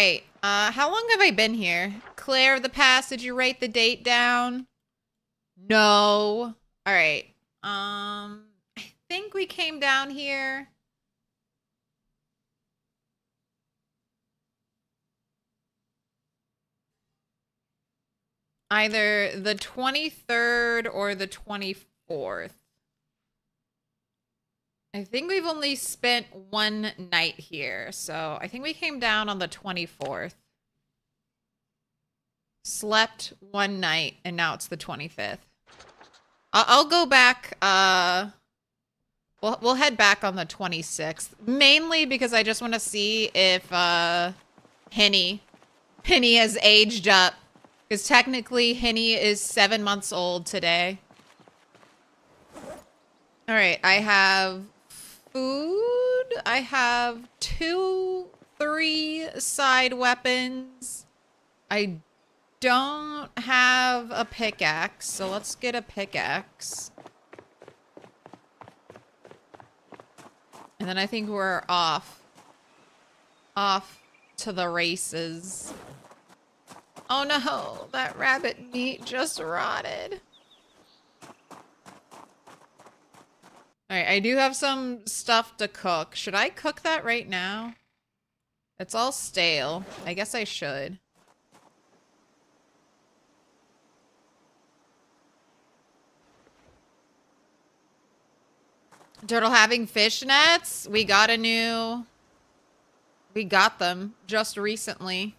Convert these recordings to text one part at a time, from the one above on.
Hey, how long have I been here? Claire of the past, did you write the date down? No. All right. I think we came down here. Either the 23rd or the 24th. I think we've only spent one night here, so I think we came down on the 24th. Slept one night, and now it's the 25th. I'll go back, we'll head back on the 26th. Mainly because I just want to see if, Henny has aged up. Because technically, Henny is 7 months old today. Alright, I have food. I have 3 side weapons. I don't have a pickaxe, so let's get a pickaxe. And then I think we're off. Off to the races. Oh no, that rabbit meat just rotted. Alright, I do have some stuff to cook. Should I cook that right now? It's all stale. I guess I should. Turtle having fishnets? We got them just recently.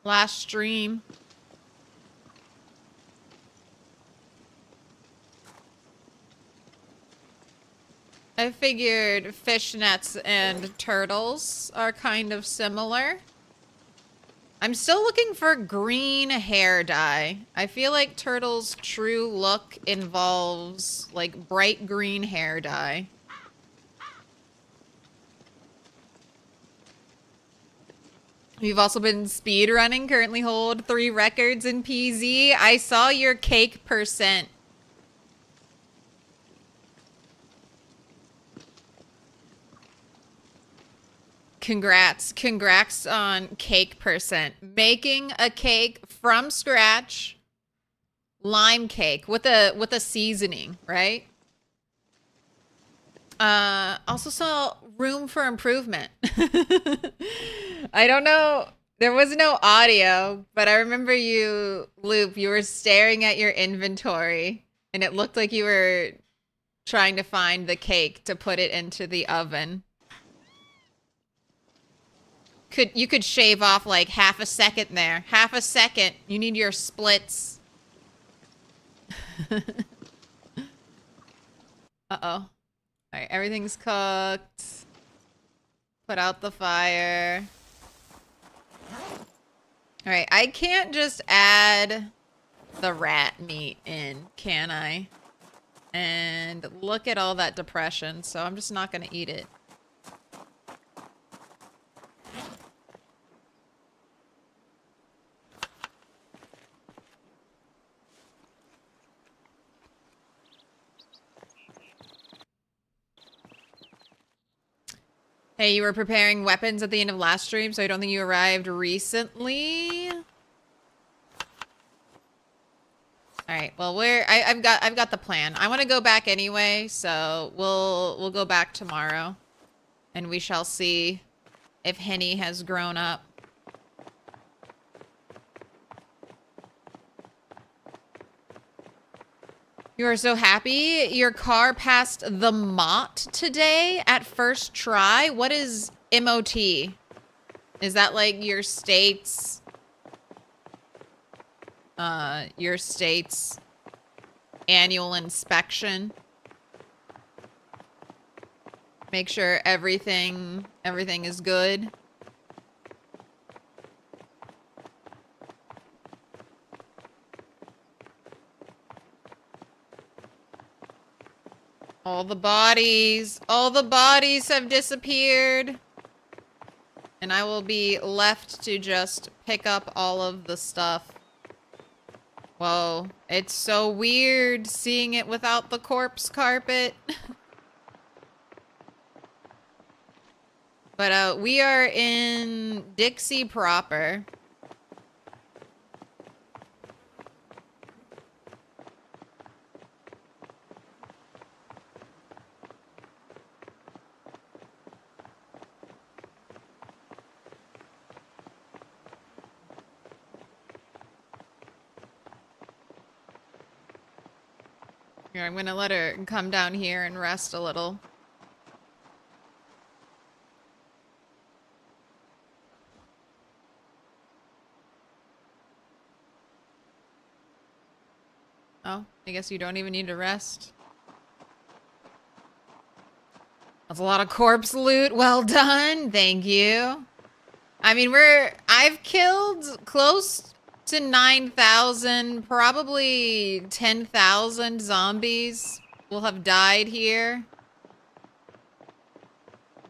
Last stream. I figured fishnets and turtles are kind of similar. I'm still looking for green hair dye. I feel like turtles' true look involves like bright green hair dye. You've also been speedrunning, currently hold 3 records in PZ. I saw your cake percent. Congrats on cake percent. Making a cake from scratch. Lime cake with a seasoning, right? Also saw room for improvement. I don't know. There was no audio, but I remember you, Loop, you were staring at your inventory and it looked like you were trying to find the cake to put it into the oven. You could shave off like half a second there. Half a second. You need your splits. Uh-oh. Alright, everything's cooked. Put out the fire. Alright, I can't just add the rat meat in, can I? And look at all that depression, so I'm just not gonna eat it. Hey, you were preparing weapons at the end of last stream, so I don't think you arrived recently. All right. Well, I've got the plan. I want to go back anyway, so we'll go back tomorrow, and we shall see if Henny has grown up. You are so happy your car passed the MOT today at first try. What is MOT? Is that like your state's annual inspection? Make sure everything is good. All the bodies have disappeared. And I will be left to just pick up all of the stuff. Whoa, it's so weird seeing it without the corpse carpet. But we are in Dixie proper. Here, I'm gonna let her come down here and rest a little. Oh, I guess you don't even need to rest. That's a lot of corpse loot. Well done. Thank you. I mean, I've killed close to 9,000, probably 10,000 zombies will have died here.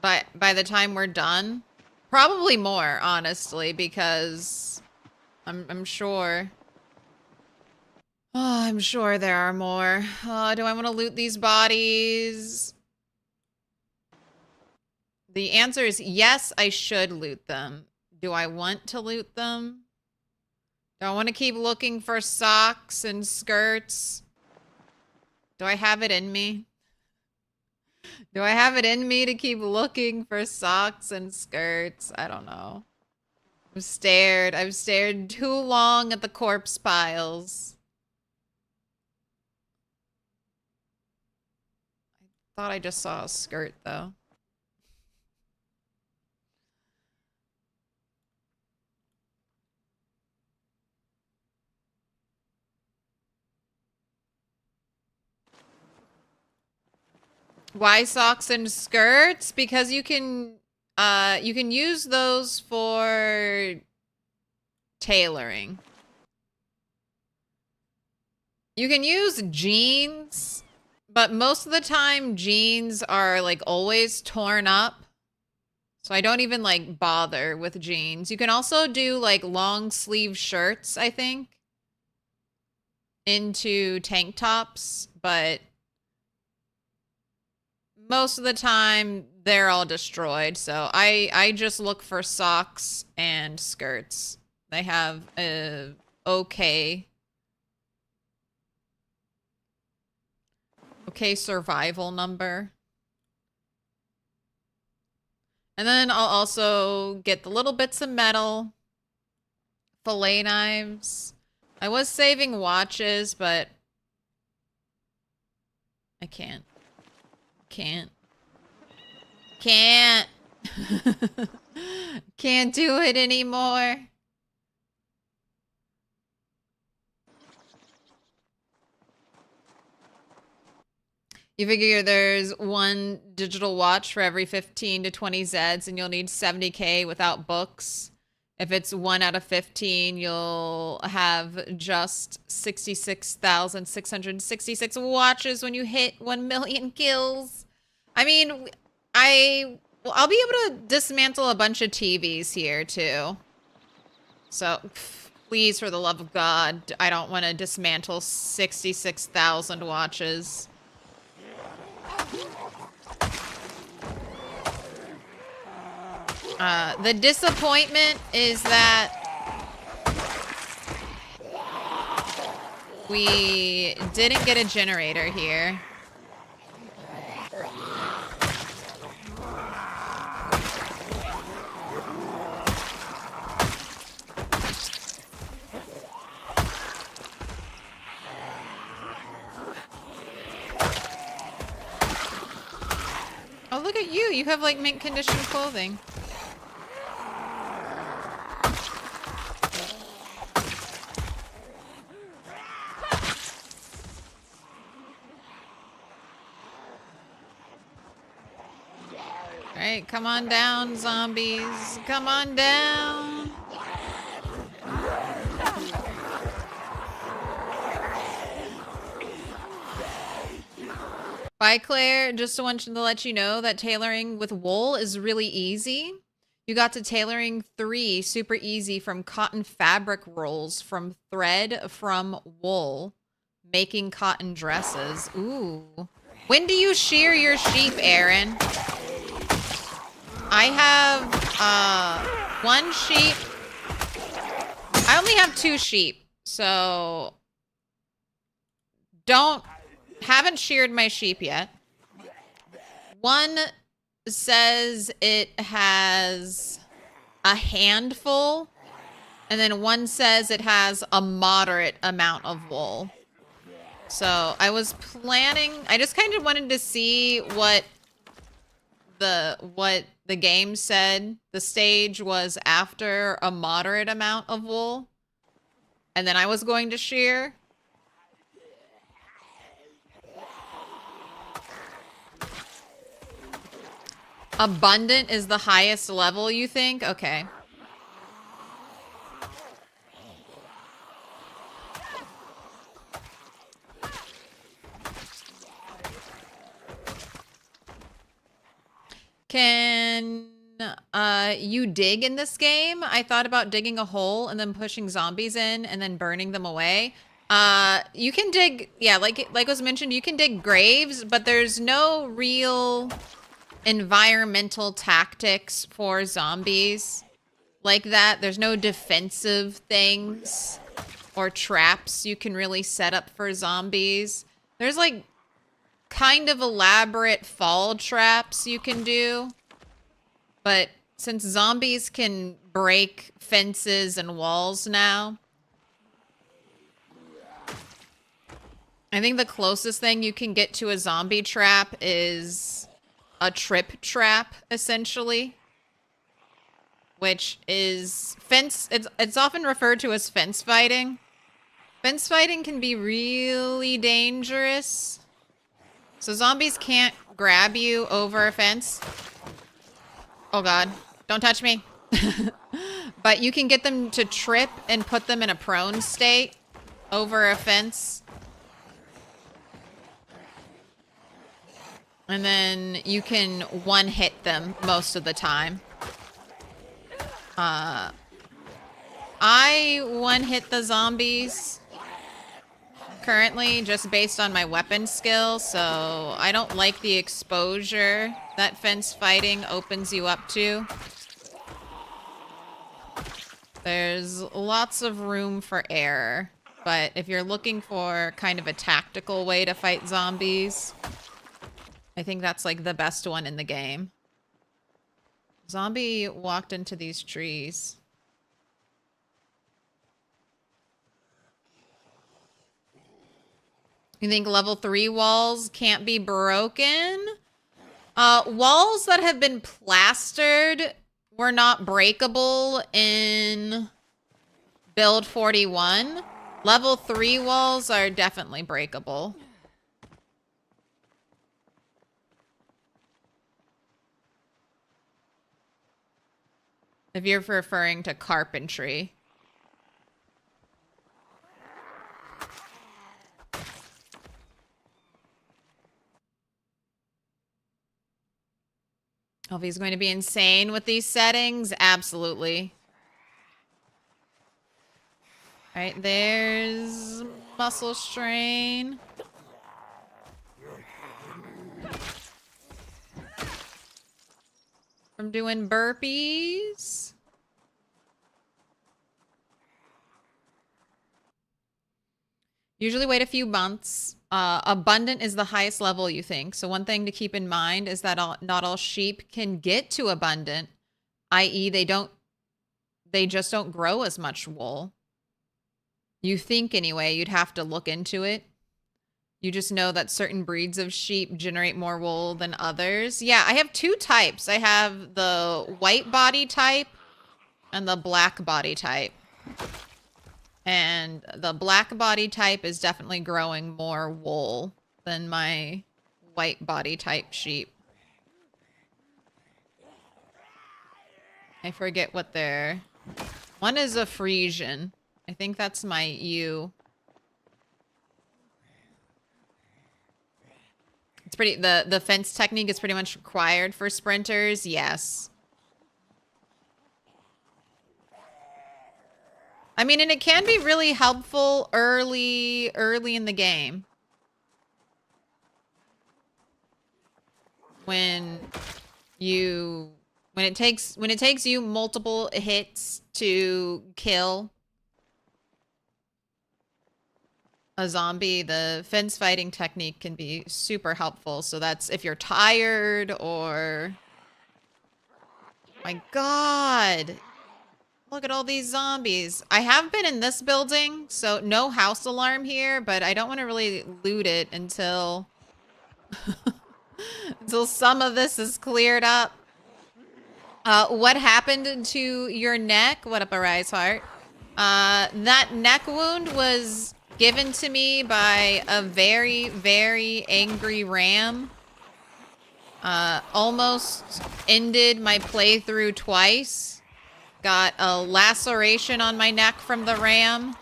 But by the time we're done, probably more, honestly, because I'm sure. Oh, I'm sure there are more. Do I want to loot these bodies? The answer is yes, I should loot them. Do I want to loot them? Do I want to keep looking for socks and skirts? Do I have it in me? Do I have it in me to keep looking for socks and skirts? I don't know. I've stared too long at the corpse piles. I thought I just saw a skirt, though. Why socks and skirts? Because you can use those for tailoring. You can use jeans, but most of the time jeans are like always torn up. So I don't even like bother with jeans. You can also do like long sleeve shirts, I think, into tank tops, but most of the time they're all destroyed. So I just look for socks and skirts. They have a okay survival number. And then I'll also get the little bits of metal, fillet knives. I was saving watches, but I can't. Can't do it anymore. You figure there's one digital watch for every 15 to 20 Zeds, and you'll need 70K without books. If it's 1 out of 15, you'll have just 66,666 watches when you hit 1 million kills. I mean, I'll be able to dismantle a bunch of TVs here, too. So, please, for the love of God, I don't want to dismantle 66,000 watches. The disappointment is that we didn't get a generator here. Oh, look at you. You have like mint condition clothing. Alright, come on down, zombies. Come on down. Bye, Claire. Just wanted to let you know that tailoring with wool is really easy. You got to tailoring 3 super easy from cotton fabric rolls from thread from wool, making cotton dresses. Ooh. When do you shear your sheep, Aaron? I have one sheep. I only have 2 sheep, so haven't sheared my sheep yet. One says it has a handful, and then one says it has a moderate amount of wool. So I was planning, I just kind of wanted to see what the game said the stage was after a moderate amount of wool. And then I was going to shear. Abundant is the highest level, you think? Okay. Can you dig in this game? I thought about digging a hole and then pushing zombies in and then burning them away. You can dig, yeah, like was mentioned, you can dig graves, but there's no real environmental tactics for zombies like that. There's no defensive things or traps you can really set up for zombies. There's like kind of elaborate fall traps you can do, but since zombies can break fences and walls now, I think the closest thing you can get to a zombie trap is a trip trap, essentially, which is fence. It's often referred to as fence fighting. Fence fighting can be really dangerous. So zombies can't grab you over a fence. Oh god, don't touch me. But you can get them to trip and put them in a prone state over a fence. And then you can one-hit them most of the time. I one-hit the zombies currently just based on my weapon skill, so I don't like the exposure that fence fighting opens you up to. There's lots of room for error, but if you're looking for kind of a tactical way to fight zombies, I think that's like the best one in the game. Zombie walked into these trees. You think level 3 walls can't be broken? Walls that have been plastered were not breakable in build 41. Level 3 walls are definitely breakable. If you're referring to carpentry. Oh, if he's going to be insane with these settings? Absolutely. All right, there's muscle strain. From doing burpees. Usually wait a few months. Abundant is the highest level, you think. So one thing to keep in mind is that not all sheep can get to abundant, i.e. they just don't grow as much wool. You think anyway, you'd have to look into it. You just know that certain breeds of sheep generate more wool than others. Yeah, I have 2 types. I have the white body type and the black body type. And the black body type is definitely growing more wool than my white body type sheep. I forget what they're... One is a Frisian. I think that's my ewe. It's pretty... The fence technique is pretty much required for sprinters. Yes. I mean, and it can be really helpful early in the game. When you When it takes you multiple hits to kill a zombie, the fence fighting technique can be super helpful. So that's if you're tired or... My God. Look at all these zombies. I have been in this building, so no house alarm here, but I don't want to really loot it until... until some of this is cleared up. What happened to your neck? What up, Arise Heart? That neck wound was given to me by a very, very angry ram. Almost ended my playthrough twice. Got a laceration on my neck from the ram,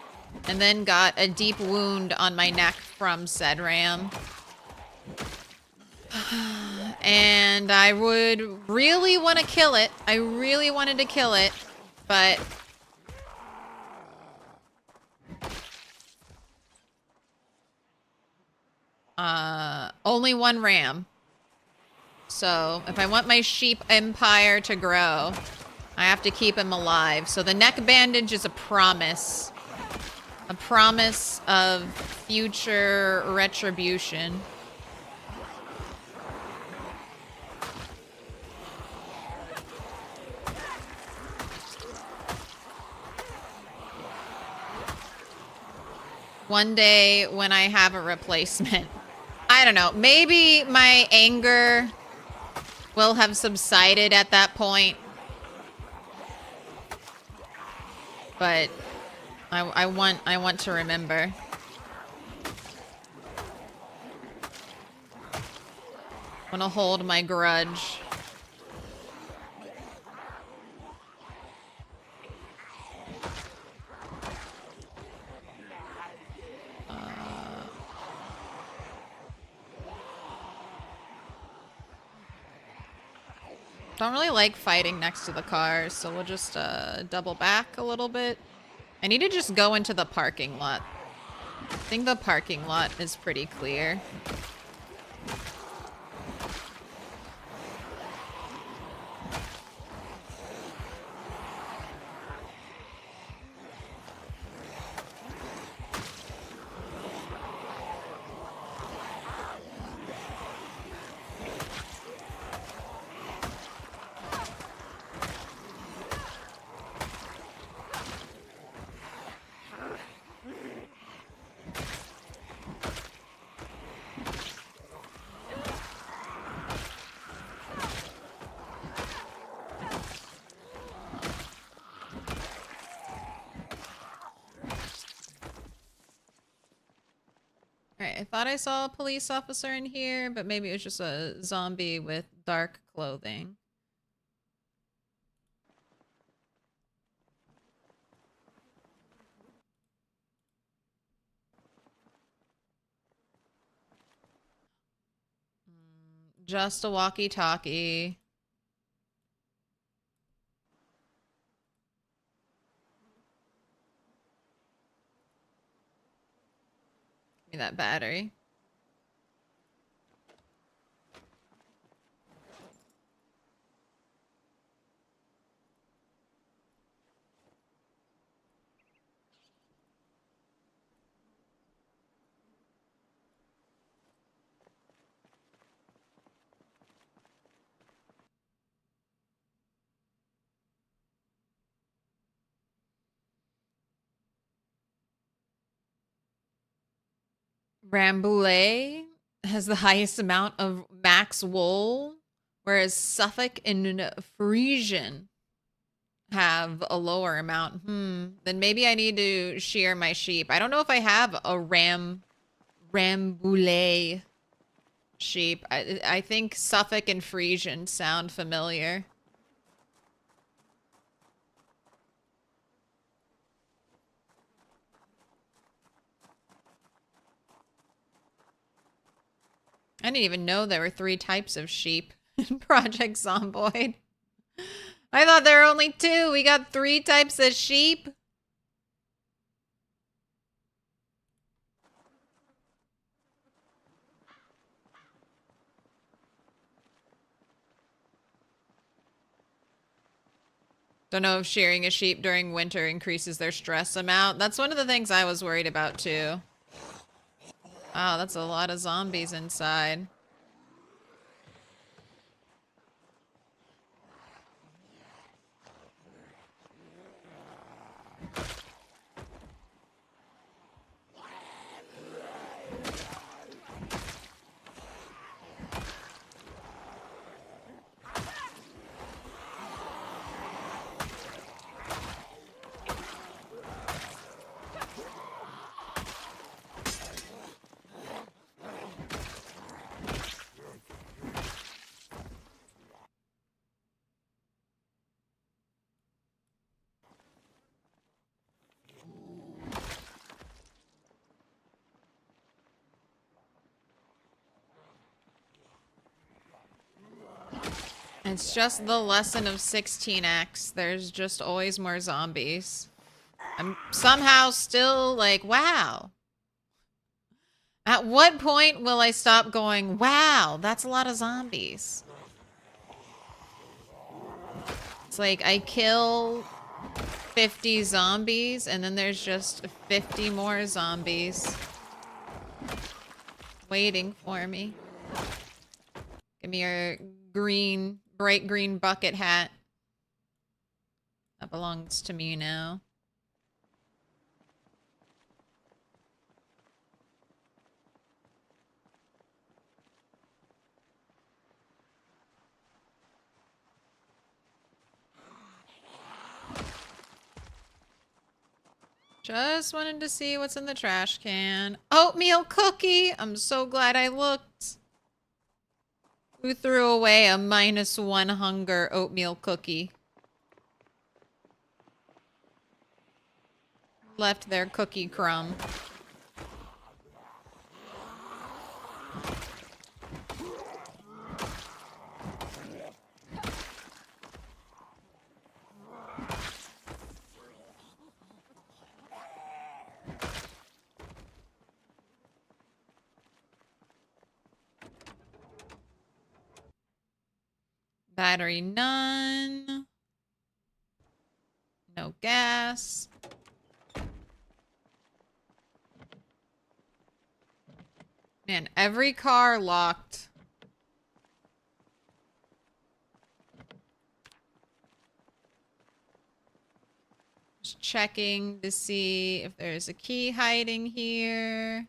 and then got a deep wound on my neck from said ram. And I would really want to kill it. I really wanted to kill it, but... only one ram. So if I want my sheep empire to grow, I have to keep him alive. So the neck bandage is a promise. A promise of future retribution. One day when I have a replacement. I don't know. Maybe my anger will have subsided at that point. But I want to remember. I want to hold my grudge. Don't really like fighting next to the cars, so we'll just double back a little bit. I need to just go into the parking lot. I think the parking lot is pretty clear. Alright, I thought I saw a police officer in here, but maybe it was just a zombie with dark clothing. Just a walkie-talkie. Give me that battery. Rambouillet has the highest amount of max wool, whereas Suffolk and Frisian have a lower amount. Then maybe I need to shear my sheep. I don't know if I have a Rambouillet sheep. I think Suffolk and Frisian sound familiar. I didn't even know there were 3 types of sheep in Project Zomboid. I thought there were only 2. We got 3 types of sheep. Don't know if shearing a sheep during winter increases their stress amount. That's one of the things I was worried about too. Wow, that's a lot of zombies inside. It's just the lesson of 16x. There's just always more zombies. I'm somehow still like, wow. At what point will I stop going, wow, that's a lot of zombies? It's like I kill 50 zombies and then there's just 50 more zombies waiting for me. Give me your green, bright green bucket hat. That belongs to me now. Just wanted to see what's in the trash can. Oatmeal cookie! I'm so glad I looked. Who threw away a -1 hunger oatmeal cookie? Left their cookie crumb. Battery none. No gas. Man, every car locked. Just checking to see if there's a key hiding here.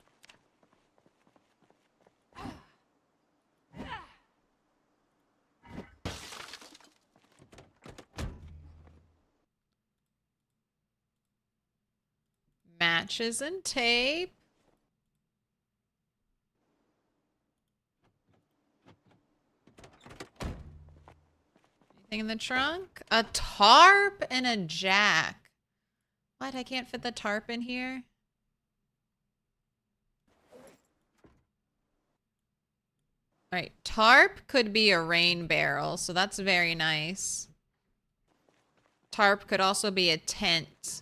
Matches and tape. Anything in the trunk? A tarp and a jack. What? I can't fit the tarp in here? Alright, tarp could be a rain barrel, so that's very nice. Tarp could also be a tent.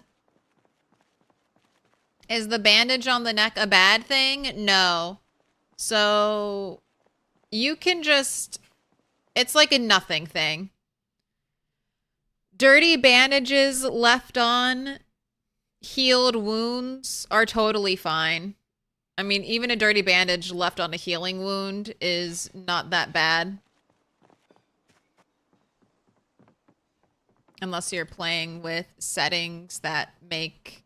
Is the bandage on the neck a bad thing? No. So, you can just... It's like a nothing thing. Dirty bandages left on healed wounds are totally fine. I mean, even a dirty bandage left on a healing wound is not that bad. Unless you're playing with settings that make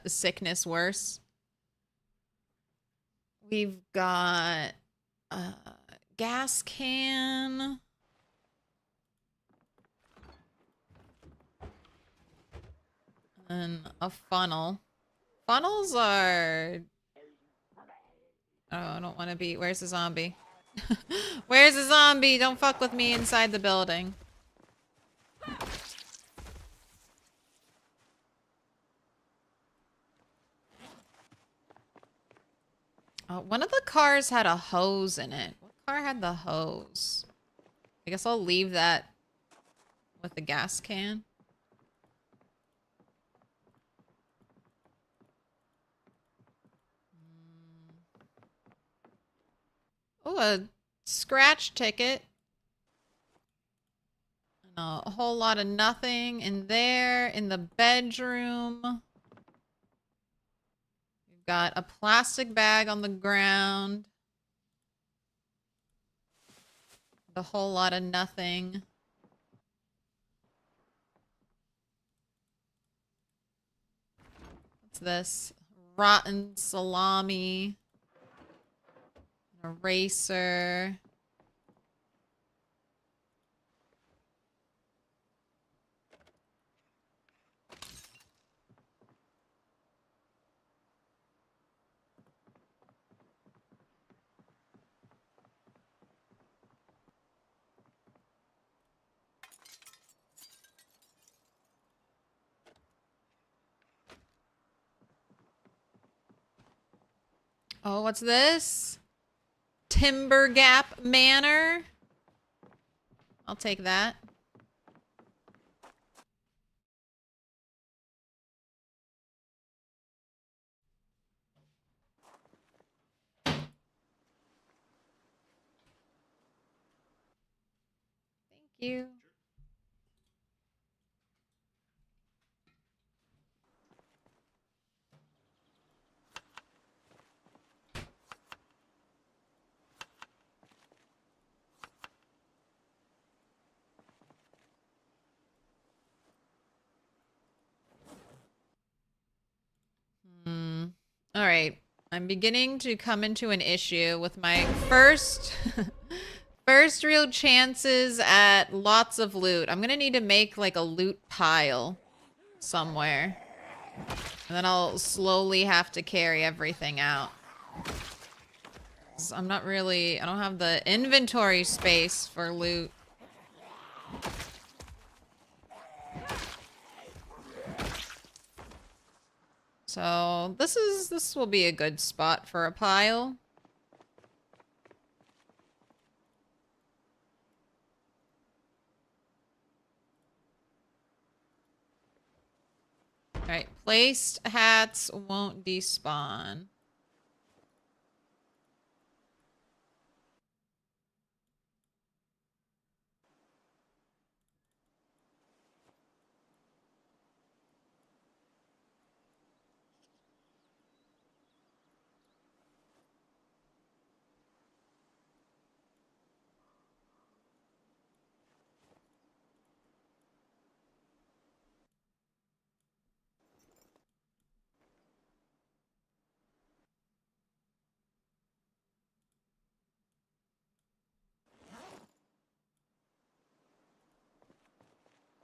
sickness worse. We've got a gas can. And a funnel. Funnels are... Oh, I don't want to be... Where's the zombie? Where's the zombie? Don't fuck with me inside the building. One of the cars had a hose in it. What car had the hose? I guess I'll leave that with the gas can. Oh, a scratch ticket. No, a whole lot of nothing in there. In the bedroom. We've got a plastic bag on the ground. A whole lot of nothing. What's this? Rotten salami. An eraser. Oh, what's this? Timber Gap Manor. I'll take that. Thank you. All right. I'm beginning to come into an issue with my first first real chances at lots of loot. I'm going to need to make like a loot pile somewhere. And then I'll slowly have to carry everything out. I'm not really, I don't have the inventory space for loot. So this will be a good spot for a pile. Alright, placed hats won't despawn.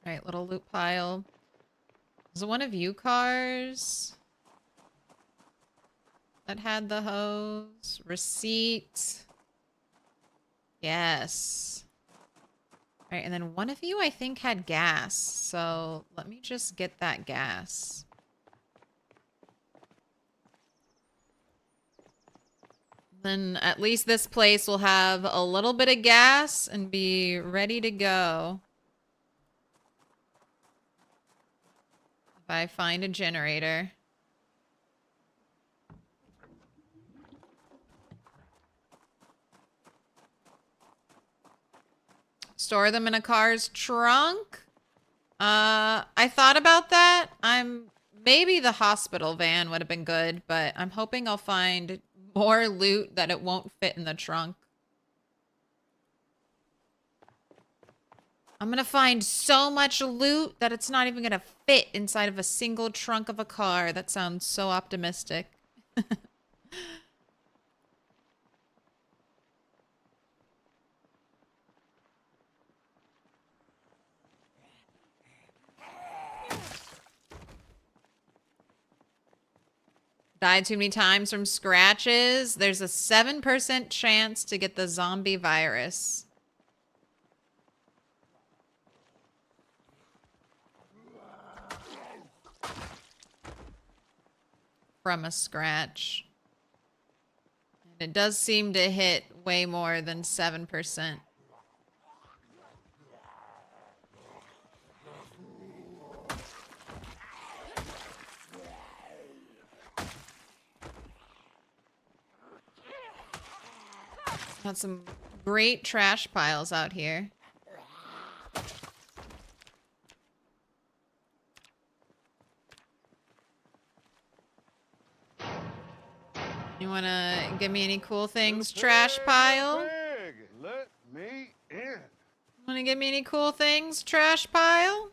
Alright, little loot pile. Was it one of you cars that had the hose? Receipt. Yes. Alright, and then one of you I think had gas. So let me just get that gas. Then at least this place will have a little bit of gas and be ready to go. If I find a generator. Store them in a car's trunk? I thought about that. Maybe the hospital van would have been good, but I'm hoping I'll find more loot that it won't fit in the trunk. I'm gonna find so much loot that it's not even gonna fit inside of a single trunk of a car. That sounds so optimistic. Died too many times from scratches. There's a 7% chance to get the zombie virus. From a scratch. And it does seem to hit way more than 7%. Got some great trash piles out here. wanna give me any cool things, trash pile? Let me in. Wanna give me any cool things, trash pile?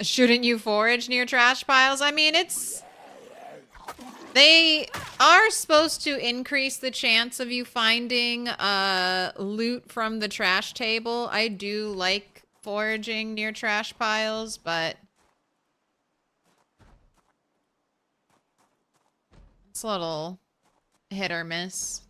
Shouldn't you forage near trash piles? I mean, they are supposed to increase the chance of you finding loot from the trash table. I do like foraging near trash piles, but it's a little hit or miss.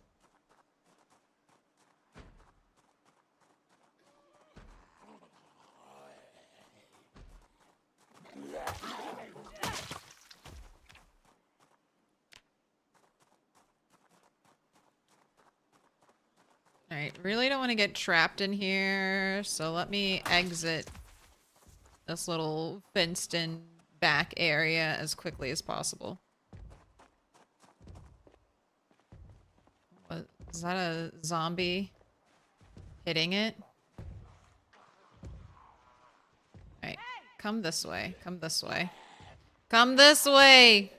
Alright, really don't want to get trapped in here, so let me exit this little fenced-in back area as quickly as possible. What, is that a zombie hitting it? Alright, come this way, come this way. Come this way!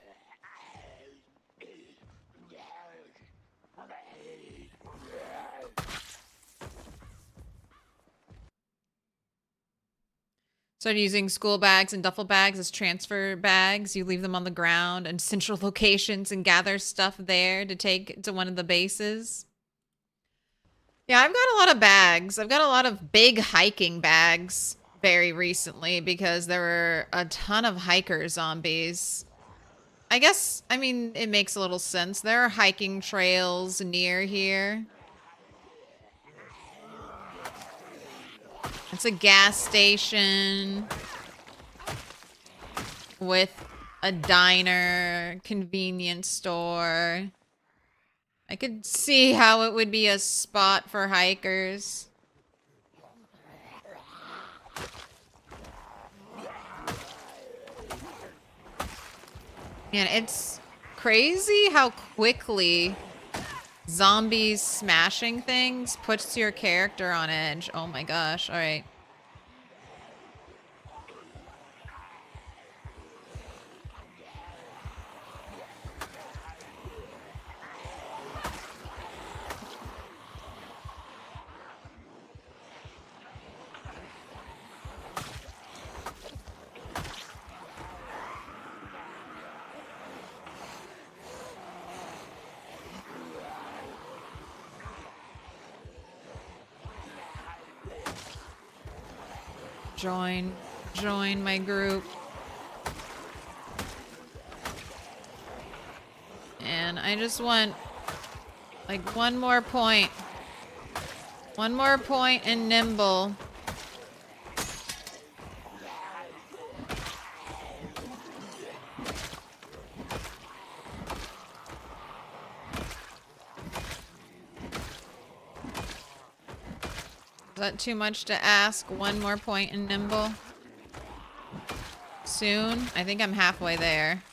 Started using school bags and duffel bags as transfer bags. You leave them on the ground and central locations and gather stuff there to take to one of the bases. Yeah, I've got a lot of bags. I've got a lot of big hiking bags very recently because there were a ton of hiker zombies. I guess, I mean, it makes a little sense. There are hiking trails near here. It's a gas station with a diner, convenience store. I could see how it would be a spot for hikers. Man, it's crazy how quickly zombies smashing things puts your character on edge. Oh my gosh. All right. Join my group. And I just want like one more point. One more point and nimble. Is that too much to ask? One more point and nimble? Soon? I think I'm halfway there.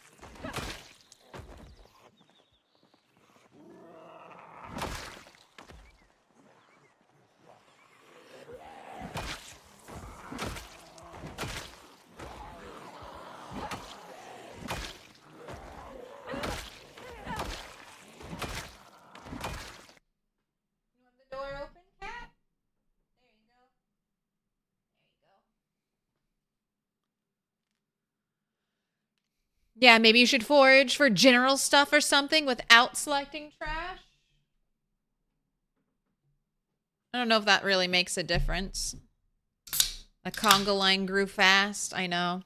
Yeah, maybe you should forage for general stuff or something without selecting trash. I don't know if that really makes a difference. The conga line grew fast, I know.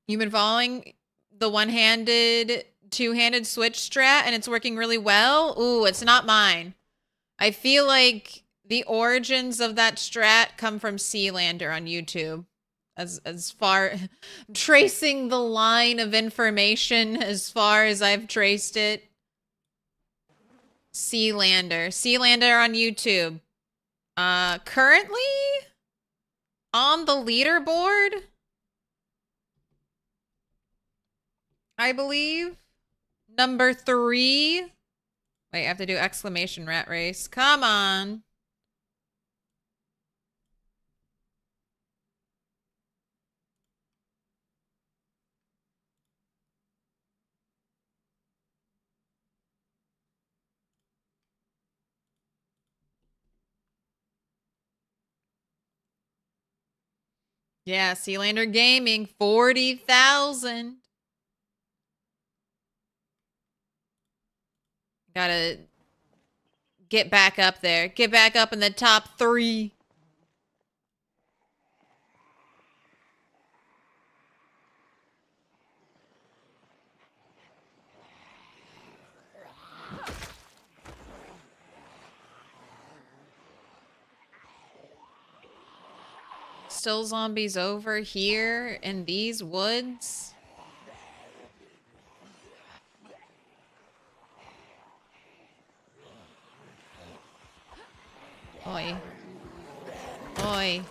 You've been following the one-handed, two-handed switch strat and it's working really well? Ooh, it's not mine. I feel like the origins of that strat come from Sealander on YouTube. As far tracing the line of information as far as I've traced it. Sealander on YouTube. Currently on the leaderboard, I believe. Number 3 Wait, I have to do exclamation rat race. Come on. Yeah, Sealander Gaming, 40,000. Gotta get back up there. Get back up in the top 3. Still zombies over here in these woods. Oi. Oi.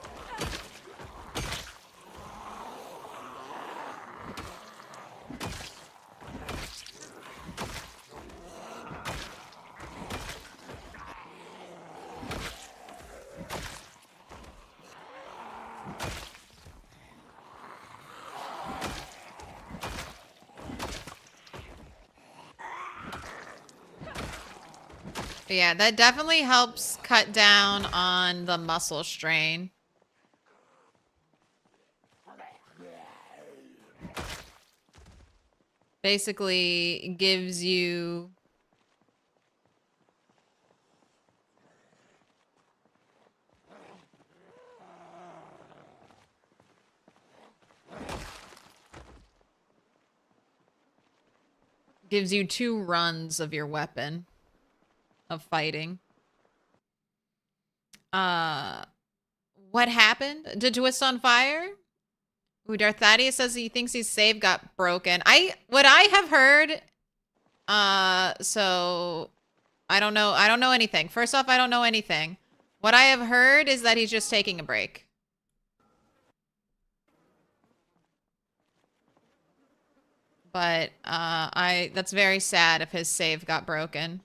But yeah, that definitely helps cut down on the muscle strain. Basically gives you gives you 2 runs of your weapon of fighting. What happened? Did Twist on fire? Ooh, Darth Thaddeus says he thinks his save got broken. What I have heard, so I don't know anything. First off, I don't know anything. What I have heard is that he's just taking a break. But that's very sad if his save got broken.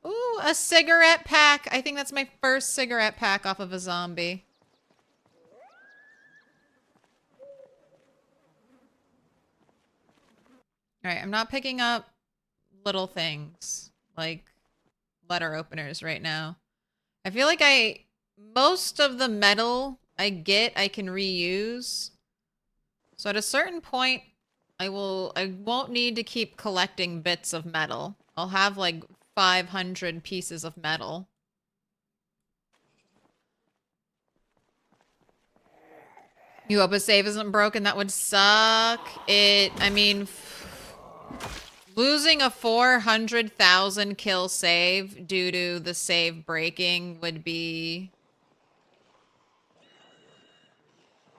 Ooh, a cigarette pack. I think that's my first cigarette pack off of a zombie. All right, I'm not picking up little things like letter openers right now. I feel like most of the metal I get, I can reuse. So at a certain point, I won't need to keep collecting bits of metal. I'll have like 500 pieces of metal. You hope a save isn't broken? That would suck. I mean, losing a 400,000 kill save due to the save breaking would be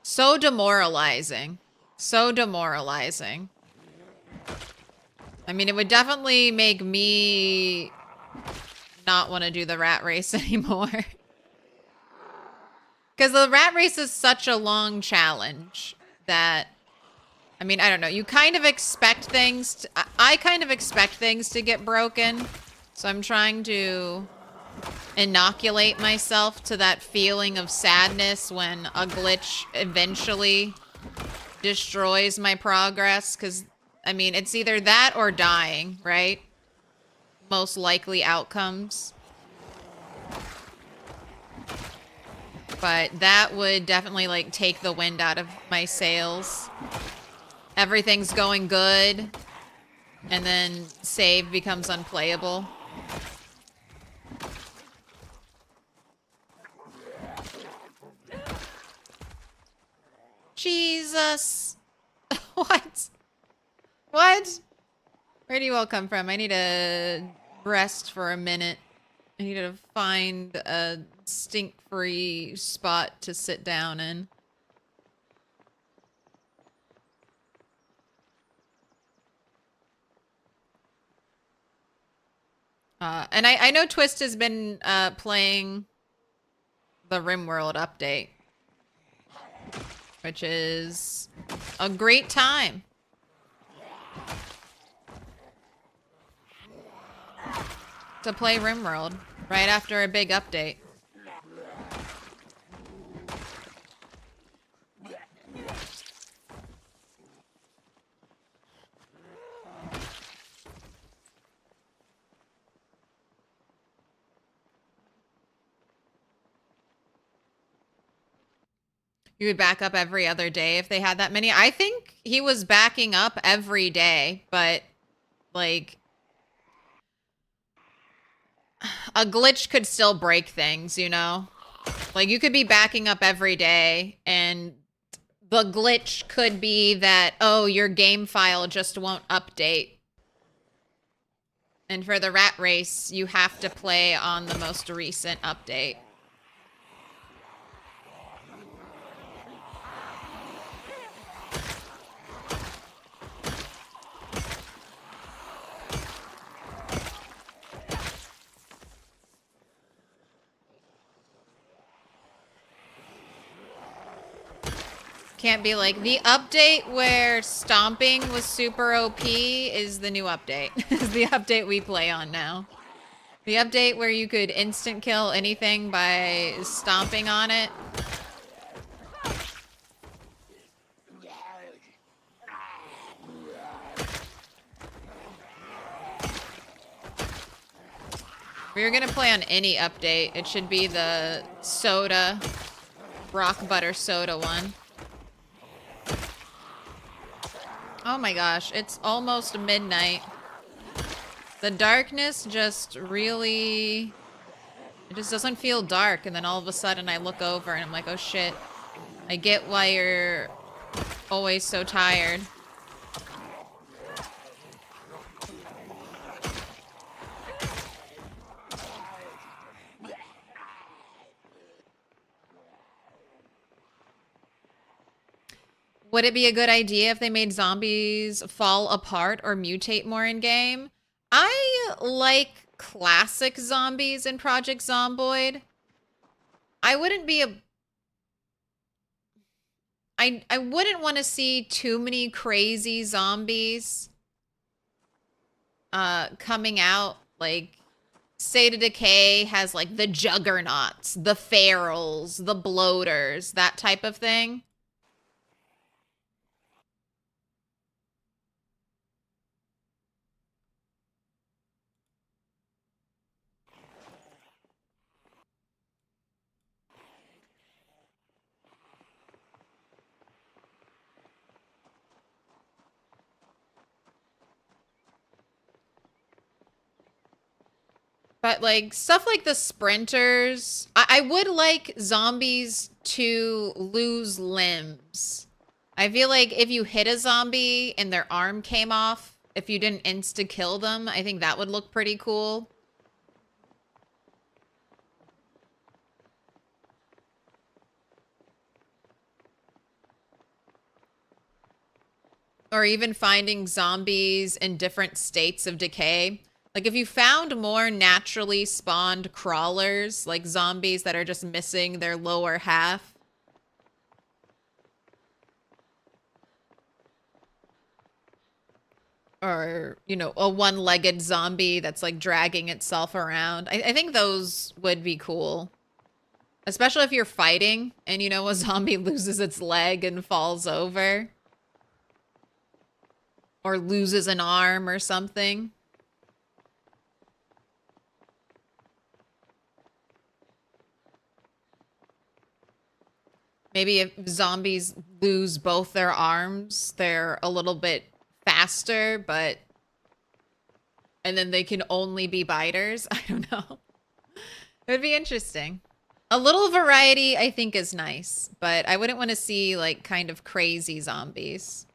so demoralizing. So demoralizing. I mean, it would definitely make me not want to do the rat race anymore. Because the rat race is such a long challenge that, I mean, I don't know. You kind of expect things I kind of expect things to get broken. So I'm trying to inoculate myself to that feeling of sadness when a glitch eventually destroys my progress. Because, I mean, it's either that or dying, right? Most likely outcomes. But that would definitely, like, take the wind out of my sails. Everything's going good, and then save becomes unplayable. Jesus. What? What? Where do you all come from? I need to rest for a minute. I need to find a stink-free spot to sit down in. And I know Twist has been playing the RimWorld update, which is a great time. to play RimWorld right after a big update. You would back up every other day if they had that many. I think he was backing up every day, but like a glitch could still break things, you know? Like you could be backing up every day and the glitch could be that, oh, your game file just won't update. And for the rat race, you have to play on the most recent update. Can't be like, the update where stomping was super OP is the new update. Is the update we play on now. The update where you could instant kill anything by stomping on it. If you're gonna play on any update, it should be the soda, rock butter soda one. Oh my gosh, it's almost midnight. The darkness just really... It just doesn't feel dark, and then all of a sudden I look over and I'm like, oh shit. I get why you're always so tired. Would it be a good idea if they made zombies fall apart or mutate more in game? I like classic zombies in Project Zomboid. I wouldn't be a... I wouldn't want to see too many crazy zombies coming out. Like, State of Decay has like the Juggernauts, the Ferals, the Bloaters, that type of thing. But like stuff like the sprinters, I would like zombies to lose limbs. I feel like if you hit a zombie and their arm came off, if you didn't insta kill them, I think that would look pretty cool. Or even finding zombies in different states of decay. Like if you found more naturally spawned crawlers, like zombies that are just missing their lower half. Or, you know, a one-legged zombie that's like dragging itself around. I think those would be cool. Especially if you're fighting and, you know, a zombie loses its leg and falls over. Or loses an arm or something. Maybe if zombies lose both their arms, they're a little bit faster, but... And then they can only be biters. I don't know. It would be interesting. A little variety, I think, is nice. But I wouldn't want to see, like, kind of crazy zombies.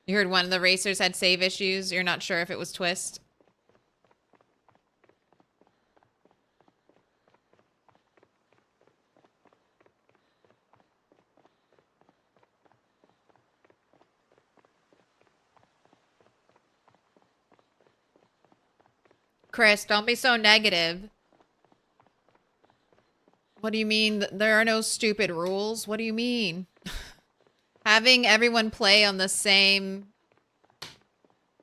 You heard one of the racers had save issues. You're not sure if it was Twist. Chris, don't be so negative. What do you mean? There are no stupid rules? What do you mean? Having everyone play on the same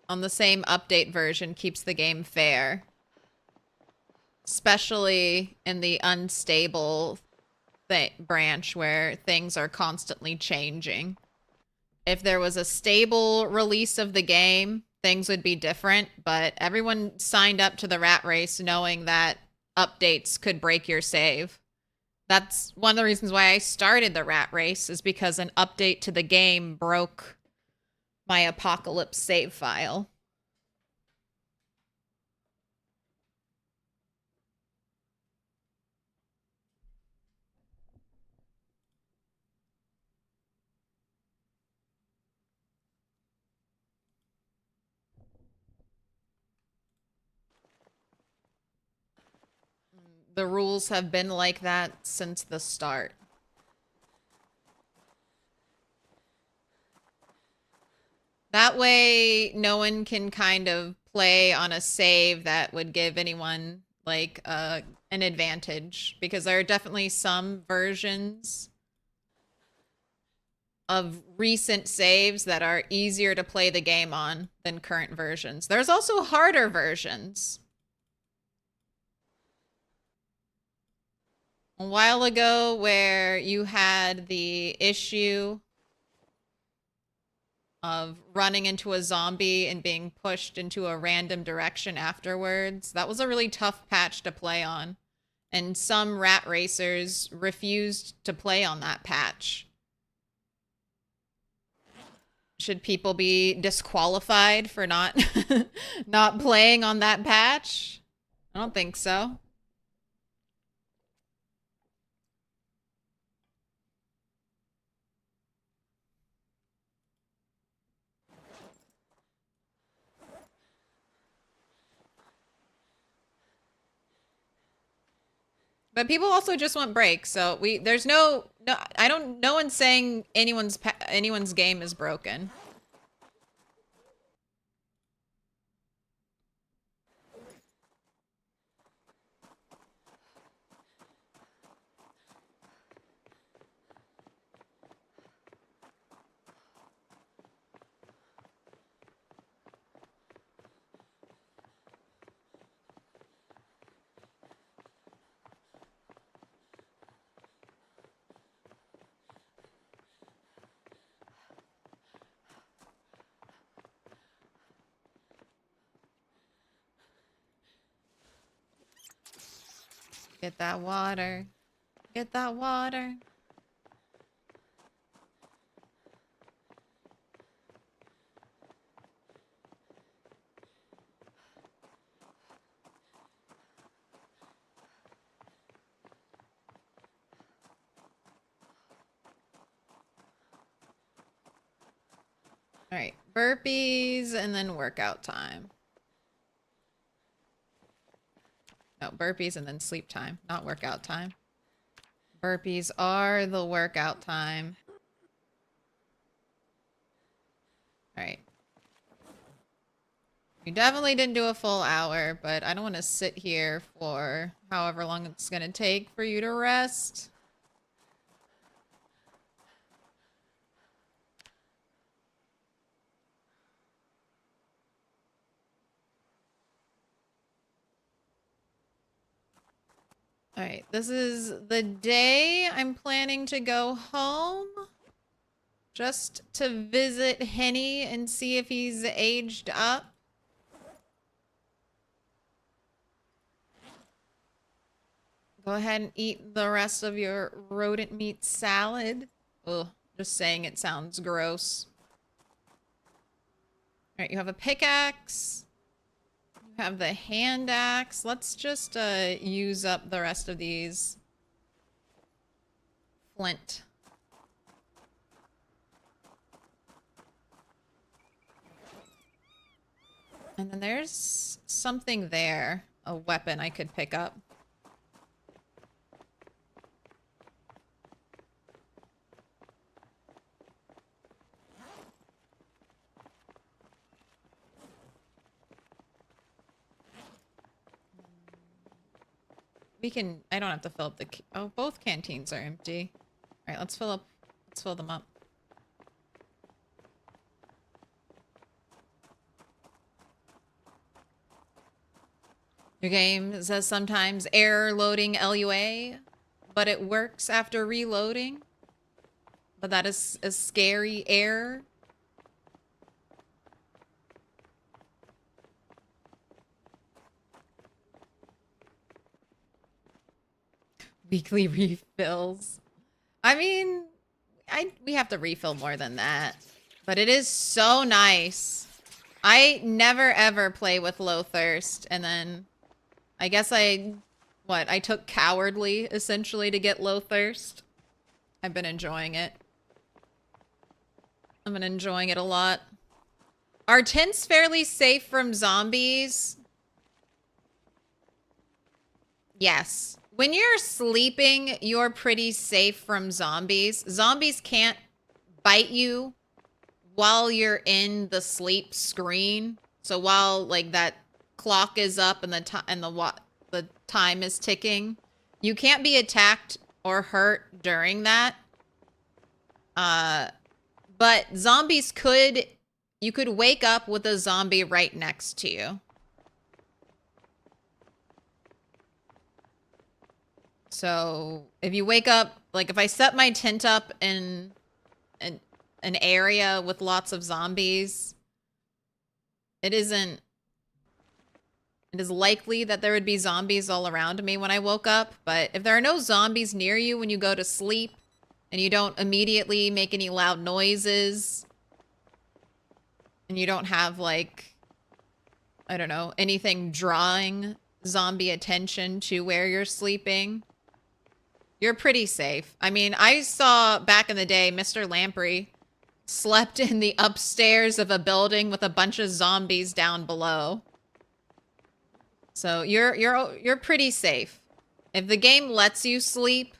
on the same update version keeps the game fair. Especially in the unstable branch where things are constantly changing. If there was a stable release of the game, things would be different, but everyone signed up to the rat race knowing that updates could break your save. That's one of the reasons why I started the rat race, is because an update to the game broke my apocalypse save file. The rules have been like that since the start. That way, no one can kind of play on a save that would give anyone, like, an advantage. Because there are definitely some versions of recent saves that are easier to play the game on than current versions. There's also harder versions. A while ago, where you had the issue of running into a zombie and being pushed into a random direction afterwards, that was a really tough patch to play on. And some rat racers refused to play on that patch. Should people be disqualified for not not playing on that patch? I don't think so. But people also just want breaks, so there's no one's saying anyone's game is broken. Get that water. Get that water. All right, burpees and then workout time. No, burpees and then sleep time, not workout time. Burpees are the workout time. All right. You definitely didn't do a full hour, but I don't want to sit here for however long it's going to take for you to rest. All right, this is the day I'm planning to go home. Just to visit Henny and see if he's aged up. Go ahead and eat the rest of your rodent meat salad. Ugh, just saying it sounds gross. All right, you have a pickaxe. You have the hand axe. Let's just use up the rest of these. Flint. And then there's something there. A weapon I could pick up. We can, I don't have to fill up the, oh, both canteens are empty. All right, let's fill them up. Your game says sometimes error loading LUA, but it works after reloading. But that is a scary error. Weekly refills. I mean, we have to refill more than that. But it is so nice. I never ever play with low thirst, and then I guess I took cowardly essentially to get low thirst. I've been enjoying it. I've been enjoying it a lot. Are tents fairly safe from zombies? Yes. When you're sleeping, you're pretty safe from zombies. Zombies can't bite you while you're in the sleep screen. So while like that clock is up and the time is ticking, you can't be attacked or hurt during that. But zombies you could wake up with a zombie right next to you. So if you wake up, like if I set my tent up in an area with lots of zombies, it is likely that there would be zombies all around me when I woke up. But if there are no zombies near you when you go to sleep and you don't immediately make any loud noises and you don't have like, I don't know, anything drawing zombie attention to where you're sleeping, you're pretty safe. I mean, I saw back in the day, Mr. Lamprey slept in the upstairs of a building with a bunch of zombies down below. So you're pretty safe. If the game lets you sleep,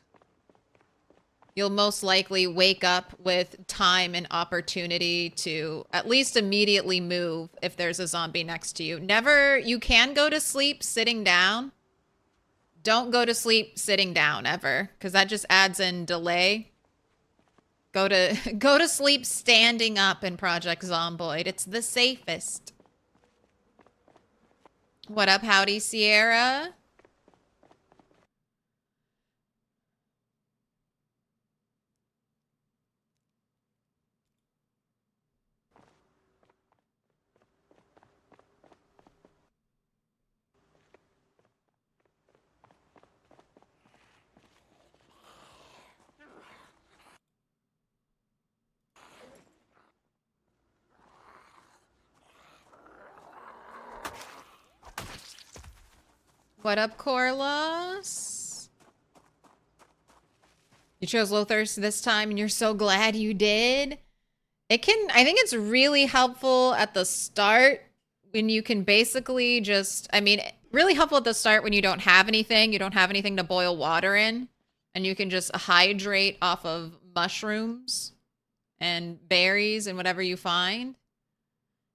you'll most likely wake up with time and opportunity to at least immediately move if there's a zombie next to you. You can go to sleep sitting down. Don't go to sleep sitting down ever, because that just adds in delay. Go to sleep standing up in Project Zomboid. It's the safest. What up, howdy, Sierra? What up, Corlos? You chose low thirst this time and you're so glad you did. I think it's really helpful at the start when you can basically just, really helpful at the start when you don't have anything. You don't have anything to boil water in. And you can just hydrate off of mushrooms and berries and whatever you find.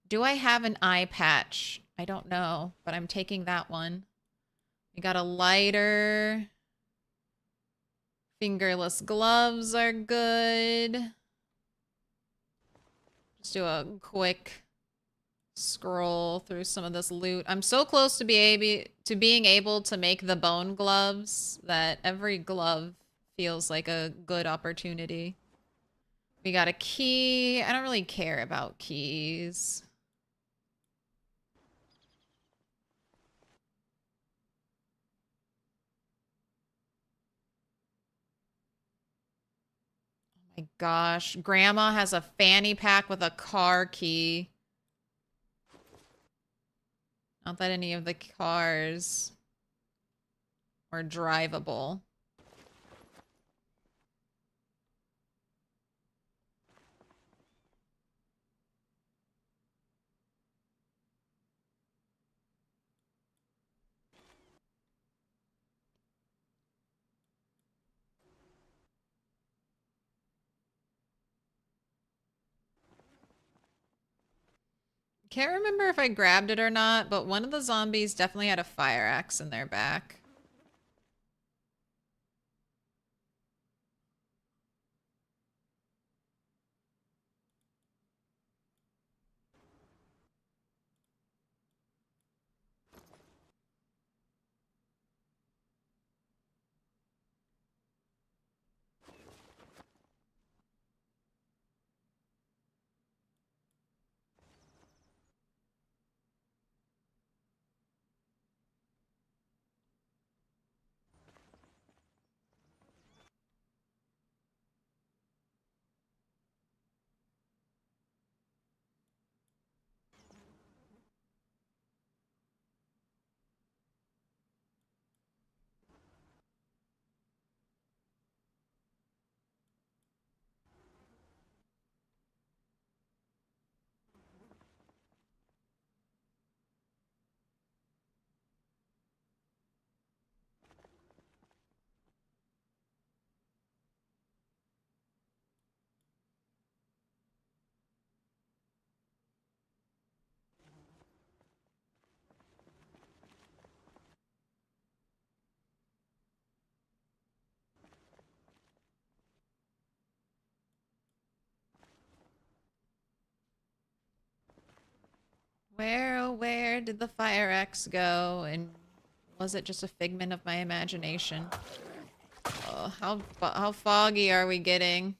Do I have an eye patch? I don't know, but I'm taking that one. We got a lighter. Fingerless gloves are good. Just do a quick scroll through some of this loot. I'm so close to being able to make the bone gloves that every glove feels like a good opportunity. We got a key. I don't really care about keys. My gosh, Grandma has a fanny pack with a car key. Not that any of the cars are drivable. Can't remember if I grabbed it or not, but one of the zombies definitely had a fire axe in their back. Where did the fire axe go? And was it just a figment of my imagination? Oh, how foggy are we getting?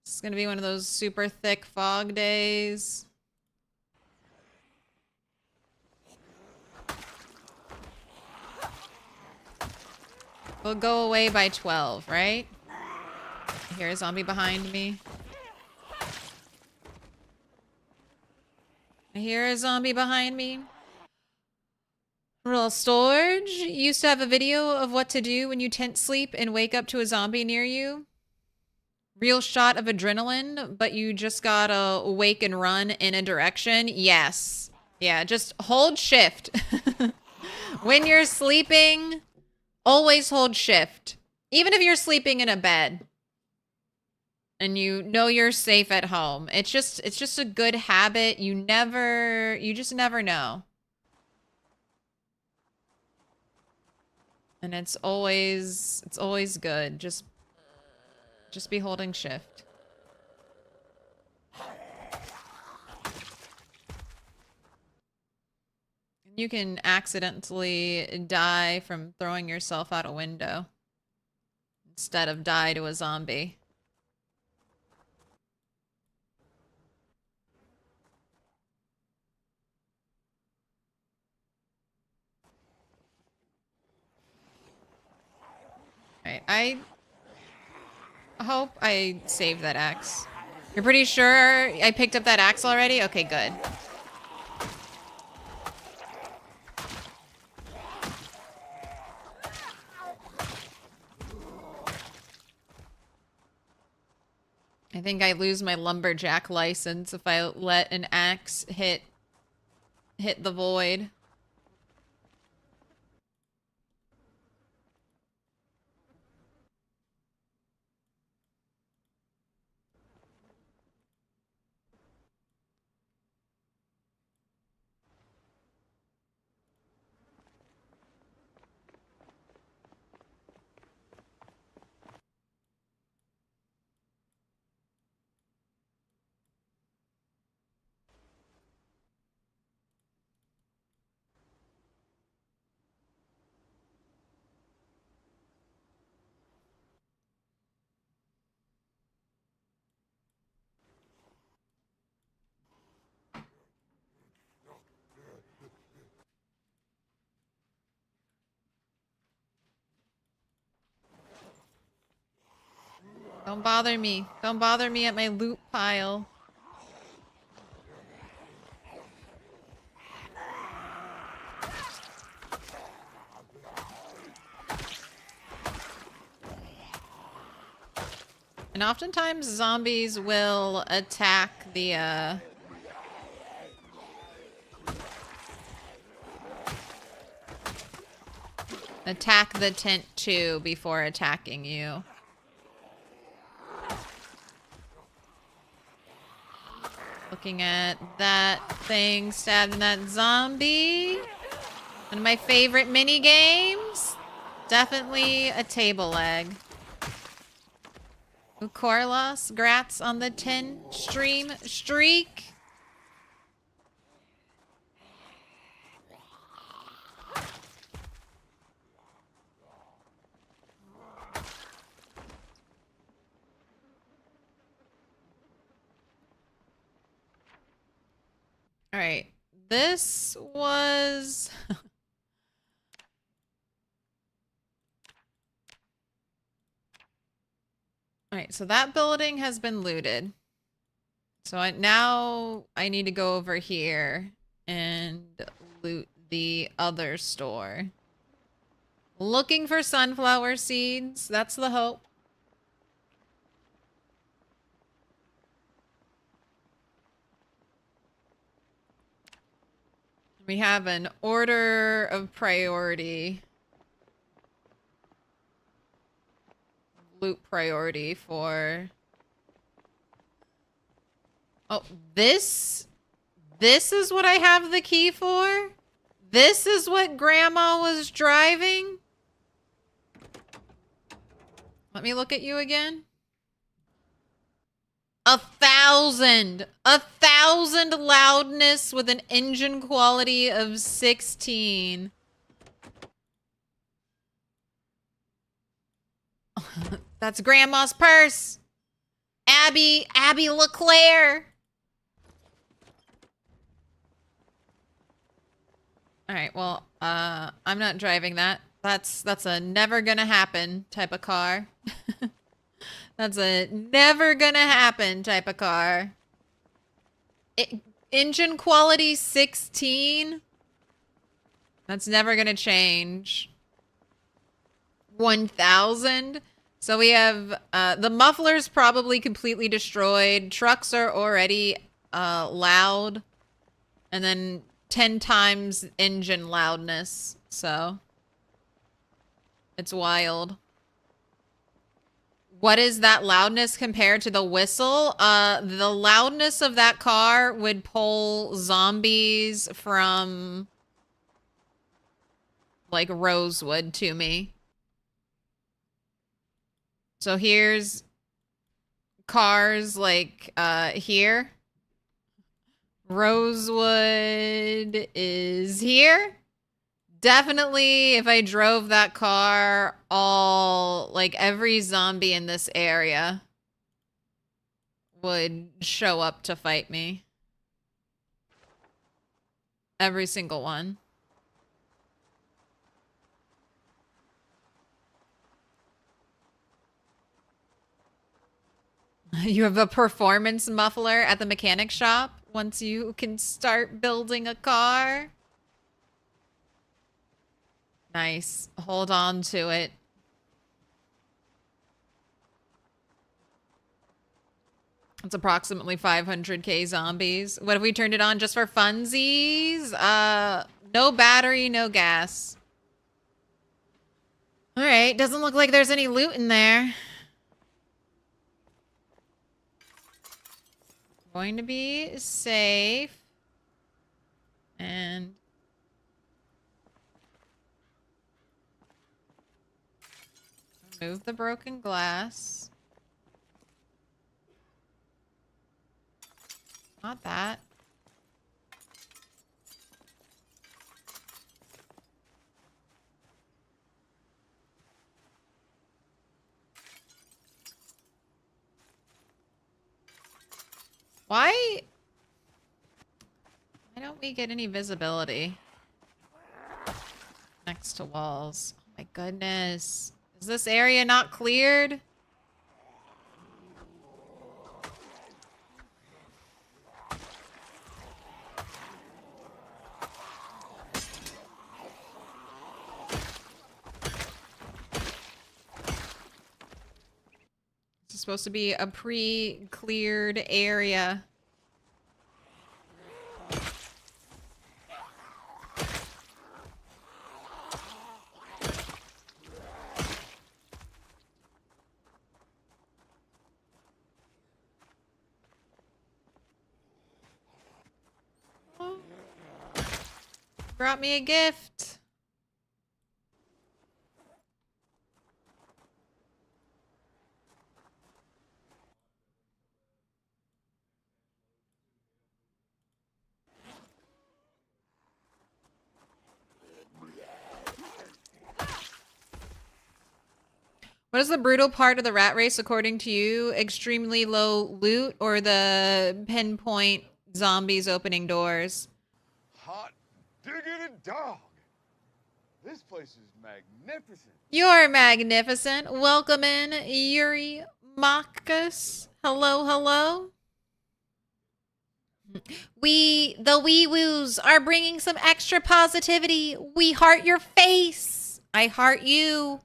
It's gonna be one of those super thick fog days. We'll go away by 12, right? I hear a zombie behind me. I hear a zombie behind me. Real Storage used to have a video of what to do when you tent sleep and wake up to a zombie near you. Real shot of adrenaline, but you just gotta wake and run in a direction. Yes. Yeah, just hold shift. When you're sleeping, always hold shift. Even if you're sleeping in a bed and you know you're safe at home. It's just a good habit. You just never know. And it's always good. Just be holding shift. You can accidentally die from throwing yourself out a window instead of die to a zombie. Alright, I hope I saved that axe. You're pretty sure I picked up that axe already? Okay, good. I think I lose my lumberjack license if I let an axe hit the void. Don't bother me. Don't bother me at my loot pile. And oftentimes zombies will attack the tent too before attacking you. Looking at that thing stabbing that zombie. One of my favorite mini games. Definitely a table leg. Ooh, Corlos, grats on the 10 stream streak. All right, this was... All right, so that building has been looted. So now I need to go over here and loot the other store. Looking for sunflower seeds. That's the hope. We have an order of priority. Loot priority for... Oh, this is what I have the key for? This is what Grandma was driving? Let me look at you again. 1,000. 1,000 loudness with an engine quality of 16. That's Grandma's purse. Abby LeClaire. All right, well, I'm not driving that. That's a never gonna happen type of car. That's a never gonna happen type of car. Engine quality 16? That's never gonna change. 1,000? So we have, the muffler's probably completely destroyed. Trucks are already, loud. And then 10 times engine loudness, so. It's wild. What is that loudness compared to the whistle? The loudness of that car would pull zombies from, like, Rosewood to me. So here's cars, like, here. Rosewood is here. Definitely, if I drove that car, every zombie in this area would show up to fight me. Every single one. You have a performance muffler at the mechanic shop once you can start building a car. Nice. Hold on to it. It's approximately 500k zombies. What if we turned it on just for funsies? No battery, no gas. All right, doesn't look like there's any loot in there. Going to be safe. And remove the broken glass. Not that. Why don't we get any visibility next to walls? Oh my goodness. Is this area not cleared? This is supposed to be a pre-cleared area. Brought me a gift. What is the brutal part of the rat race according to you? Extremely low loot or the pinpoint zombies opening doors? Hot diggity dog. This place is magnificent. You're magnificent. Welcome in, Yuri Makas. Hello, hello. The wee woos are bringing some extra positivity. We heart your face. I heart you.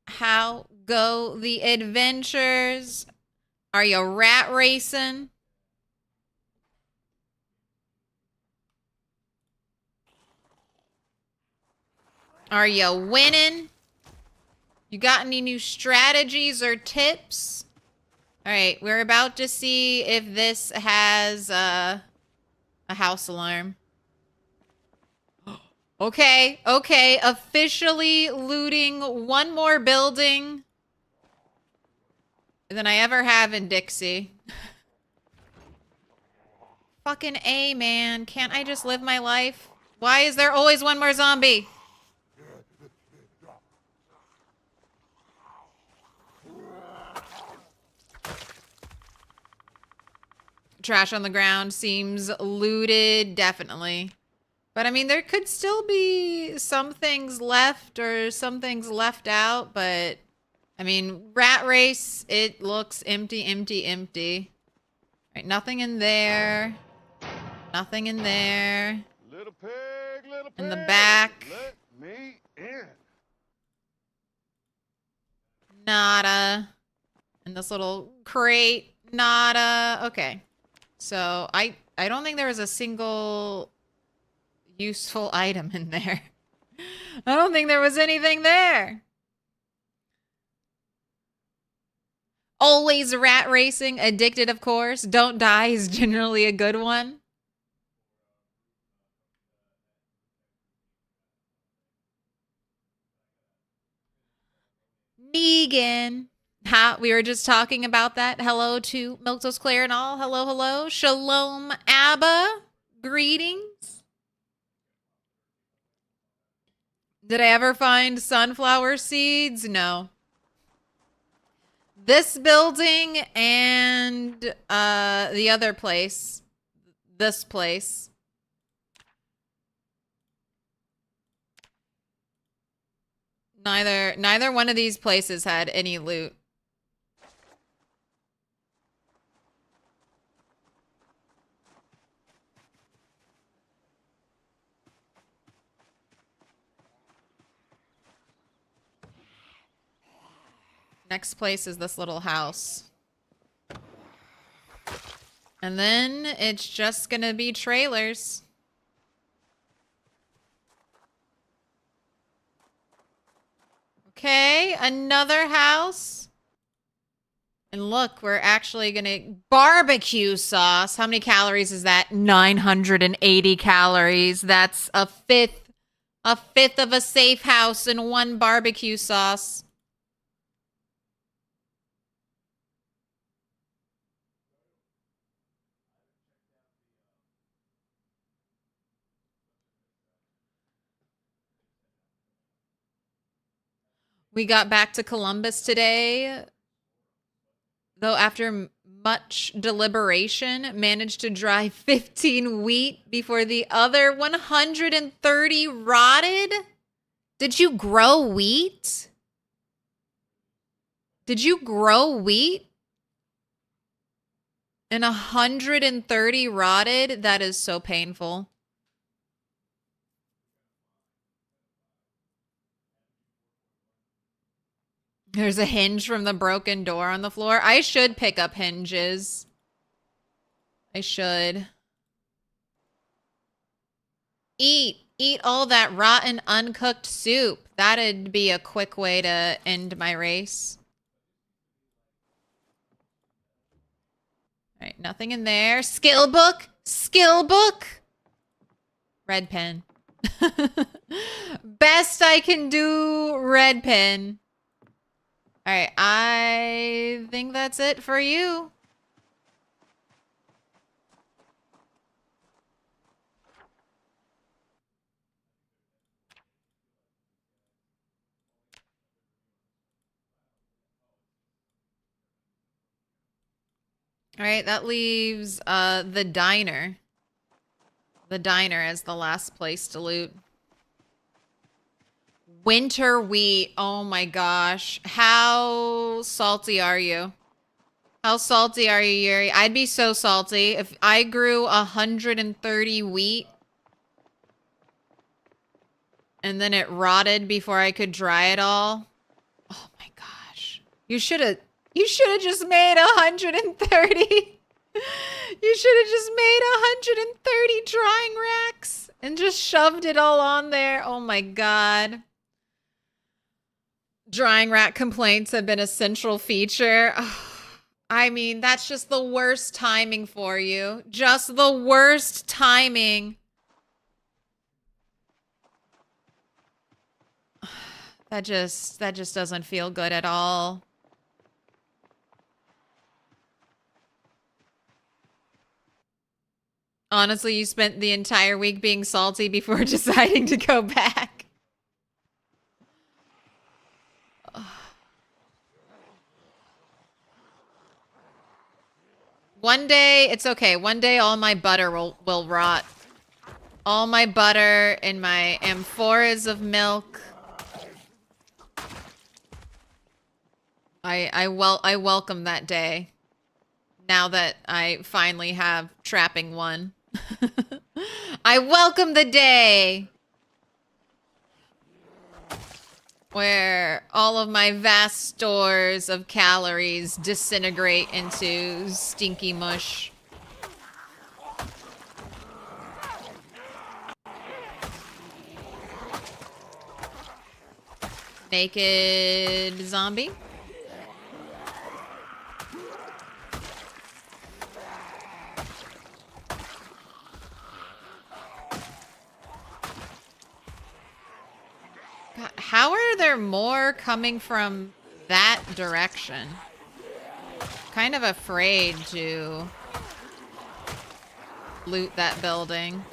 How go the adventures? Are you rat racing? Are you winning? You got any new strategies or tips? All right, we're about to see if this has a house alarm. Okay, okay, officially looting one more building. than I ever have in Dixie. Fucking A, man. Can't I just live my life? Why is there always one more zombie? Trash on the ground seems looted, definitely. But I mean, there could still be some things left or some things left out, but I mean, rat race, it looks empty, empty, empty. Right, nothing in there. Nothing in there. Little pig, little pig. In the back. Let me in. Nada. In this little crate. Nada. Okay. So I don't think there was a single useful item in there. I don't think there was anything there. Always rat racing. Addicted, of course. Don't die is generally a good one. Negan. We were just talking about that. Hello to Milquetoast Claire and all. Hello, hello. Shalom, Abba. Greetings. Did I ever find sunflower seeds? No. This building and the other place. This place. Neither one of these places had any loot. Next place is this little house. And then it's just gonna be trailers. Okay, another house. And look, we're actually gonna barbecue sauce. How many calories is that? 980 calories. That's a fifth of a safe house and one barbecue sauce. We got back to Columbus today, though after much deliberation, managed to dry 15 wheat before the other 130 rotted. Did you grow wheat? Did you grow wheat? And 130 rotted? That is so painful. There's a hinge from the broken door on the floor. I should pick up hinges. I should. Eat all that rotten, uncooked soup. That'd be a quick way to end my race. All right, nothing in there. Skill book. Skill book. Red pen. Best I can do, red pen. All right, I think that's it for you. All right, that leaves the diner. The diner as the last place to loot. Winter wheat. Oh my gosh. How salty are you? How salty are you, Yuri? I'd be so salty if I grew 130 wheat and then it rotted before I could dry it all. Oh my gosh. You should have just made 130. You should have just made 130 drying racks and just shoved it all on there. Oh my god. Drying rack complaints have been a central feature. I mean, that's just the worst timing for you. Just the worst timing. That just doesn't feel good at all. Honestly, you spent the entire week being salty before deciding to go back. One day, it's okay. One day all my butter will rot. All my butter and my amphoras of milk. I welcome that day. Now that I finally have trapping one. I welcome the day where all of my vast stores of calories disintegrate into stinky mush. Naked zombie. God, how are there more coming from that direction? Kind of afraid to loot that building.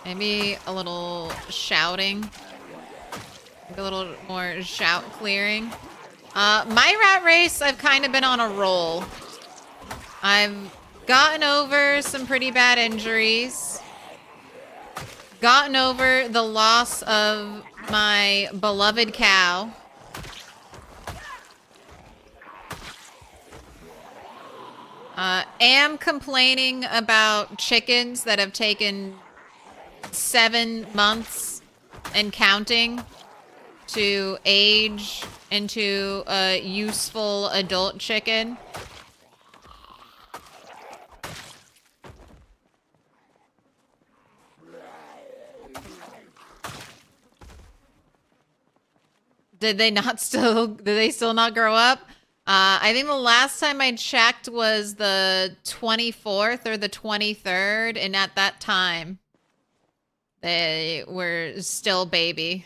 Maybe a little shouting. Maybe a little more shout clearing. My rat race, I've kind of been on a roll. I've gotten over some pretty bad injuries. Gotten over the loss of my beloved cow. Am complaining about chickens that have taken 7 months and counting to age into a useful adult chicken. Did they still not grow up? I think the last time I checked was the 24th or the 23rd, and at that time, they were still baby.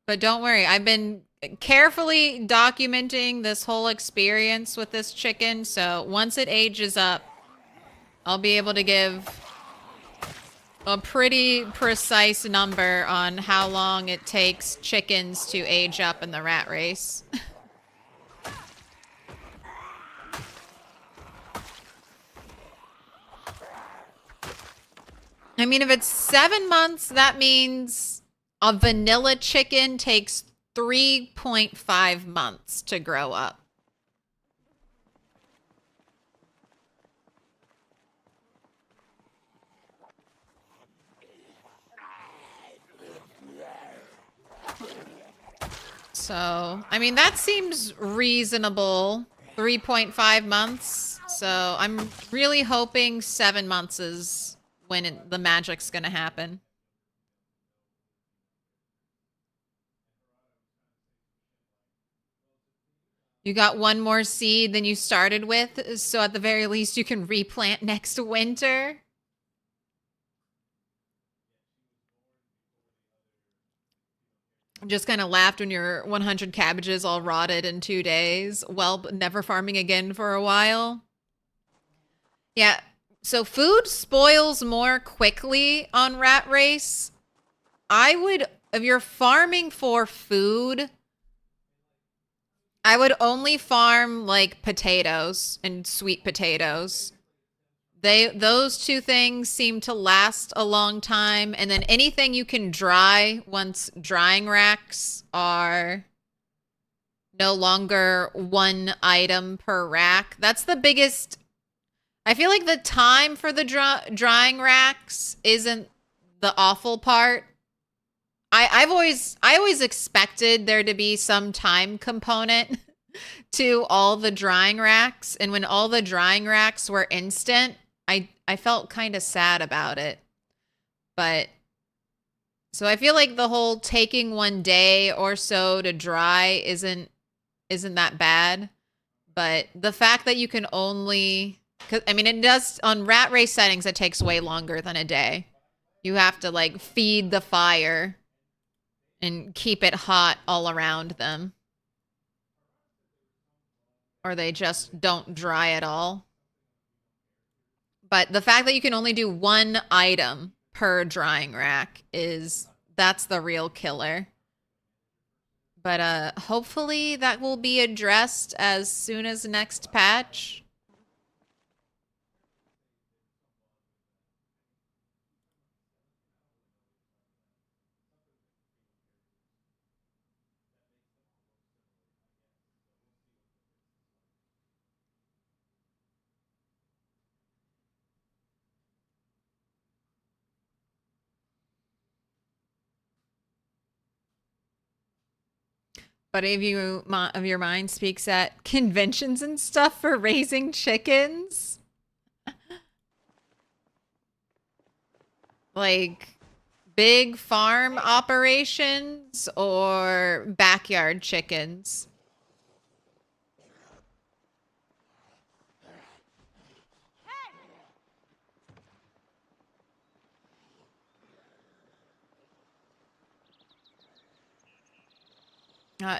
But don't worry, I've been carefully documenting this whole experience with this chicken, so once it ages up, I'll be able to give a pretty precise number on how long it takes chickens to age up in the rat race. I mean, if it's 7 months, that means a vanilla chicken takes 3.5 months to grow up. So, I mean, that seems reasonable. 3.5 months. So, I'm really hoping 7 months is when the magic's gonna happen. You got one more seed than you started with, so at the very least you can replant next winter. Just kind of laughed when your 100 cabbages all rotted in 2 days. Well, never farming again for a while. Yeah, so food spoils more quickly on Rat Race. If you're farming for food, I would only farm like potatoes and sweet potatoes. Those two things seem to last a long time, and then anything you can dry once drying racks are no longer one item per rack. That's the biggest. I feel like the time for the drying racks isn't the awful part. I always expected there to be some time component to all the drying racks, and when all the drying racks were instant, I felt kind of sad about it. But so I feel like the whole taking 1 day or so to dry isn't that bad. But the fact that you can only... I mean, it does... On rat race settings, it takes way longer than a day. You have to, like, feed the fire and keep it hot all around them. Or they just don't dry at all. But the fact that you can only do one item per drying rack that's the real killer. But hopefully that will be addressed as soon as next patch. But if your mind speaks at conventions and stuff for raising chickens, like big farm operations or backyard chickens.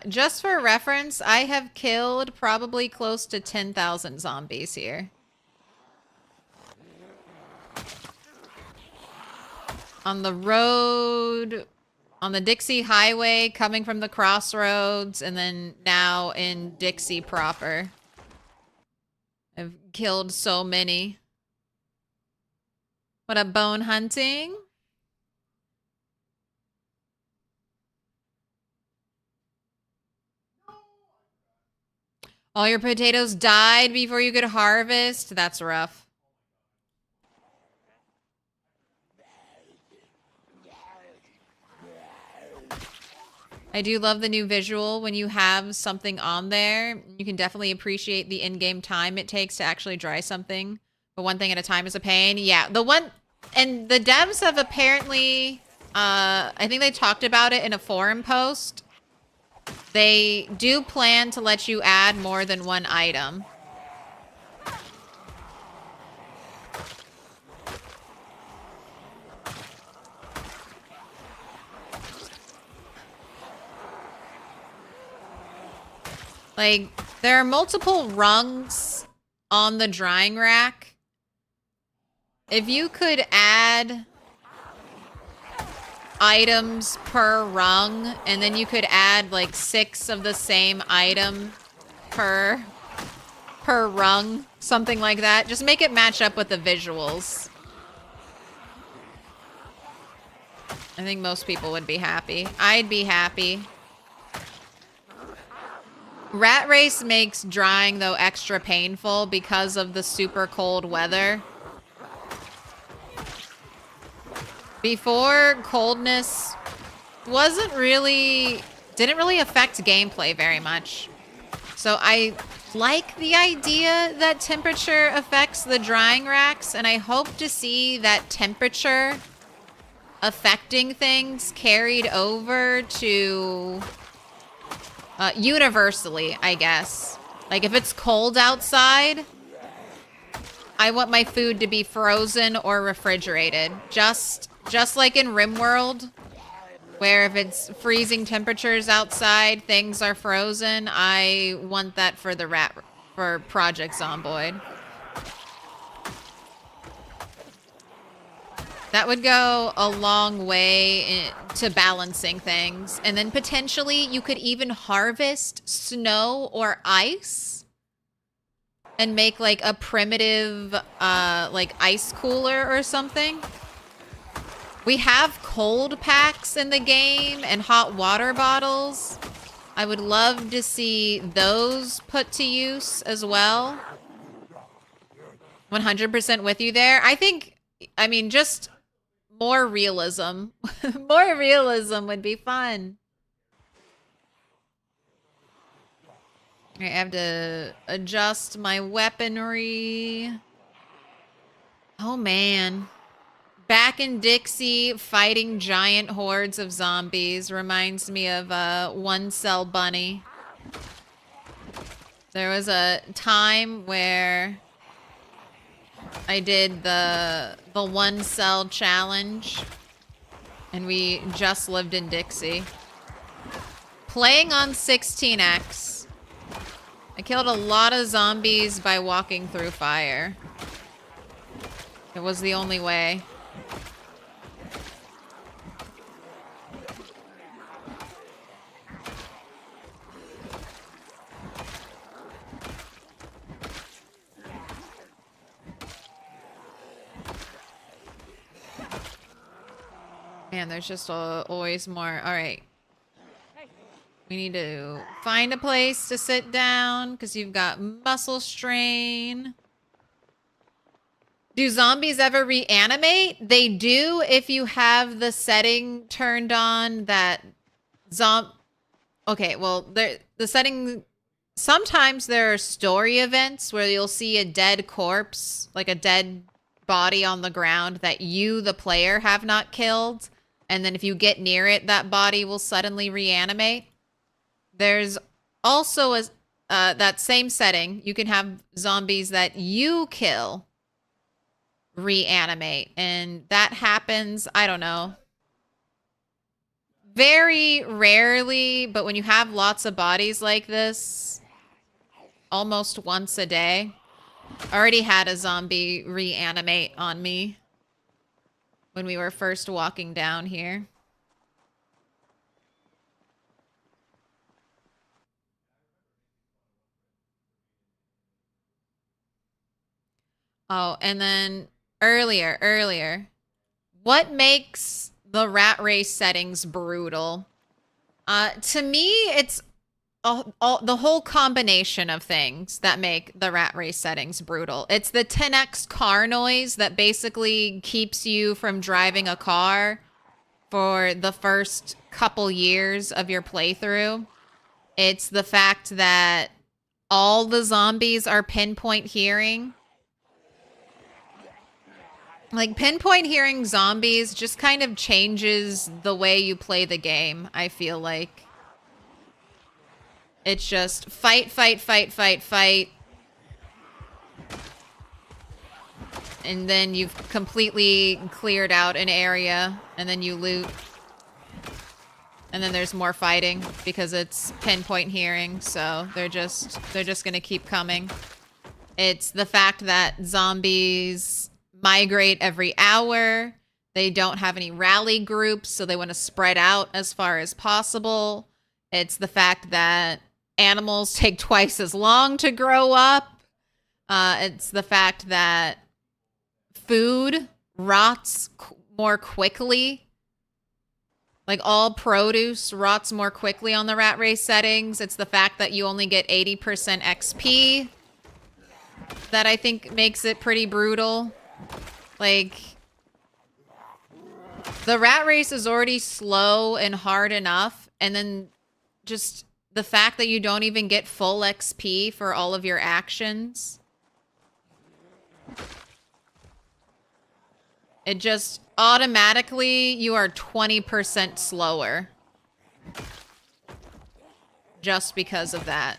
Just for reference, I have killed probably close to 10,000 zombies here. On the road, on the Dixie Highway, coming from the crossroads, and then now in Dixie proper. I've killed so many. What up, bone hunting? All your potatoes died before you could harvest? That's rough. I do love the new visual when you have something on there. You can definitely appreciate the in-game time it takes to actually dry something. But one thing at a time is a pain. Yeah, and the devs have apparently, I think they talked about it in a forum post. They do plan to let you add more than one item. Like, there are multiple rungs on the drying rack. If you could add items per rung, and then you could add like 6 of the same item per rung, something like that. Just make it match up with the visuals. I think most people would be happy. I'd be happy. Rat Race makes drying, though, extra painful because of the super cold weather. Before, coldness didn't really affect gameplay very much. So I like the idea that temperature affects the drying racks, and I hope to see that temperature affecting things carried over to universally, I guess. Like, if it's cold outside, I want my food to be frozen or refrigerated. Just like in RimWorld, where if it's freezing temperatures outside, things are frozen. I want that for for Project Zomboid. That would go a long way to balancing things. And then potentially you could even harvest snow or ice and make like a primitive like ice cooler or something. We have cold packs in the game and hot water bottles. I would love to see those put to use as well. 100% with you there. I mean, just more realism. More realism would be fun. I have to adjust my weaponry. Oh, man. Back in Dixie, fighting giant hordes of zombies reminds me of One Cell Bunny. There was a time where I did the 1 cell challenge, and we just lived in Dixie. Playing on 16x, I killed a lot of zombies by walking through fire. It was the only way. Man, there's just always more. All right. We need to find a place to sit down because you've got muscle strain. Do zombies ever reanimate? They do if you have the setting turned on that Okay, well, the setting... Sometimes there are story events where you'll see a dead corpse, like a dead body on the ground that you, the player, have not killed. And then if you get near it, that body will suddenly reanimate. There's also that same setting. You can have zombies that you kill reanimate. And that happens, I don't know, very rarely. But when you have lots of bodies like this, almost once a day. Already had a zombie reanimate on me when we were first walking down here. Oh, and then earlier, what makes the rat race settings brutal? To me, it's the whole combination of things that make the rat race settings brutal. It's the 10x car noise that basically keeps you from driving a car for the first couple years of your playthrough. It's the fact that all the zombies are pinpoint hearing. Like, pinpoint hearing zombies just kind of changes the way you play the game, I feel like. It's just fight, fight, fight, fight, fight. And then you've completely cleared out an area, and then you loot. And then there's more fighting because it's pinpoint hearing, so they're just gonna keep coming. It's the fact that zombies migrate every hour. They don't have any rally groups, so they want to spread out as far as possible. It's the fact that animals take twice as long to grow up. It's the fact that food rots more quickly. Like, all produce rots more quickly on the rat race settings. It's the fact that you only get 80% XP that I think makes it pretty brutal. Like, the rat race is already slow and hard enough, and then just the fact that you don't even get full XP for all of your actions. It just automatically, you are 20% slower. Just because of that.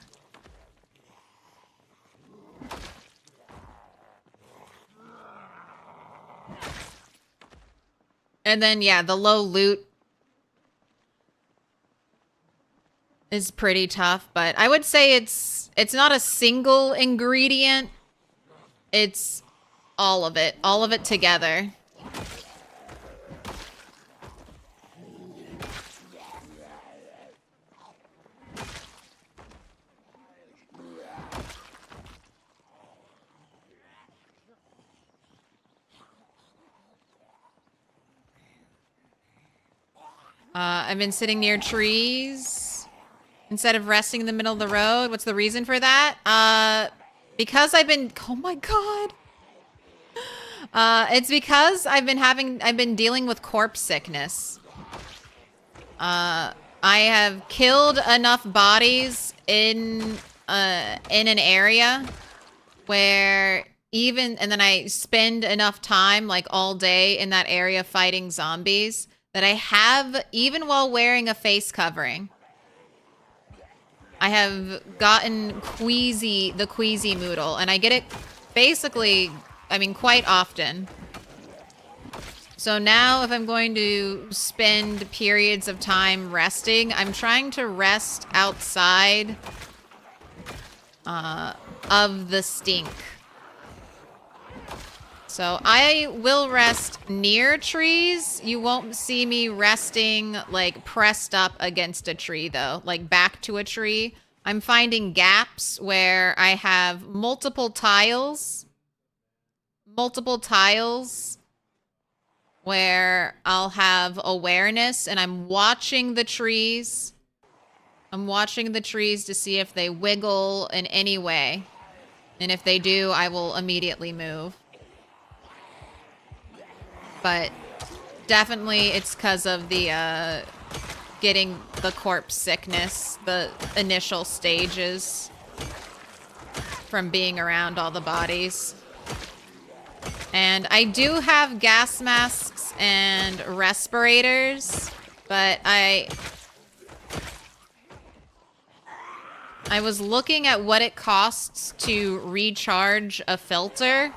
And then, yeah, the low loot is pretty tough, but I would say it's not a single ingredient. It's all of it together. I've been sitting near trees instead of resting in the middle of the road. What's the reason for that? Because I've been, oh my God. It's because I've been dealing with corpse sickness. I have killed enough bodies in an area where and then I spend enough time, like, all day in that area fighting zombies, that I have, even while wearing a face covering, I I have gotten queasy, the queasy moodle, and I get it basically, I mean, quite often. So now if I'm going to spend periods of time resting, I'm trying to rest outside of the stink. So I will rest near trees. You won't see me resting like pressed up against a tree though, like back to a tree. I'm finding gaps where I have multiple tiles where I'll have awareness and I'm watching the trees. I'm watching the trees to see if they wiggle in any way. And if they do, I will immediately move. But definitely it's because of the getting the corpse sickness, the initial stages from being around all the bodies. And I do have gas masks and respirators, but I was looking at what it costs to recharge a filter.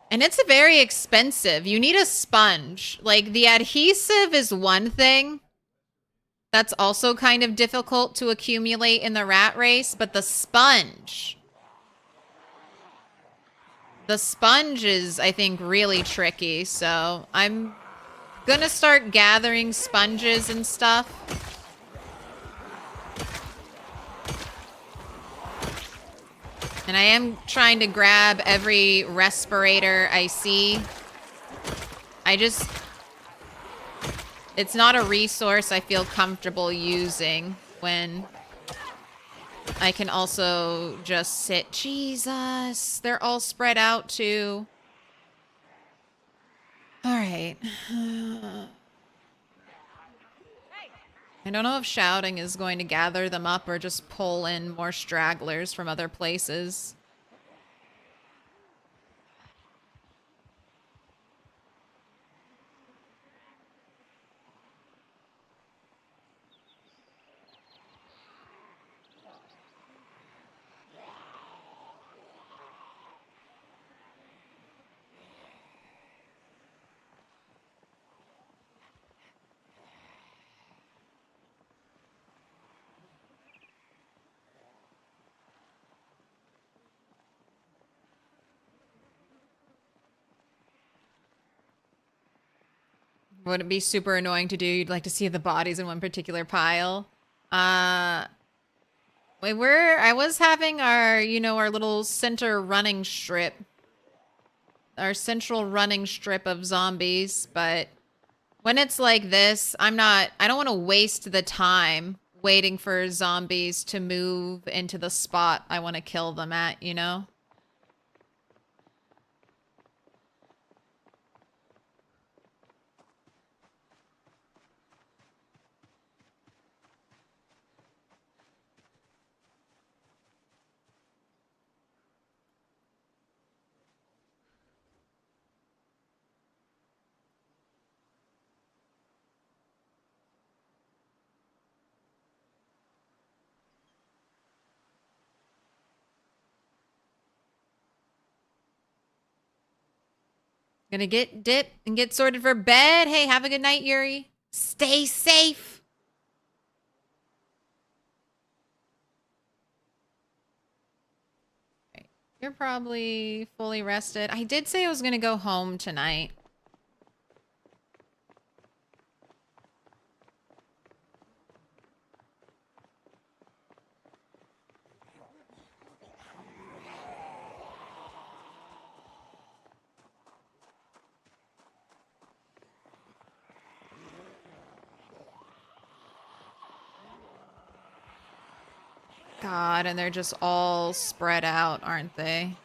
And it's very expensive. You need a sponge. Like, the adhesive is one thing that's also kind of difficult to accumulate in the rat race, but the sponge is, I think, really tricky. So I'm gonna start gathering sponges and stuff. And I am trying to grab every respirator I see. It's not a resource I feel comfortable using when I can also just sit. Jesus, they're all spread out too. All right. I don't know if shouting is going to gather them up or just pull in more stragglers from other places. Would it be super annoying to do? You'd like to see the bodies in one particular pile. I was having our, our little center running strip. Our central running strip of zombies, but when it's like this, I don't want to waste the time waiting for zombies to move into the spot I want to kill them at, you know? Gonna get dip and get sorted for bed. Hey, have a good night, Yuri. Stay safe. Okay. You're probably fully rested. I did say I was gonna go home tonight. God, and they're just all spread out, aren't they?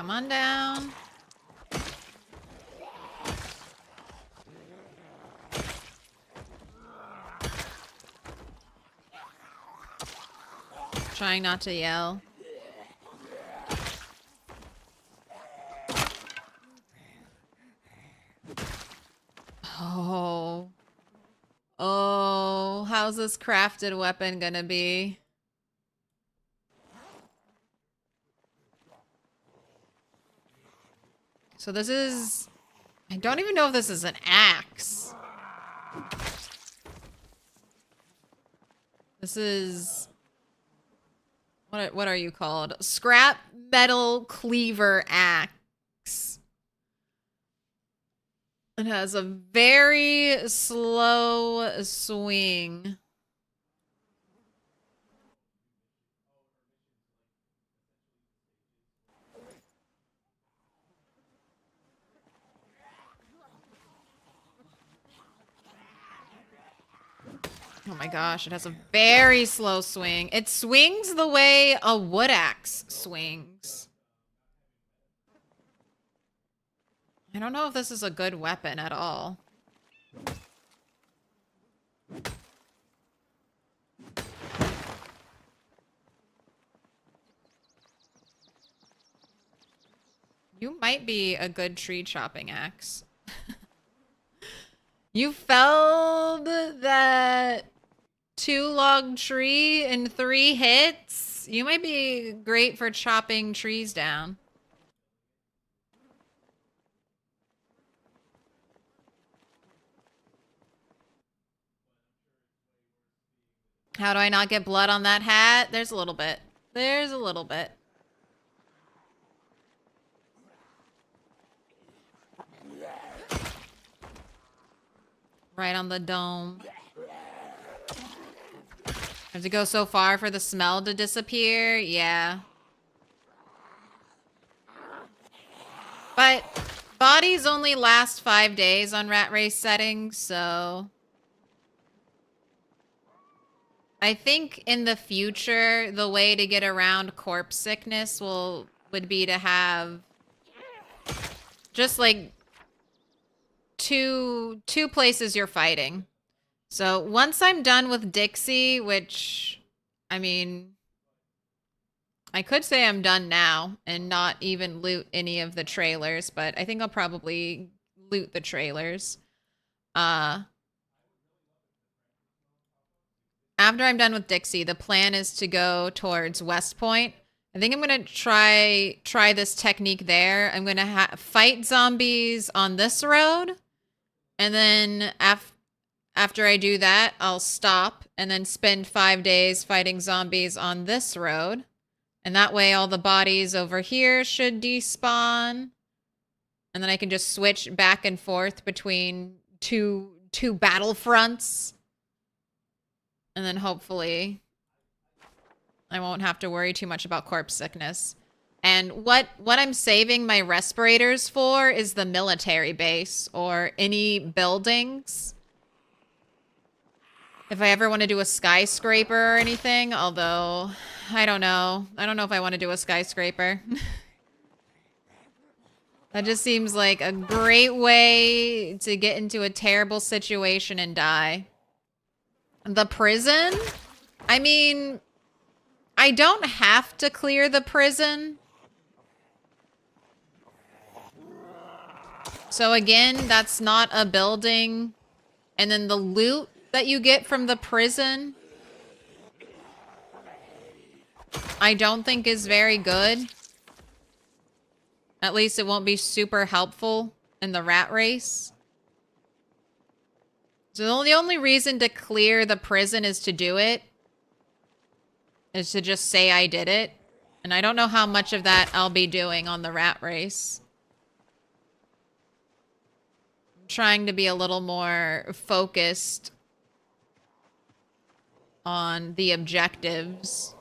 Come on down. Trying not to yell. Oh. Oh, how's this crafted weapon gonna be? So this is... I don't even know if this is an axe. This is... What are you called? Scrap metal cleaver axe. It has a very slow swing. Oh my gosh, it has a very slow swing. It swings the way a wood axe swings. I don't know if this is a good weapon at all. You might be a good tree chopping axe. You felled that 2-log tree in 3 hits? You might be great for chopping trees down. How do I not get blood on that hat? There's a little bit. There's a little bit. Right on the dome. Have to go so far for the smell to disappear? Yeah. But bodies only last 5 days on rat race settings, so... I think in the future, the way to get around corpse sickness would be to have just like two places you're fighting. So once I'm done with Dixie, which, I mean, I could say I'm done now and not even loot any of the trailers, but I think I'll probably loot the trailers. After I'm done with Dixie, the plan is to go towards West Point. I think I'm going to try this technique there. I'm going to fight zombies on this road. And then after I do that, I'll stop and then spend 5 days fighting zombies on this road. And that way all the bodies over here should despawn. And then I can just switch back and forth between two battlefronts. And then hopefully I won't have to worry too much about corpse sickness. And what I'm saving my respirators for is the military base or any buildings. If I ever want to do a skyscraper or anything, although I don't know. I don't know if I want to do a skyscraper. That just seems like a great way to get into a terrible situation and die. The prison? I mean, I don't have to clear the prison. So again, that's not a building. And then the loot that you get from the prison, I don't think is very good. At least it won't be super helpful in the rat race. So the only reason to clear the prison is to do it. Is to just say I did it. And I don't know how much of that I'll be doing on the rat race. I'm trying to be a little more focused on the objectives.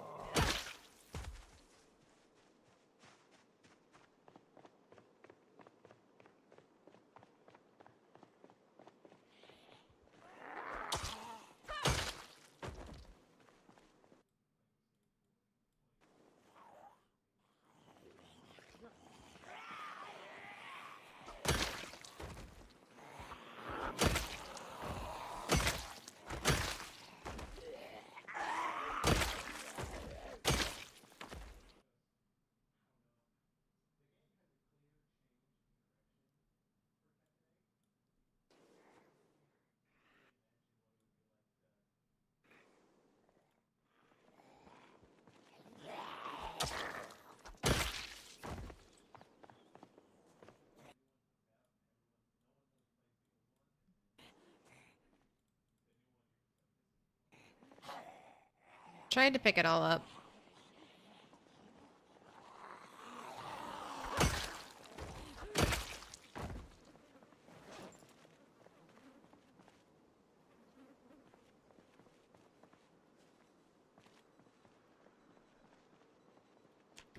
Tried to pick it all up.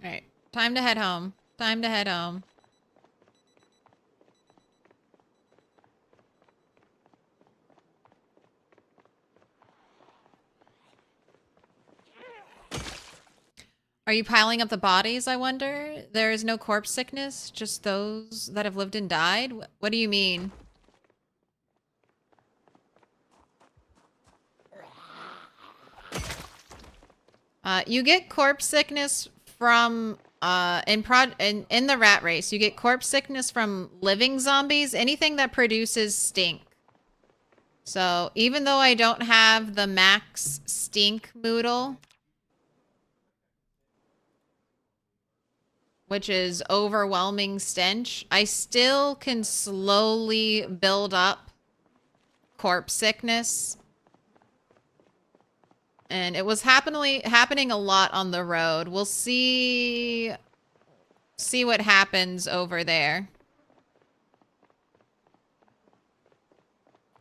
Alright. Time to head home. Time to head home. Are you piling up the bodies, I wonder? There is no corpse sickness? Just those that have lived and died? What do you mean? You get corpse sickness from in the rat race. You get corpse sickness from living zombies, anything that produces stink. So even though I don't have the max stink moodle, which is overwhelming stench, I still can slowly build up corpse sickness. And it was happening a lot on the road. We'll see what happens over there.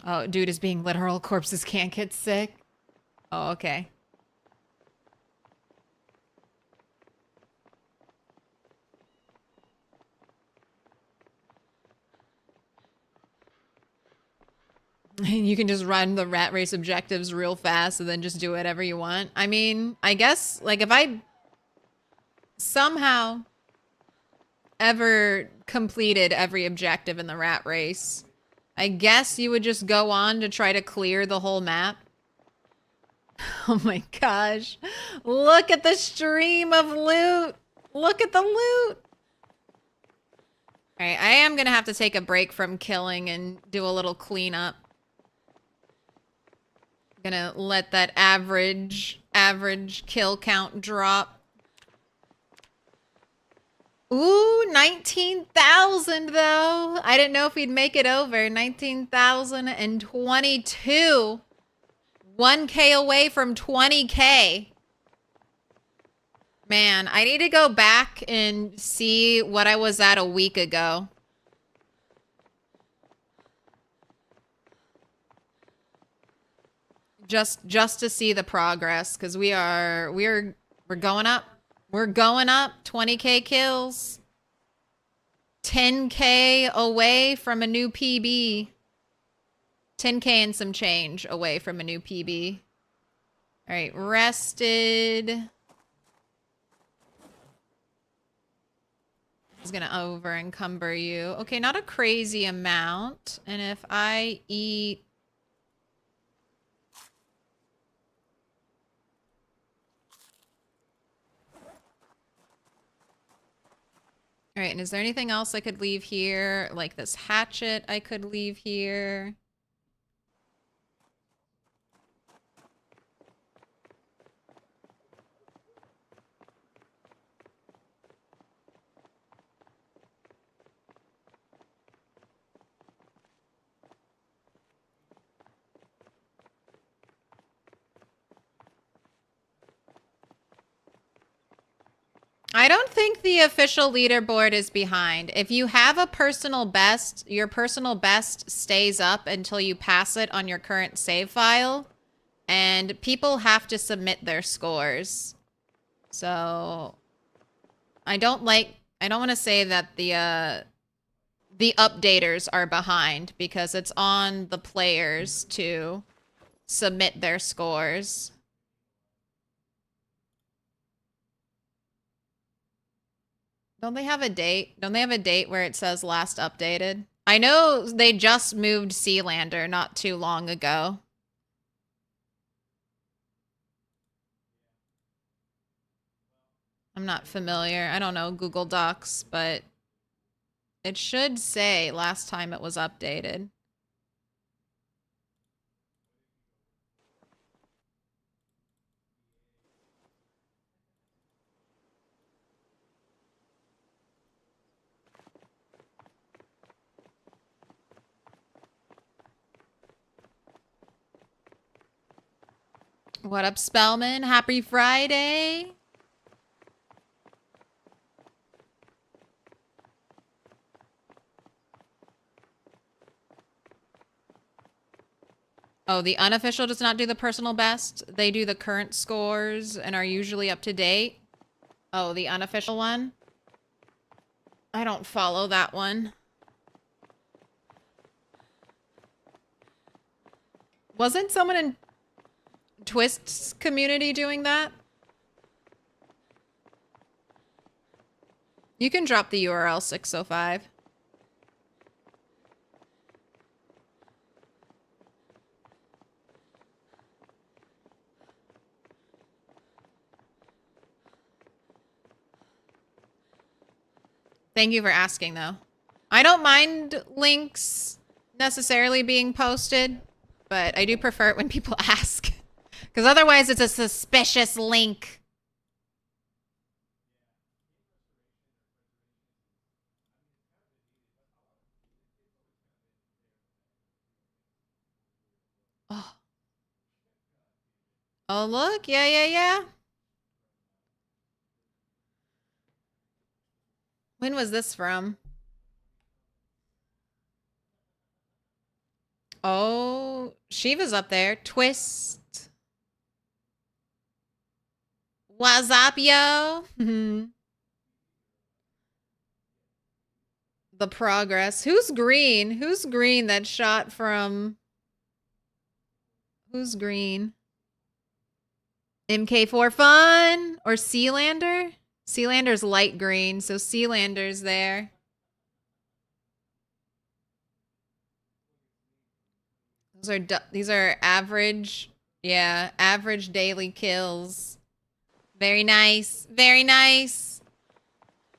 Oh, dude is being literal. Corpses can't get sick. Oh, okay. You can just run the rat race objectives real fast and then just do whatever you want. I mean, I guess, like, if I somehow ever completed every objective in the rat race, I guess you would just go on to try to clear the whole map. Oh my gosh. Look at the stream of loot. Look at the loot. All right, I am going to have to take a break from killing and do a little cleanup. Gonna let that average kill count drop. Ooh, 19,000 though. I didn't know if we'd make it over. 19,022. 1K away from 20K. Man, I need to go back and see what I was at a week ago. Just to see the progress, because we're going up. We're going up. 20K kills. 10K away from a new PB. 10K and some change away from a new PB. All right, rested. Is gonna over encumber you. Okay, not a crazy amount. And if I eat all right, and is there anything else I could leave here? Like this hatchet I could leave here. I don't think the official leaderboard is behind. If you have a personal best, your personal best stays up until you pass it on your current save file. And people have to submit their scores. So I don't want to say that the updaters are behind, because it's on the players to submit their scores. Don't they have a date? Don't they have a date where it says last updated? I know they just moved Sealander not too long ago. I'm not familiar. I don't know Google Docs, but it should say last time it was updated. What up, Spellman? Happy Friday. Oh, the unofficial does not do the personal best. They do the current scores and are usually up to date. Oh, the unofficial one? I don't follow that one. Wasn't someone in Twist's community doing that? You can drop the URL 605. Thank you for asking, though. I don't mind links necessarily being posted, but I do prefer it when people ask. Because otherwise it's a suspicious link. Oh. Oh, look. Yeah. When was this from? Oh, Shiva's up there. Twist. What's up, yo? The progress. Who's green? Who's green that shot from... Who's green? MK4 Fun? Or Sealander? Sealander's light green, so Sealander's there. These are average, yeah, average daily kills. Very nice. Very nice.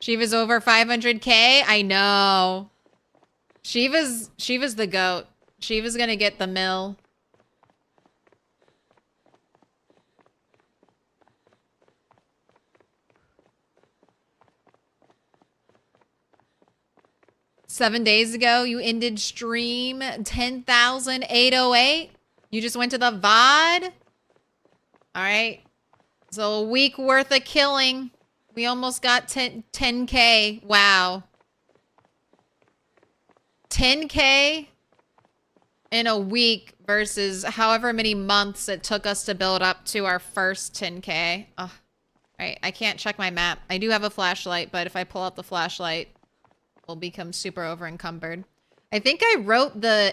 Shiva's over 500k. I know. Shiva's the goat. Shiva's gonna get the mill. Seven days ago, you ended stream 10,808. You just went to the VOD. All right. So a week worth of killing. We almost got 10k. Wow. 10k in a week versus however many months it took us to build up to our first 10k. Oh, all right. I can't check my map. I do have a flashlight, but if I pull out the flashlight, will become super over encumbered. I think I wrote the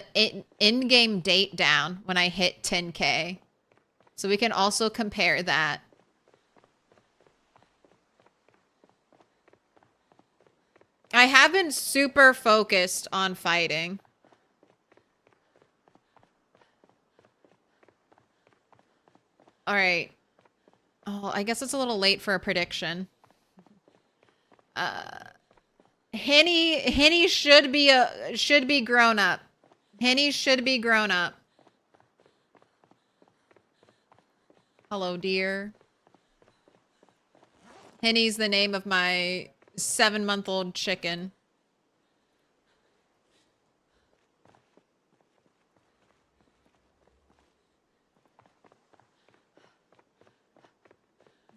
in-game date down when I hit 10k. So we can also compare that. I have been super focused on fighting. All right. Oh, I guess it's a little late for a prediction. Henny should be grown up. Henny should be grown up. Hello, dear. Henny's the name of my 7-month-old chicken.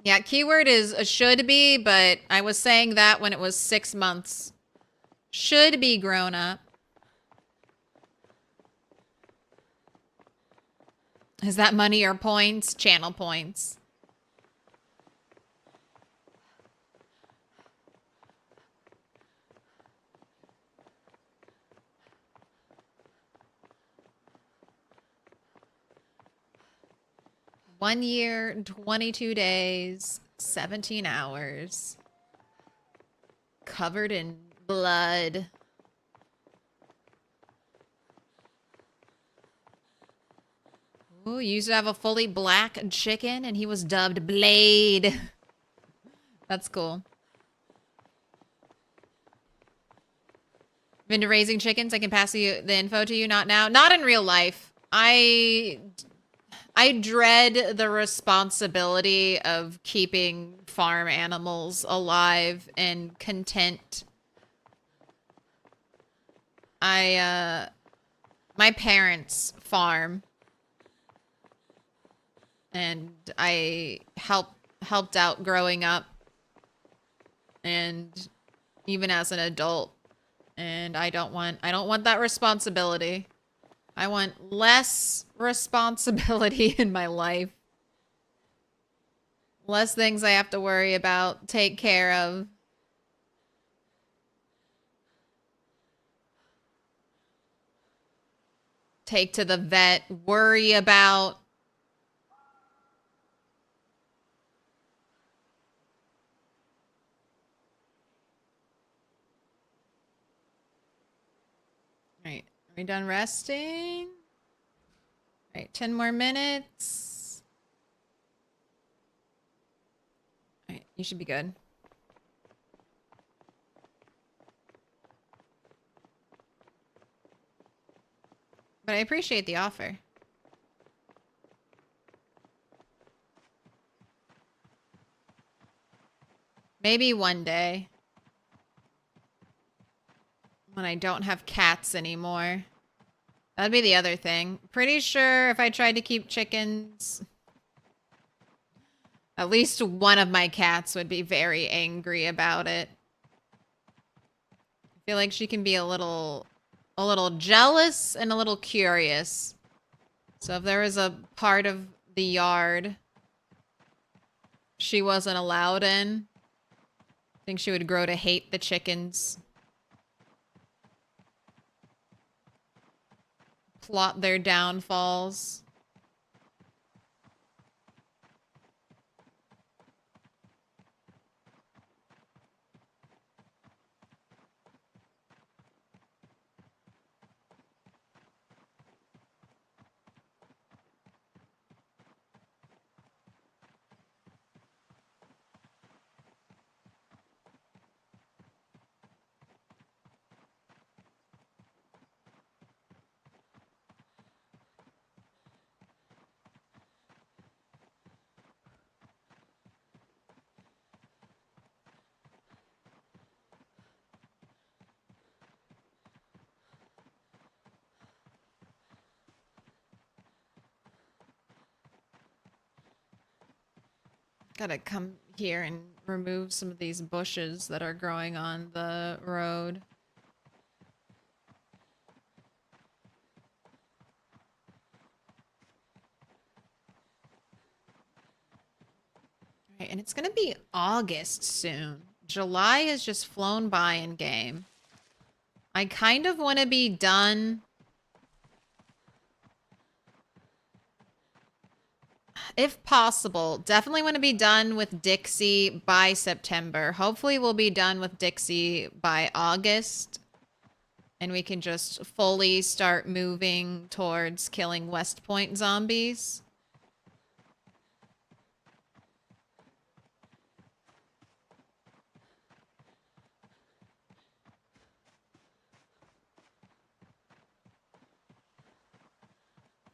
Yeah, keyword is a should be, but I was saying that when it was 6 months. Should be grown up. Is that money or points? Channel points. One year, 22 days, 17 hours. Covered in blood. Ooh, you used to have a fully black chicken and he was dubbed Blade. That's cool. Been to raising chickens? I can pass you the info to you. Not now. Not in real life. I dread the responsibility of keeping farm animals alive and content. My parents farm. and I helped out growing up and even as an adult, and I don't want that responsibility. I want less responsibility in my life. Less things I have to worry about, take care of. Take to the vet, worry about. All right, are we done resting? All right, 10 more minutes. All right, you should be good. But I appreciate the offer. Maybe one day. When I don't have cats anymore. That'd be the other thing. Pretty sure if I tried to keep chickens, at least one of my cats would be very angry about it. I feel like she can be a little jealous and a little curious. So if there was a part of the yard she wasn't allowed in, I think she would grow to hate the chickens. Plot their downfalls. Gotta come here and remove some of these bushes that are growing on the road. Right, and it's gonna be August soon. July has just flown by in game. I kind of want to be done. If possible, definitely want to be done with Dixie by September. Hopefully we'll be done with Dixie by August. And we can just fully start moving towards killing West Point zombies.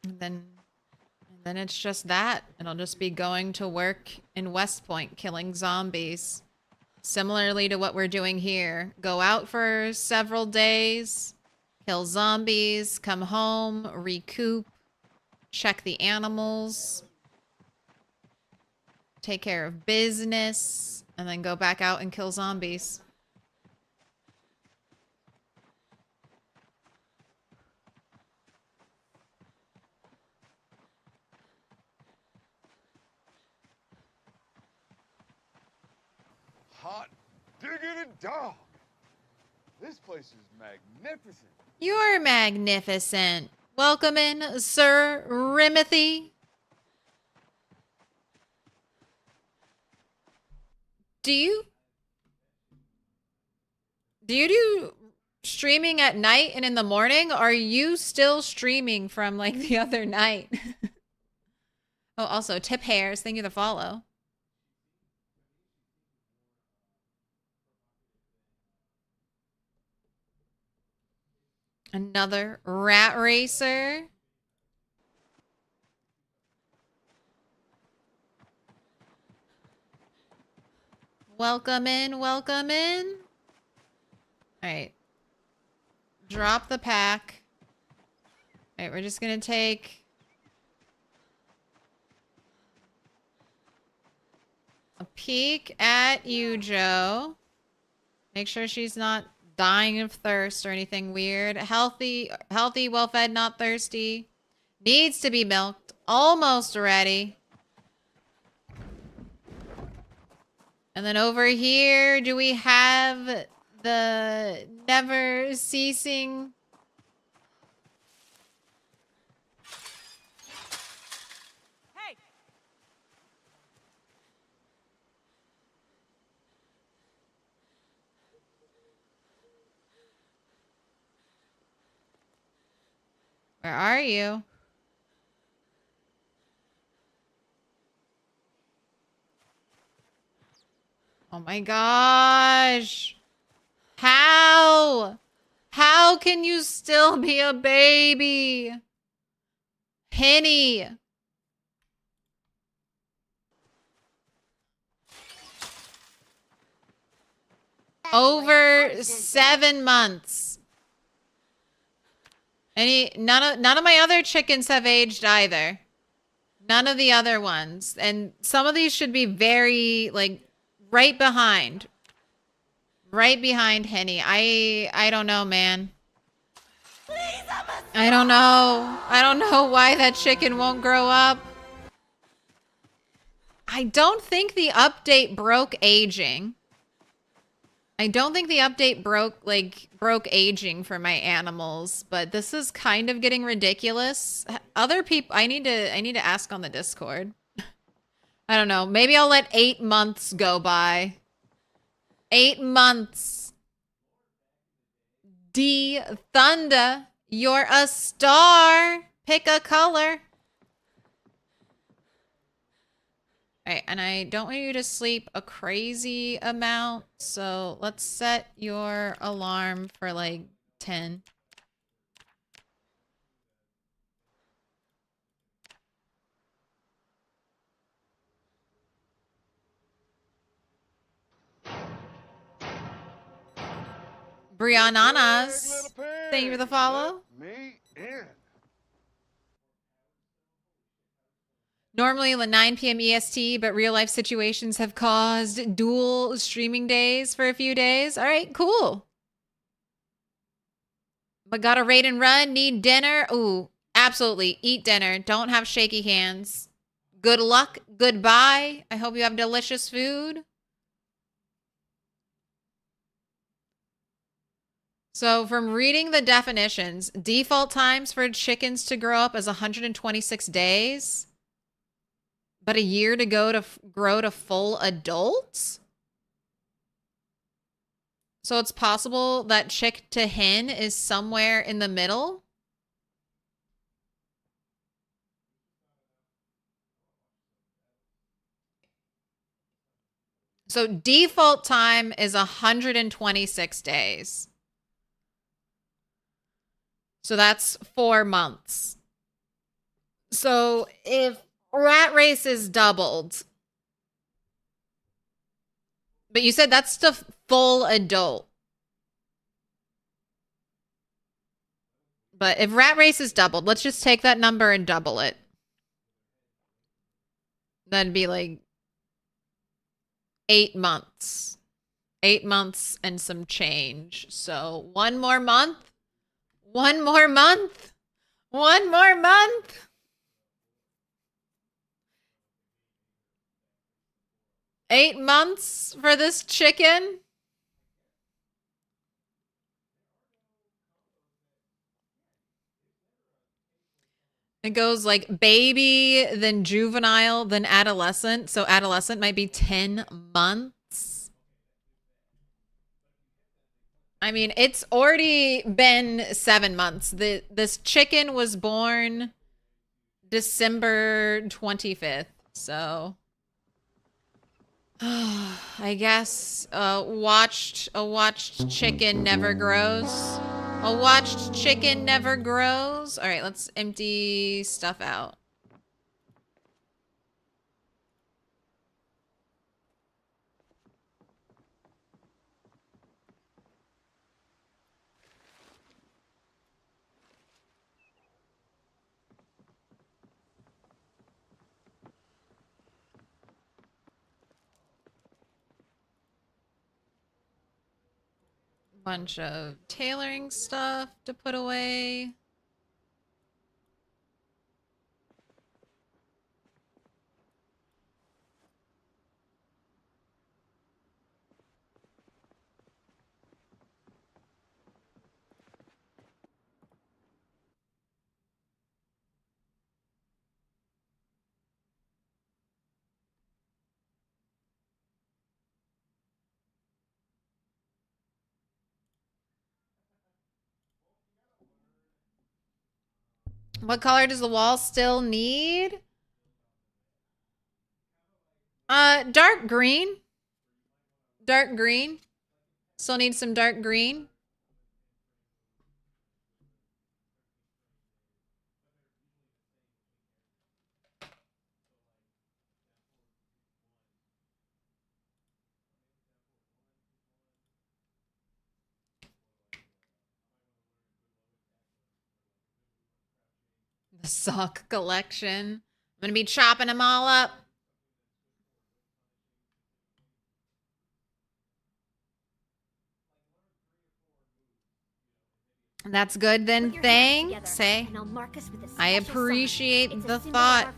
And then it's just that. It'll just be going to work in West Point, killing zombies. Similarly to what we're doing here. Go out for several days, kill zombies, come home, recoup, check the animals, take care of business, and then go back out and kill zombies. Hot diggity dog. This place is magnificent. You're magnificent. Welcome in, Sir Rimothy. Do you do streaming at night and in the morning? Are you still streaming from like the other night? Oh, also, Tip Hairs, thank you for the follow. Another rat racer. Welcome in, welcome in. All right. Drop the pack. All right, we're just gonna take peek at you, Joe. Make sure she's not dying of thirst or anything weird. Healthy, well-fed, not thirsty. Needs to be milked. Almost ready. And then over here, do we have the never ceasing? Hey! Where are you? Oh my gosh. How? How can you still be a baby? Henny. Over 7 months. None of my other chickens have aged either. None of the other ones. And some of these should be very, like, right behind. Right behind Henny. I don't know, man. I don't know. I don't know why that chicken won't grow up. I don't think the update broke aging. I don't think the update broke aging for my animals, but this is kind of getting ridiculous. Other people, I need to ask on the Discord. I don't know. Maybe I'll let 8 months go by. 8 months. D Thunder, you're a star. Pick a color. Alright, and I don't want you to sleep a crazy amount, so let's set your alarm for like 10. Brianna's, thank you for the follow. Let me in. Normally 9 p.m. EST, but real life situations have caused dual streaming days for a few days. All right, cool. But gotta raid and run, need dinner. Ooh, absolutely. Eat dinner. Don't have shaky hands. Good luck. Goodbye. I hope you have delicious food. So from reading the definitions, default times for chickens to grow up is 126 days. But a year to go to grow to full adults? So it's possible that chick to hen is somewhere in the middle? So default time is 126 days. So that's 4 months. So if rat race is doubled, but you said that's the full adult. But if rat race is doubled, let's just take that number and double it. That'd be like 8 months. 8 months and some change. So 1 more month. 1 more month. 1 more month. Eight months for this chicken. It goes like baby, then juvenile, then adolescent. So adolescent might be 10 months. I mean, it's already been 7 months. This chicken was born December 25th. So I guess a watched chicken never grows. A watched chicken never grows. All right, let's empty stuff out. Bunch of tailoring stuff to put away. What color does the wall still need? Dark green. Dark green. Still need some dark green. The sock collection. I'm gonna be chopping them all up. That's good then, thanks. Hey, I appreciate the thought.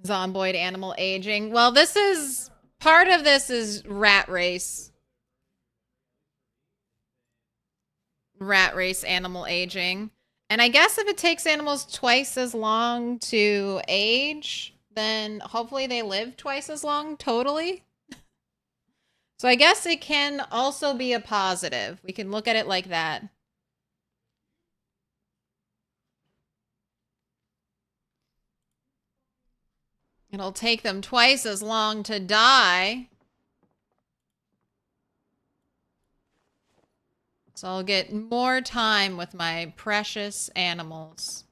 Zomboid animal aging. Well, this is part of this is rat race. Rat race animal aging. And I guess if it takes animals twice as long to age, then hopefully they live twice as long totally. So I guess it can also be a positive. We can look at it like that. It'll take them twice as long to die. So I'll get more time with my precious animals.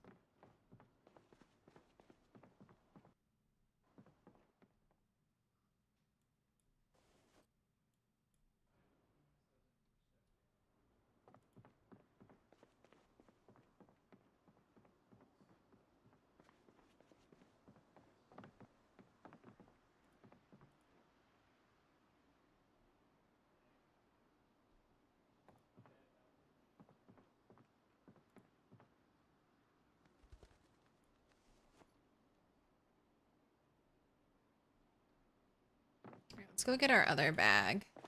Let's go get our other bag. Oh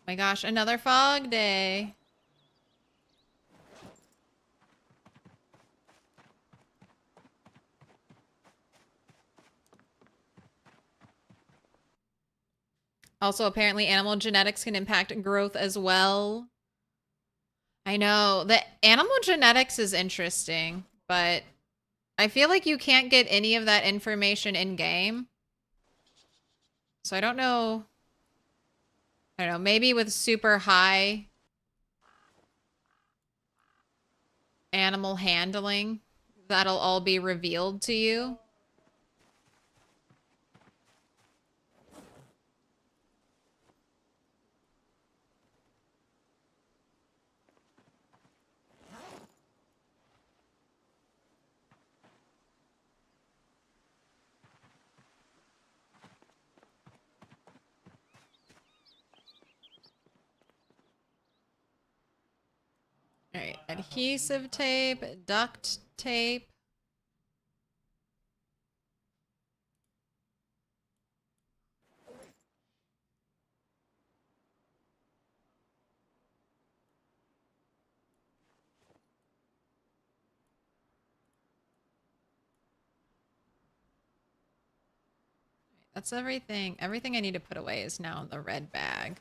my gosh, another fog day. Also, apparently animal genetics can impact growth as well. I know. The animal genetics is interesting, but I feel like you can't get any of that information in-game. So I don't know. I don't know. Maybe with super high animal handling, that'll all be revealed to you. All right, adhesive tape, duct tape. That's everything. Everything I need to put away is now in the red bag.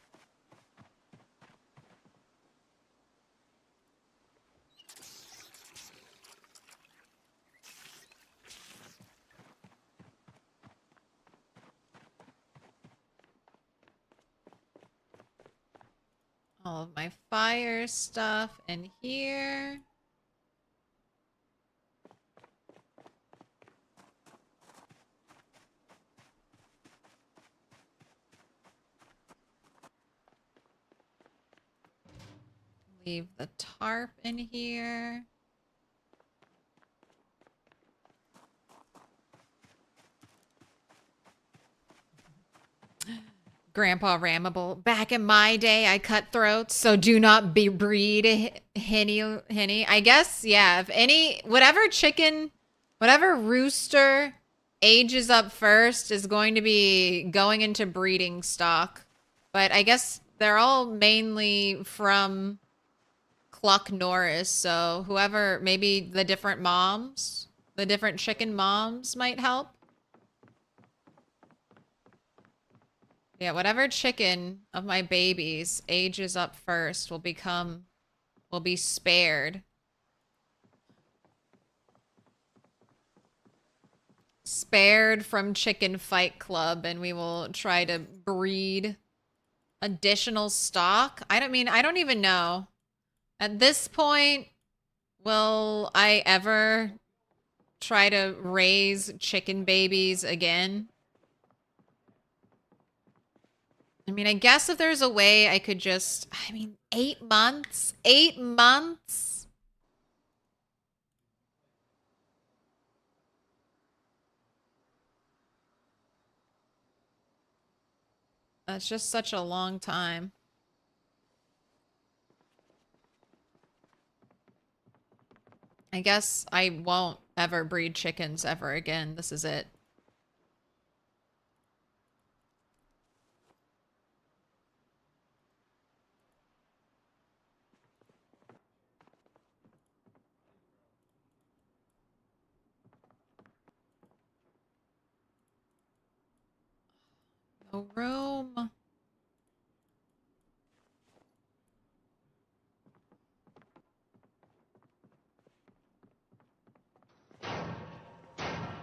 All of my fire stuff in here. Leave the tarp in here. Grandpa Ramable. Back in my day, I cut throats, so do not be breed henny. I guess, yeah, if any, whatever chicken, whatever rooster ages up first is going to be going into breeding stock. But I guess they're all mainly from Cluck Norris, so whoever, maybe the different moms, the different chicken moms might help. Yeah, whatever chicken of my babies ages up first will be spared. Spared from Chicken Fight Club, and we will try to breed additional stock. I don't even know. At this point, will I ever try to raise chicken babies again? I mean, I guess if there's a way I could just, 8 months? 8 months? That's just such a long time. I guess I won't ever breed chickens ever again. This is it. No room.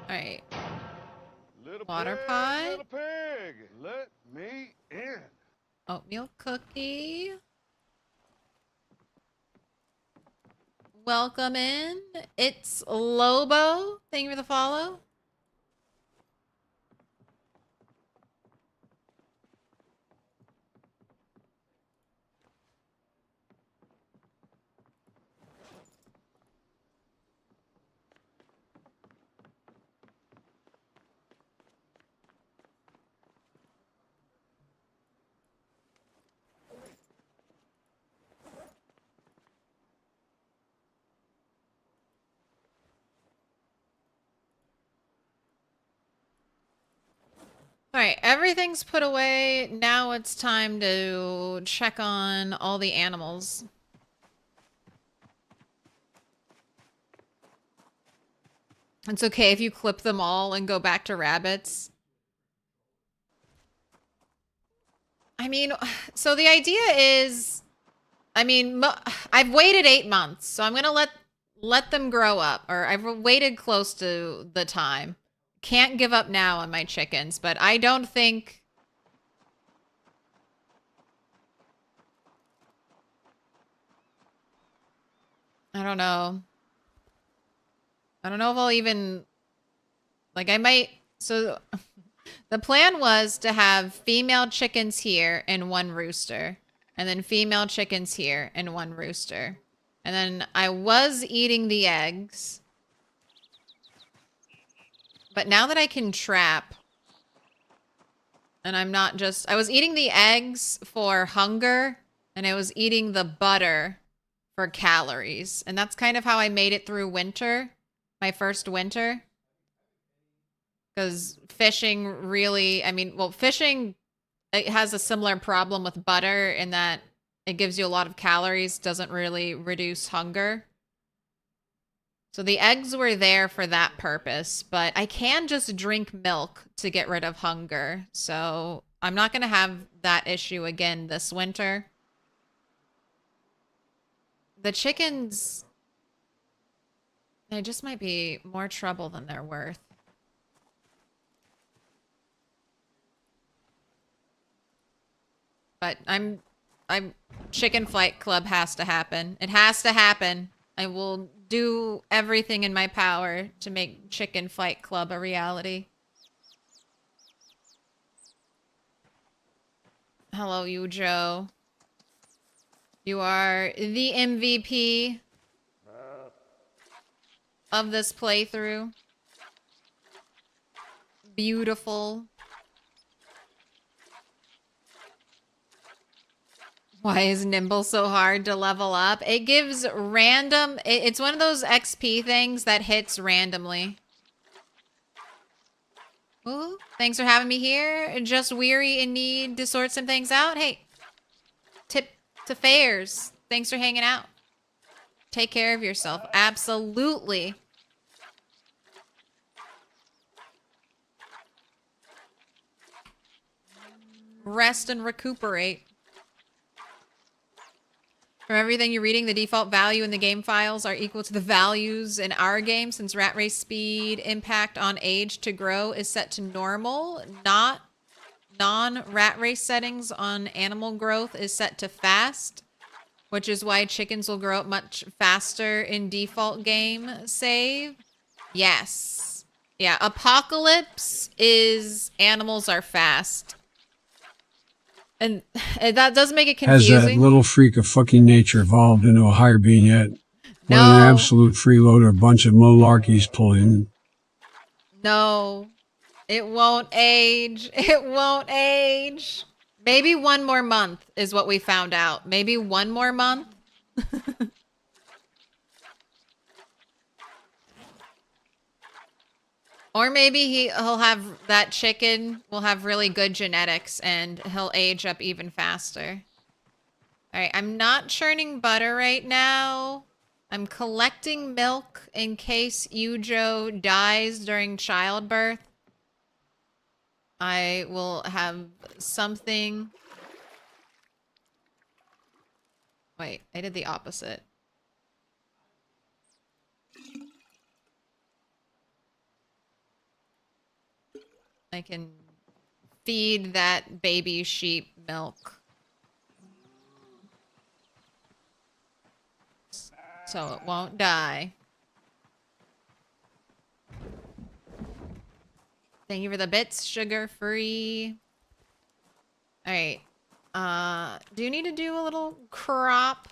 Alright. Water pot. Little pig, let me in. Oatmeal cookie. Welcome in. It's Lobo. Thank you for the follow. All right, everything's put away. Now it's time to check on all the animals. It's okay if you clip them all and go back to rabbits. I mean, so the idea is, I've waited 8 months, so I'm gonna let them grow up, or I've waited close to the time. Can't give up now on my chickens, but I don't think... I don't know. I don't know if I'll even... Like, I might... So, the plan was to have female chickens here and 1 rooster. And then female chickens here and 1 rooster. And then I was eating the eggs. But now that I can trap, and I'm not just... I was eating the eggs for hunger, and I was eating the butter for calories. And that's kind of how I made it through winter, my first winter. Because fishing really... fishing, it has a similar problem with butter in that it gives you a lot of calories, doesn't really reduce hunger. So the eggs were there for that purpose, but I can just drink milk to get rid of hunger. So I'm not going to have that issue again this winter. The chickens, they just might be more trouble than they're worth. But Chicken Flight Club has to happen. It has to happen. I will do everything in my power to make Chicken Fight Club a reality. Hello, you Joe. You are the MVP of this playthrough. Beautiful. Why is Nimble so hard to level up? It gives random... It's one of those XP things that hits randomly. Ooh, thanks for having me here. Just weary and need to sort some things out. Hey, tip to fairs. Thanks for hanging out. Take care of yourself. Absolutely. Rest and recuperate. From everything you're reading, the default value in the game files are equal to the values in our game, since rat race speed impact on age to grow is set to normal. Not non-rat race settings on animal growth is set to fast, which is why chickens will grow up much faster in default game save. Yes. Yeah, apocalypse is animals are fast. And that does make it confusing. Has that little freak of fucking nature evolved into a higher being yet? What No. an absolute freeloader bunch of malarkeys pulling. No. It won't age. It won't age. Maybe one more month is what we found out. Maybe one more month. Or maybe he'll have that chicken will have really good genetics and he'll age up even faster. All right, I'm not churning butter right now. I'm collecting milk in case Yujo dies during childbirth. I will have something. Wait, I did the opposite. I can feed that baby sheep milk. So it won't die. Thank you for the bits, sugar-free. Alright. Do you need to do a little crop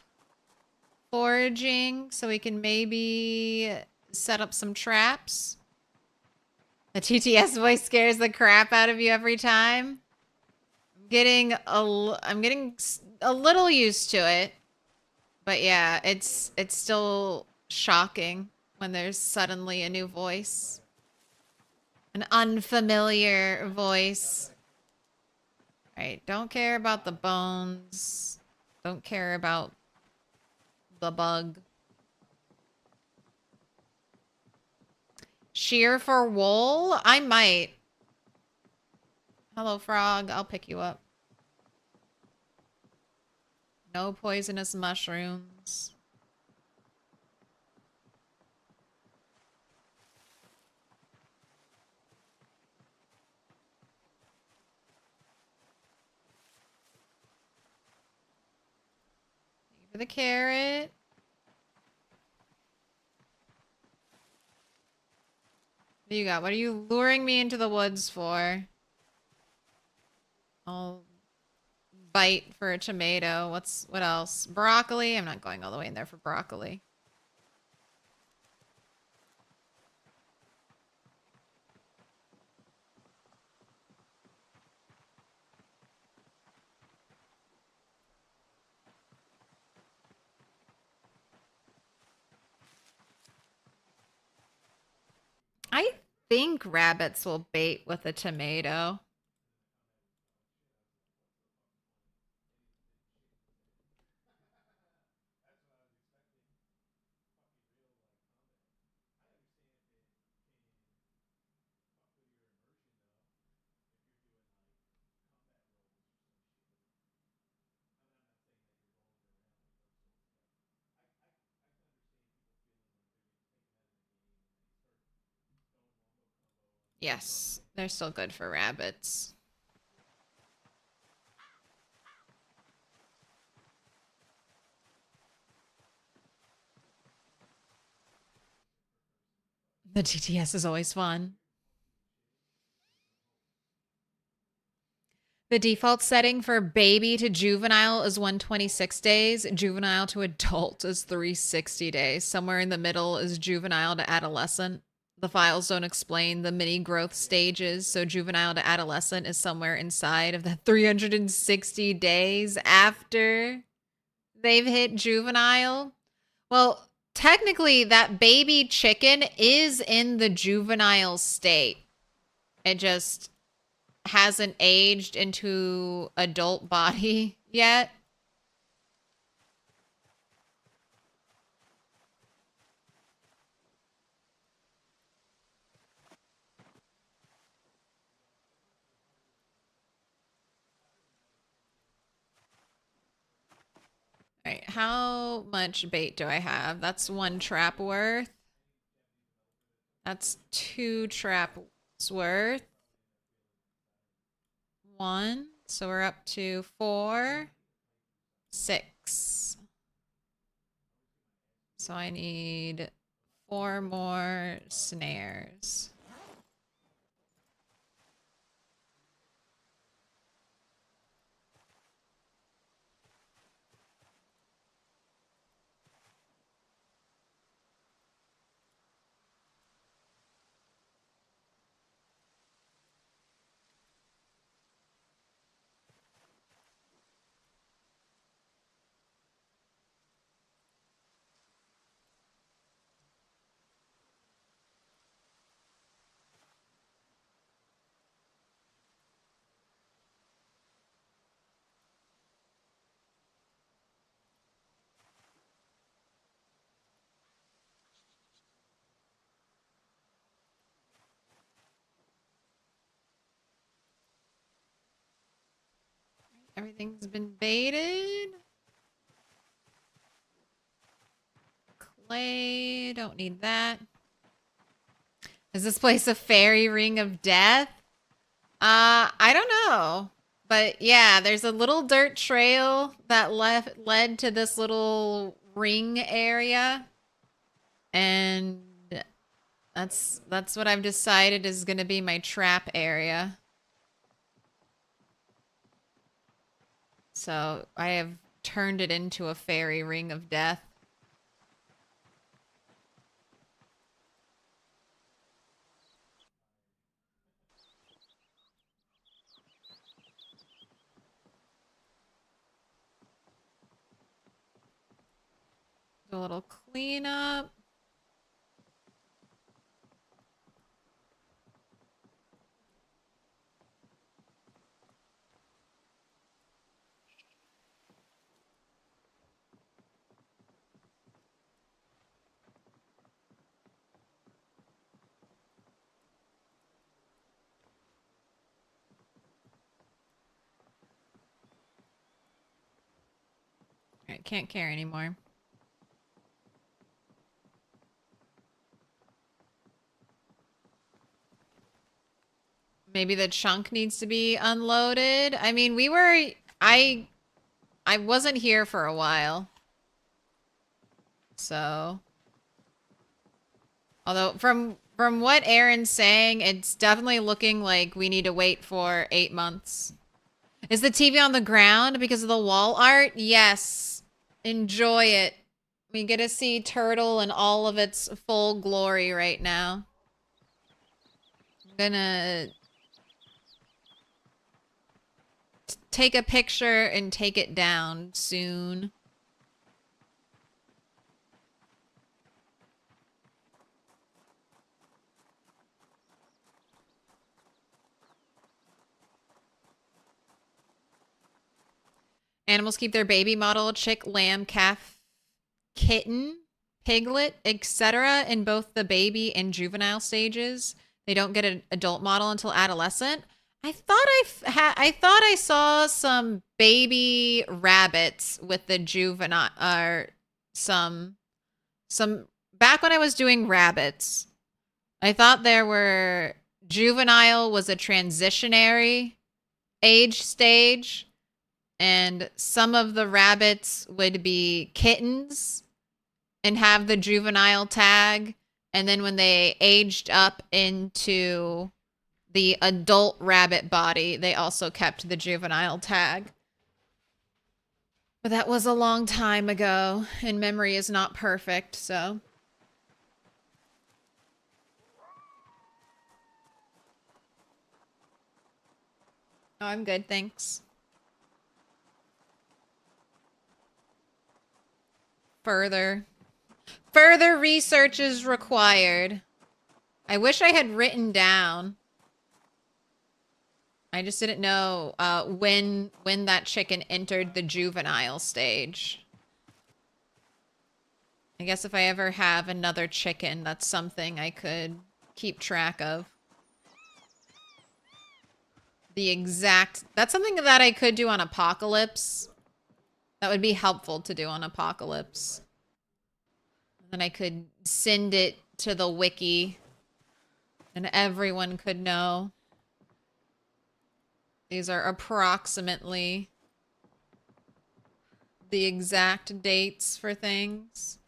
foraging so we can maybe set up some traps? The TTS voice scares the crap out of you every time. I'm getting a little used to it. But yeah, it's still shocking when there's suddenly a new voice. An unfamiliar voice. Alright, don't care about the bones. Don't care about the bug. Shear for wool? I might. Hello, frog. I'll pick you up. No poisonous mushrooms. Thank you for the carrot. What do you got? What are you luring me into the woods for? I'll bite for a tomato. What else? Broccoli? I'm not going all the way in there for broccoli. I think rabbits will bait with a tomato. Yes, they're still good for rabbits. The TTS is always fun. The default setting for baby to juvenile is 126 days. Juvenile to adult is 360 days. Somewhere in the middle is juvenile to adolescent. The files don't explain the mini growth stages, so juvenile to adolescent is somewhere inside of the 360 days after they've hit juvenile. Well, technically, that baby chicken is in the juvenile state. It just hasn't aged into adult body yet. All right, how much bait do I have? That's 1 trap worth. That's 2 traps worth. 1. So we're up to 4, 6. So I need 4 more snares. Everything's been baited. Clay, don't need that. Is this place a fairy ring of death? I don't know. But yeah, there's a little dirt trail that led to this little ring area. And that's what I've decided is going to be my trap area. So I have turned it into a fairy ring of death. Do a little cleanup. All right, can't carry anymore. Maybe the chunk needs to be unloaded. I mean, I wasn't here for a while. So, although from what Aaron's saying, it's definitely looking like we need to wait for 8 months. Is the TV on the ground because of the wall art? Yes. Enjoy it. We get to see Turtle in all of its full glory right now. I'm gonna take a picture and take it down soon. Animals keep their baby model, chick, lamb, calf, kitten, piglet, etc. in both the baby and juvenile stages. They don't get an adult model until adolescent. I thought I saw some baby rabbits with the juvenile, or some back when I was doing rabbits. I thought there were juvenile was a transitionary age stage, and some of the rabbits would be kittens and have the juvenile tag, and then when they aged up into the adult rabbit body, they also kept the juvenile tag. But that was a long time ago, and memory is not perfect, so. Oh, I'm good, thanks. Further research is required. I wish I had written down. I just didn't know when that chicken entered the juvenile stage. I guess if I ever have another chicken, that's something I could keep track of. That's something that I could do on Apocalypse. That would be helpful to do on Apocalypse. And then I could send it to the wiki and everyone could know. These are approximately the exact dates for things.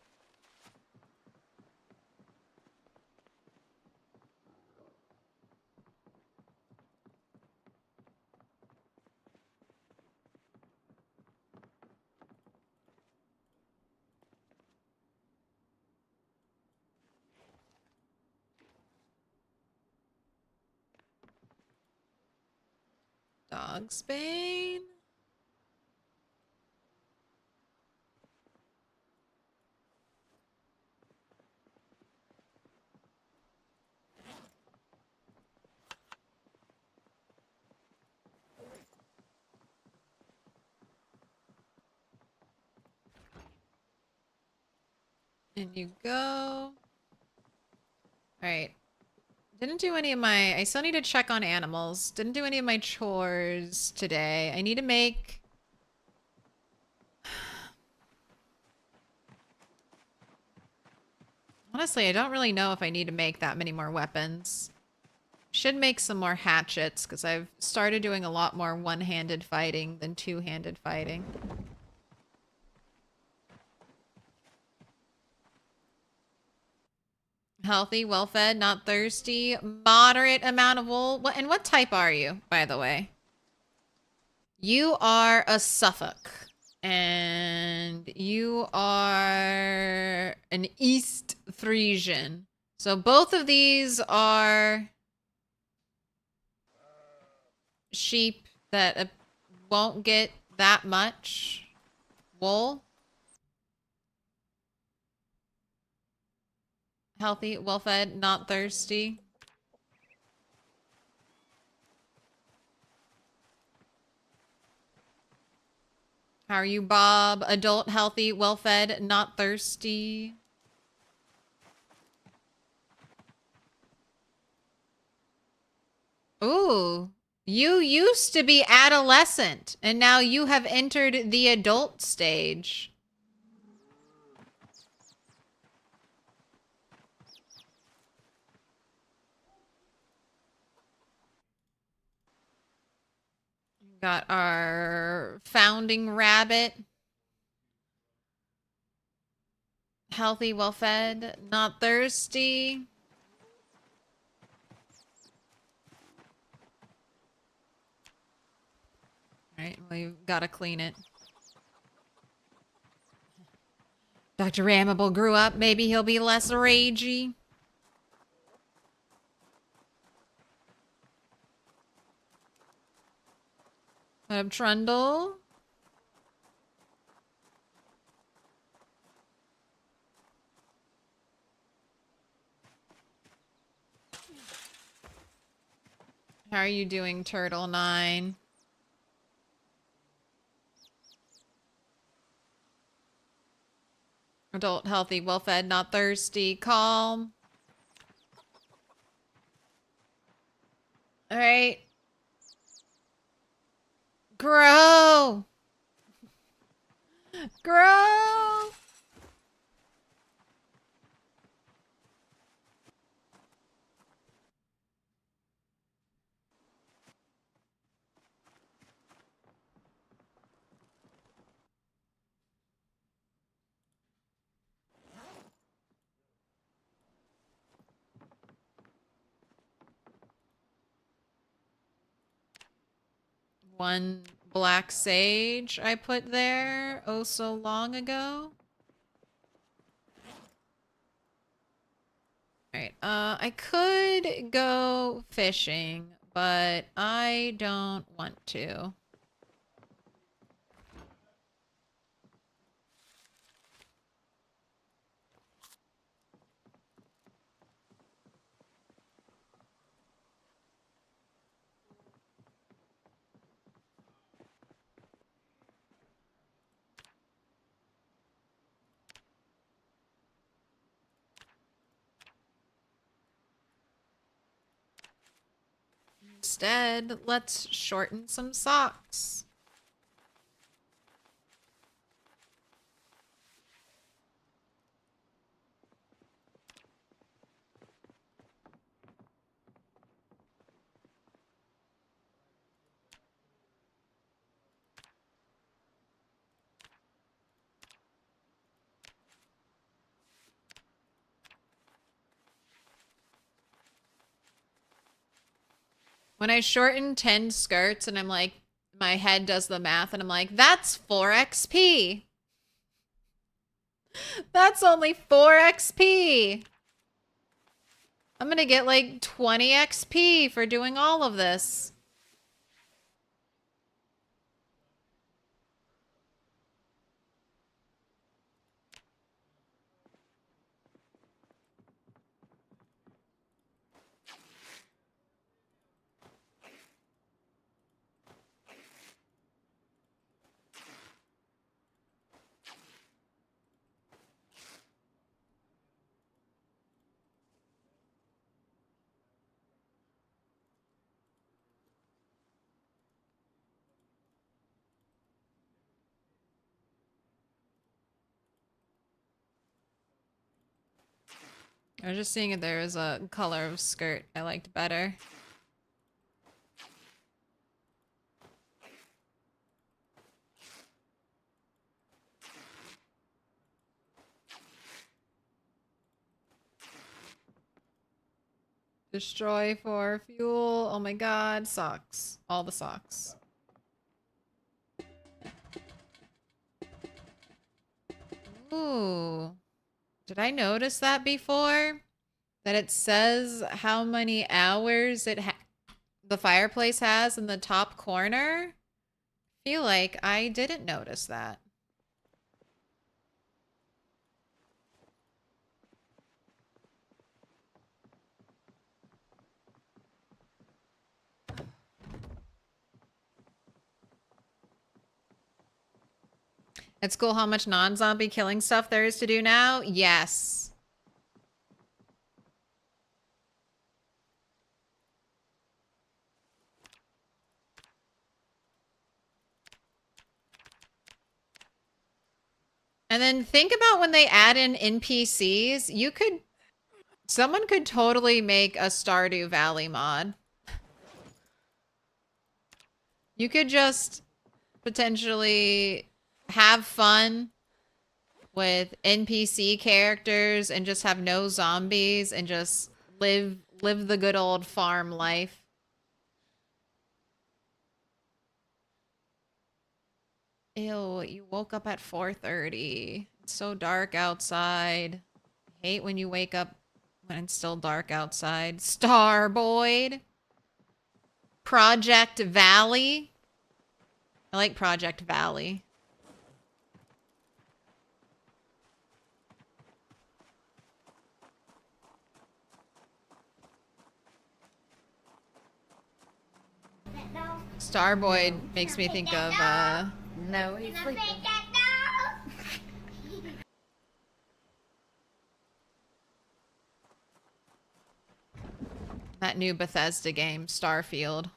Dogsbane. In you go. All right. Didn't do any of my... I still need to check on animals. Didn't do any of my chores today. I need to make... Honestly, I don't really know if I need to make that many more weapons. Should make some more hatchets, because I've started doing a lot more one-handed fighting than two-handed fighting. Healthy, well-fed, not thirsty, moderate amount of wool. And what type are you, by the way? You are a Suffolk. And you are an East Frisian. So both of these are sheep that won't get that much wool. Healthy, well-fed, not thirsty. How are you, Bob? Adult, healthy, well-fed, not thirsty. Ooh, you used to be adolescent, and now you have entered the adult stage. Got our founding rabbit. Healthy, well-fed, not thirsty. Alright, well, you've got to clean it. Dr. Ramable grew up. Maybe he'll be less ragey. What up, Trundle? How are you doing, Turtle 9? Adult, healthy, well-fed, not thirsty, calm. All right. Grow. Grow. one black sage I put there oh so long ago. Alright, I could go fishing, but I don't want to. Instead, let's shorten some socks. When I shorten 10 skirts and I'm like, my head does the math and I'm like, that's 4 XP. That's only 4 XP. I'm gonna get like 20 XP for doing all of this. I was just seeing if there was a color of skirt I liked better. Destroy for fuel. Oh my god, socks. All the socks. Ooh. Did I notice that before? That it says how many hours the fireplace has in the top corner? I feel like I didn't notice that. It's cool how much non-zombie killing stuff there is to do now. Yes. And then think about when they add in NPCs, someone could totally make a Stardew Valley mod. You could just potentially have fun with NPC characters and just have no zombies and just live the good old farm life. Ew, you woke up at 4:30. It's so dark outside. I hate when you wake up when it's still dark outside. Starboyd. Project Valley. I like Project Valley. Starboyd makes me think of No, he's sleeping. that new Bethesda game, Starfield.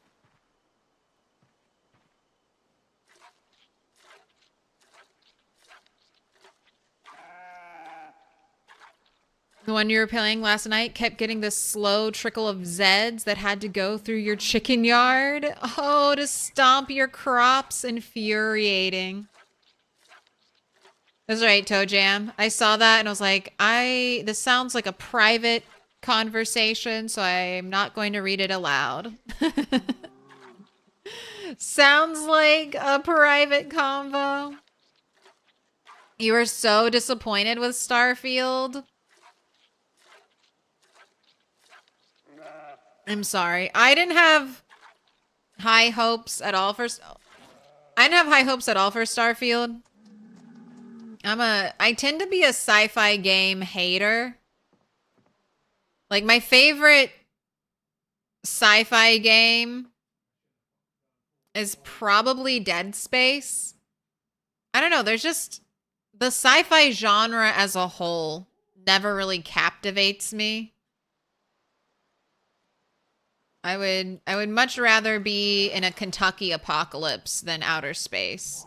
The one you were playing last night kept getting this slow trickle of Zeds that had to go through your chicken yard. Oh, to stomp your crops. Infuriating. That's right, Toe Jam. I saw that and I was like, this sounds like a private conversation, so I'm not going to read it aloud. Sounds like a private convo. You were so disappointed with Starfield. I'm sorry. I didn't have high hopes at all for Starfield. I tend to be a sci-fi game hater. Like my favorite sci-fi game is probably Dead Space. I don't know, there's just the sci-fi genre as a whole never really captivates me. I would much rather be in a Kentucky apocalypse than outer space.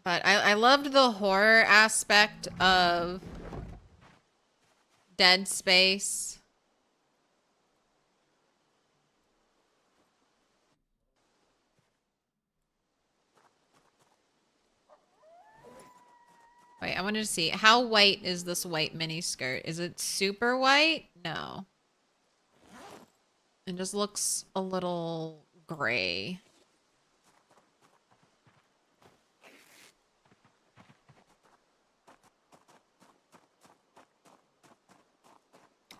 But I loved the horror aspect of Dead Space. Wait, I wanted to see. How white is this white mini skirt? Is it super white? No. It just looks a little gray.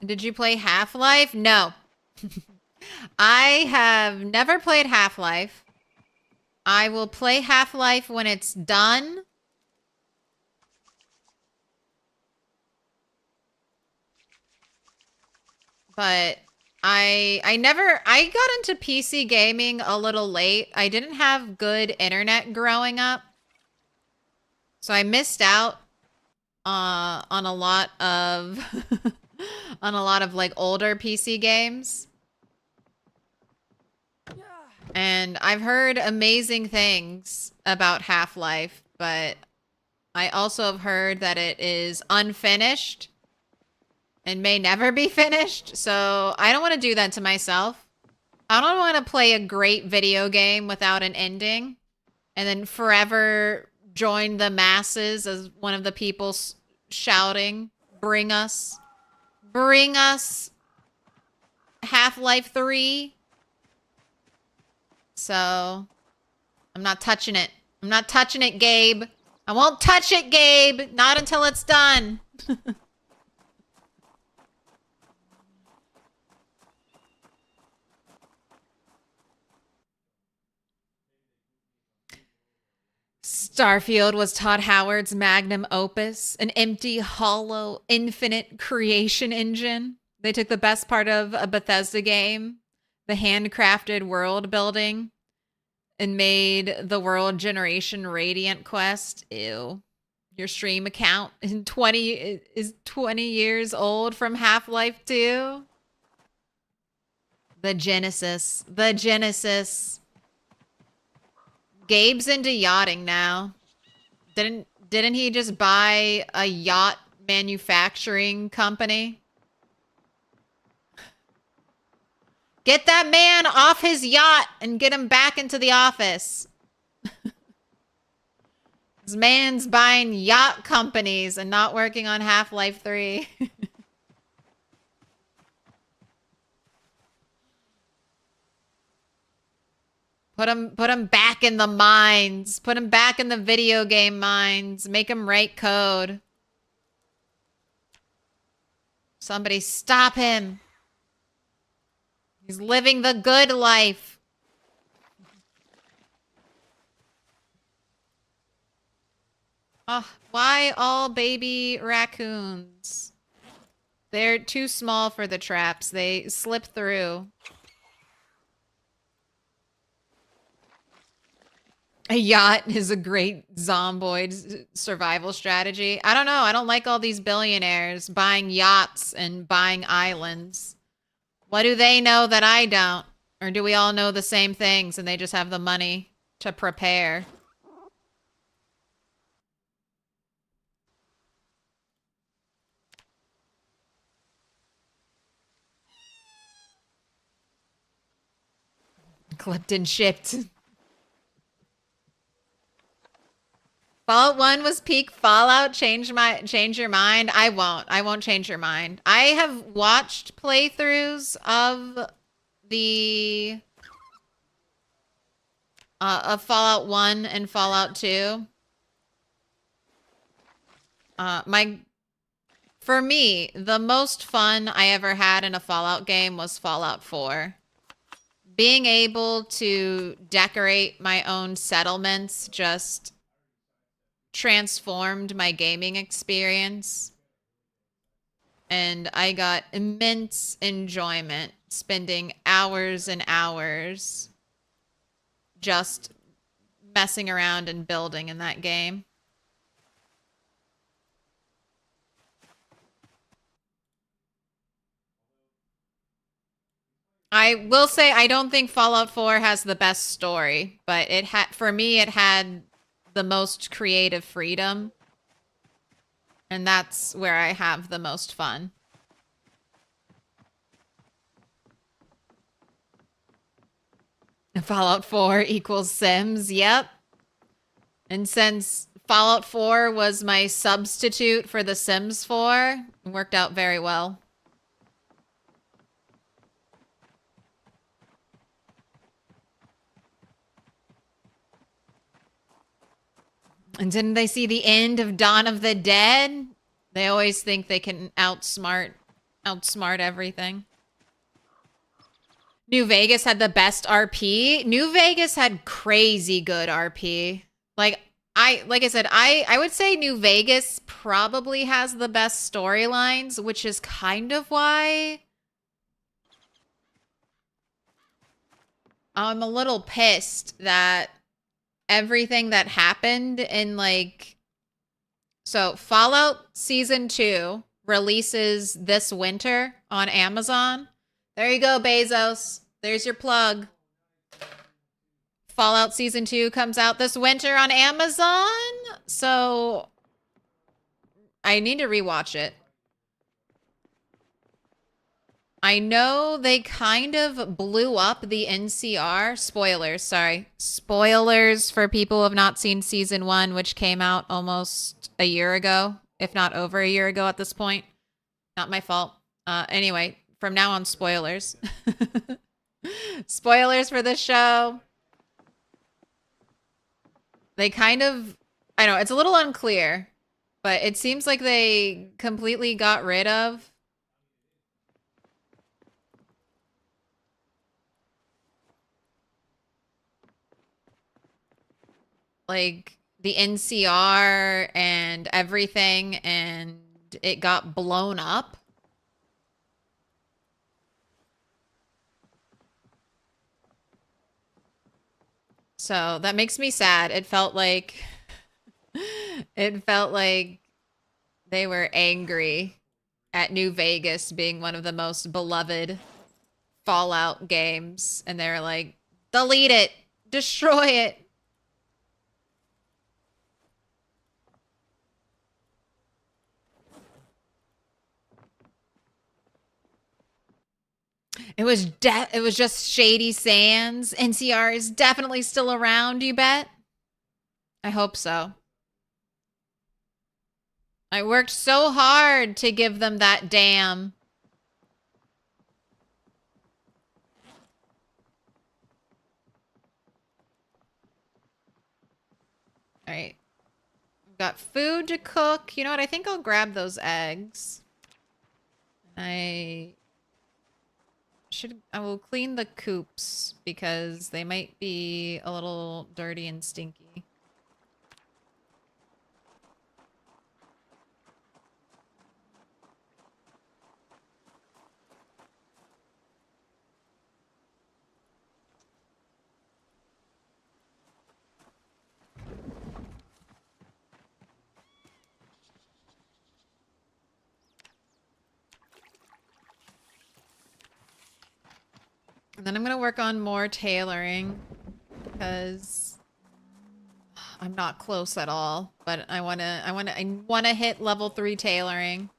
Did you play Half-Life? No. I have never played Half-Life. I will play Half-Life when it's done. But I got into PC gaming a little late. I didn't have good internet growing up. So I missed out on a lot of on a lot of like older PC games. And I've heard amazing things about Half-Life, but I also have heard that it is unfinished and may never be finished. So I don't want to do that to myself. I don't want to play a great video game without an ending and then forever join the masses as one of the people shouting, bring us Half-Life 3. So I'm not touching it. I'm not touching it, Gabe. I won't touch it, Gabe. Not until it's done. Starfield was Todd Howard's magnum opus, an empty, hollow, infinite creation engine. They took the best part of a Bethesda game, the handcrafted world building, and made the world generation Radiant Quest. Ew. Your stream account is 20 years old from Half-Life 2. The Genesis. The Genesis. Gabe's into yachting now. Didn't he just buy a yacht manufacturing company? Get that man off his yacht and get him back into the office. This man's buying yacht companies and not working on Half-Life 3. Put him back in the mines. Put him back in the video game mines. Make him write code. Somebody stop him. He's living the good life. Oh, why all baby raccoons? They're too small for the traps. They slip through. A yacht is a great zomboid survival strategy. I don't know. I don't like all these billionaires buying yachts and buying islands. What do they know that I don't? Or do we all know the same things and they just have the money to prepare? Clipped and shipped. Fallout 1 was peak Fallout. Change your mind. I won't change your mind. I have watched playthroughs of the of Fallout 1 and Fallout 2. For me, the most fun I ever had in a Fallout game was Fallout 4. Being able to decorate my own settlements just transformed my gaming experience. And I got immense enjoyment spending hours and hours just messing around and building in that game. I will say I don't think Fallout 4 has the best story, but for me it had the most creative freedom. And that's where I have the most fun. Fallout 4 equals Sims, yep. And since Fallout 4 was my substitute for The Sims 4, it worked out very well. And didn't they see the end of Dawn of the Dead? They always think they can outsmart everything. New Vegas had the best RP. New Vegas had crazy good RP. Like I said, I would say New Vegas probably has the best storylines, which is kind of why I'm a little pissed that everything that happened in so Fallout Season 2 releases this winter on Amazon. There you go, Bezos. There's your plug. Fallout Season 2 comes out this winter on Amazon. So I need to rewatch it. I know they kind of blew up the NCR. Spoilers, sorry. Spoilers for people who have not seen Season 1, which came out almost a year ago, if not over a year ago at this point. Not my fault. Anyway, from now on, spoilers. Spoilers for this show. They kind of, I know, it's a little unclear, but it seems like they completely got rid of the NCR and everything, and it got blown up. So that makes me sad. It felt like they were angry at New Vegas being one of the most beloved Fallout games, and they were like, delete it, destroy it. It was just Shady Sands. NCR is definitely still around, you bet? I hope so. I worked so hard to give them that dam. All right. We've got food to cook. You know what? I think I'll grab those eggs. I will clean the coops because they might be a little dirty and stinky. And then I'm going to work on more tailoring because I'm not close at all, but I want to hit level 3 tailoring.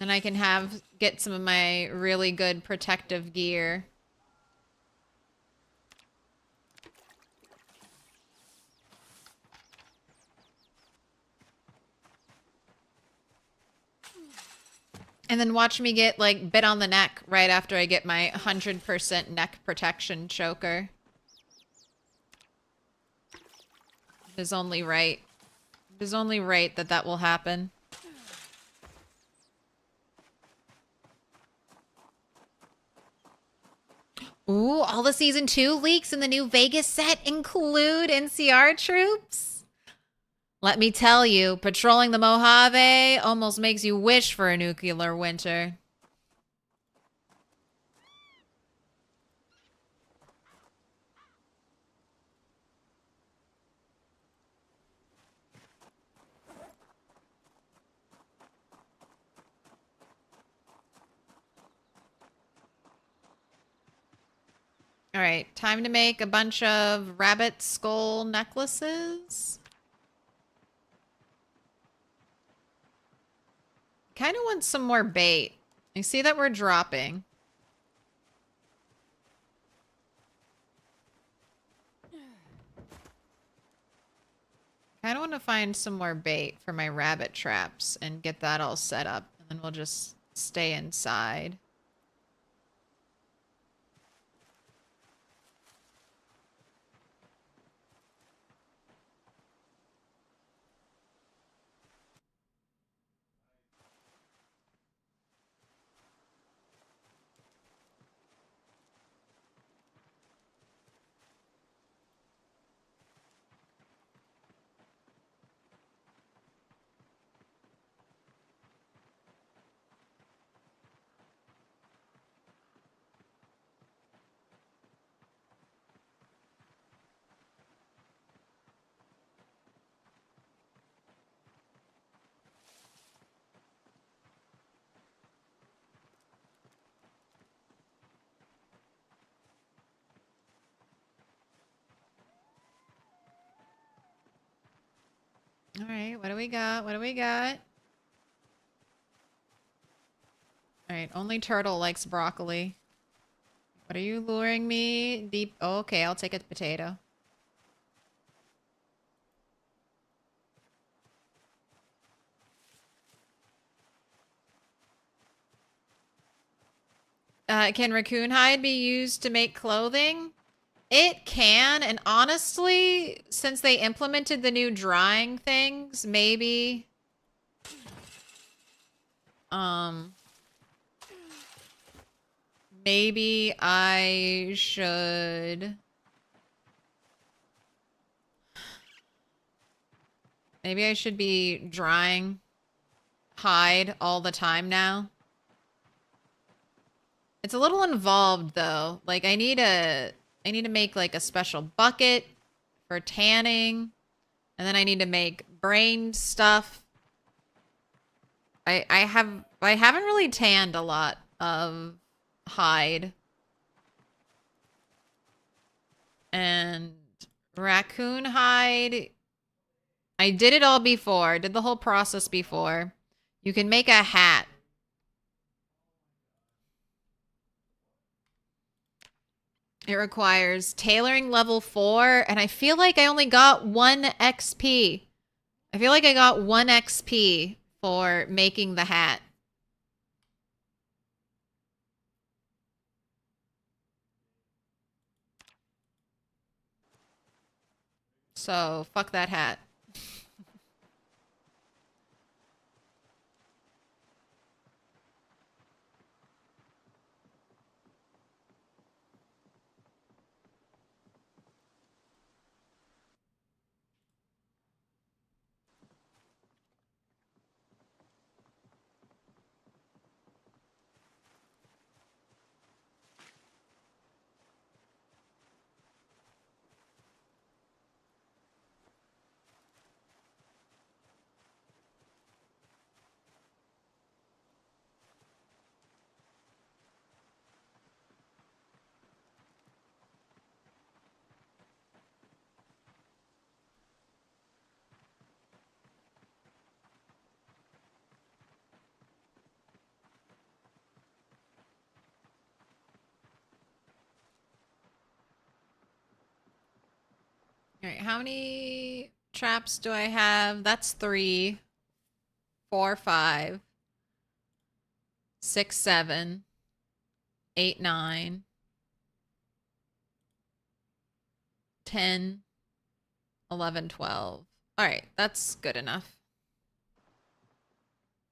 And I can get some of my really good protective gear. And then watch me get, like, bit on the neck right after I get my 100% neck protection choker. It is only right. It is only right that that will happen. Ooh, all the Season 2 leaks in the new Vegas set include NCR troops? Let me tell you, patrolling the Mojave almost makes you wish for a nuclear winter. All right, time to make a bunch of rabbit skull necklaces. Kind of want some more bait. I see that we're dropping. Kind of want to find some more bait for my rabbit traps and get that all set up. And then we'll just stay inside. All right, what do we got? What do we got? All right, only turtle likes broccoli. What are you luring me? Deep. Oh, okay, I'll take a potato. Can raccoon hide be used to make clothing? It can, and honestly, since they implemented the new drying things, maybe... Maybe I should... Maybe I should be drying hide all the time now. It's a little involved though. Like I need to make like a special bucket for tanning. And then I need to make brain stuff. I haven't really tanned a lot of hide. And raccoon hide, I did it all before. Did the whole process before. You can make a hat. It requires tailoring level 4, and I feel like I only got 1 XP. I feel like I got 1 XP for making the hat. So, fuck that hat. All right, how many traps do I have? That's 3, 4, 5, 6, 7, 8, 9, 10, 11, 12. All right, that's good enough.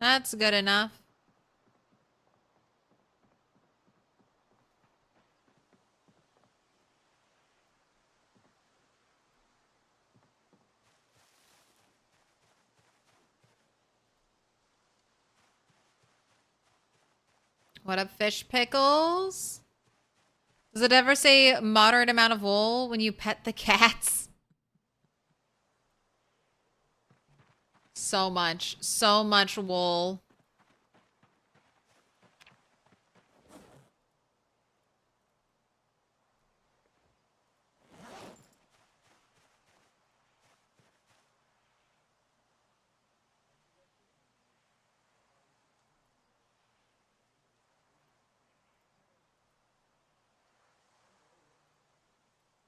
That's good enough. What up, fish pickles? Does it ever say moderate amount of wool when you pet the cats? So much wool.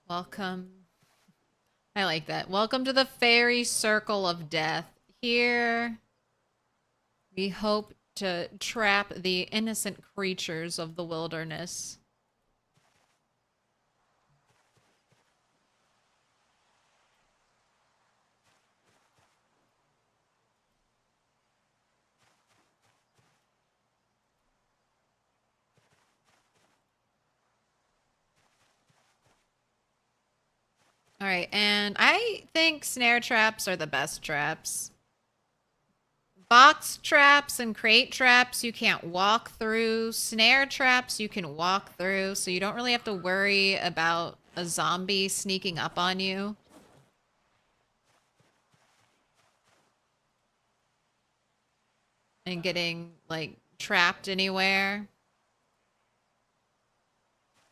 Welcome. I like that. Welcome to the fairy circle of death. Here, we hope to trap the innocent creatures of the wilderness. All right, and I think snare traps are the best traps. Box traps and crate traps you can't walk through. Snare traps you can walk through, so you don't really have to worry about a zombie sneaking up on you. And getting, like, trapped anywhere.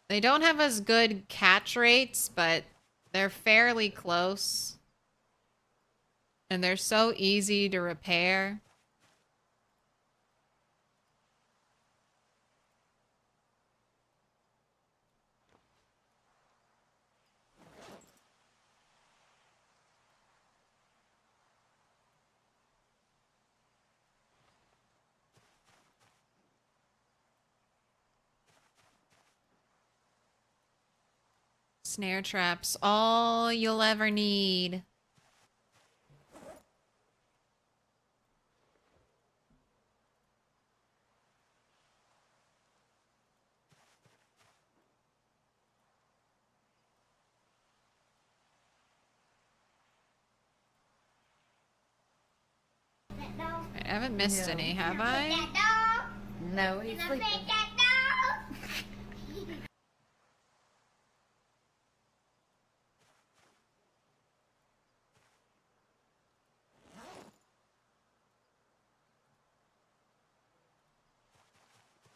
They don't have as good catch rates, but they're fairly close. And they're so easy to repair. Snare traps, all you'll ever need. I haven't missed any, have I? No, he's sleeping.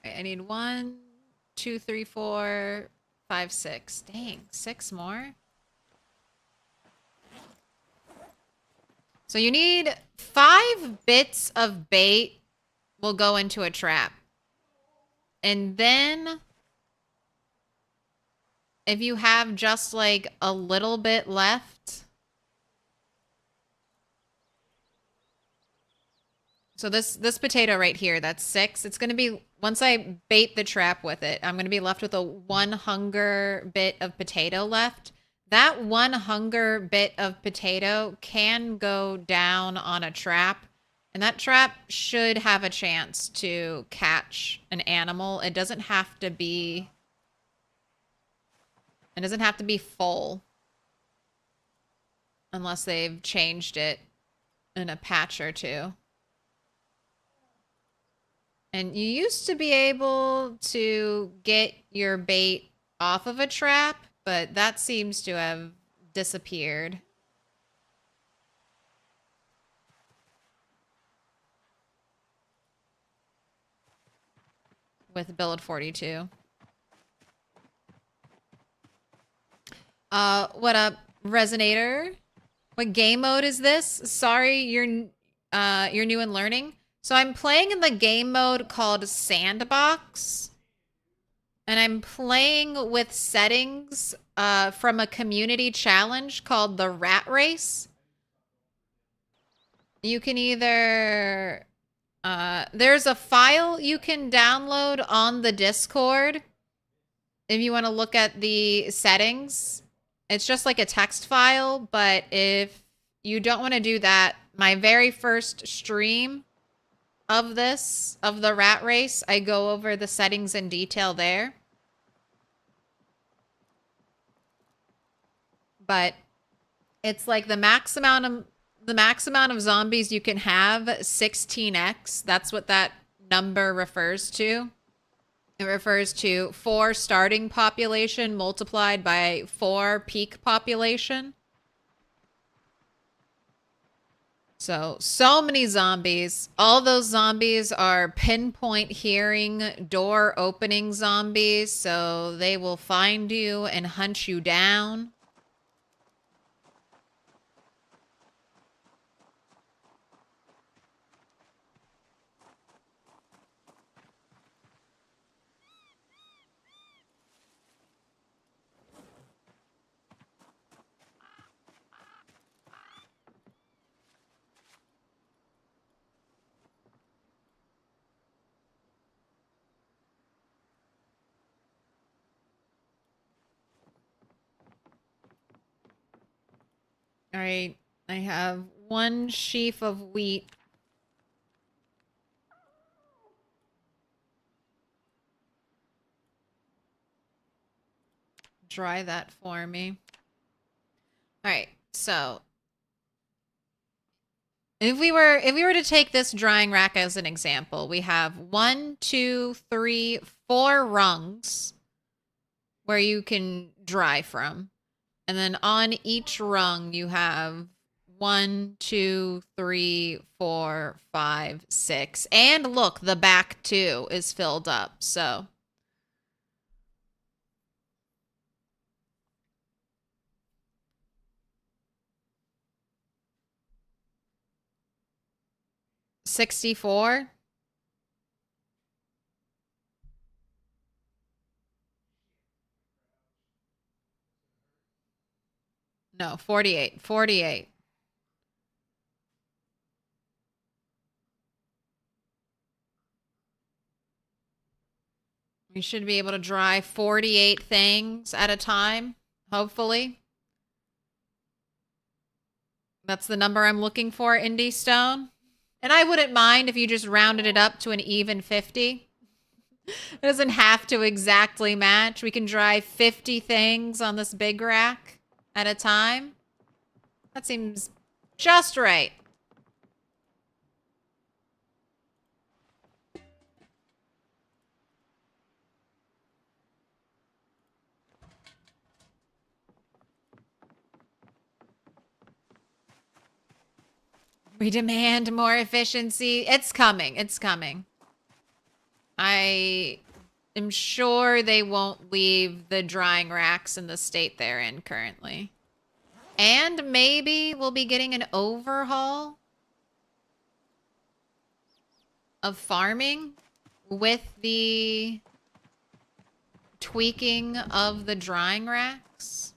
Right, I need 1, 2, 3, 4, 5, 6. Dang, 6 more? So you need 5 bits of bait will go into a trap. And then if you have just like a little bit left. So this potato right here, that's 6. It's going to be, once I bait the trap with it, I'm going to be left with a 1 hunger bit of potato left. That 1 hunger bit of potato can go down on a trap, and that trap should have a chance to catch an animal. It doesn't have to be full unless they've changed it in a patch or two. And you used to be able to get your bait off of a trap, but that seems to have disappeared. With build 42. What up, Resonator? What game mode is this? Sorry, you're new and learning. So I'm playing in the game mode called Sandbox. And I'm playing with settings from a community challenge called the Rat Race. You can either... there's a file you can download on the Discord if you want to look at the settings. It's just like a text file, but if you don't want to do that, my very first stream of this, of the Rat Race, I go over the settings in detail there. But it's like the max amount of zombies you can have, 16x. That's what that number refers to. It refers to 4 starting population multiplied by 4 peak population. So many zombies. All those zombies are pinpoint hearing, door opening zombies, so they will find you and hunt you down. All right, I have 1 sheaf of wheat. Dry that for me. All right, so if we were to take this drying rack as an example, we have 1, 2, 3, 4 rungs where you can dry from. And then on each rung, you have 1, 2, 3, 4, 5, 6. And look, the back too is filled up. So 64. No, 48. 48. We should be able to dry 48 things at a time, hopefully. That's the number I'm looking for, Indie Stone. And I wouldn't mind if you just rounded it up to an even 50. It doesn't have to exactly match. We can dry 50 things on this big rack at a time. That seems just right. We demand more efficiency. It's coming. It's coming. I am sure they won't leave the drying racks in the state they're in currently. And maybe we'll be getting an overhaul of farming with the tweaking of the drying racks.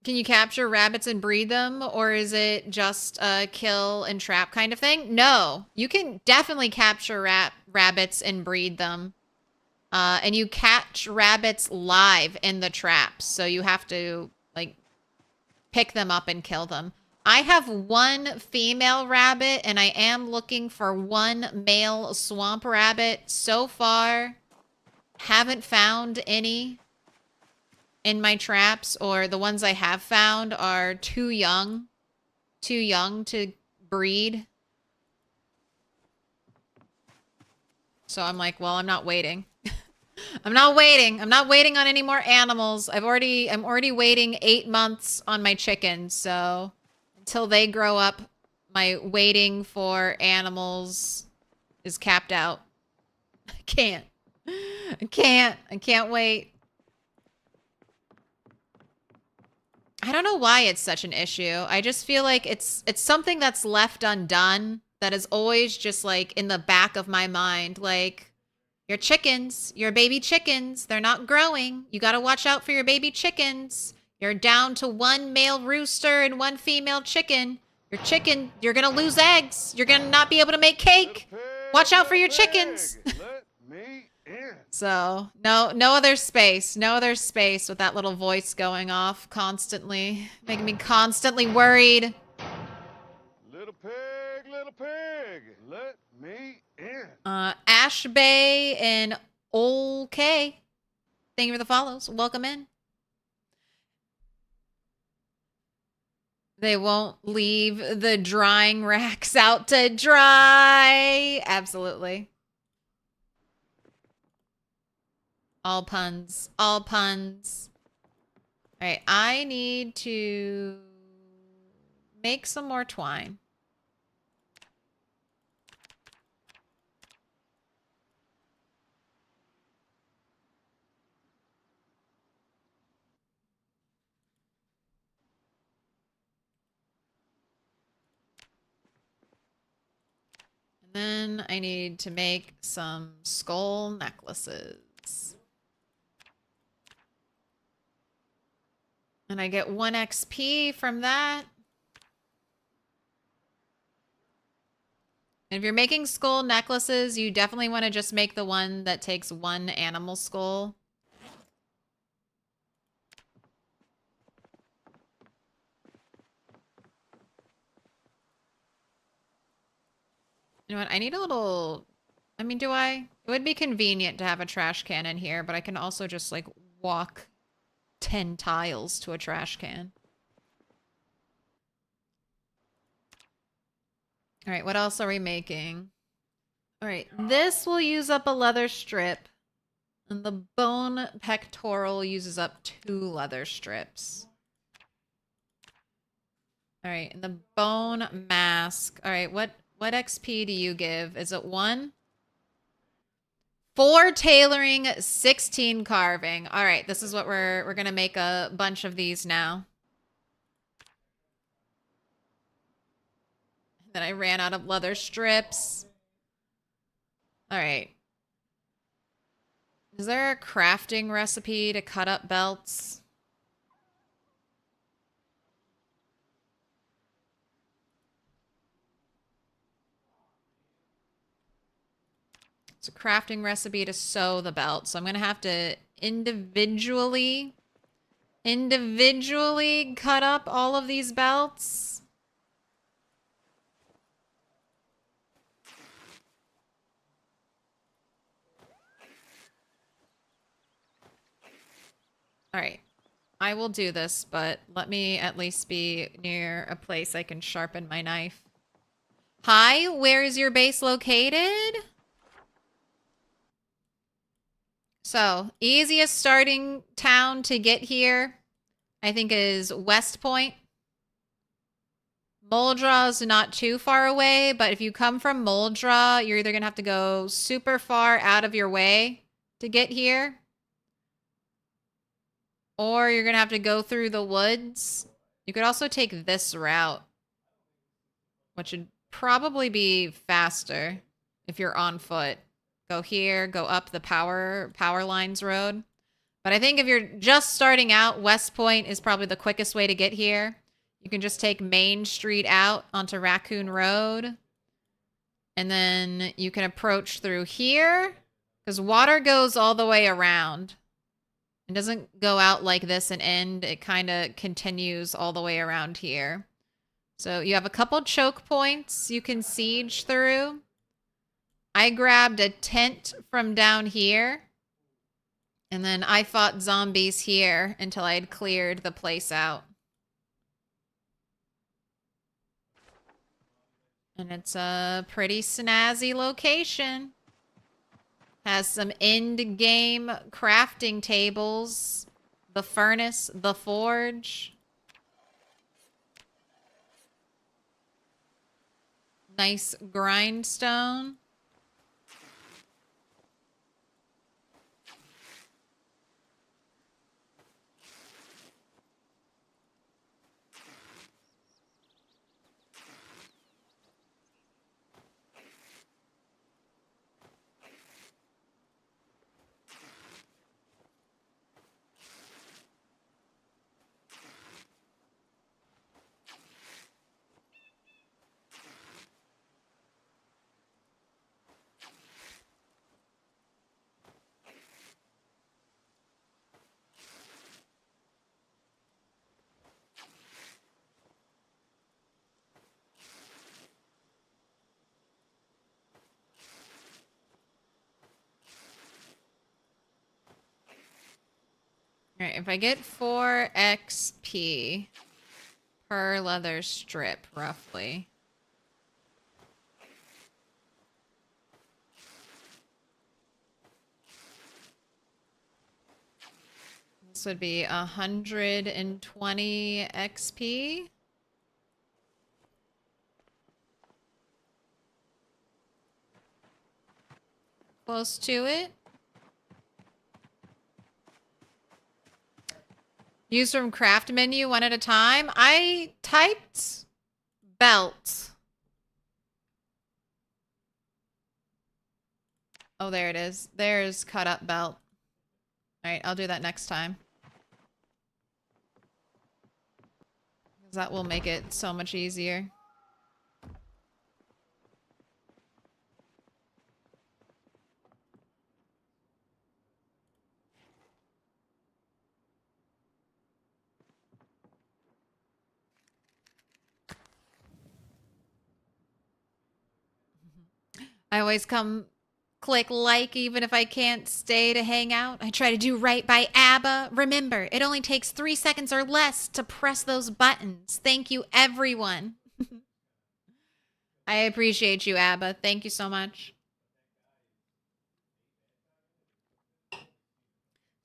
Can you capture rabbits and breed them, or is it just a kill and trap kind of thing? No, you can definitely capture rabbits and breed them. And you catch rabbits live in the traps, so you have to, like, pick them up and kill them. I have 1 female rabbit, and I am looking for 1 male swamp rabbit. So far, haven't found any in my traps, or the ones I have found are too young to breed. So I'm like, well, I'm not waiting. I'm not waiting. I'm not waiting on any more animals. I'm already waiting 8 months on my chickens. So until they grow up, my waiting for animals is capped out. I can't wait. I don't know why it's such an issue. I just feel like it's something that's left undone that is always just like in the back of my mind. Like your chickens, your baby chickens, they're not growing. You got to watch out for your baby chickens. You're down to one male rooster and one female chicken. Your chicken, you're going to lose eggs. You're going to not be able to make cake. Little pig, Watch out for little your chickens. pig, let me in. So no other space, no other space with that little voice going off constantly, making me constantly worried. Little pig, let me in. Ash Bay and Ol K, thank you for the follows. Welcome in. They won't leave the drying racks out to dry. Absolutely. All puns. All puns. All right, I need to make some more twine. And then I need to make some skull necklaces. And I get 1 XP from that. And if you're making skull necklaces, you definitely want to just make the one that takes 1 animal skull. You know what? I need a little... I mean, do I? It would be convenient to have a trash can in here, but I can also just, like, walk 10 tiles to a trash can. All right, what else are we making? All right, this will use up a leather strip. And the bone pectoral uses up 2 leather strips. All right, and the bone mask. All right, what XP do you give? Is it 1? 4 tailoring, 16 carving. All right, this is what we're gonna make a bunch of these now. Then I ran out of leather strips. All right. Is there a crafting recipe to cut up belts? It's a crafting recipe to sew the belt. So I'm going to have to individually cut up all of these belts. All right. I will do this, but let me at least be near a place I can sharpen my knife. Hi, where is your base located? So, easiest starting town to get here, I think, is West Point. Moldra is not too far away, but if you come from Moldra, you're either going to have to go super far out of your way to get here, or you're going to have to go through the woods. You could also take this route, which would probably be faster if you're on foot. Go here, go up the power lines road. But I think if you're just starting out, West Point is probably the quickest way to get here. You can just take Main Street out onto Raccoon Road. And then you can approach through here, because water goes all the way around. It doesn't go out like this and end. It kind of continues all the way around here. So you have a couple choke points you can siege through. I grabbed a tent from down here. And then I fought zombies here until I had cleared the place out. And it's a pretty snazzy location. Has some end-game crafting tables. The furnace, the forge. Nice grindstone. Alright, if I get 4 XP per leather strip, roughly. This would be 120 XP. Close to it. Use from craft menu one at a time. I typed belt. Oh, there it is. There's cut up belt. All right, I'll do that next time. Because that will make it so much easier. I always come click like even if I can't stay to hang out. I try to do right by ABBA. Remember, it only takes 3 seconds or less to press those buttons. Thank you, everyone. I appreciate you, ABBA. Thank you so much.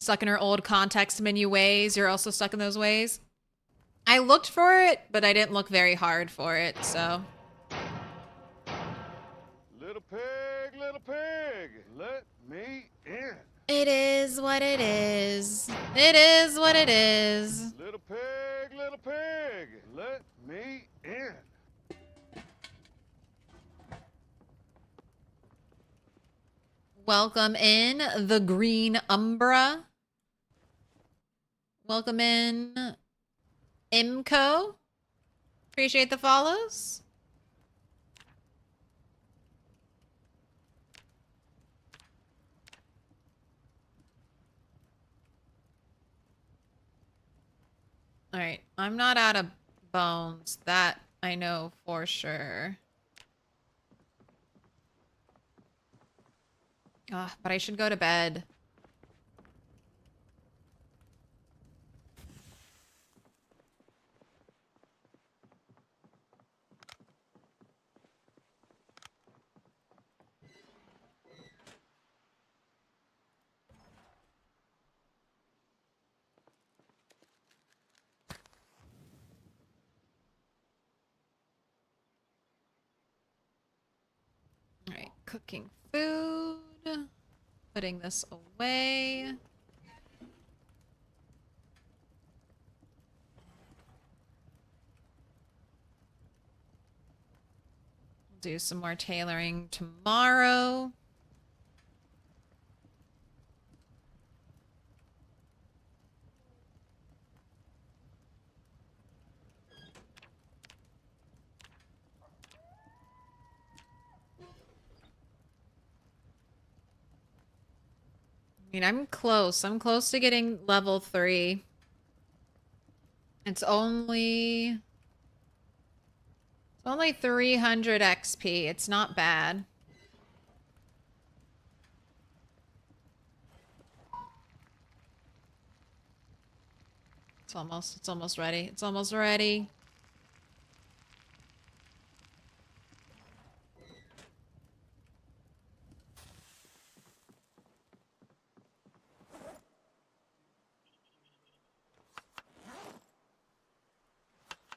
Stuck in her old context menu ways. You're also stuck in those ways. I looked for it, but I didn't look very hard for it, so... Little pig, let me in. It is what it is. It is what it is. Little pig, let me in. Welcome in the Green Umbra. Welcome in Imco. Appreciate the follows. All right, I'm not out of bones. That I know for sure. But I should go to bed. All right, cooking food. Putting this away. Do some more tailoring tomorrow. I mean, I'm close. I'm close to getting level 3. It's only 300 XP. It's not bad. It's almost ready. It's almost ready.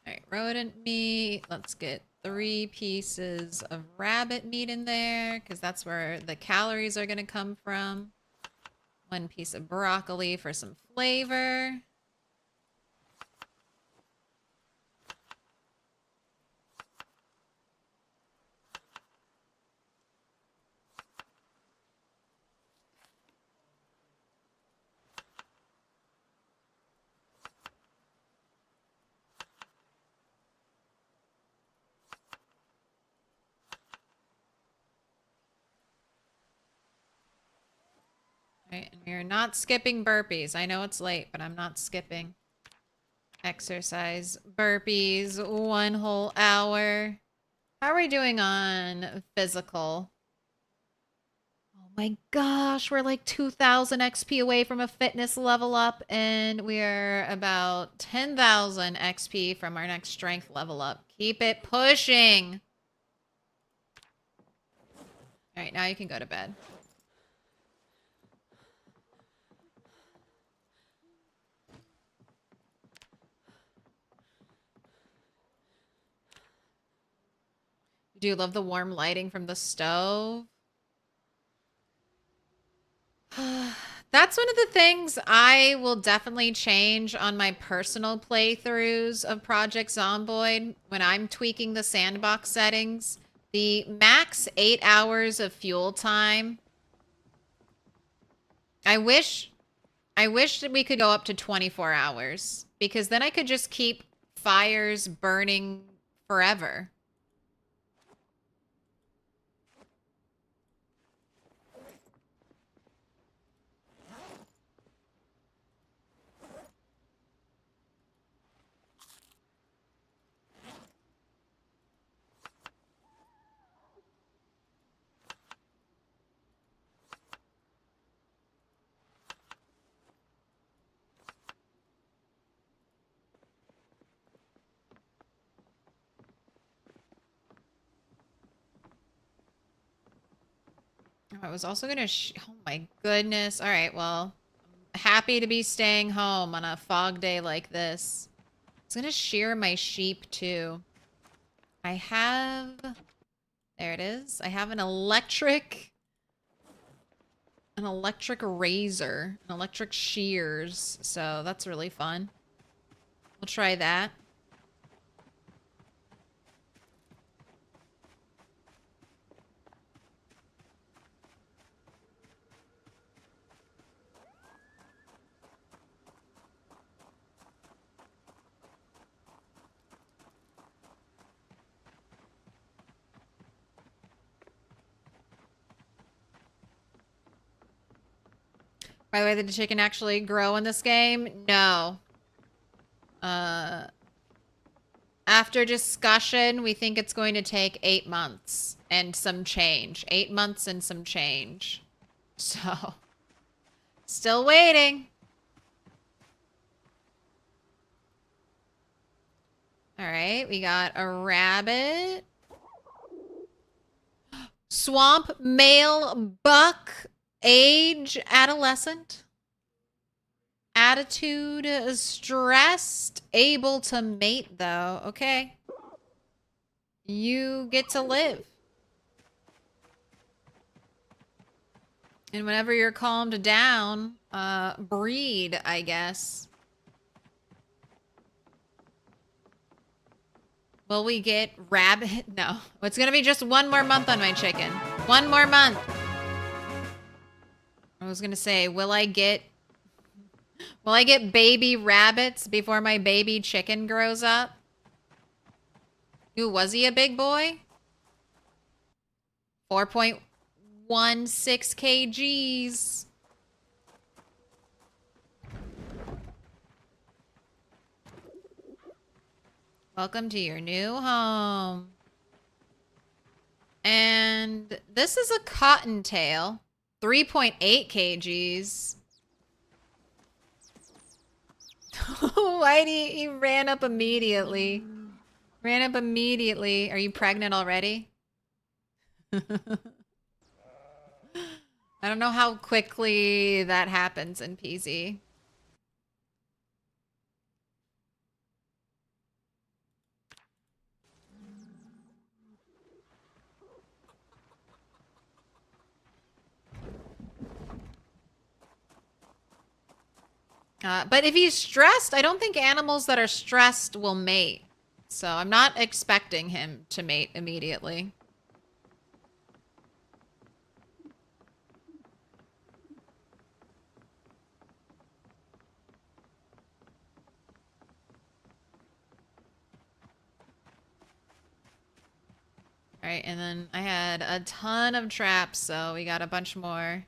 Alright, rodent meat. Let's get 3 pieces of rabbit meat in there, because that's where the calories are going to come from. 1 piece of broccoli for some flavor. Right, and we're not skipping burpees. I know it's late, but I'm not skipping. Exercise burpees, 1 whole hour. How are we doing on physical? Oh, my gosh, we're like 2,000 XP away from a fitness level up, and we're about 10,000 XP from our next strength level up. Keep it pushing. All right, now you can go to bed. Do you love the warm lighting from the stove? That's one of the things I will definitely change on my personal playthroughs of Project Zomboid when I'm tweaking the sandbox settings. The max 8 hours of fuel time. I wish that we could go up to 24 hours, because then I could just keep fires burning forever. I was also gonna oh my goodness. All right, well, I'm happy to be staying home on a fog day like this. I was gonna shear my sheep too. I have, there it is. I have an electric razor, an electric shears. So that's really fun. We'll try that. By the way, did the chicken actually grow in this game? No. After discussion, we think it's going to take 8 months and some change. 8 months and some change. So, still waiting. All right, we got a rabbit. Swamp male buck, age adolescent. Attitude stressed, able to mate though. Okay. You get to live. And whenever you're calmed down, breed, I guess. Will we get rabbit? No. It's gonna be just 1 more month on my chicken. 1 more month. I was gonna say, will I get baby rabbits before my baby chicken grows up? Ooh, was he a big boy? 4.16 kgs. Welcome to your new home. And this is a cottontail. 3.8 kgs. Whitey, he ran up immediately. Ran up immediately. Are you pregnant already? I don't know how quickly that happens in PZ. But if he's stressed, I don't think animals that are stressed will mate. So I'm not expecting him to mate immediately. All right, and then I had a ton of traps, so we got a bunch more.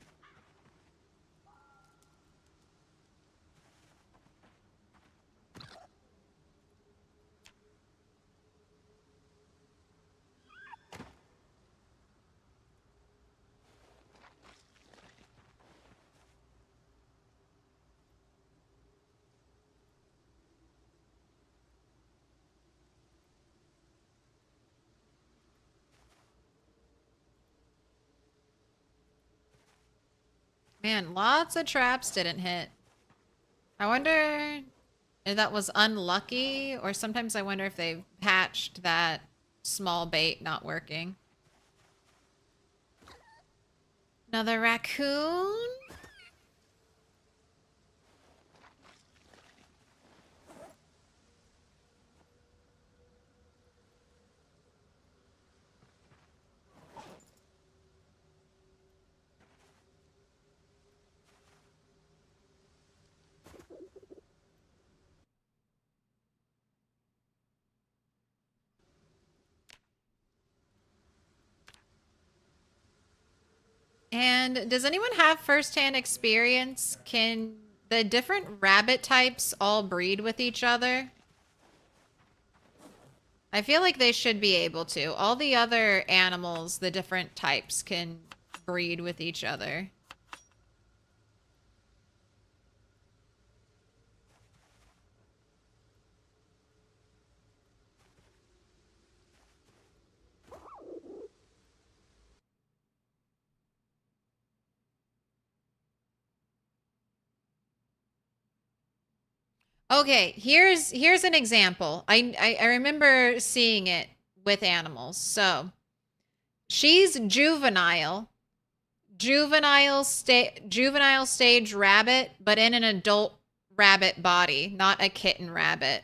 Man, lots of traps didn't hit. I wonder if that was unlucky, or sometimes I wonder if they patched that small bait not working. Another raccoon? And does anyone have firsthand experience? Can the different rabbit types all breed with each other? I feel like they should be able to. All the other animals, the different types, can breed with each other. Okay, here's an example. I remember seeing it with animals. So she's juvenile stage rabbit, but in an adult rabbit body, not a kitten rabbit.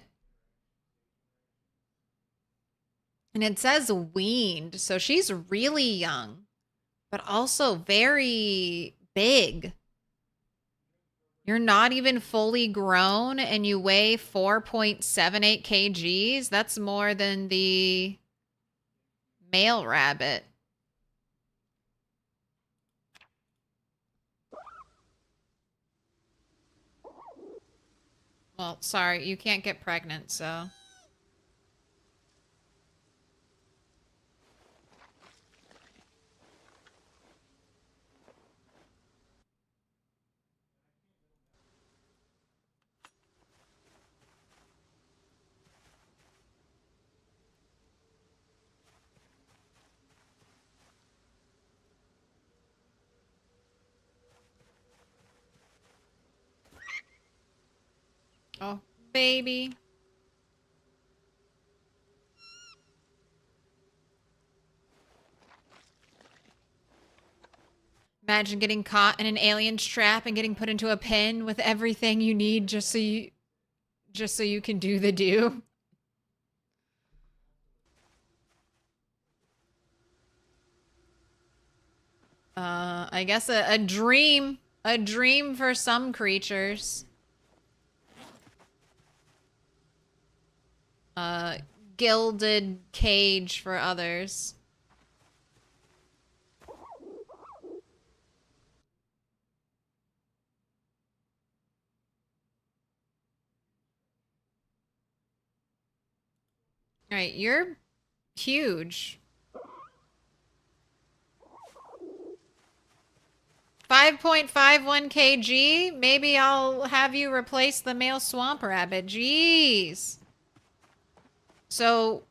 And it says weaned, so she's really young, but also very big. You're not even fully grown and you weigh 4.78 kgs. That's more than the male rabbit. Well, sorry, you can't get pregnant, so. Oh, baby. Imagine getting caught in an alien's trap and getting put into a pen with everything you need just so you can do the do. I guess a dream for some creatures. Uh, Gilded cage for others. All right, you're huge. 5.51 kg. Maybe I'll have you replace the male swamp rabbit. Jeez. So,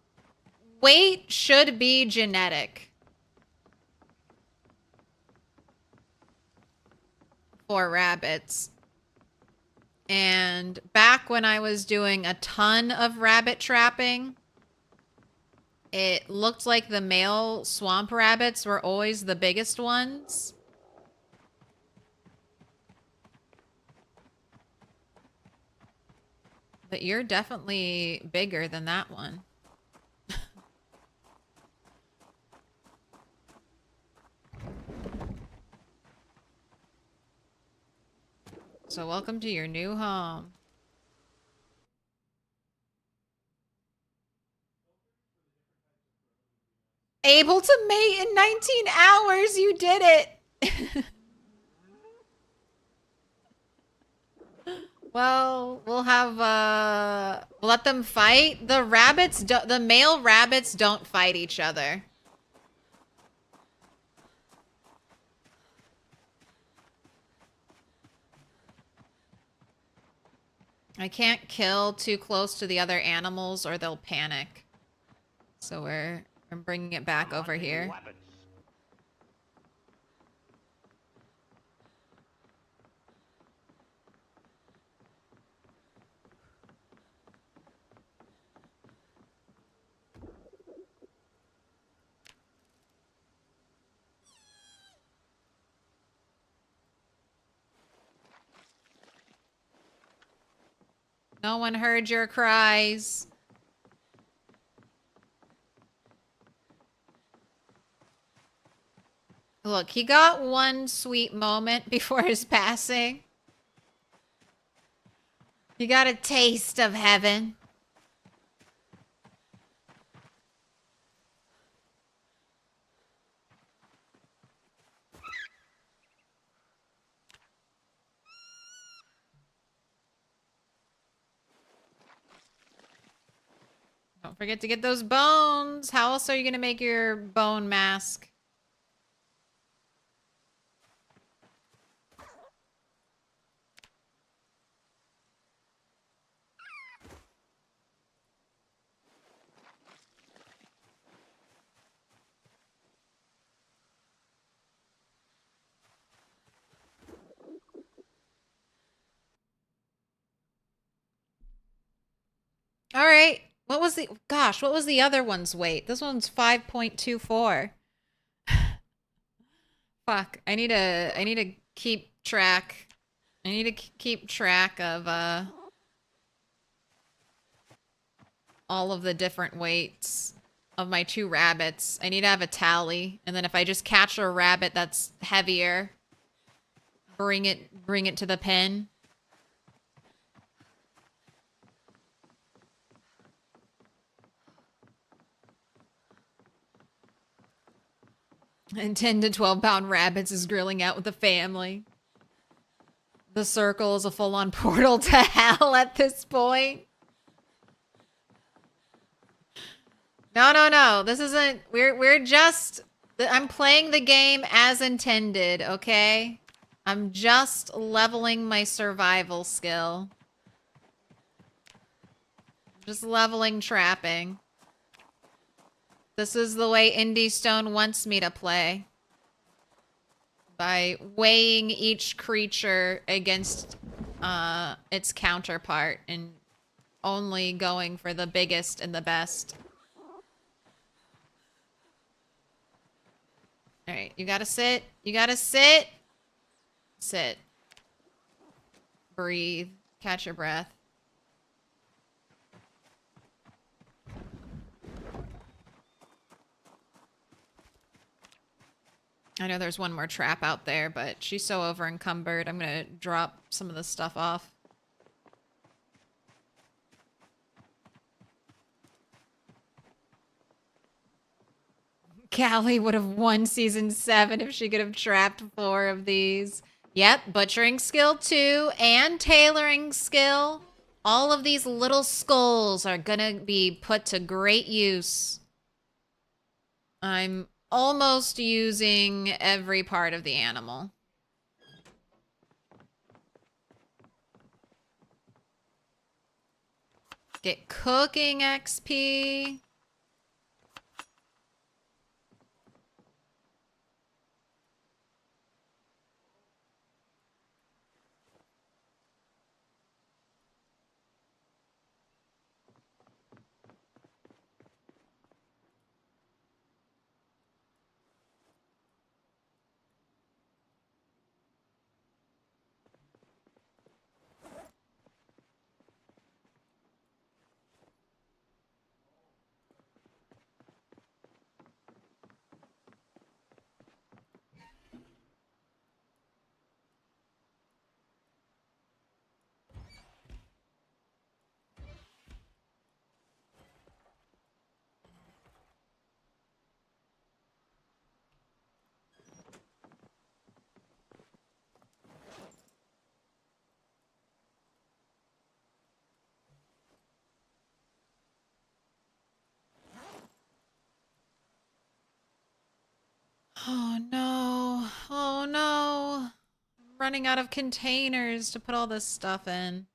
weight should be genetic for rabbits. And back when I was doing a ton of rabbit trapping, it looked like the male swamp rabbits were always the biggest ones. But you're definitely bigger than that one. So welcome to your new home. Able to mate in 19 hours. You did it. Well, we'll have we'll let them fight. The male rabbits don't fight each other. I can't kill too close to the other animals or they'll panic. So I'm bringing it back over here. No one heard your cries. Look, he got one sweet moment before his passing. He got a taste of heaven. Don't forget to get those bones. How else are you going to make your bone mask? All right. What was the other one's weight? This one's 5.24. Fuck. I need to keep track. I need to keep track of all of the different weights of my 2 rabbits. I need to have a tally, and then if I just catch a rabbit that's heavier, bring it to the pen. And 10 to 12 pound rabbits is grilling out with the family. The circle is a full-on portal to hell at this point. No. This isn't. We're just. I'm playing the game as intended, okay? I'm just leveling my survival skill. Just leveling trapping. This is the way Indie Stone wants me to play. By weighing each creature against its counterpart and only going for the biggest and the best. Alright, you gotta sit. You gotta sit. Sit. Breathe. Catch your breath. I know there's one more trap out there, but she's so over encumbered. I'm gonna drop some of this stuff off. Callie would have won season 7 if she could have trapped 4 of these. Yep, butchering skill 2 and tailoring skill. All of these little skulls are gonna be put to great use. I'm almost using every part of the animal. Get cooking XP. Oh no. Oh no. I'm running out of containers to put all this stuff in.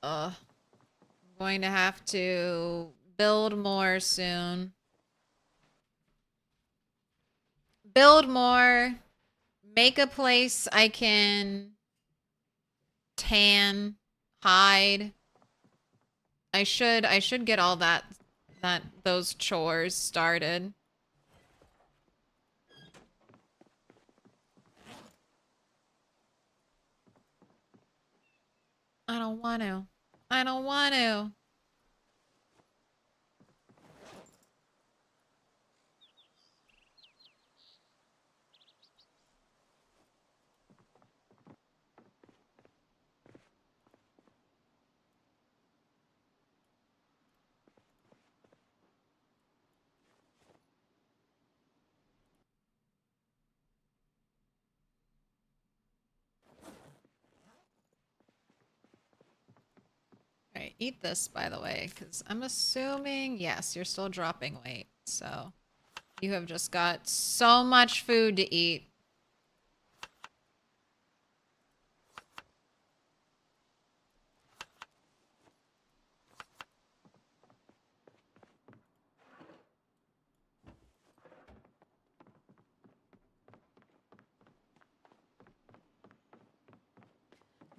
Ugh. I'm going to have to build more soon. Build more. Make a place I can tan, hide. I should get all those chores started. I don't want to. I don't want to. All right, eat this, by the way, because I'm assuming, yes, you're still dropping weight. So you have just got so much food to eat.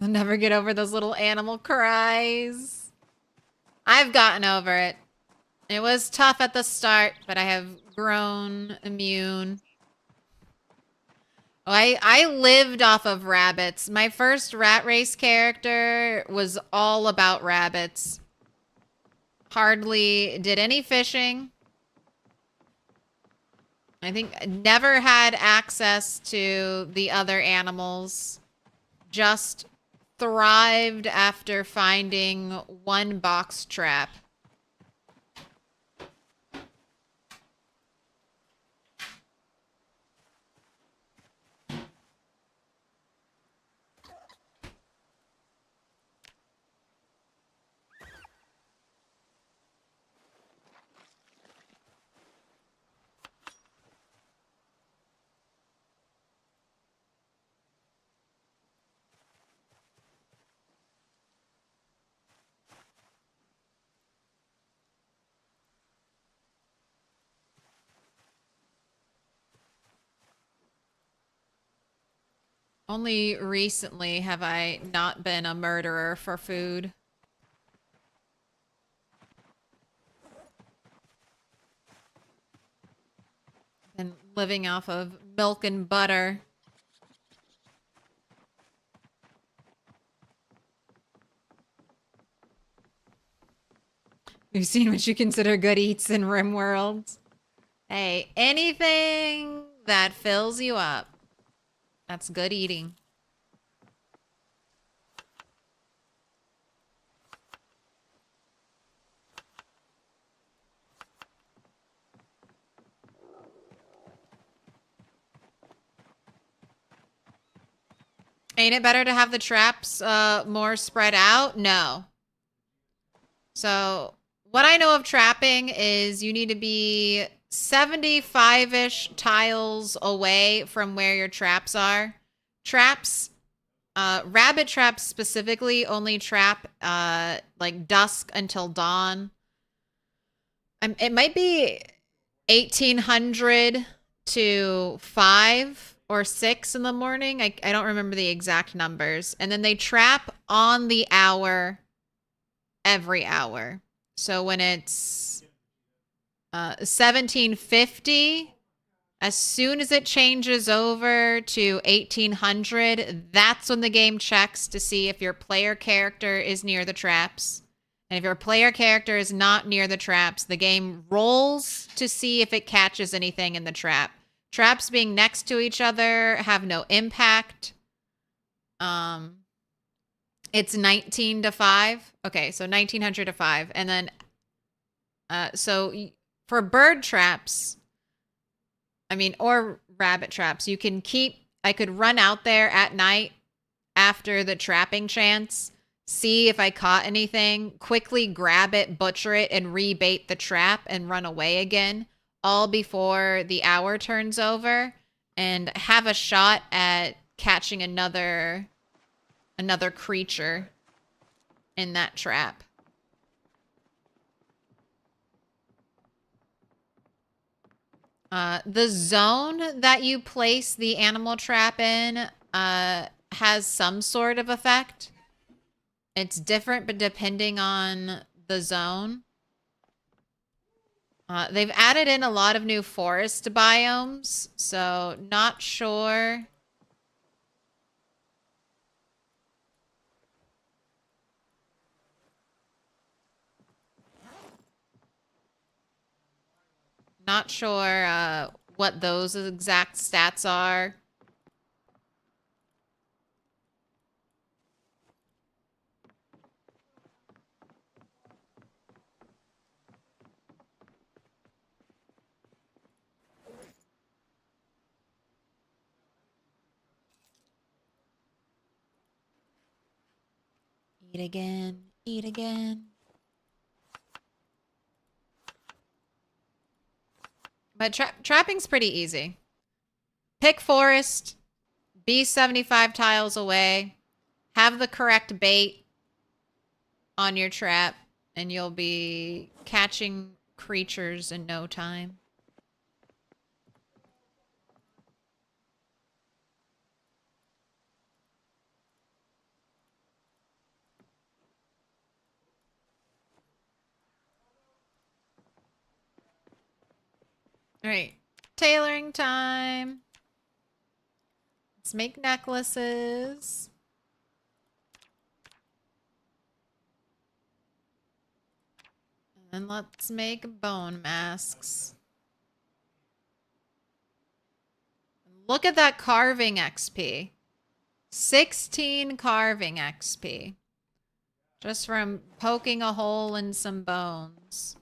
I'll never get over those little animal cries. I've gotten over it. It was tough at the start, but I have grown immune. Oh, I lived off of rabbits. My first rat race character was all about rabbits. Hardly did any fishing. I think never had access to the other animals. Just thrived after finding one box trap. Only recently have I not been a murderer for food. And living off of milk and butter. You've seen what you consider good eats in RimWorld. Hey, anything that fills you up. That's good eating. Ain't it better to have the traps more spread out? No. So what I know of trapping is you need to be 75-ish tiles away from where your traps are. Traps, rabbit traps specifically only trap like dusk until dawn. It might be 1800 to 5 or 6 in the morning. I don't remember the exact numbers. And then they trap on the hour every hour. So when it's 1750, as soon as it changes over to 1800, that's when the game checks to see if your player character is near the traps. And if your player character is not near the traps, the game rolls to see if it catches anything in the trap. Traps being next to each other have no impact. It's 19 to 5. Okay, so 1900 to 5. And then, so for bird traps, I mean, or rabbit traps, you can keep, I could run out there at night after the trapping chance, see if I caught anything, quickly grab it, butcher it, and rebait the trap and run away again, all before the hour turns over, and have a shot at catching another creature in that trap. The zone that you place the animal trap in has some sort of effect. It's different, but depending on the zone. They've added in a lot of new forest biomes, so not sure Not sure what those exact stats are. Eat again. Eat again. But trapping's pretty easy. Pick forest. Be 75 tiles away. Have the correct bait on your trap. And you'll be catching creatures in no time. All right. Tailoring time. Let's make necklaces. And let's make bone masks. Look at that carving XP. 16 carving XP. Just from poking a hole in some bones.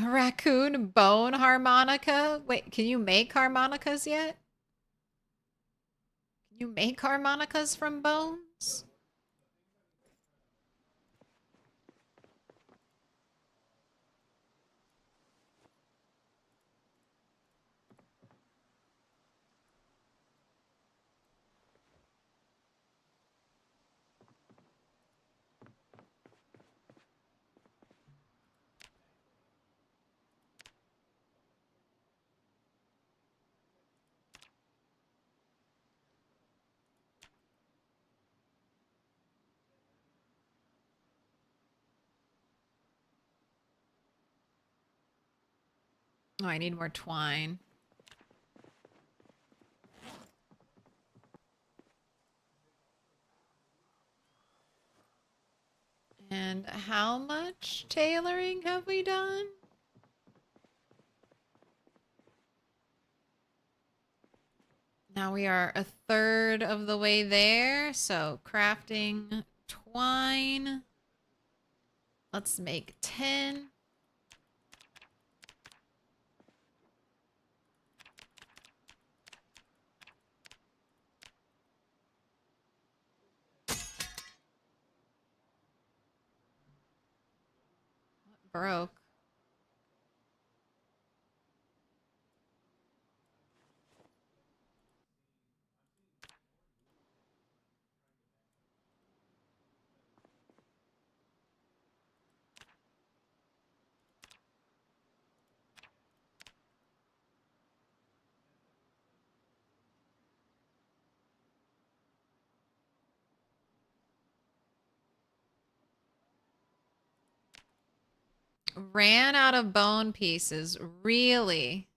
A raccoon bone harmonica? Wait, can you make harmonicas yet? Can you make harmonicas from bones? Oh, I need more twine. And how much tailoring have we done? Now we are a third of the way there. So crafting twine. Let's make 10. What broke? Ran out of bone pieces. Really?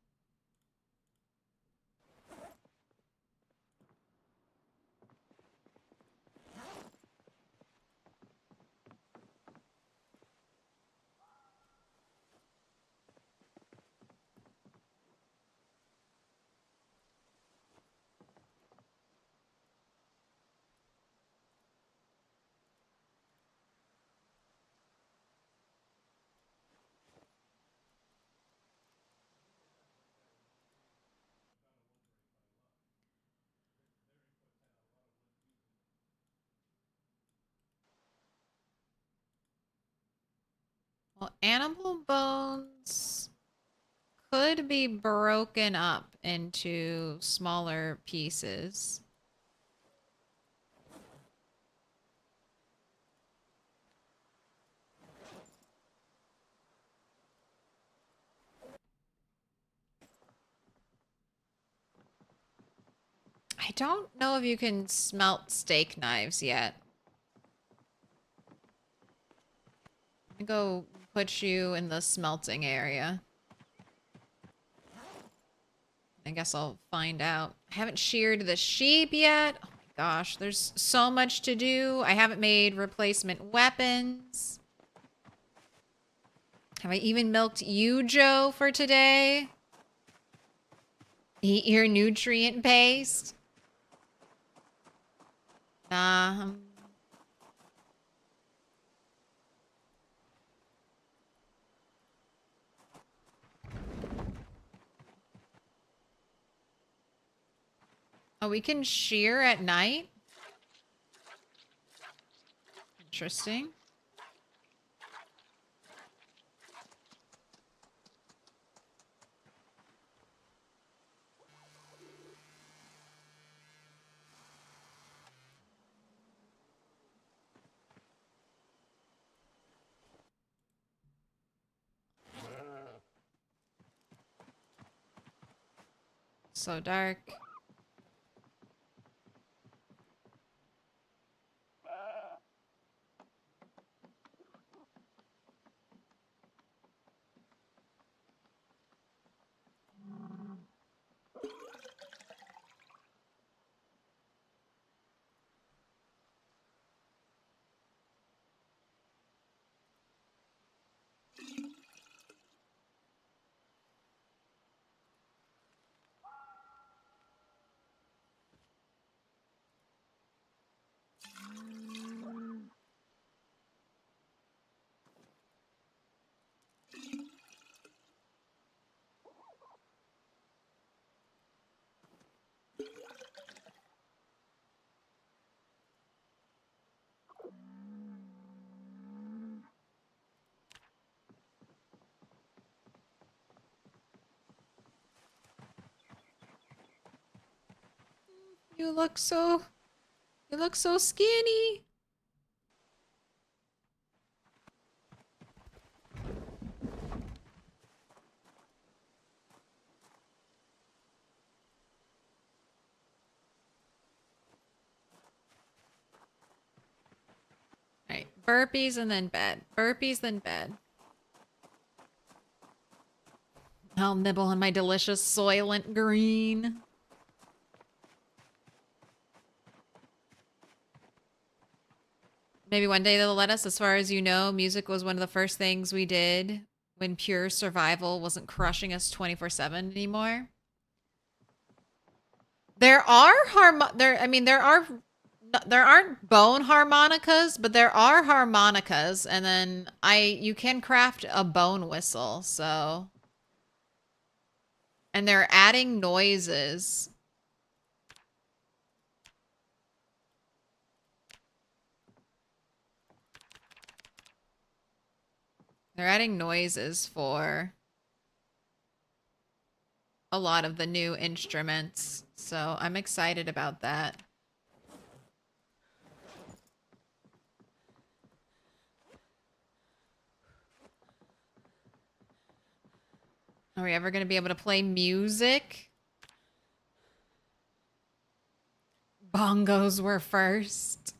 Well, animal bones could be broken up into smaller pieces. I don't know if you can smelt steak knives yet. go put you in the smelting area. I guess I'll find out. I haven't sheared the sheep yet. Oh my gosh, there's so much to do. I haven't made replacement weapons. Have I even milked you, Joe, for today? Eat your nutrient paste. Nah. Oh, we can shear at night? Interesting. So dark. You look so skinny. Alright, burpees and then bed. Burpees, then bed. I'll nibble on my delicious Soylent Green. Maybe one day they'll let us. As far as you know, music was one of the first things we did when pure survival wasn't crushing us 24/7 anymore. There aren't bone harmonicas, but there are harmonicas, and then you can craft a bone whistle, so. And they're adding noises. They're adding noises for a lot of the new instruments, so I'm excited about that. Are we ever going to be able to play music? Bongos were first.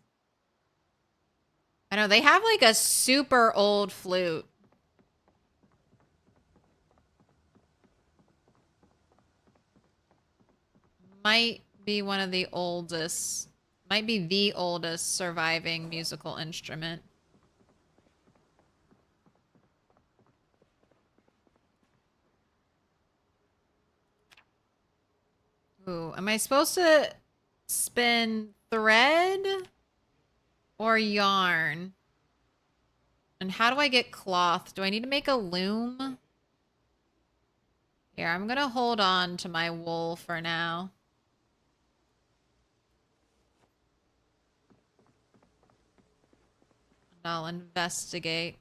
I know, they have like a super old flute. Might be one of the oldest, might be the oldest surviving musical instrument. Ooh, am I supposed to spin thread or yarn? And how do I get cloth? Do I need to make a loom? Here, I'm gonna hold on to my wool for now. And I'll investigate.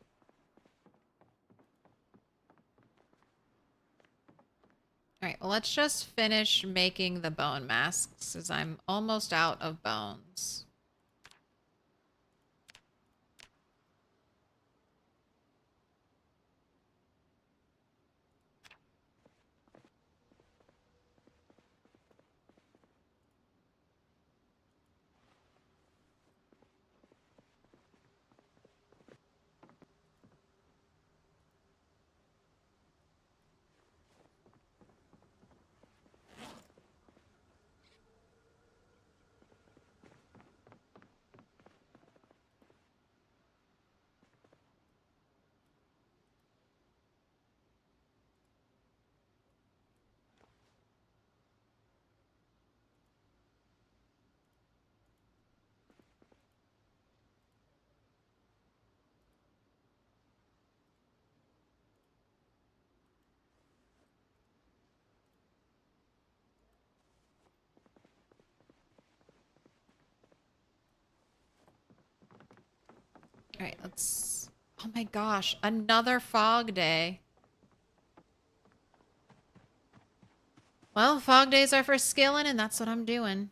Alright, well, let's just finish making the bone masks, as I'm almost out of bones. Alright, let's... Oh my gosh, another fog day. Well, fog days are for skilling, and that's what I'm doing.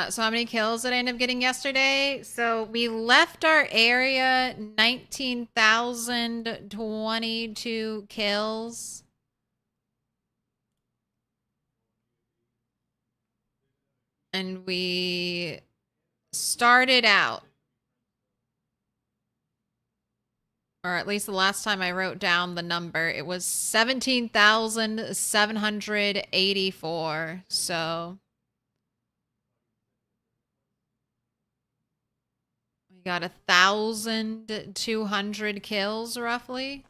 So how many kills did I end up getting yesterday? So we left our area 19,022 kills. And we started out, or at least the last time I wrote down the number, it was 17,784. So we got 1,200 kills roughly.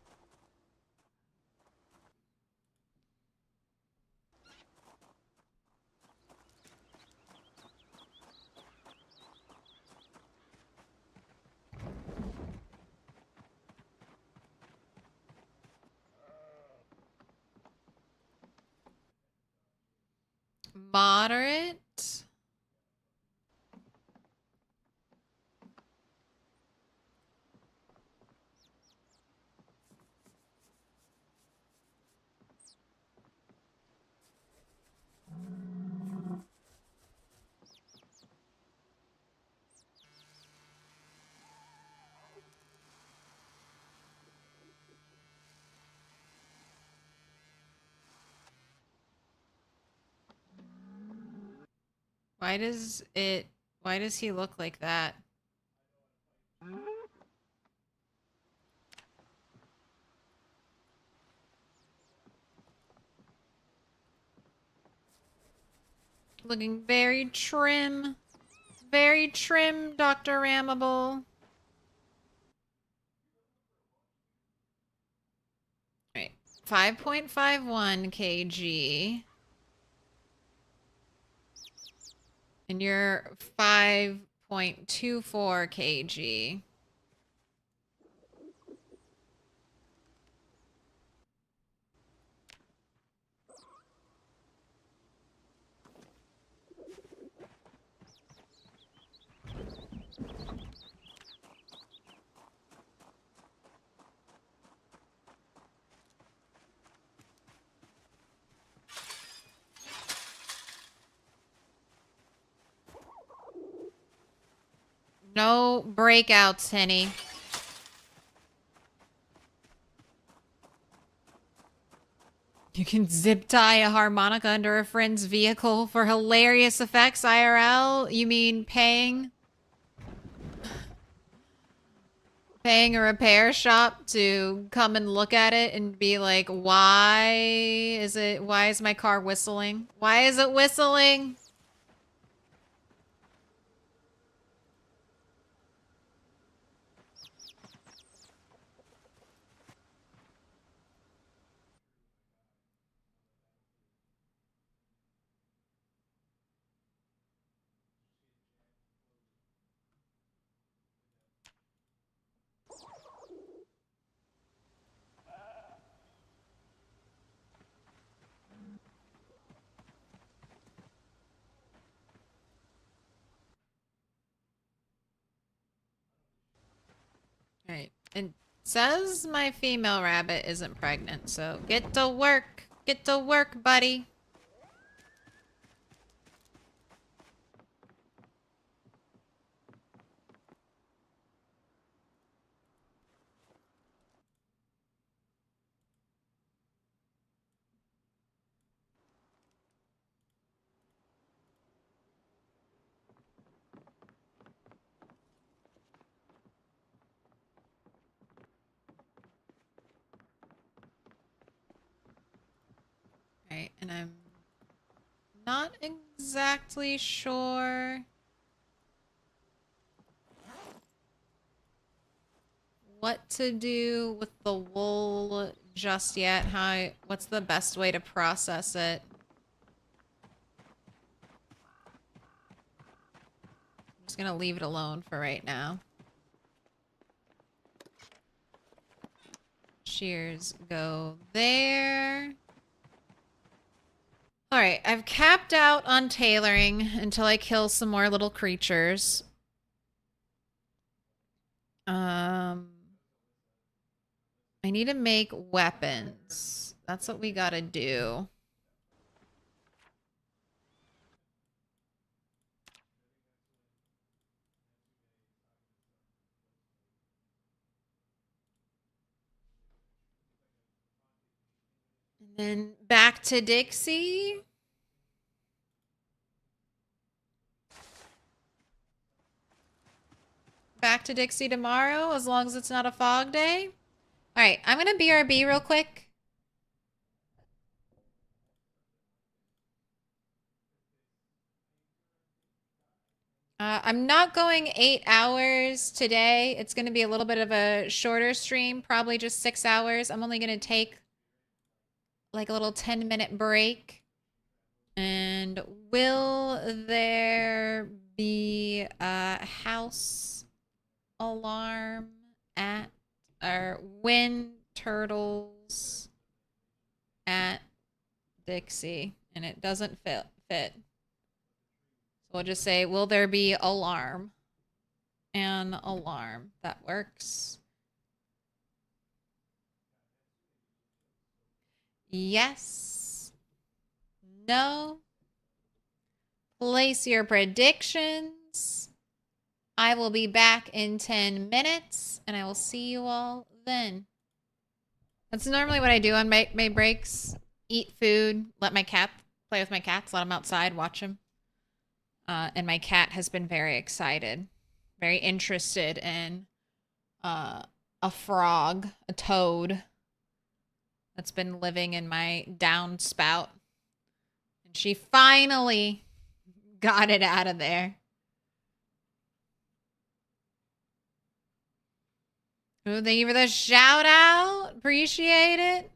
Moderate. Why does he look like that? Looking very trim. Very trim, Dr. Ramable. Right. 5.51 kg. And you're 5.24 kg. No breakouts, Henny. You can zip tie a harmonica under a friend's vehicle for hilarious effects, IRL? You mean paying a repair shop to come and look at it and be like, why is my car whistling? Why is it whistling? Right. It says my female rabbit isn't pregnant, so get to work. Get to work, buddy. Right, and I'm not exactly sure what to do with the wool just yet. What's the best way to process it? I'm just gonna leave it alone for right now. Shears go there. All right, I've capped out on tailoring until I kill some more little creatures. I need to make weapons. That's what we gotta do. And then back to Dixie. Back to Dixie tomorrow, as long as it's not a fog day. All right, I'm going to BRB real quick. I'm not going 8 hours today. It's going to be a little bit of a shorter stream, probably just 6 hours. I'm only going to take like a little 10-minute break. And will there be a house alarm at or wind turtles at Dixie? And it doesn't fit. So we'll just say, will there be alarm? An alarm. That works. Yes. No. Place your predictions. I will be back in 10 minutes, and I will see you all then. That's normally what I do on my breaks. Eat food, let my cat play with my cats, let them outside, watch them. And my cat has been very excited, very interested in a frog, a toad that's been living in my downspout. And she finally got it out of there. Oh, thank you for the shout out. Appreciate it.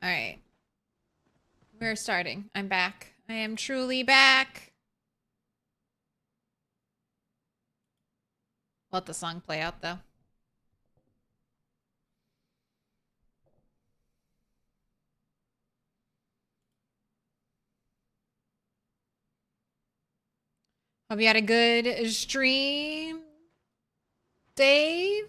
All right. We're starting. I'm back. I am truly back. Let the song play out, though. Hope you had a good stream, Dave.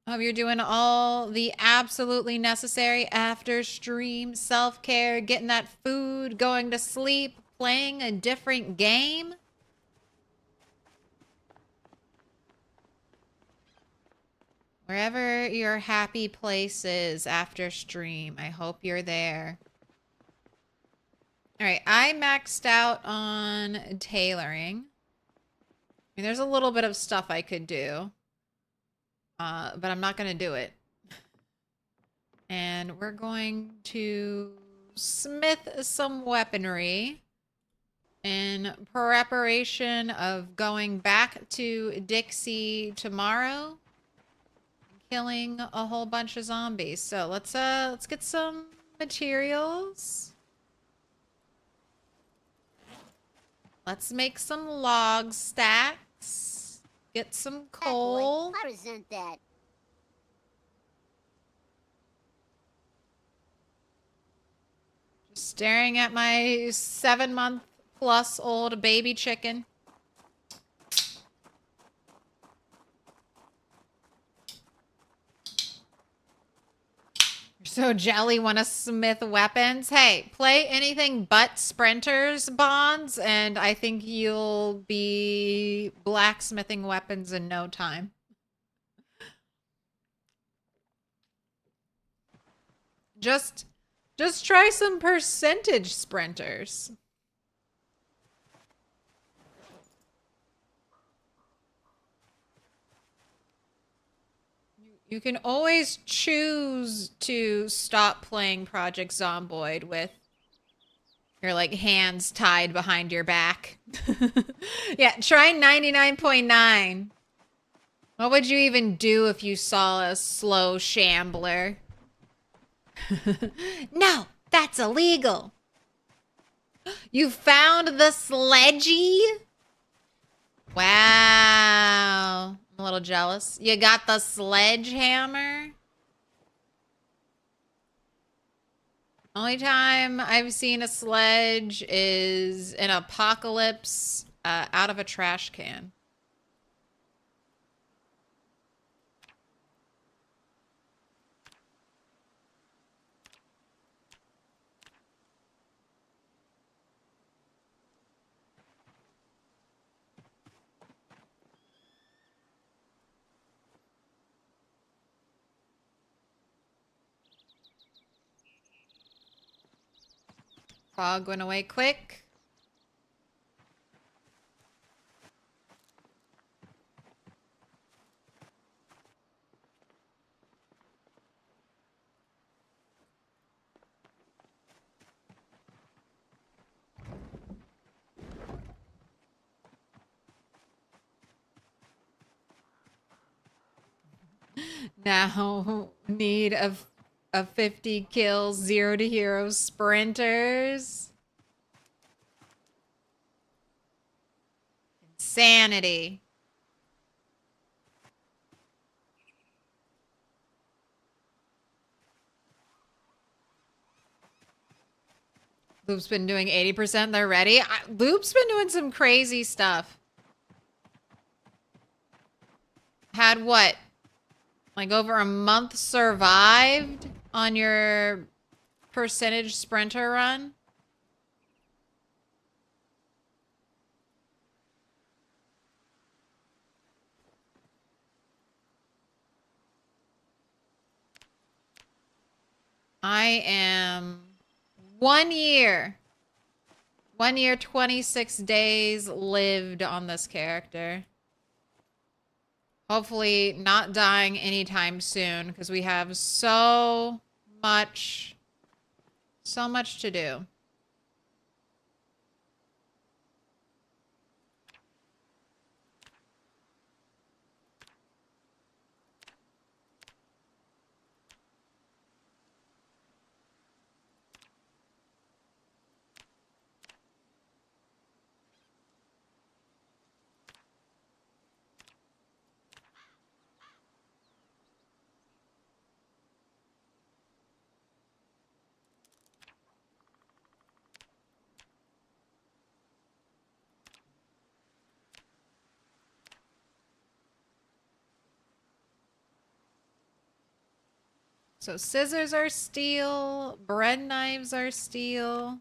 Hope you're doing all the absolutely necessary after stream self-care, getting that food, going to sleep, playing a different game. Wherever your happy place is after stream, I hope you're there. All right, I maxed out on tailoring. I mean, there's a little bit of stuff I could do, but I'm not going to do it. And we're going to smith some weaponry in preparation of going back to Dixie tomorrow, killing a whole bunch of zombies. So let's get some materials. Let's make some log stacks. Get some coal. I resent that. Just staring at my 7-month-plus-old baby chicken. So jelly want to smith weapons. Hey, play anything but sprinters bonds, and I think you'll be blacksmithing weapons in no time. Just try some percentage sprinters. You can always choose to stop playing Project Zomboid with your like hands tied behind your back. Yeah, try 99.9. What would you even do if you saw a slow shambler? No, that's illegal. You found the sledgy? Wow. I'm a little jealous. You got the sledgehammer? Only time I've seen a sledge is in Apocalypse out of a trash can. Fog went away quick. Now need of 50 kills, 0 to hero sprinters. Insanity. Loop's been doing 80%. They're ready. Loop's been doing some crazy stuff. Had what? Like over a month survived on your percentage sprinter run? I am 1 year. 1 year, 26 days lived on this character. Hopefully not dying anytime soon because we have so much to do. So scissors are steel, bread knives are steel.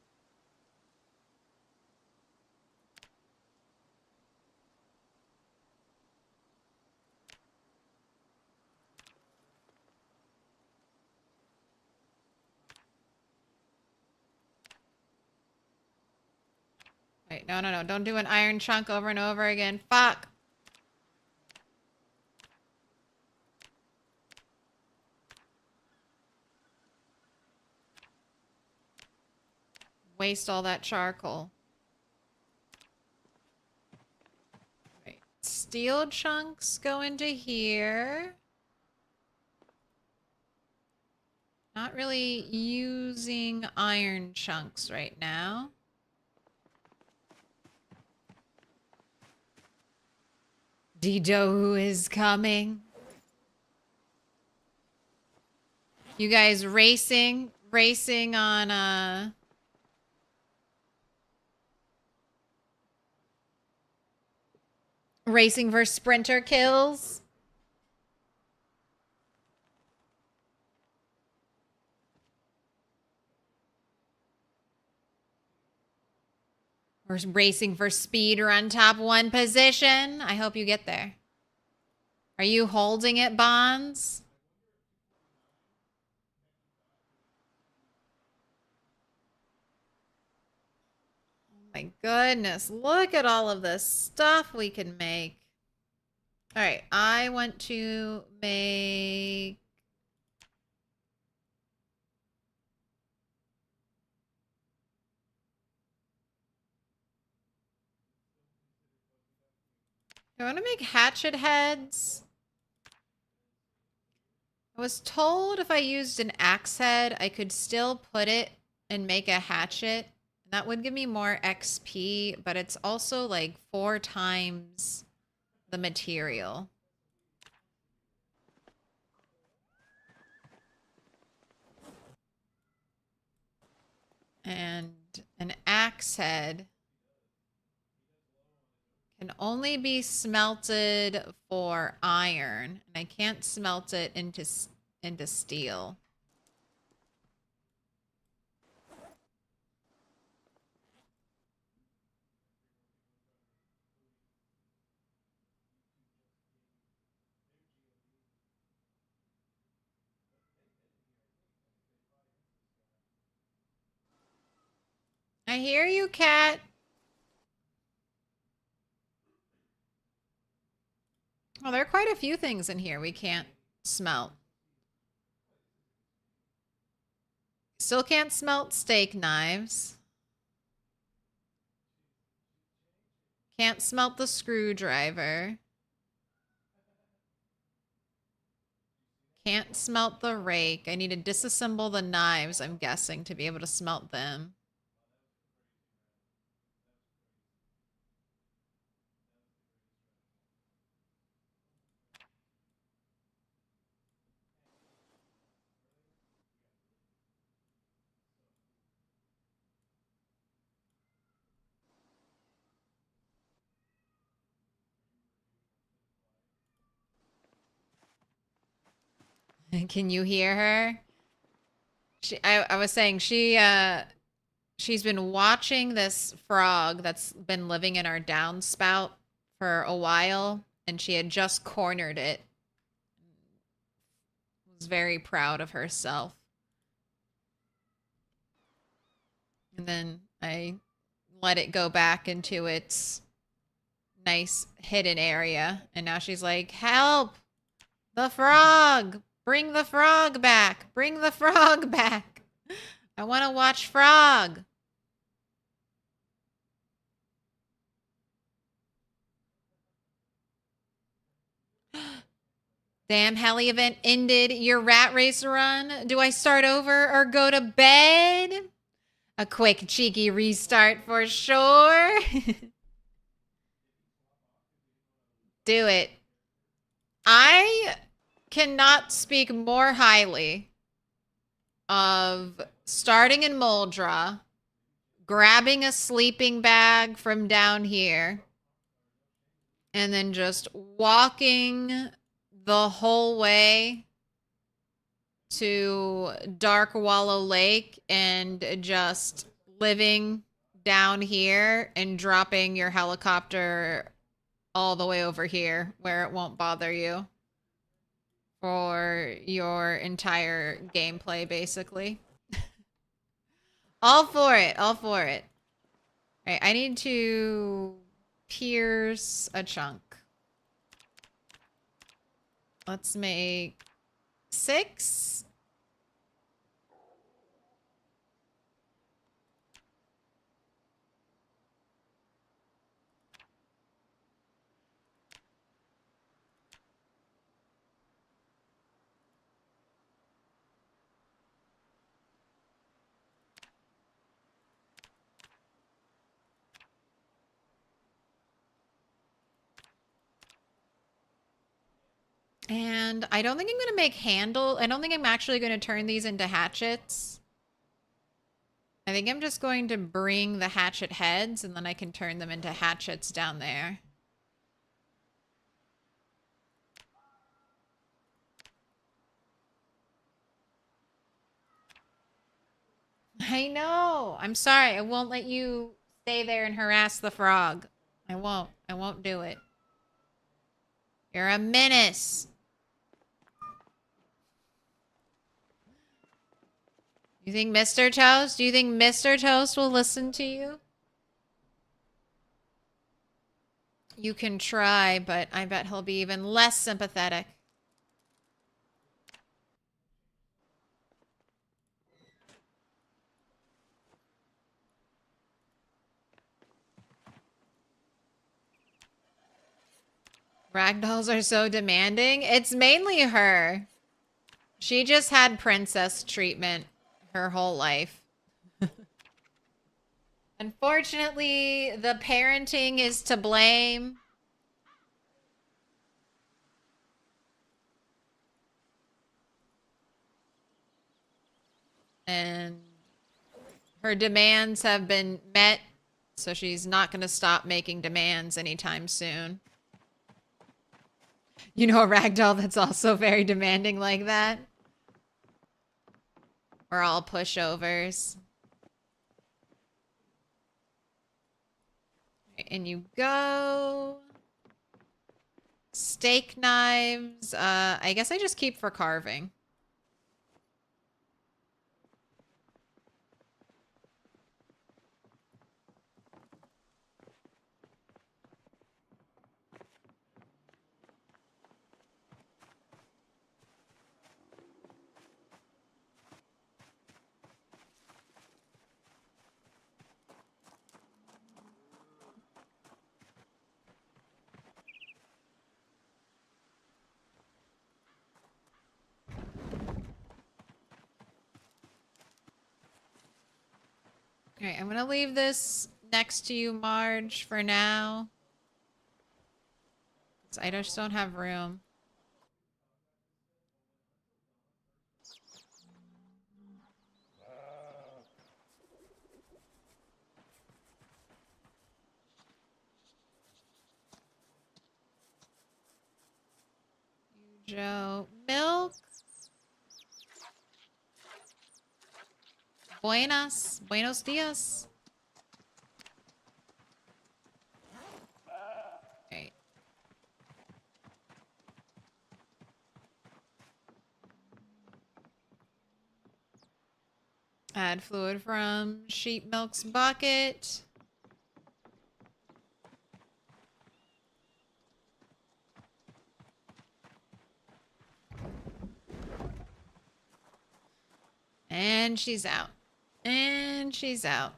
Wait, no. Don't do an iron chunk over and over again. Fuck. Waste all that charcoal. Right. Steel chunks go into here. Not really using iron chunks right now. Dido is coming. You guys racing on racing for sprinter kills. We're racing for speed run top 1 position. I hope you get there. Are you holding it, Bonds? Oh my goodness. Look at all of this stuff we can make. All right. I want to make... I want to make hatchet heads. I was told if I used an axe head, I could still put it and make a hatchet. That would give me more XP, but it's also like 4 times the material. And an axe head can only be smelted for iron, and I can't smelt it into steel. I hear you, cat. Well, there are quite a few things in here we can't smelt. Still can't smelt steak knives. Can't smelt the screwdriver. Can't smelt the rake. I need to disassemble the knives, I'm guessing, to be able to smelt them. Can you hear her? I was saying she's been watching this frog that's been living in our downspout for a while, and she had just cornered it. Was very proud of herself. And then I let it go back into its nice hidden area, and now she's like, "Help! The frog! Bring the frog back! Bring the frog back! I want to watch frog!" Damn, heli event ended your rat race run. Do I start over or go to bed? A quick cheeky restart for sure. Do it. I cannot speak more highly of starting in Moldra, grabbing a sleeping bag from down here, and then just walking the whole way to Dark Wallow Lake and just living down here and dropping your helicopter all the way over here where it won't bother you for your entire gameplay, basically. All for it. All for it. All right, I need to pierce a chunk. Let's make 6. And I don't think I'm going to make handle. I don't think I'm actually going to turn these into hatchets. I think I'm just going to bring the hatchet heads and then I can turn them into hatchets down there. I know. I'm sorry. I won't let you stay there and harass the frog. I won't. I won't do it. You're a menace. You think Mr. Toast? Do you think Mr. Toast will listen to you? You can try, but I bet he'll be even less sympathetic. Ragdolls are so demanding. It's mainly her. She just had princess treatment her whole life. Unfortunately, the parenting is to blame. And her demands have been met, so she's not going to stop making demands anytime soon. You know a ragdoll that's also very demanding like that? We're all pushovers. And you go. Steak knives. I guess I just keep for carving. Alright, I'm gonna leave this next to you, Marge, for now. I just don't have room. Joe. Milk. Buenas. Buenos dias. Okay. Add fluid from sheep milk's bucket. And she's out. And she's out.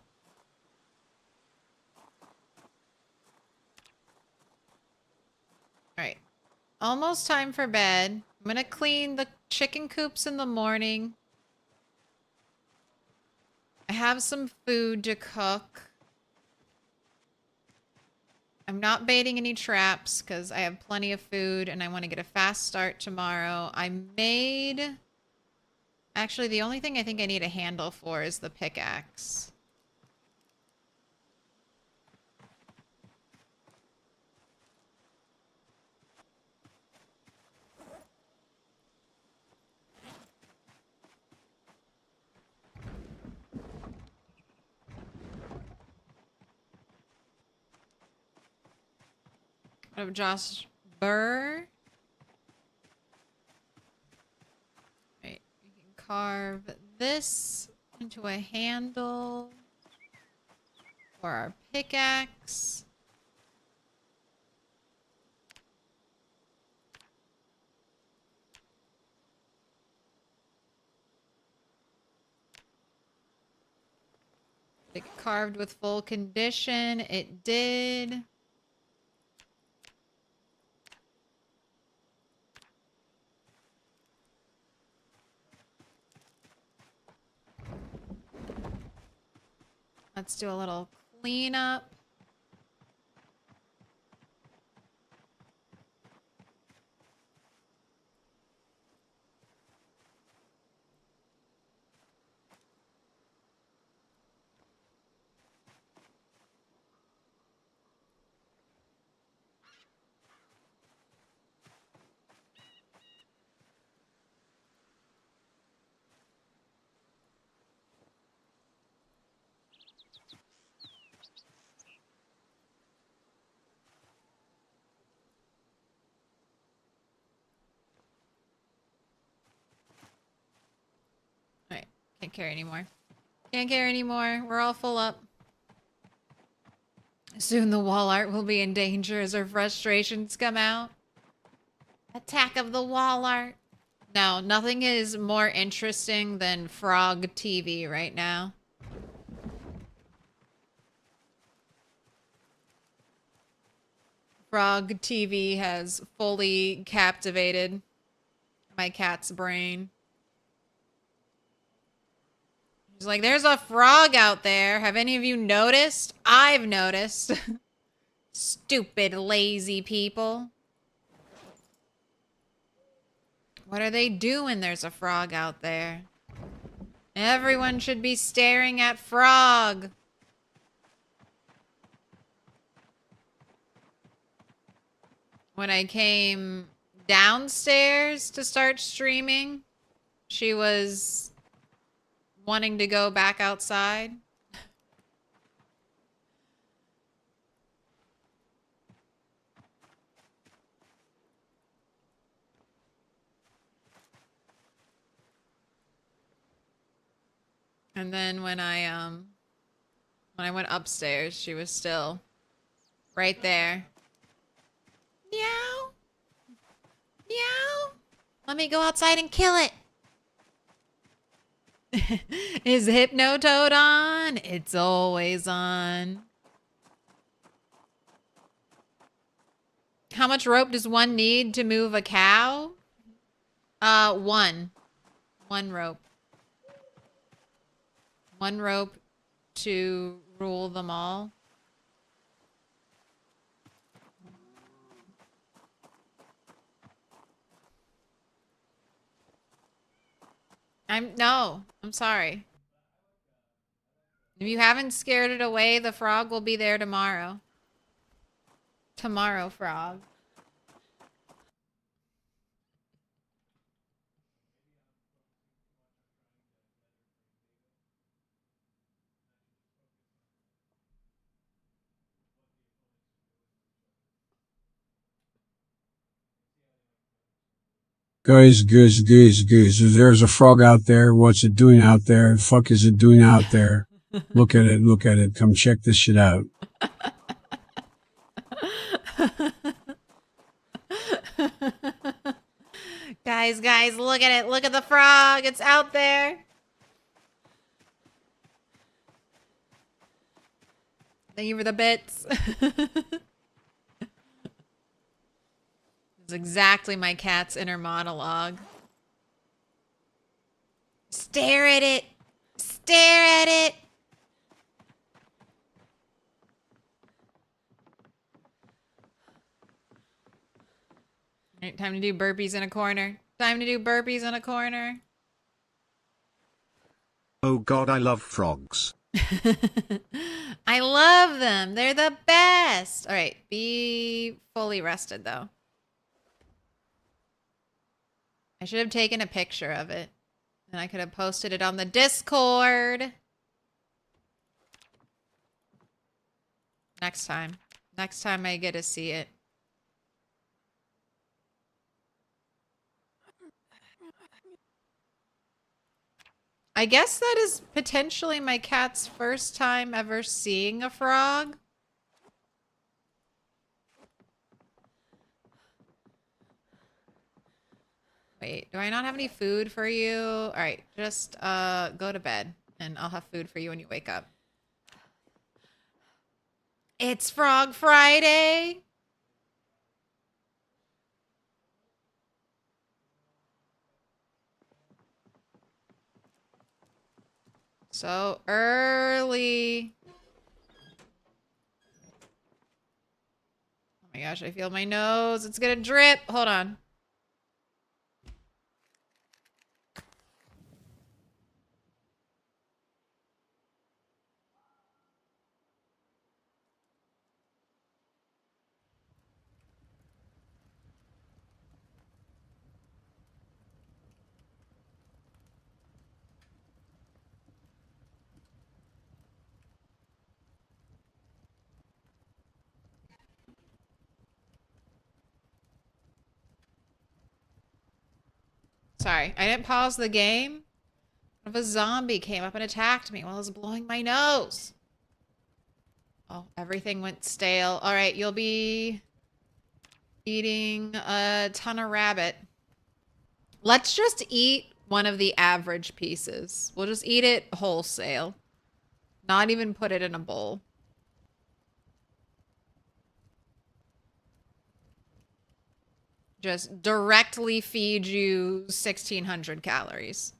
Alright. Almost time for bed. I'm gonna clean the chicken coops in the morning. I have some food to cook. I'm not baiting any traps because I have plenty of food and I want to get a fast start tomorrow. I made... Actually, the only thing I think I need a handle for is the pickaxe. Of Josh Burr. Right, we can carve this into a handle for our pickaxe. It carved with full condition. It did. Let's do a little cleanup. Alright, can't carry anymore. Can't carry anymore. We're all full up. Soon the wall art will be in danger as her frustrations come out. Attack of the wall art. No, nothing is more interesting than Frog TV right now. Frog TV has fully captivated my cat's brain. He's like, there's a frog out there. Have any of you noticed? I've noticed. Stupid, lazy people. What are they doing? There's a frog out there. Everyone should be staring at frog. When I came downstairs to start streaming, she was wanting to go back outside. And then when I went upstairs, she was still right there. Meow. Meow. Let me go outside and kill it. Is Hypnotoad on? It's always on. How much rope does one need to move a cow? One. One rope. One rope to rule them all. I'm sorry. If you haven't scared it away, the frog will be there tomorrow. Tomorrow, frog. Guys, there's a frog out there. What's it doing out there? The fuck is it doing out there? Look at it. Come check this shit out. Guys, look at it. Look at the frog. It's out there. Thank you for the bits. It's exactly my cat's inner monologue. Stare at it. Stare at it. All right, time to do burpees in a corner. Time to do burpees in a corner. Oh god, I love frogs. I love them. They're the best. All right, be fully rested though. I should have taken a picture of it. And I could have posted it on the Discord. Next time. Next time I get to see it. I guess that is potentially my cat's first time ever seeing a frog. Wait, do I not have any food for you? All right, just go to bed and I'll have food for you when you wake up. It's Frog Friday. So early. Oh my gosh, I feel my nose. It's gonna drip. Hold on. Sorry, I didn't pause the game. What if a zombie came up and attacked me while I was blowing my nose? Oh, everything went stale. All right, you'll be eating a ton of rabbit. Let's just eat one of the average pieces. We'll just eat it wholesale. Not even put it in a bowl. Just directly feed you 1,600 calories.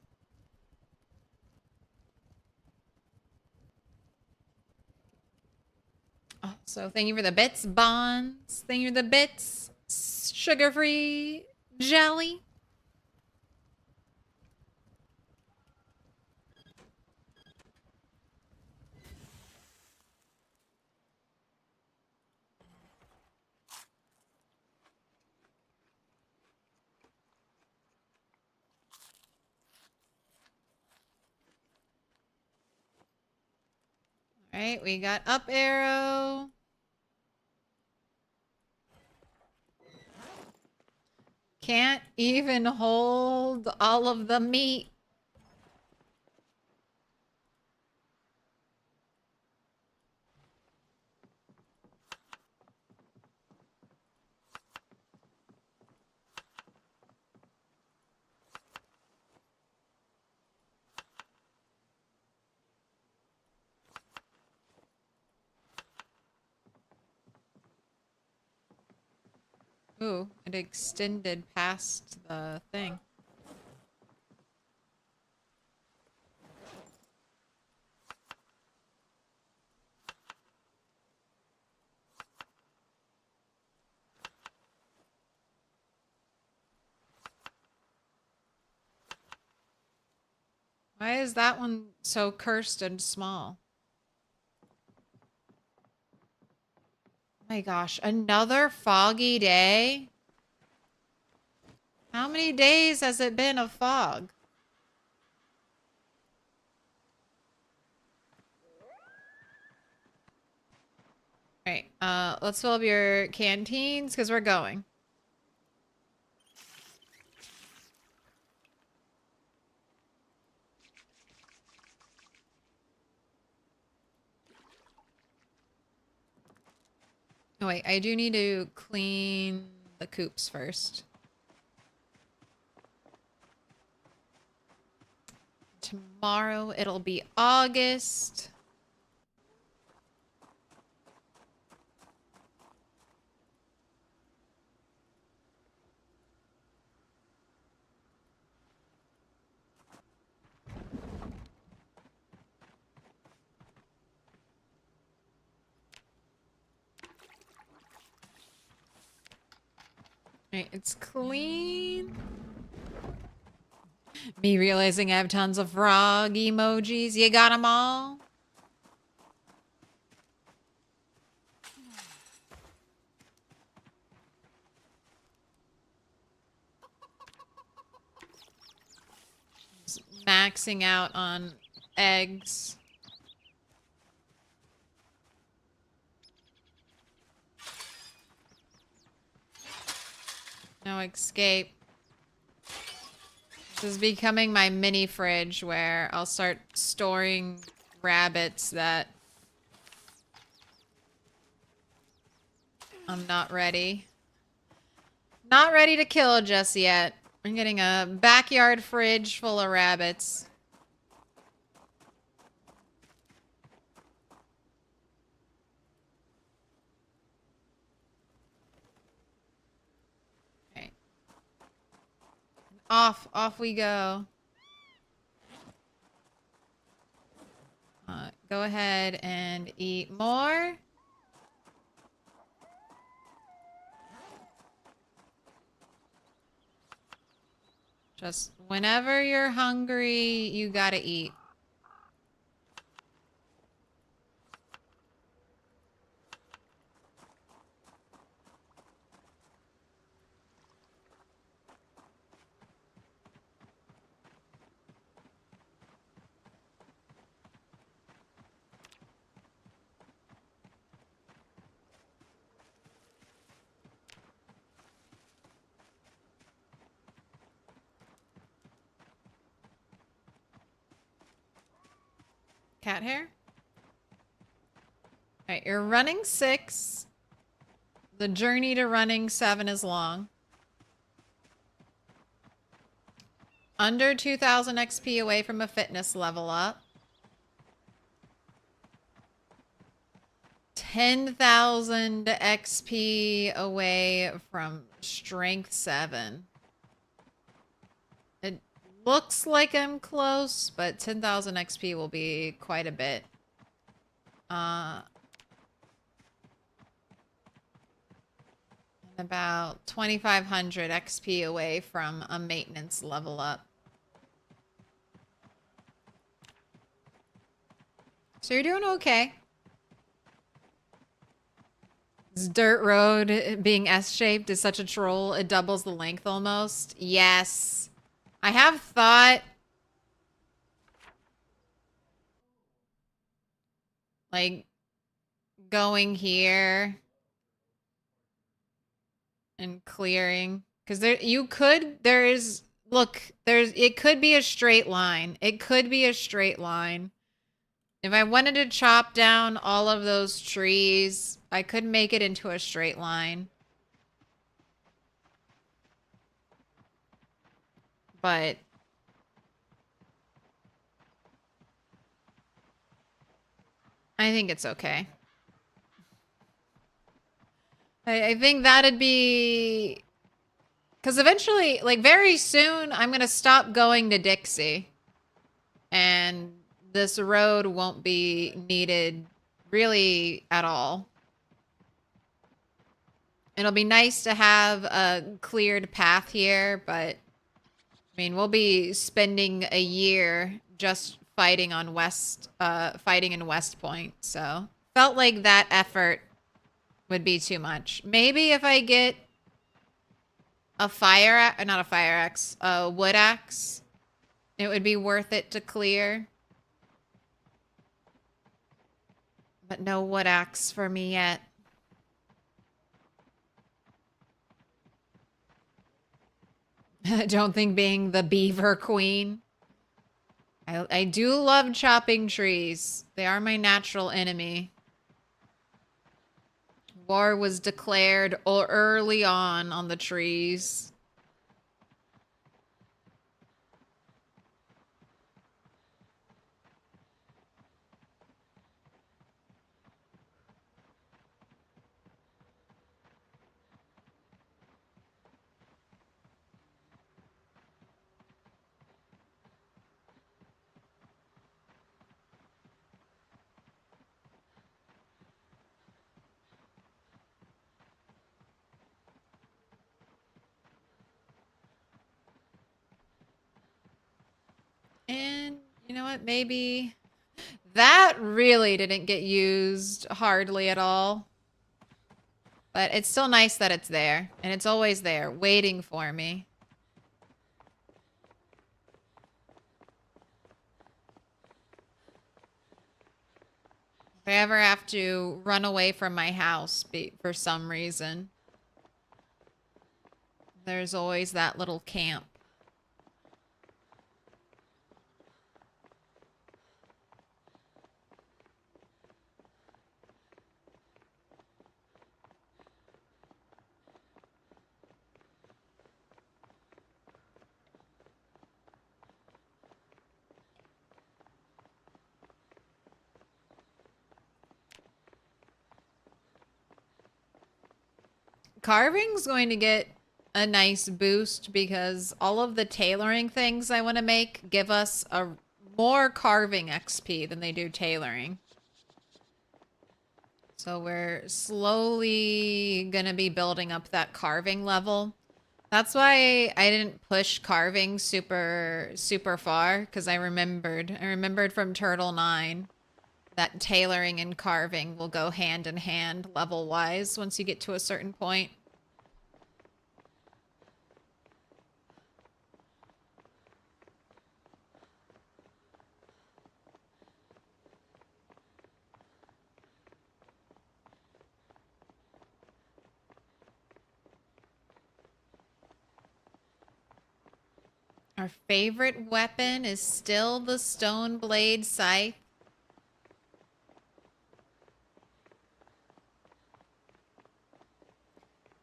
So thank you for the bits, Bonds. Thank you for the bits. Sugar-free jelly. All right, we got up arrow. Can't even hold all of the meat. Ooh, it extended past the thing. Why is that one so cursed and small? Oh my gosh, another foggy day? How many days has it been of fog? Alright, let's fill up your canteens because we're going. Oh wait, I do need to clean the coops first. Tomorrow it'll be August. Right, it's clean. Me realizing I have tons of frog emojis. You got them all? Just maxing out on eggs. No escape. This is becoming my mini fridge where I'll start storing rabbits that I'm not ready. Not ready to kill just yet. I'm getting a backyard fridge full of rabbits. Okay. Off we go. Go ahead and eat more. Just whenever you're hungry, you gotta eat. Cat hair? Alright, you're running 6. The journey to running 7 is long. Under 2,000 XP away from a fitness level up. 10,000 XP away from strength 7. It looks like I'm close, but 10,000 XP will be quite a bit. About 2,500 XP away from a maintenance level up. So you're doing okay. This dirt road being S-shaped is such a troll. It doubles the length almost. Yes. I have thought... like, going here... and clearing. Because it could be a straight line. It could be a straight line. If I wanted to chop down all of those trees, I could make it into a straight line. But I think it's okay. I think that'd be... because eventually, like very soon, I'm going to stop going to Dixie. And this road won't be needed really at all. It'll be nice to have a cleared path here, but I mean, we'll be spending a year just fighting on fighting in West Point. So felt like that effort would be too much. Maybe if I get a wood axe, it would be worth it to clear. But no wood axe for me yet. I don't think being the beaver queen. I do love chopping trees. They are my natural enemy. War was declared early on the trees. And you know what? Maybe that really didn't get used hardly at all. But it's still nice that it's there. And it's always there, waiting for me. If I ever have to run away from my house for some reason, there's always that little camp. Carving's going to get a nice boost because all of the tailoring things I want to make give us a more carving XP than they do tailoring. So we're slowly going to be building up that carving level. That's why I didn't push carving super far, because I remembered from Turtle 9 that tailoring and carving will go hand in hand level-wise once you get to a certain point. Our favorite weapon is still the stone blade scythe.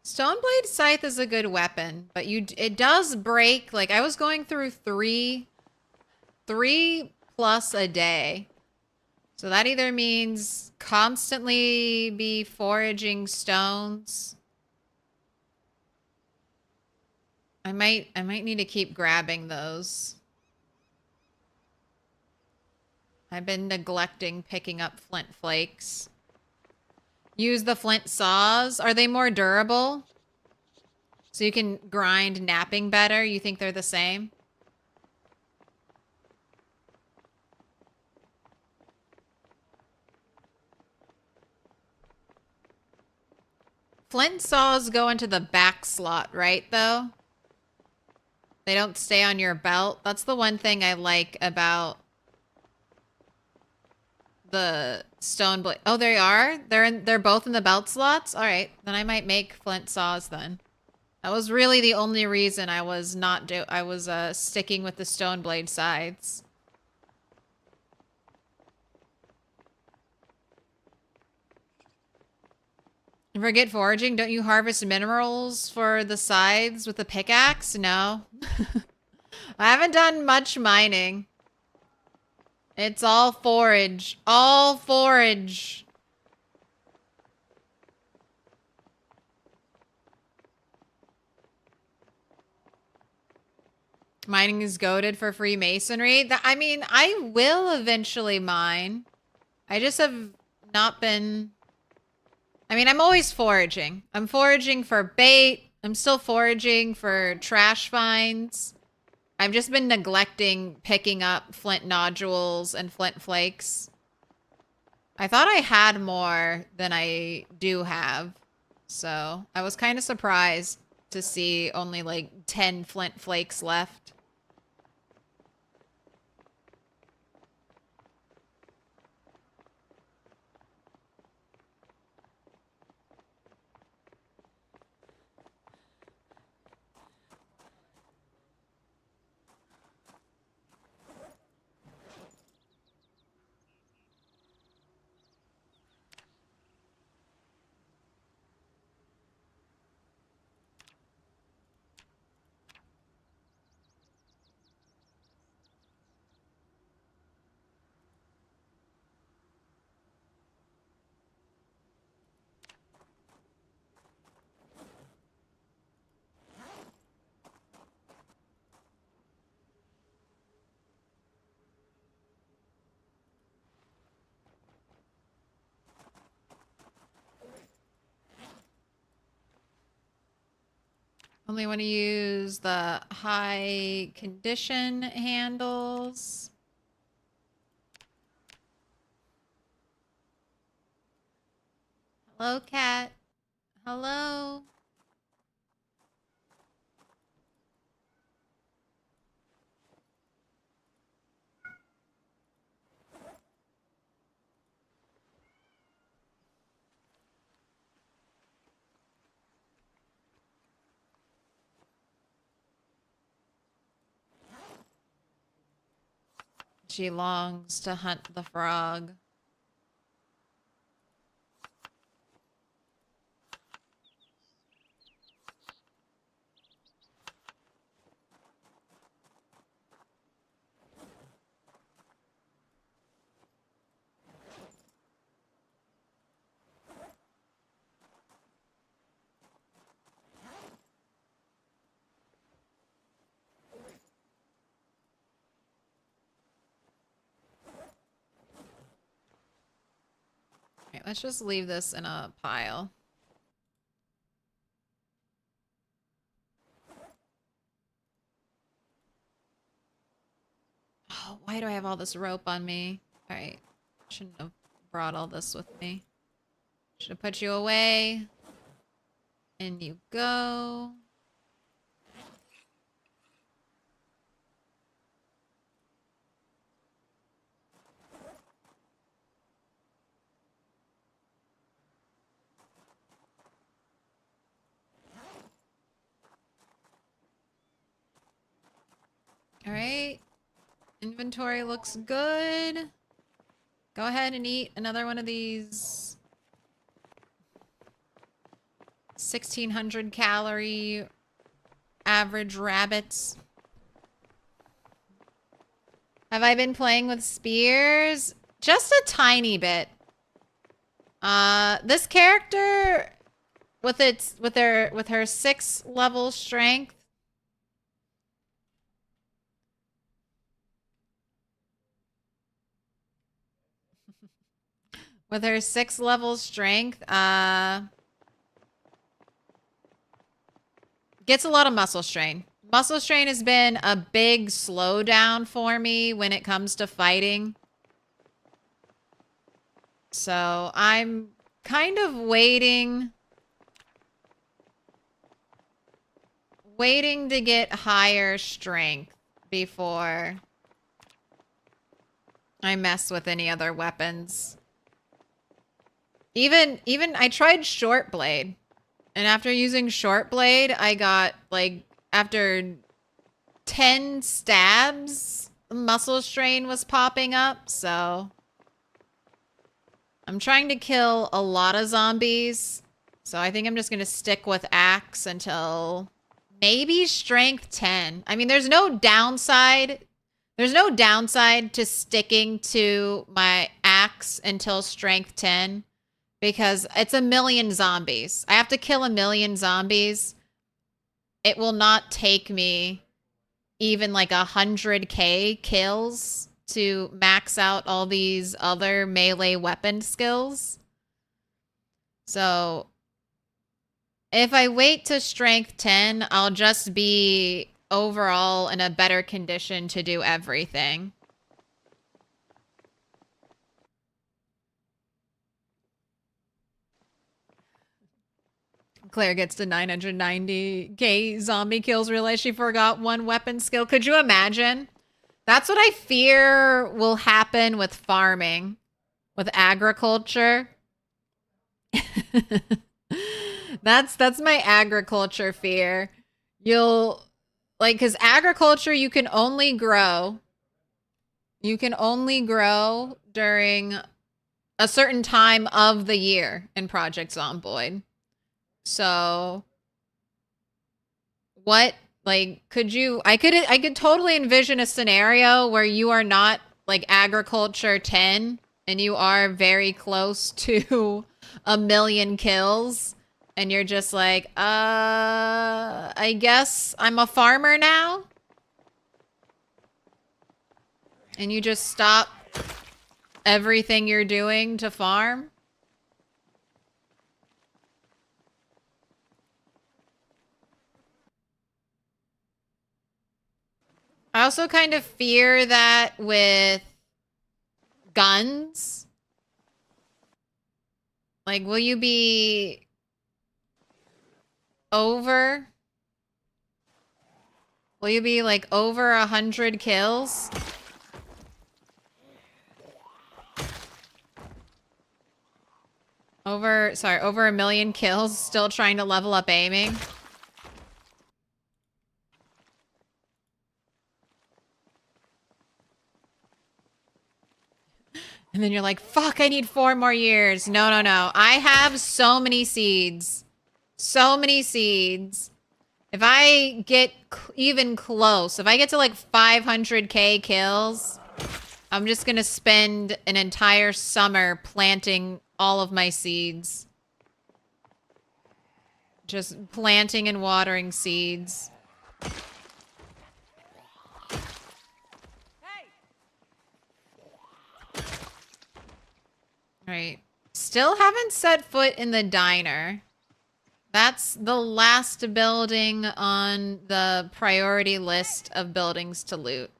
Stoneblade Scythe is a good weapon, but it does break. Like, I was going through three plus a day. So that either means constantly be foraging stones. I might need to keep grabbing those. I've been neglecting picking up flint flakes. Use the flint saws. Are they more durable? So you can grind napping better. You think they're the same? Flint saws go into the back slot, right, though? They don't stay on your belt. That's the one thing I like about the stone blade. Oh, they are? They're both in the belt slots? All right. Then I might make flint saws then. That was really the only reason I was sticking with the stone blade sides. Forget foraging. Don't you harvest minerals for the sides with the pickaxe? No. I haven't done much mining. It's all forage. All forage. Mining is goated for Freemasonry. I mean, I will eventually mine. I just have not been... I mean, I'm always foraging. I'm foraging for bait. I'm still foraging for trash finds. I've just been neglecting picking up flint nodules and flint flakes. I thought I had more than I do have. So I was kind of surprised to see only like 10 flint flakes left. Only want to use the high condition handles. Hello, cat. Hello. She longs to hunt the frog. Okay, let's just leave this in a pile. Oh, why do I have all this rope on me? All right. Shouldn't have brought all this with me. Should have put you away. In you go. All right. Inventory looks good. Go ahead and eat another one of these 1,600 calorie average rabbits. Have I been playing with spears? Just a tiny bit. This character with her 6 level strength. With her 6 level strength, gets a lot of muscle strain. Muscle strain has been a big slowdown for me when it comes to fighting. So I'm kind of waiting to get higher strength before I mess with any other weapons. Even I tried short blade, and after using short blade, I got like after 10 stabs, muscle strain was popping up. So I'm trying to kill a lot of zombies. So I think I'm just gonna stick with axe until maybe strength 10. I mean, there's no downside. There's no downside to sticking to my axe until strength 10 because it's 1,000,000 zombies. I have to kill 1,000,000 zombies. It will not take me even like 100k kills to max out all these other melee weapon skills. So if I wait to strength 10, I'll just be overall in a better condition to do everything. Claire gets to 990k zombie kills, realize she forgot one weapon skill. Could you imagine? That's what I fear will happen with farming, with agriculture. That's my agriculture fear. You'll like, cause agriculture you can only grow during a certain time of the year in Project Zomboid. So what, like, I could totally envision a scenario where you are not like agriculture 10 and you are very close to 1,000,000 kills and you're just like, I guess I'm a farmer now. And you just stop everything you're doing to farm. I also kind of fear that with guns, like, will you be over? Will you be like over 100 kills? Over 1,000,000 kills, still trying to level up aiming. And then you're like, fuck, I need 4 more years. No. I have so many seeds. So many seeds. If I get even close, if I get to like 500k kills, I'm just gonna spend an entire summer planting all of my seeds. Just planting and watering seeds. Right. Still haven't set foot in the diner. That's the last building on the priority list of buildings to loot.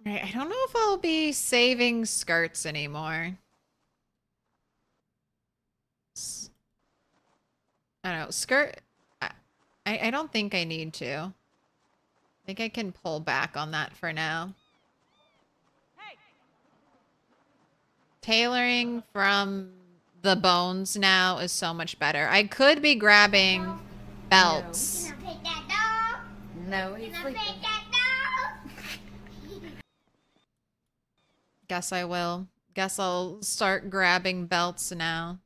Right, I don't know if I'll be saving skirts anymore. I don't know, skirt... I don't think I need to. I think I can pull back on that for now. Tailoring from the bones now is so much better. I could be grabbing belts. No, he's sleeping. Guess I will. Guess I'll start grabbing belts now.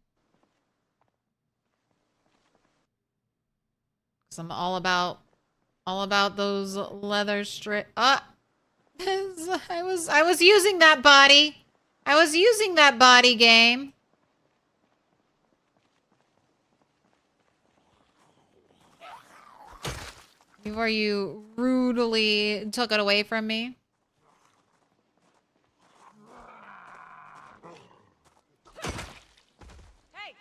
'Cause I'm all about those leather strip. I was using that body. I was using that body game. Before you rudely took it away from me. Hey!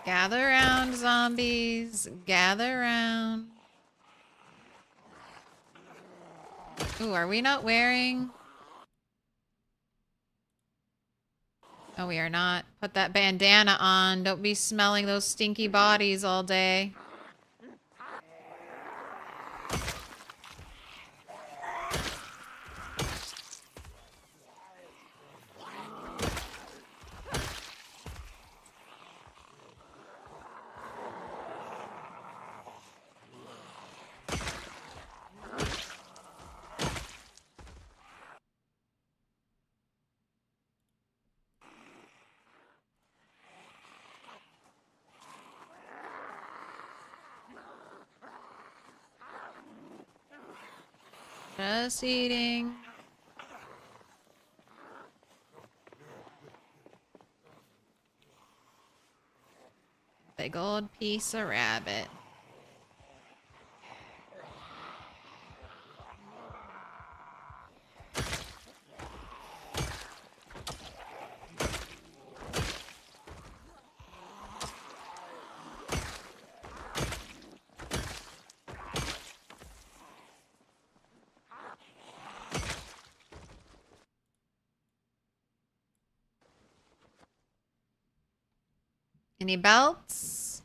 Gather round, zombies. Gather round. Ooh, are we not wearing... No, we are not. Put that bandana on. Don't be smelling those stinky bodies all day. Just eating. Big old piece of rabbit. Any belts?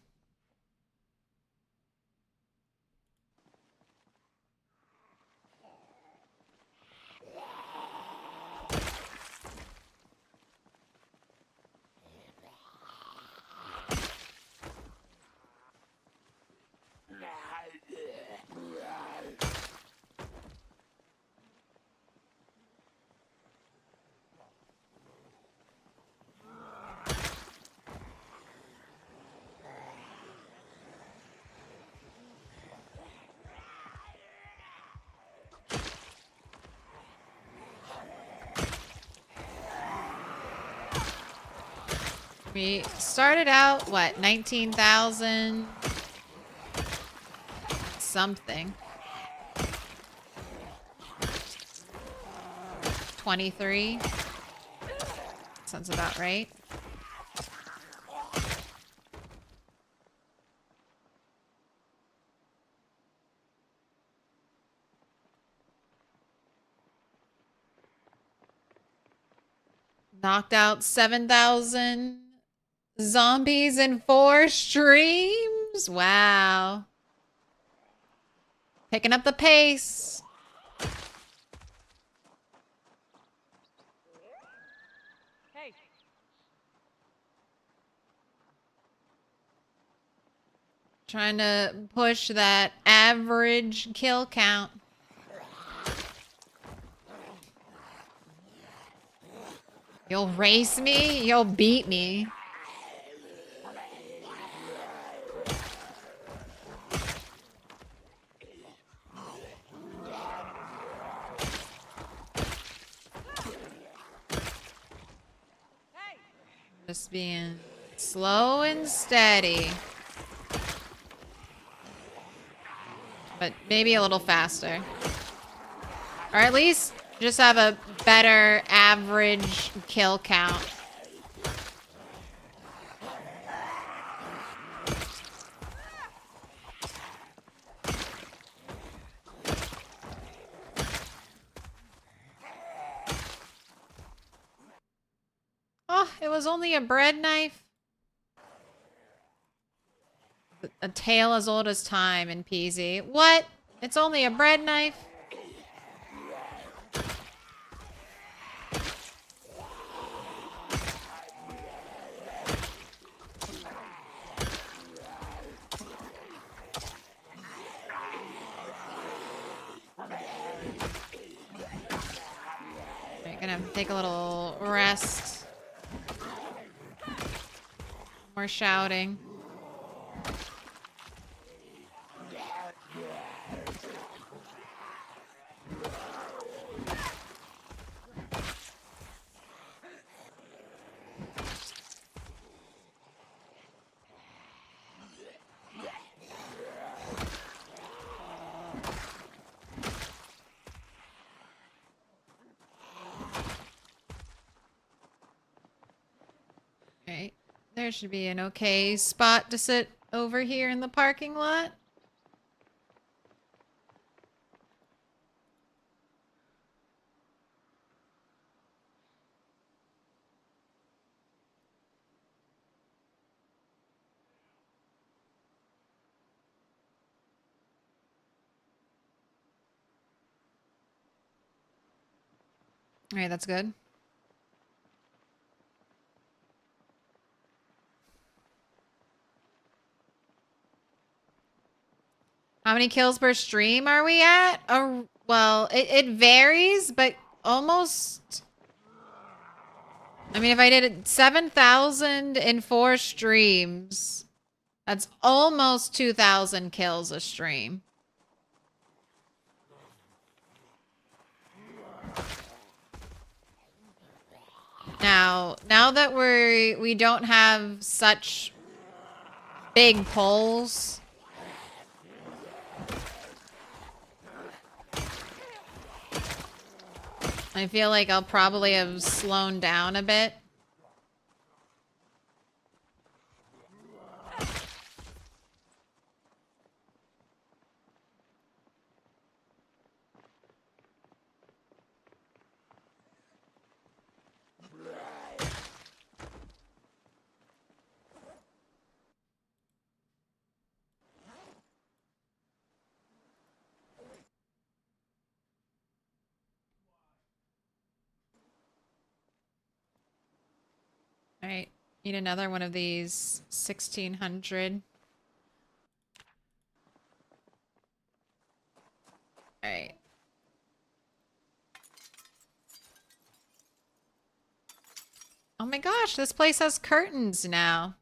We started out, what, 19,000 something. 23. Sounds about right. Knocked out 7,000 zombies in 4 streams? Wow. Picking up the pace. Hey! Trying to push that average kill count. You'll race me? You'll beat me. Hey! Just being slow and steady. But maybe a little faster. Or at least just have a better average kill count. Oh, it was only a bread knife. A tale as old as time in PZ. What? It's only a bread knife? We're gonna take a little rest. More shouting. Right. There should be an okay spot to sit over here in the parking lot. All right, that's good. How many kills per stream are we at? Well, it varies, but almost... I mean, if I did 7,004 streams, that's almost 2,000 kills a stream. Now that we don't have such big polls, I feel like I'll probably have slowed down a bit. All right, need another one of these 1,600. All right. Oh my gosh, this place has curtains now.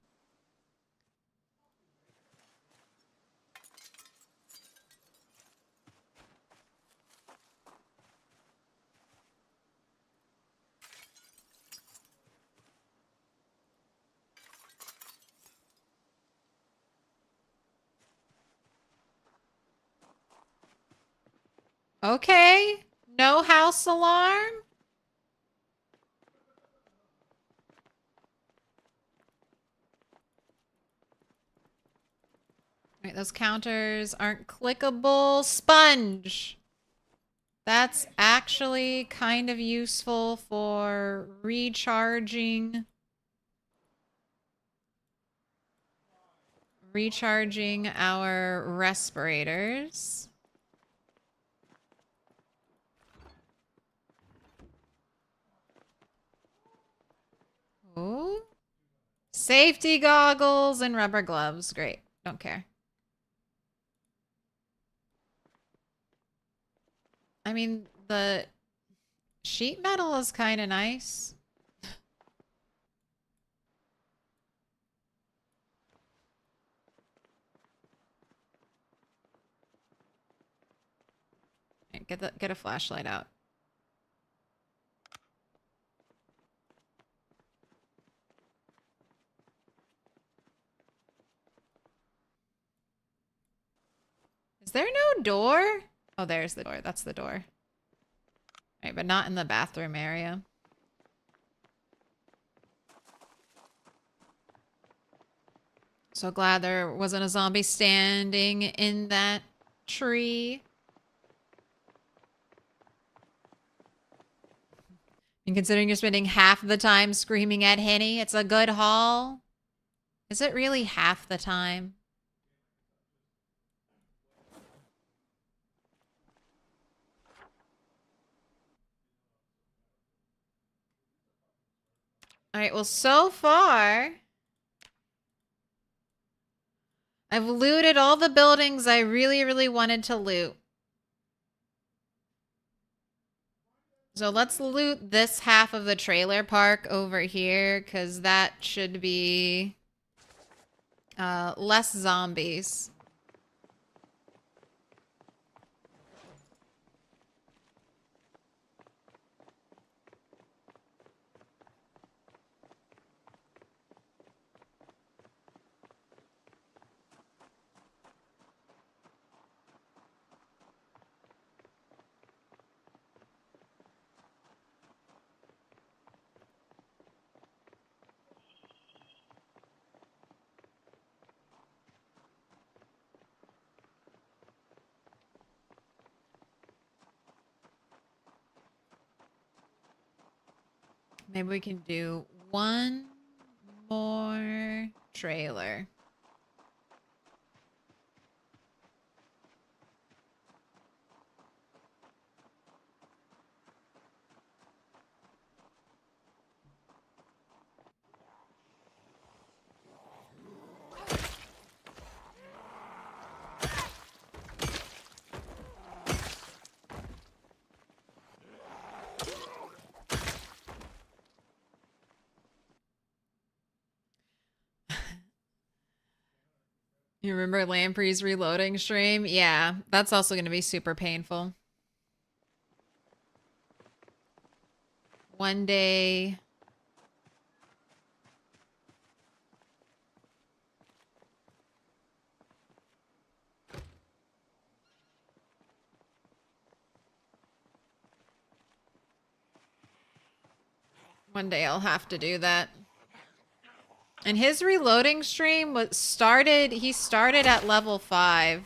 Okay, no house alarm. All right, those counters aren't clickable. Sponge. That's actually kind of useful for recharging our respirators. Ooh. Safety goggles and rubber gloves. Great. Don't care. I mean, the sheet metal is kind of nice. Right, get a flashlight out. Is there no door? Oh, there's the door. That's the door. Right, but not in the bathroom area. So glad there wasn't a zombie standing in that tree. And considering you're spending half the time screaming at Henny, it's a good haul. Is it really half the time? All right, well, so far, I've looted all the buildings I really, really wanted to loot. So let's loot this half of the trailer park over here, because that should be Less zombies. Maybe we can do one more trailer. You remember Lamprey's reloading stream? Yeah, that's also going to be super painful. One day. One day I'll have to do that. And his reloading stream he started at level 5.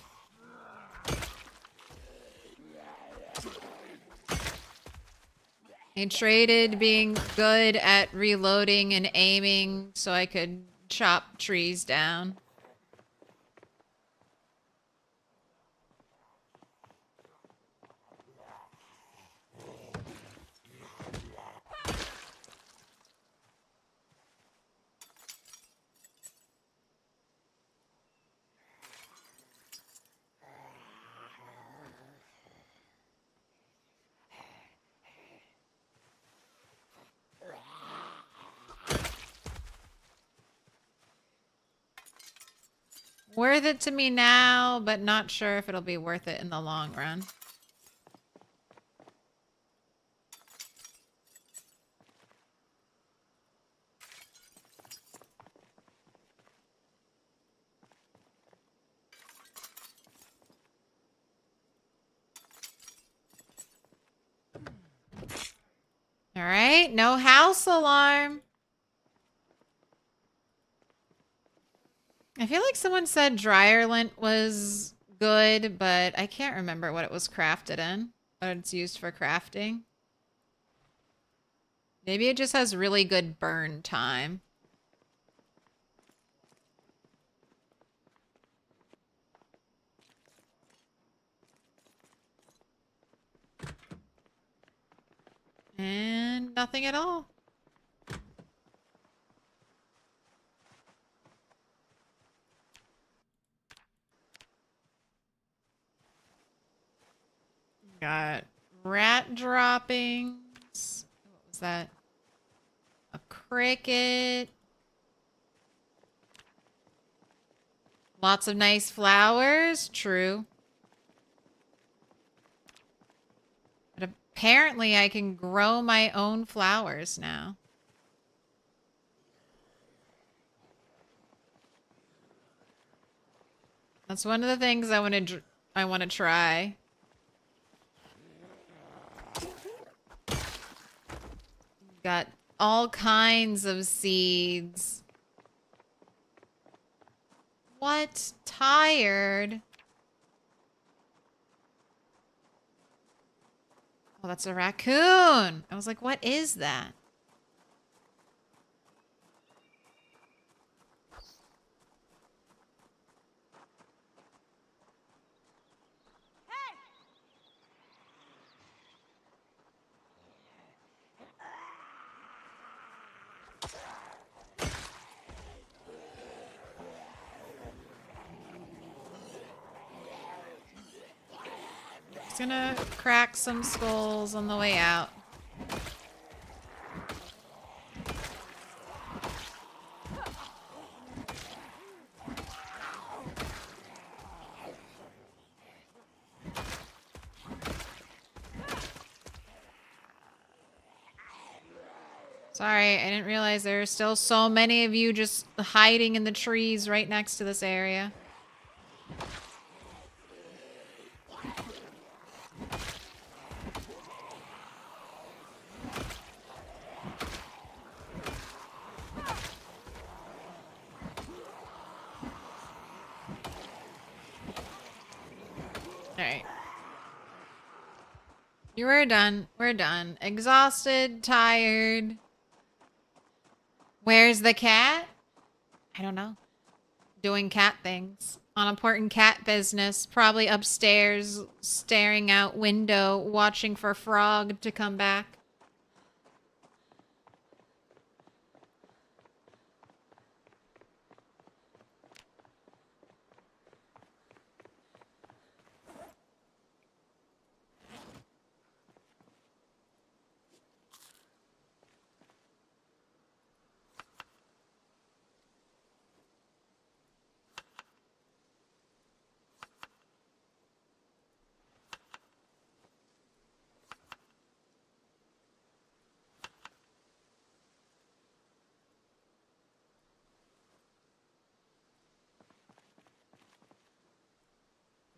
He traded being good at reloading and aiming so I could chop trees down. Worth it to me now, but not sure if it'll be worth it in the long run. All right, no house alarm. I feel like someone said dryer lint was good, but I can't remember what it was crafted in, what it's used for crafting. Maybe it just has really good burn time. And nothing at all. Got rat droppings. What was that? A cricket. Lots of nice flowers. True. But apparently I can grow my own flowers now. That's one of the things I want to try. Got all kinds of seeds. What? Tired? Oh, that's a raccoon. I was like, what is that? Just gonna crack some skulls on the way out. Sorry, I didn't realize there are still so many of you just hiding in the trees right next to this area. Alright. We're done. We're done. Exhausted, tired. Where's the cat? I don't know. Doing cat things. On important cat business. Probably upstairs, staring out window, watching for Frog to come back.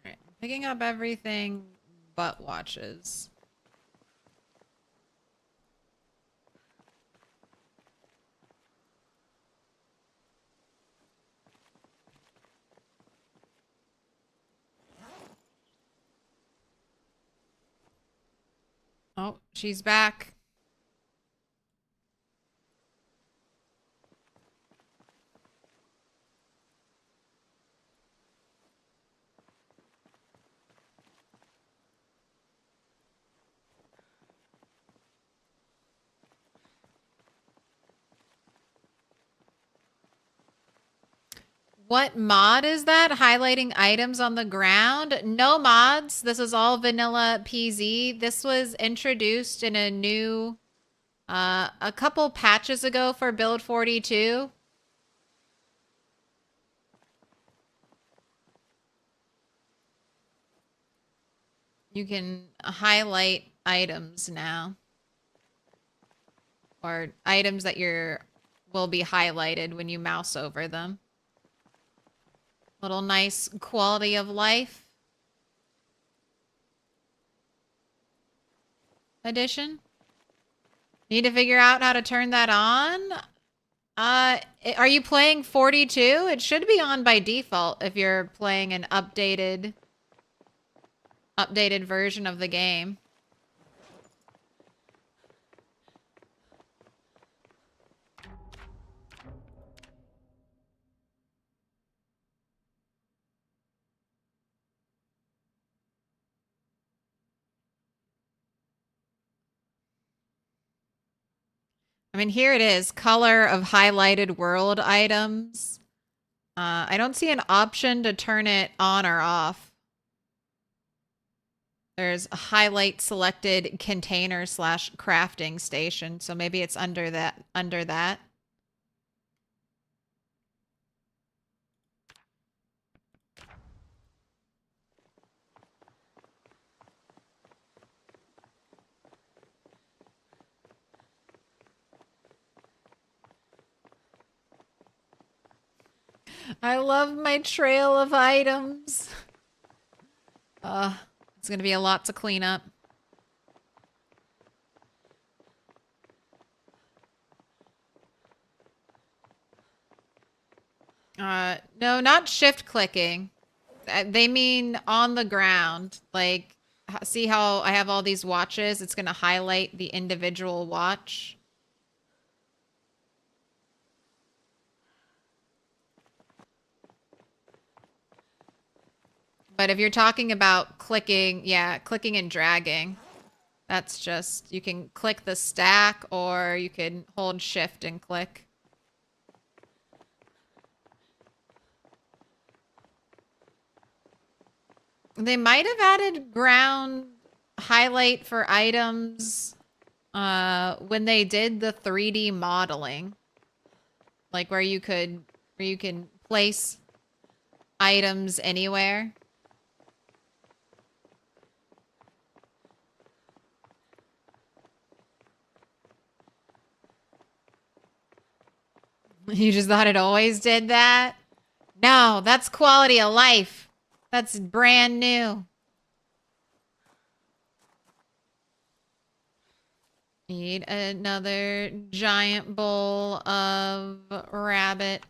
Alright, picking up everything but watches. Oh, she's back. What mod is that? Highlighting items on the ground? No mods. This is all vanilla PZ. This was introduced in a new, a couple patches ago for build 42. You can highlight items now. Or items that will be highlighted when you mouse over them. Little nice quality of life addition. Need to figure out how to turn that on. Are you playing 42? It should be on by default if you're playing an updated version of the game. I mean, here it is, color of highlighted world items. I don't see an option to turn it on or off. There's a highlight selected container / crafting station. So maybe it's under that. I love my trail of items. It's going to be a lot to clean up. No, not shift clicking. They mean on the ground. Like, see how I have all these watches? It's going to highlight the individual watch. But if you're talking about clicking, yeah, clicking and dragging, that's just, you can click the stack or you can hold shift and click. They might have added ground highlight for items when they did the 3D modeling. Like where you can place items anywhere. You just thought it always did that? No, that's quality of life. That's brand new. Need another giant bowl of rabbit.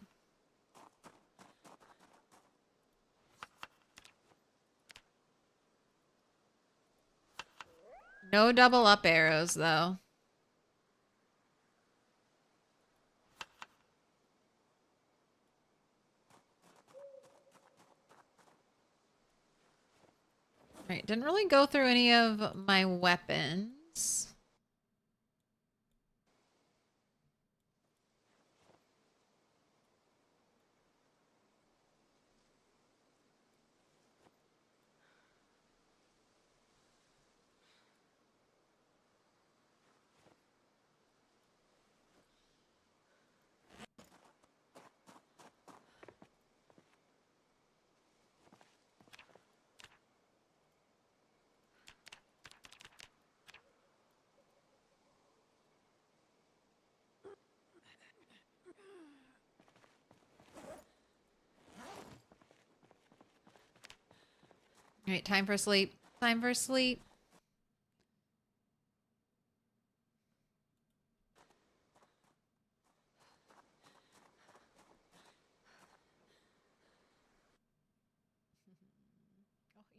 No double up arrows, though. Alright, didn't really go through any of my weapons. Alright, time for sleep. Time for sleep.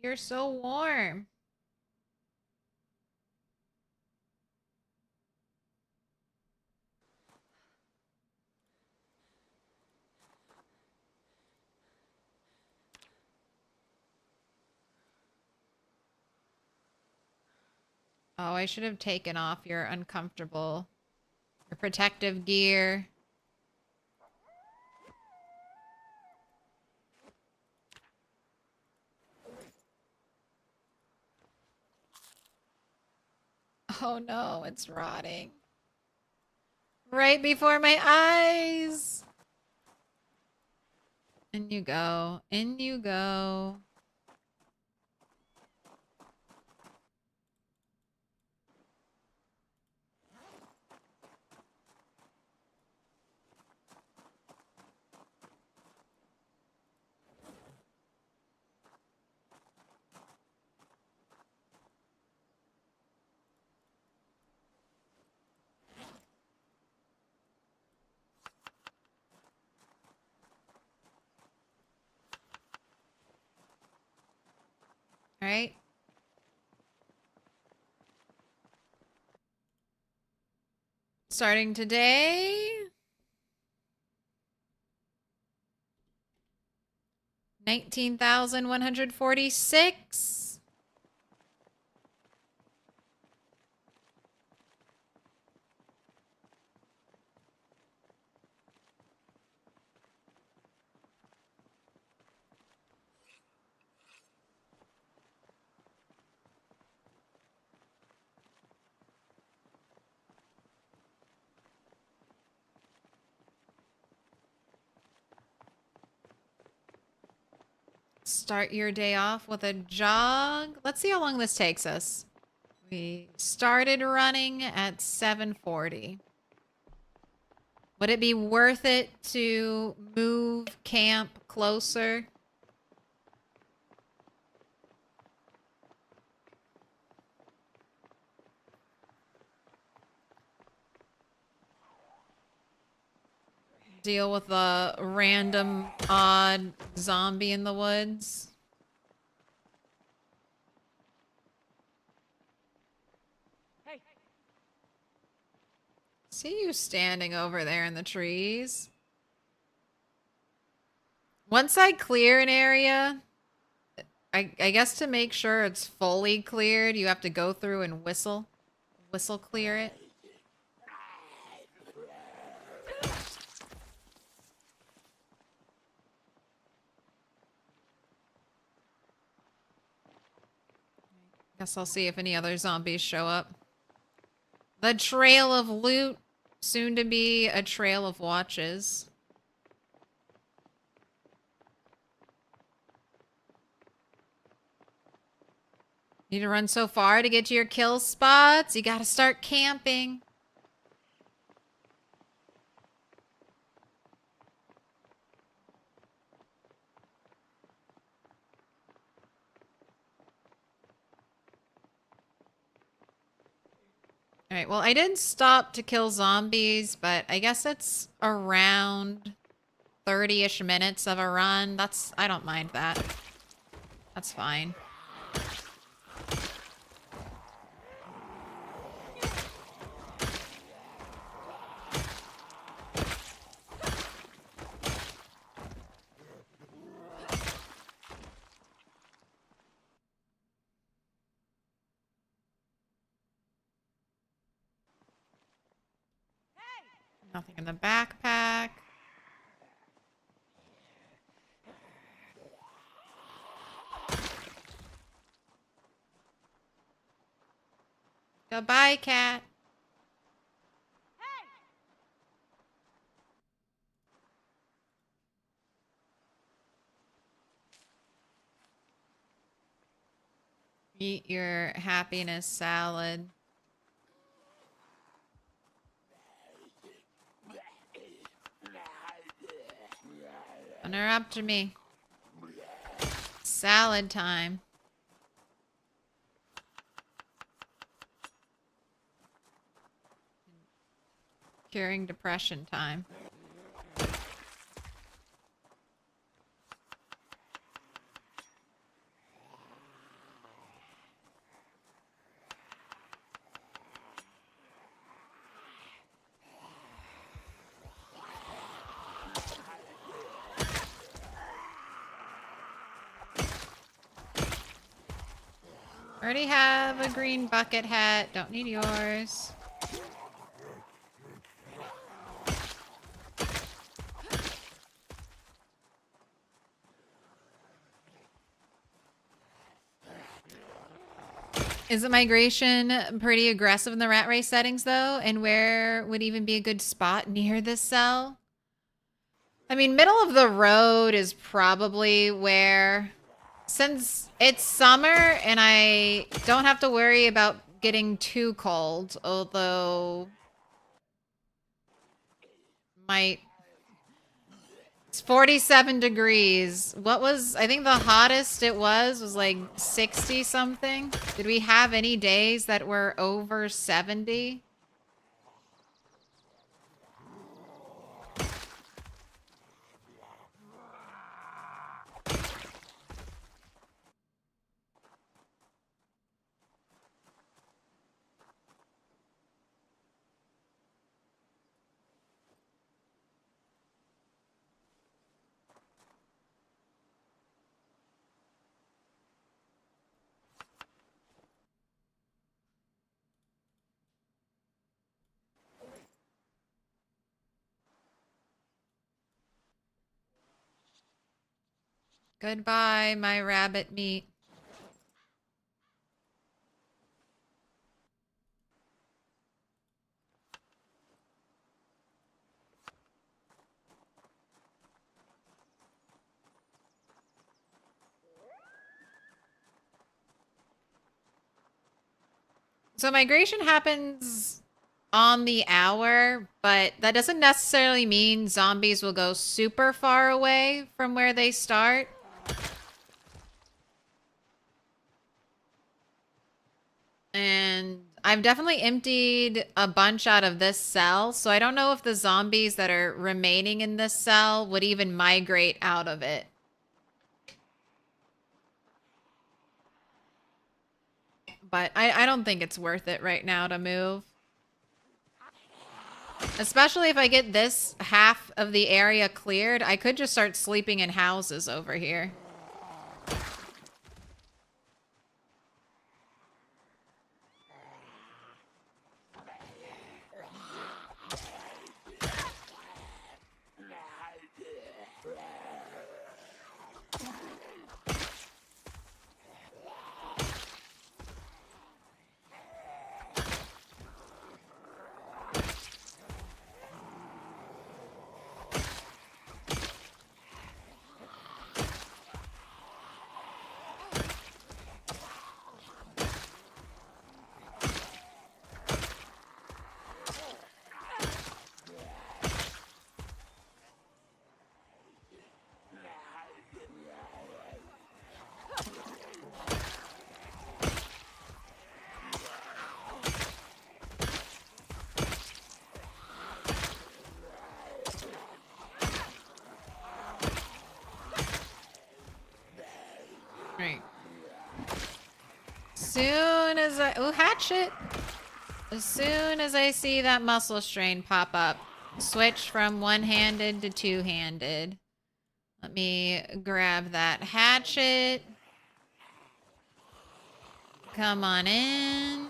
You're so warm. Oh, I should have taken off your uncomfortable, your protective gear. Oh no, it's rotting. Right before my eyes. In you go. In you go. All right. Starting today. 19,146. Start your day off with a jog. Let's see how long this takes us. We started running at 7:40. Would it be worth it to move camp closer? Deal with a random odd zombie in the woods? Hey, See you standing over there in the trees. Once I clear an area, I guess to make sure it's fully cleared, you have to go through and whistle clear it. Guess I'll see if any other zombies show up. The trail of loot, soon to be a trail of watches. Need to run so far to get to your kill spots? You gotta start camping. All right, well, I did stop to kill zombies, but I guess it's around 30-ish minutes of a run. I don't mind that. That's fine. Nothing in the backpack. Goodbye, cat. Eat your happiness salad. Interrupt me. Salad time. Curing depression time. Already have a green bucket hat. Don't need yours. Is the migration pretty aggressive in the rat race settings, though? And where would even be a good spot near this cell? I mean, middle of the road is probably where... Since it's summer and I don't have to worry about getting too cold, although... It's 47 degrees. I think the hottest it was like 60 something. Did we have any days that were over 70? Goodbye, my rabbit meat. So migration happens on the hour, but that doesn't necessarily mean zombies will go super far away from where they start. And I've definitely emptied a bunch out of this cell, so I don't know if the zombies that are remaining in this cell would even migrate out of it. But I don't think it's worth it right now to move. Especially if I get this half of the area cleared, I could just start sleeping in houses over here. soon as I... Ooh, hatchet! As soon as I see that muscle strain pop up, switch from one-handed to two-handed. Let me grab that hatchet. Come on in.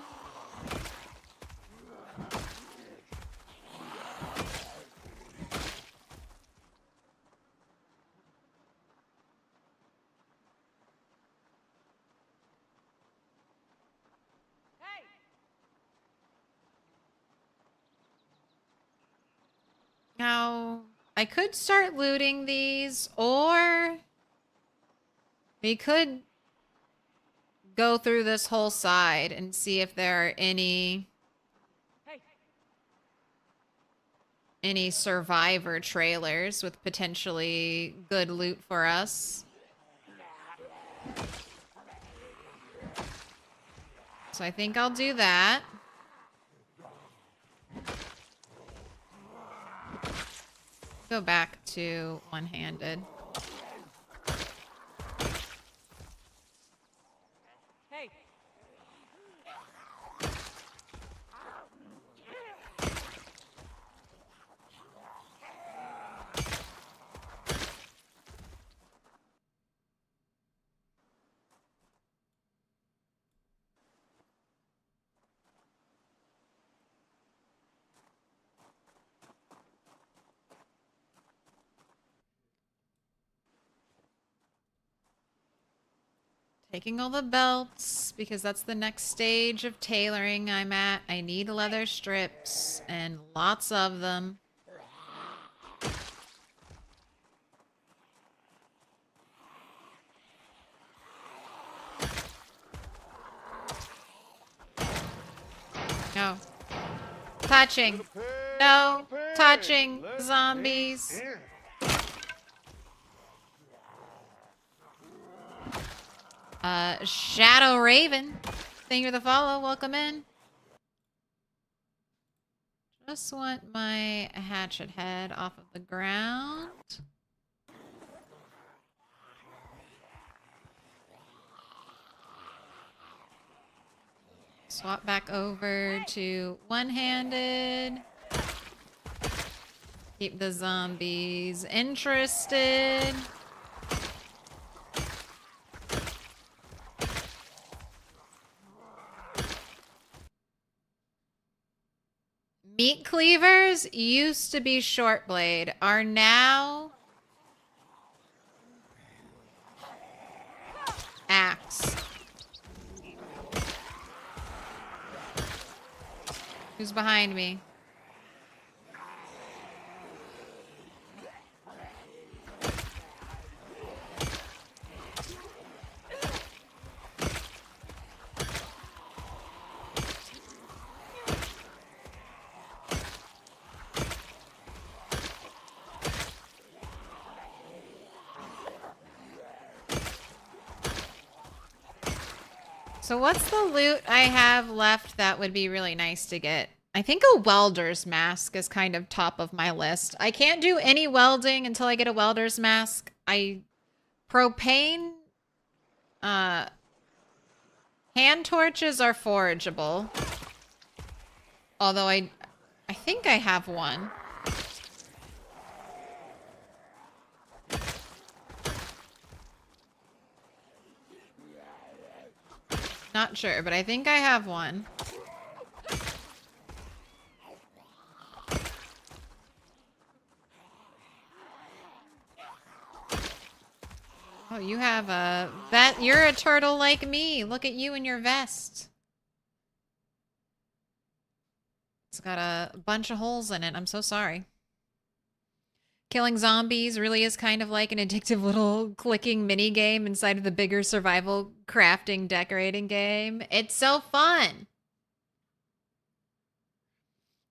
Now, I could start looting these, or we could go through this whole side and see if there are any survivor trailers with potentially good loot for us. So I think I'll do that. Go back to one-handed. Hey. Taking all the belts, because that's the next stage of tailoring I'm at. I need leather strips, and lots of them. No. Touching. No. Touching. Zombies. Shadow Raven. Thank you for the follow. Welcome in. Just want my hatchet head off of the ground. Swap back over to one-handed. Keep the zombies interested. Meat cleavers used to be short blade, are now axe. Who's behind me? So what's the loot I have left that would be really nice to get? I think a welder's mask is kind of top of my list. I can't do any welding until I get a welder's mask. Propane hand torches are forageable. Although I think I have one. Not sure, but I think I have one. Oh, you have a vest. You're a turtle like me. Look at you in your vest. It's got a bunch of holes in it. I'm so sorry. Killing zombies really is kind of like an addictive little clicking mini game inside of the bigger survival crafting decorating game. It's so fun.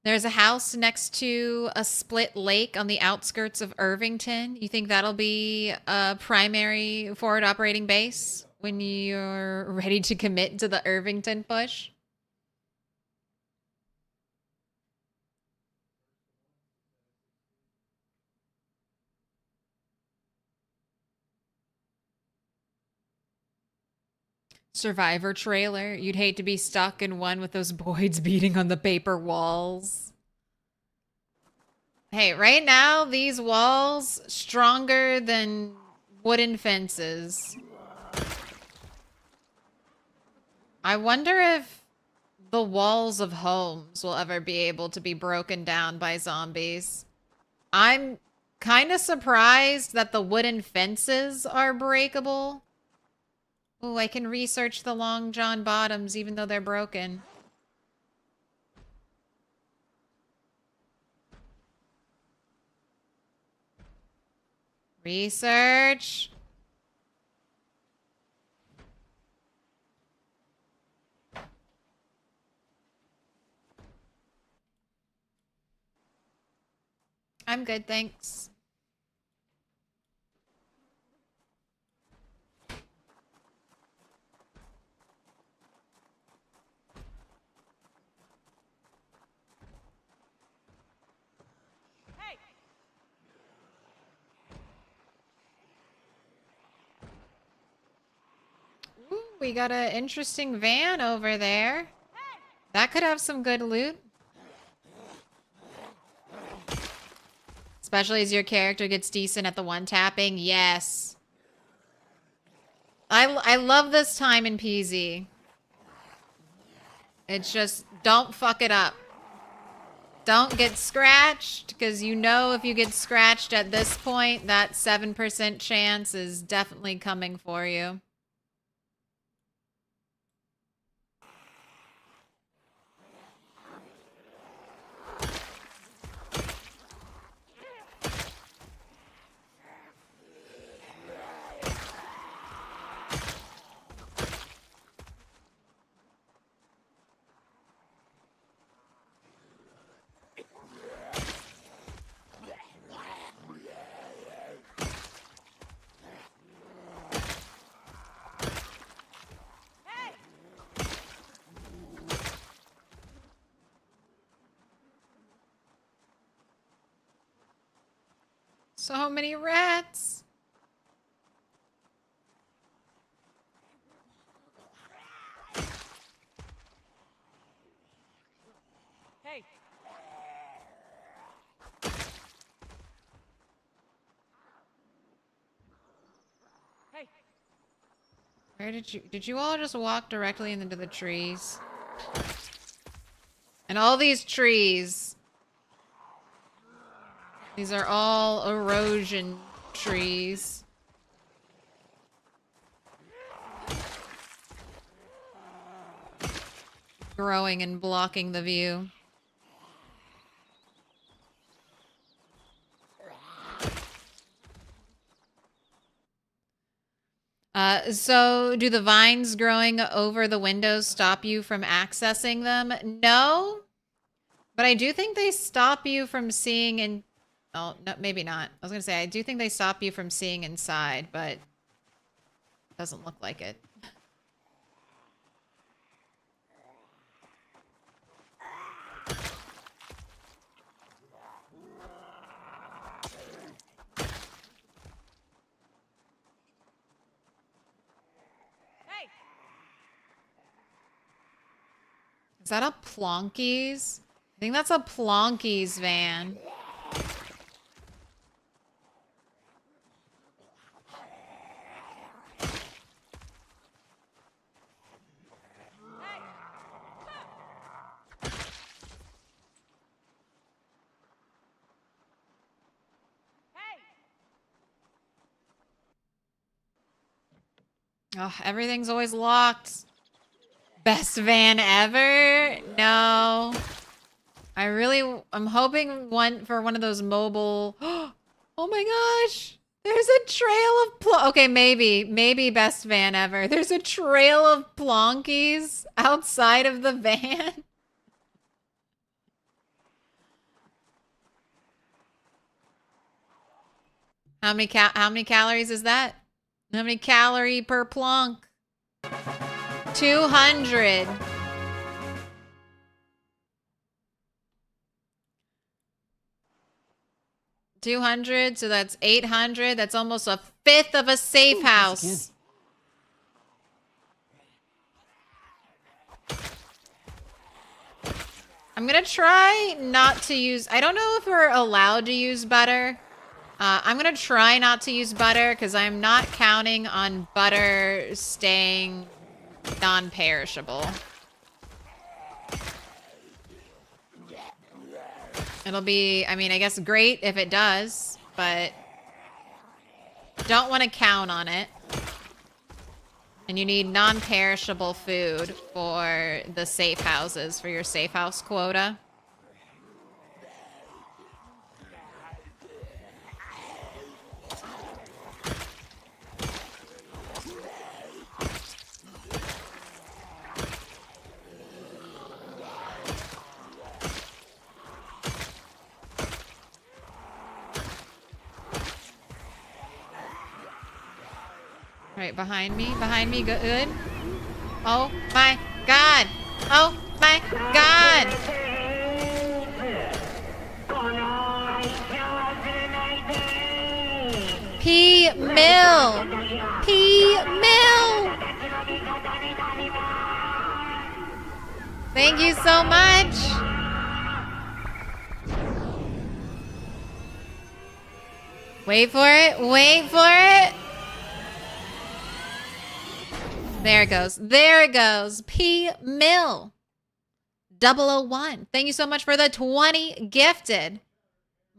There's a house next to a split lake on the outskirts of Irvington. You think that'll be a primary forward operating base when you're ready to commit to the Irvington push? Survivor trailer. You'd hate to be stuck in one with those Boyds beating on the paper walls. Hey, right now, these walls stronger than wooden fences. I wonder if the walls of homes will ever be able to be broken down by zombies. I'm kind of surprised that the wooden fences are breakable. Oh, I can research the Long John bottoms even though they're broken. Research. I'm good, thanks. Hey! Ooh, we got an interesting van over there. That could have some good loot. Especially as your character gets decent at the one-tapping. Yes. I love this time in PZ. It's just, don't fuck it up. Don't get scratched, because you know if you get scratched at this point, that 7% chance is definitely coming for you. So many rats. Hey! Hey! Where did you all just walk directly into the trees? And all these trees, these are all erosion trees. Growing and blocking the view. So do the vines growing over the windows stop you from accessing them? No, but I do think they stop you from seeing in. Oh, no, maybe not. I was gonna say, I do think they stop you from seeing inside, but it doesn't look like it. Hey! Is that a Plonkies? I think that's a Plonkies van. Oh, everything's always locked. Best van ever? No. I'm hoping for one of those mobile. Oh my gosh. There's a trail of okay, maybe best van ever. There's a trail of Plonkies outside of the van. How many calories is that? How many calorie per plonk? 200. $200, so that's 800. That's almost a fifth of a safe house. I'm gonna try not to use, I don't know if we're allowed to use butter. I'm gonna try not to use butter because I'm not counting on butter staying non-perishable. It'll be, I mean, I guess great if it does, but don't want to count on it. And you need non-perishable food for the safe houses, for your safe house quota. Right, behind me, good. Oh my god! Oh my god! P. Mill! P. Mill! Thank you so much! Wait for it, wait for it! There it goes. There it goes. P. Mill. 001. Thank you so much for the 20 gifted.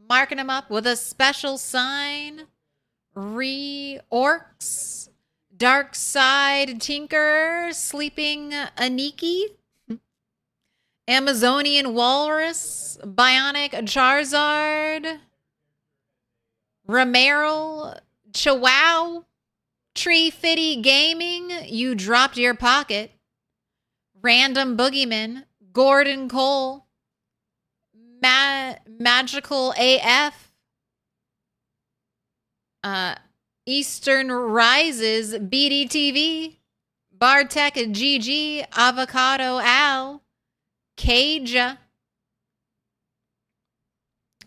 Marking them up with a special sign. Orcs. Dark Side Tinker. Sleeping Aniki. Amazonian Walrus. Bionic Charizard. Romero. Chihuahua. Tree Fitty Gaming, you dropped your pocket. Random Boogeyman, Gordon Cole, Magical AF, Eastern Rises, BDTV, Bartek GG, Avocado Al, Caja,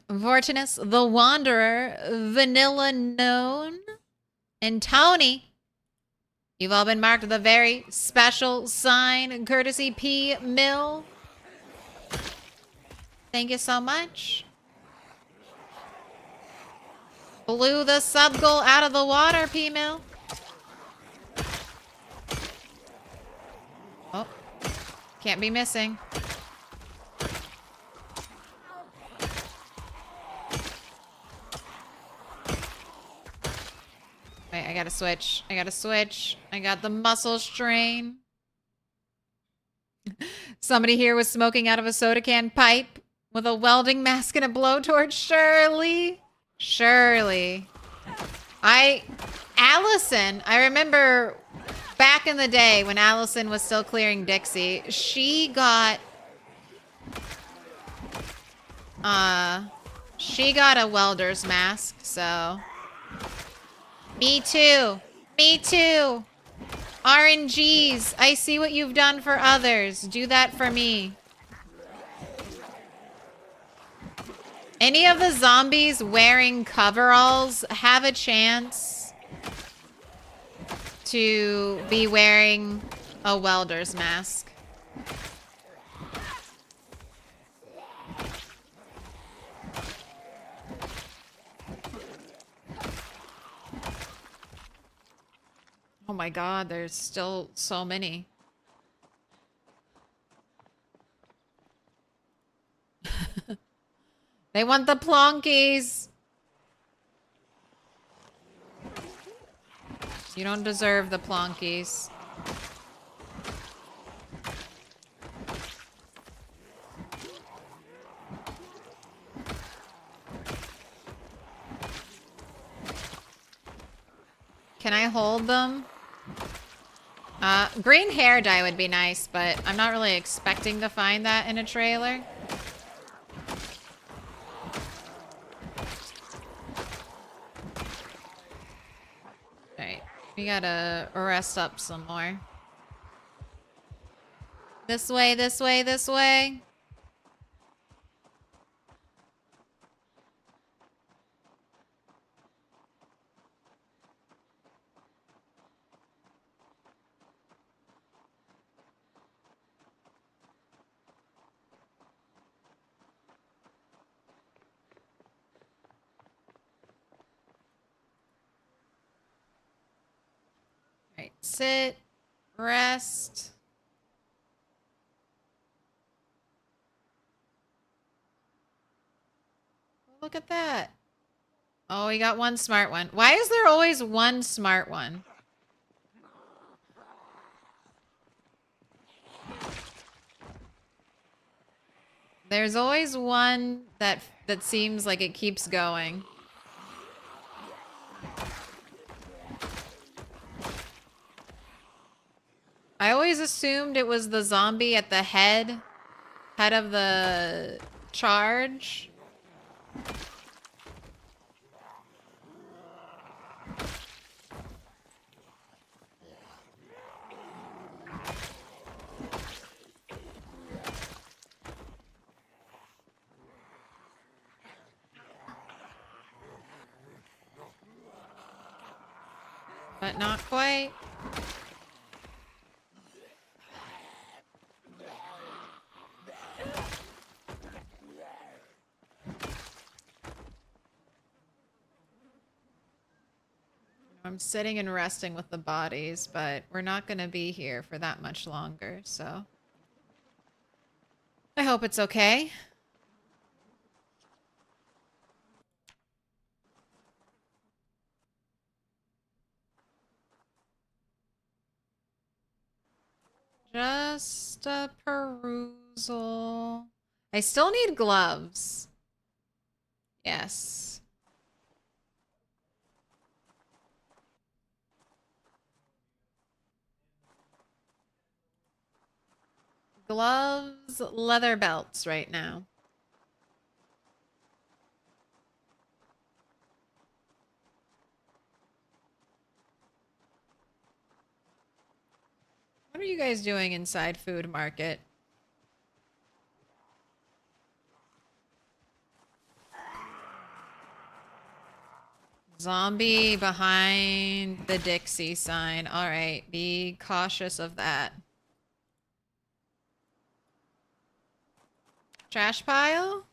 Vortinus the Wanderer, Vanilla Known, and Tony, you've all been marked with a very special sign, courtesy P. Mill. Thank you so much. Blew the sub goal out of the water, P. Mill. Oh, can't be missing. Wait, I gotta switch. I gotta switch. I got the muscle strain. Somebody here was smoking out of a soda can pipe with a welding mask and a blowtorch. Shirley. Shirley. Allison, I remember back in the day when Allison was still clearing Dixie, she got a welder's mask, so... Me too. Me too. RNGs. I see what you've done for others. Do that for me. Any of the zombies wearing coveralls have a chance to be wearing a welder's mask. Oh my god, there's still so many. They want the plonkies. You don't deserve the plonkies. Can I hold them? Green hair dye would be nice, but I'm not really expecting to find that in a trailer. Alright, we gotta rest up some more. This way, this way, this way. Sit. Rest. Look at that. Oh, we got one smart one. Why is there always one smart one? There's always one that seems like it keeps going. I always assumed it was the zombie at the head of the charge. But not quite. I'm sitting and resting with the bodies, but we're not going to be here for that much longer, so I hope it's okay. Just a perusal. I still need gloves. Yes. Gloves, leather belts right now. What are you guys doing inside Food Market? Zombie behind the Dixie sign. All right, be cautious of that. Trash pile?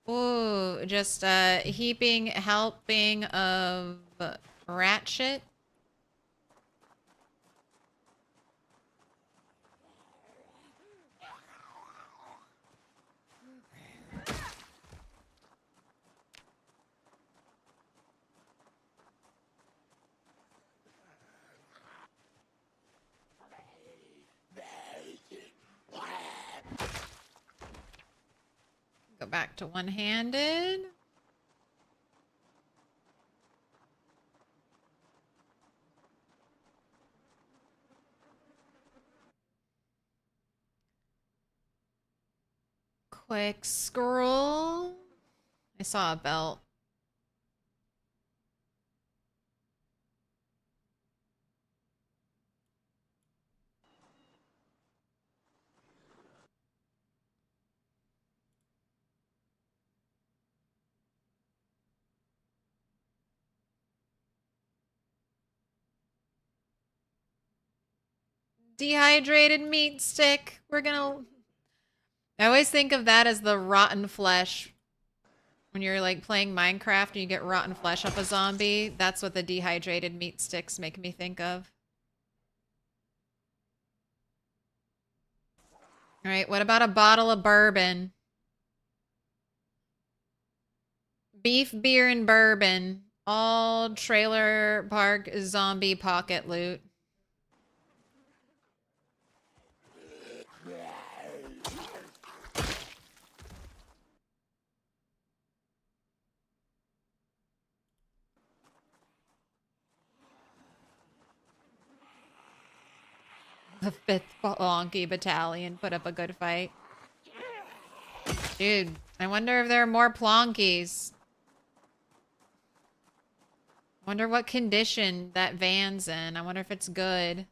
Ooh, just helping of rat shit. Go back to one-handed. Quick scroll. I saw a belt. Dehydrated meat stick. I always think of that as the rotten flesh. When you're like playing Minecraft and you get rotten flesh up a zombie, that's what the dehydrated meat sticks make me think of. All right, what about a bottle of bourbon? Beef, beer, and bourbon. All trailer park zombie pocket loot. The 5th Blonky Battalion put up a good fight. Dude, I wonder if there are more Plonkies. Wonder what condition that van's in. I wonder if it's good.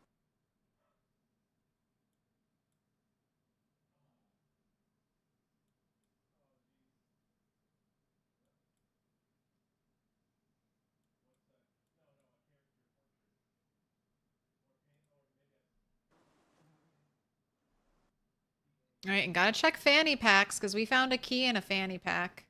All right, and gotta check fanny packs because we found a key in a fanny pack.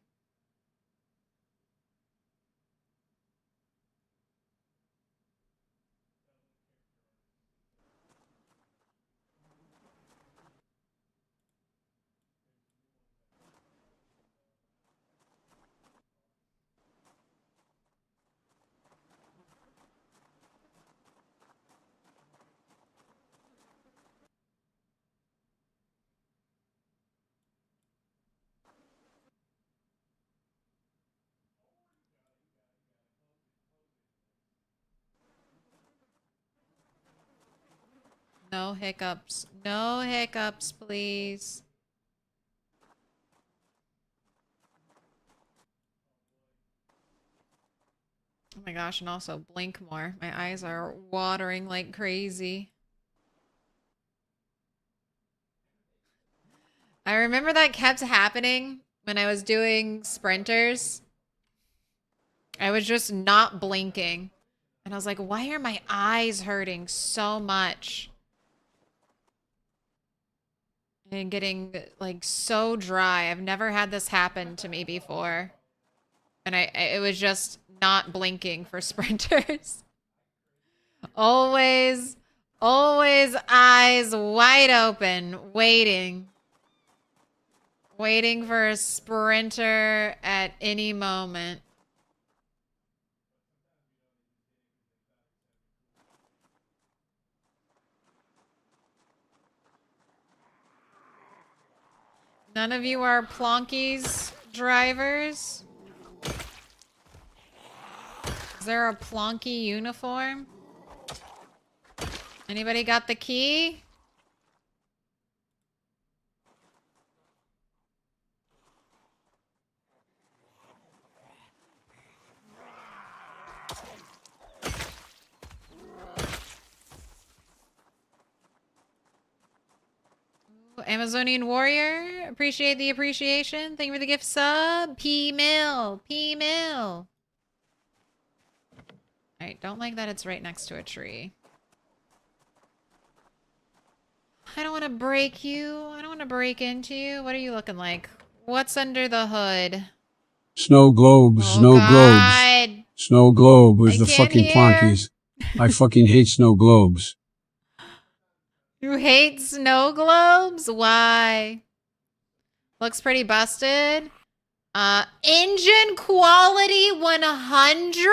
No hiccups. No hiccups, please. Oh my gosh, and also blink more. My eyes are watering like crazy. I remember that kept happening when I was doing sprinters. I was just not blinking. And I was like, why are my eyes hurting so much? And getting like so dry. I've never had this happen to me before. And it was just not blinking for sprinters. Always eyes wide open, waiting. Waiting for a sprinter at any moment. None of you are Plonkies drivers? Is there a Plonky uniform? Anybody got the key? Amazonian Warrior, appreciate the appreciation. Thank you for the gift sub. P-Mill. Alright, don't like that it's right next to a tree. I don't want to break you. I don't want to break into you. What are you looking like? What's under the hood? Snow globes, Oh, snow God. globes. Snow globe with I the can't fucking hear. plonkies. I fucking hate snow globes. You hate snow globes? Why? Looks pretty busted. Engine quality 100?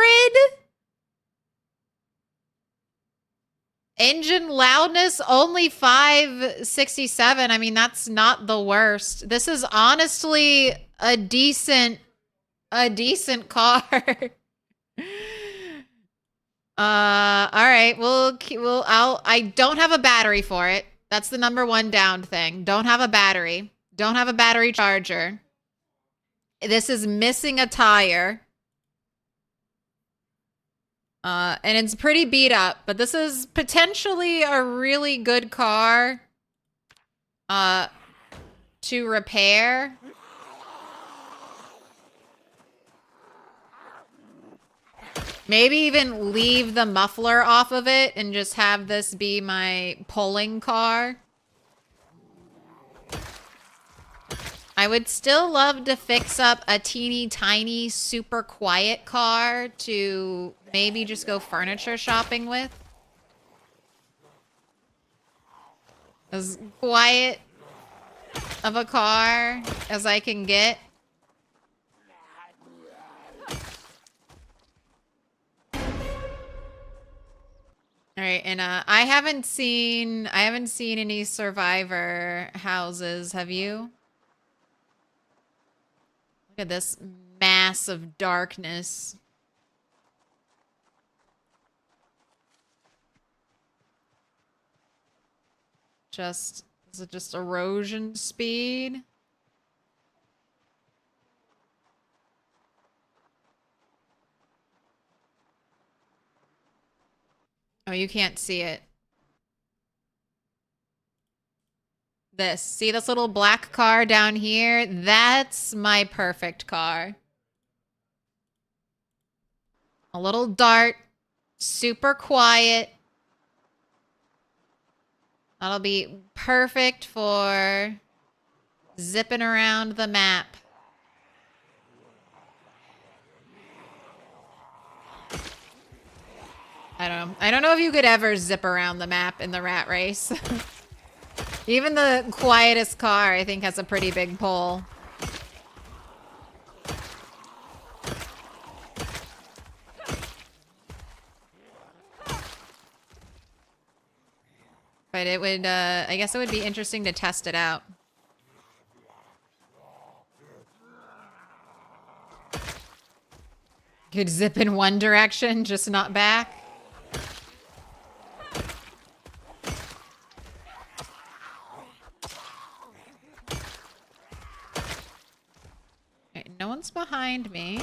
Engine loudness only 567. I mean, that's not the worst. This is honestly a decent car. All right. I don't have a battery for it. That's the number one downed thing. Don't have a battery. Don't have a battery charger. This is missing a tire. And it's pretty beat up, but this is potentially a really good car to repair. Maybe even leave the muffler off of it and just have this be my pulling car. I would still love to fix up a teeny tiny super quiet car to maybe just go furniture shopping with. As quiet of a car as I can get. All right, and I haven't seen any survivor houses, have you? Look at this mass of darkness. Is it just erosion speed? Oh, you can't see it. See this little black car down here? That's my perfect car. A little dart, super quiet. That'll be perfect for zipping around the map. I don't know if you could ever zip around the map in the rat race. Even the quietest car, I think, has a pretty big pull. But it would, I guess it would be interesting to test it out. Could zip in one direction, just not back. No one's behind me.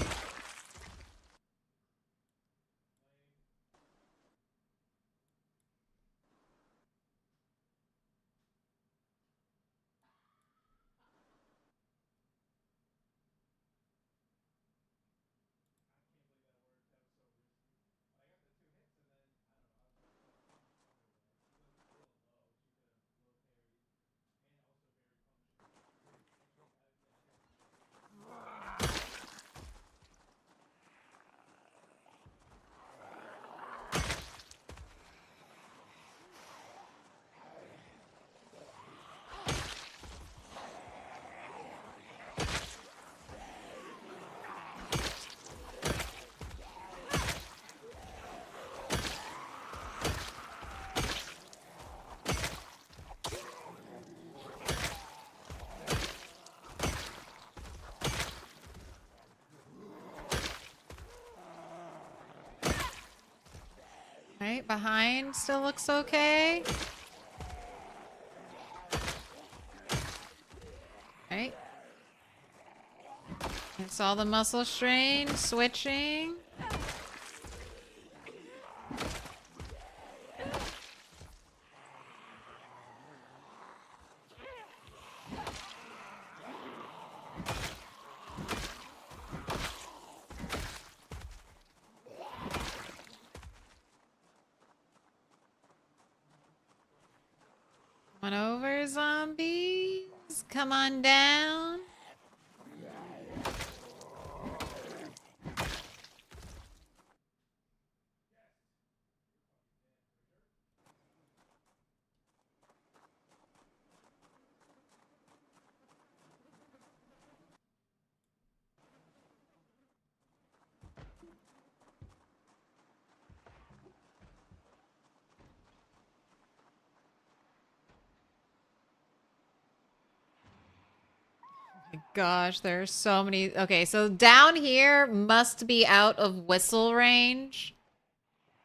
Right, behind still looks okay. Right. It's all the muscle strain, switching. Come on over, zombies. Come on down. Gosh, there's so many. Okay, so down here must be out of whistle range.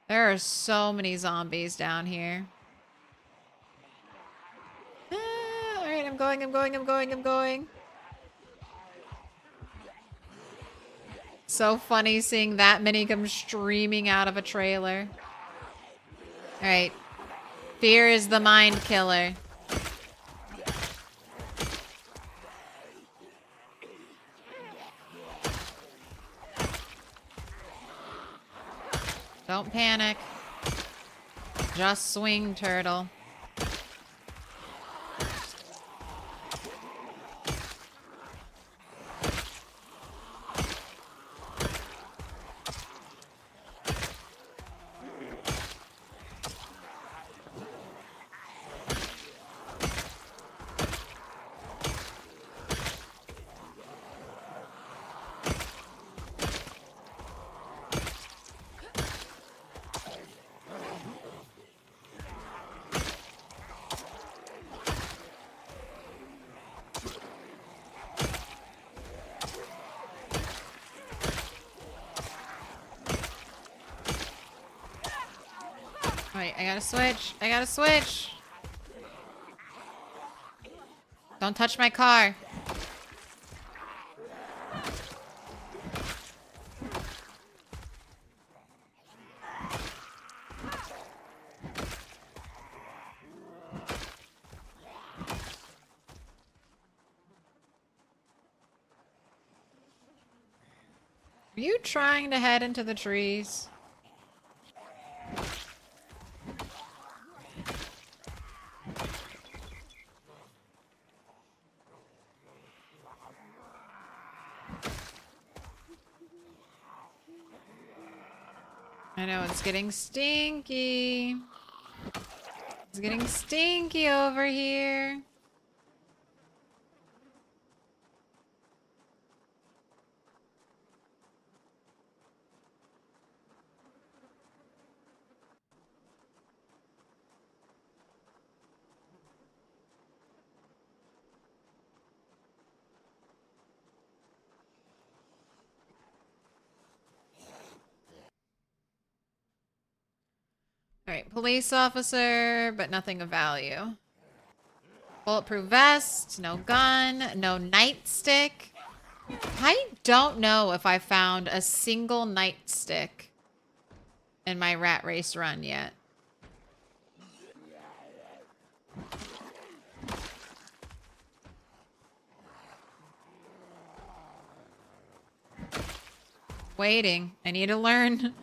There are so many zombies down here. All right, I'm going. So funny seeing that many come streaming out of a trailer. All right. Fear is the mind killer. Don't panic. Just swing, turtle. Wait, I gotta switch. Don't touch my car. Are you trying to head into the trees? I know, it's getting stinky. It's getting stinky over here. Alright, police officer, but nothing of value. Bulletproof vest, no gun, no nightstick. I don't know if I found a single nightstick in my rat race run yet. Waiting. I need to learn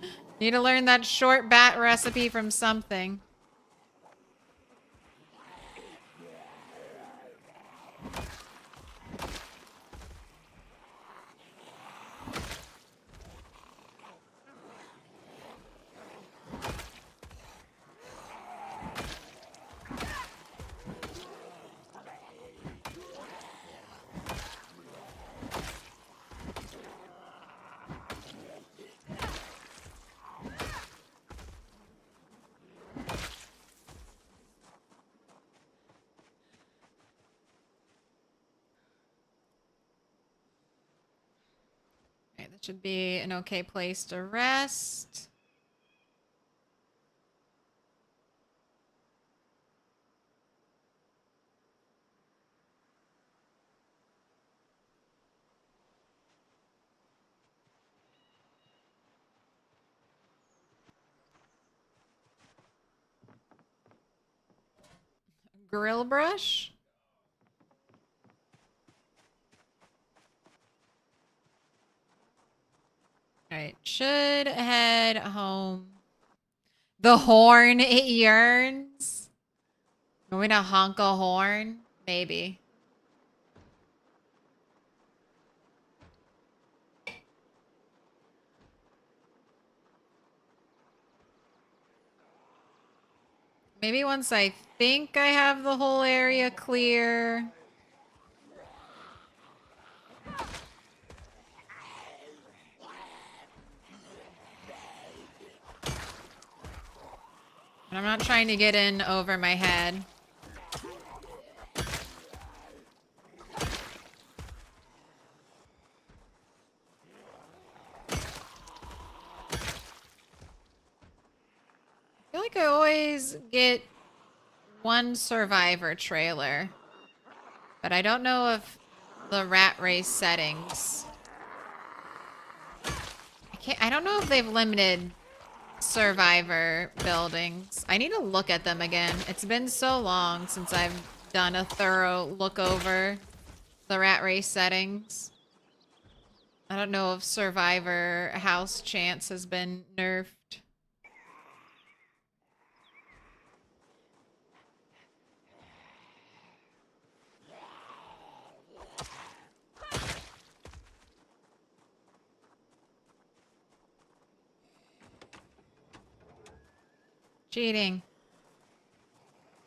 need to learn that short bat recipe from something. Okay, that should be an okay place to rest. Grill brush? Alright, should head home. The horn, it yearns. Going to honk a horn? Maybe. Maybe once I think I have the whole area clear. And I'm not trying to get in over my head. I feel like I always get one survivor trailer. But I don't know if the rat race settings. I don't know if they've limited survivor buildings. I need to look at them again. It's been so long since I've done a thorough look over the rat race settings. I don't know if survivor house chance has been nerfed. Cheating.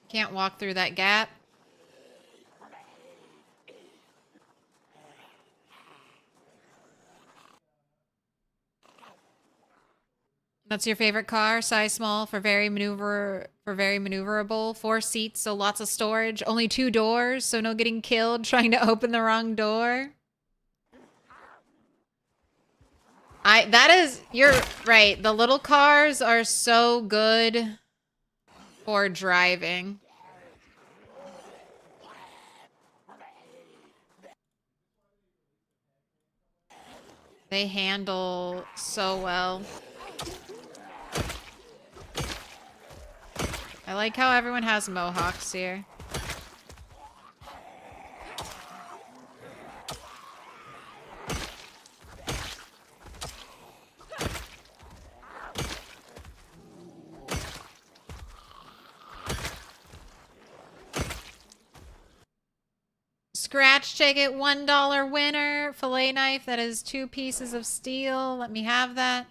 Can't walk through that gap. That's your favorite car? Size small for very maneuverable. 4 seats, so lots of storage. Only 2 doors, so no getting killed trying to open the wrong door. You're right. The little cars are so good for driving. They handle so well. I like how everyone has mohawks here. Scratch ticket, $1 winner. Fillet knife, that is 2 pieces of steel. Let me have that.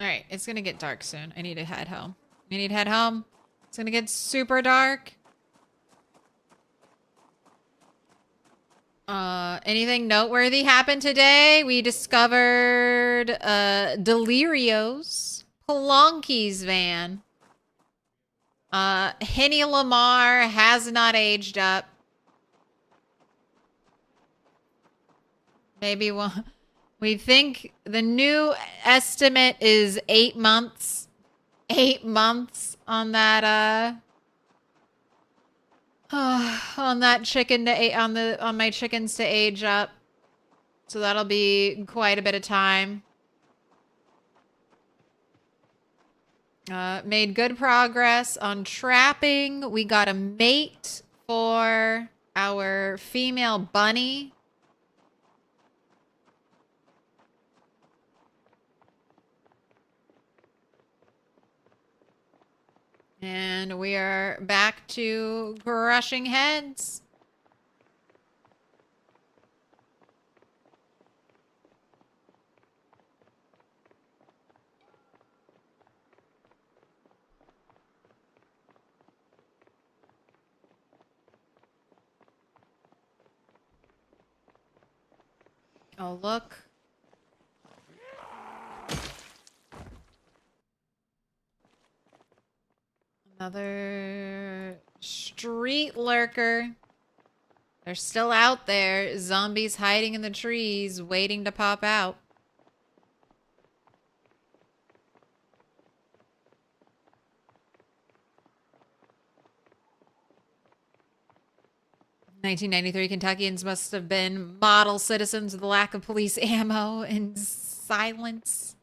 Alright, it's gonna get dark soon. I need to head home. I need to head home. It's gonna get super dark. Anything noteworthy happened today? We discovered Delirio's Plonky's van. Henny Lamar has not aged up. Maybe we think the new estimate is 8 months. 8 months on that on that chicken to on my chickens to age up. So that'll be quite a bit of time. Made good progress on trapping. We got a mate for our female bunny. And we are back to crushing heads. Oh, look. Another street lurker. They're still out there. Zombies hiding in the trees, waiting to pop out. "1993 Kentuckians must have been model citizens of the lack of police ammo and silence.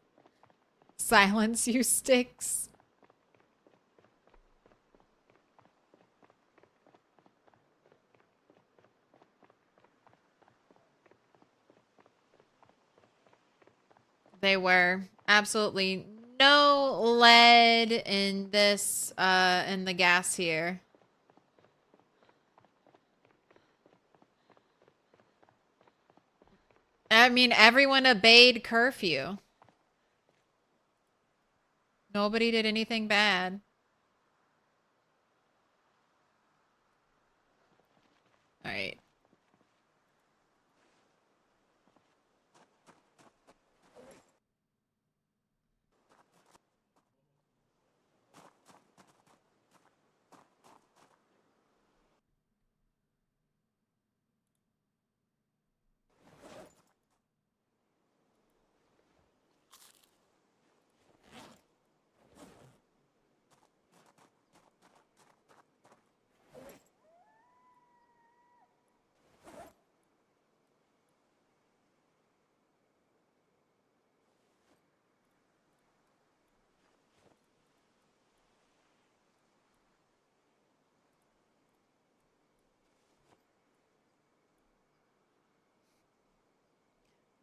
Silence, you sticks." They were. Absolutely no lead in this, in the gas here. I mean, everyone obeyed curfew. Nobody did anything bad. All right.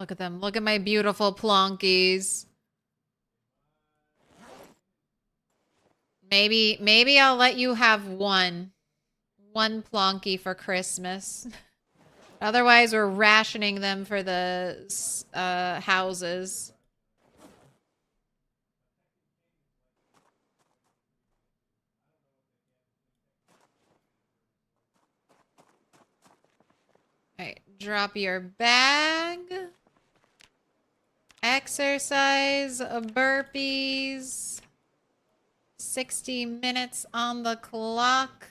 Look at them. Look at my beautiful plonkies. Maybe I'll let you have one plonky for Christmas. Otherwise, we're rationing them for the houses. All right, drop your bag. Exercise, burpees. 60 minutes on the clock.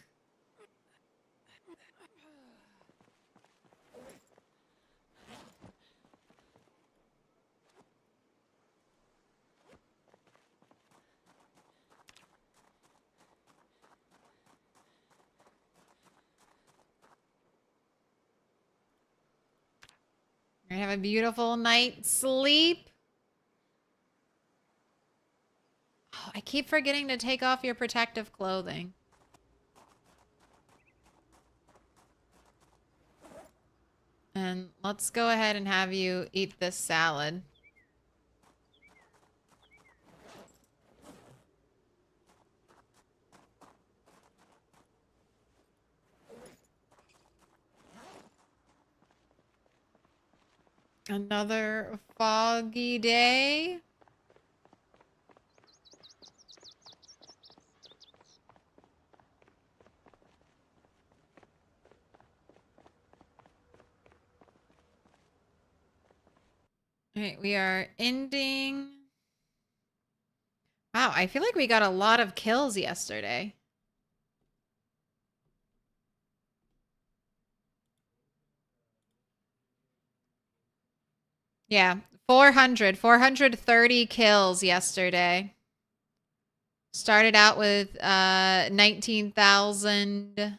You're gonna have a beautiful night's sleep. Oh, I keep forgetting to take off your protective clothing. And let's go ahead and have you eat this salad. Another foggy day. All right, we are ending. Wow, I feel like we got a lot of kills yesterday. Yeah, 430 kills yesterday. Started out with 19,000.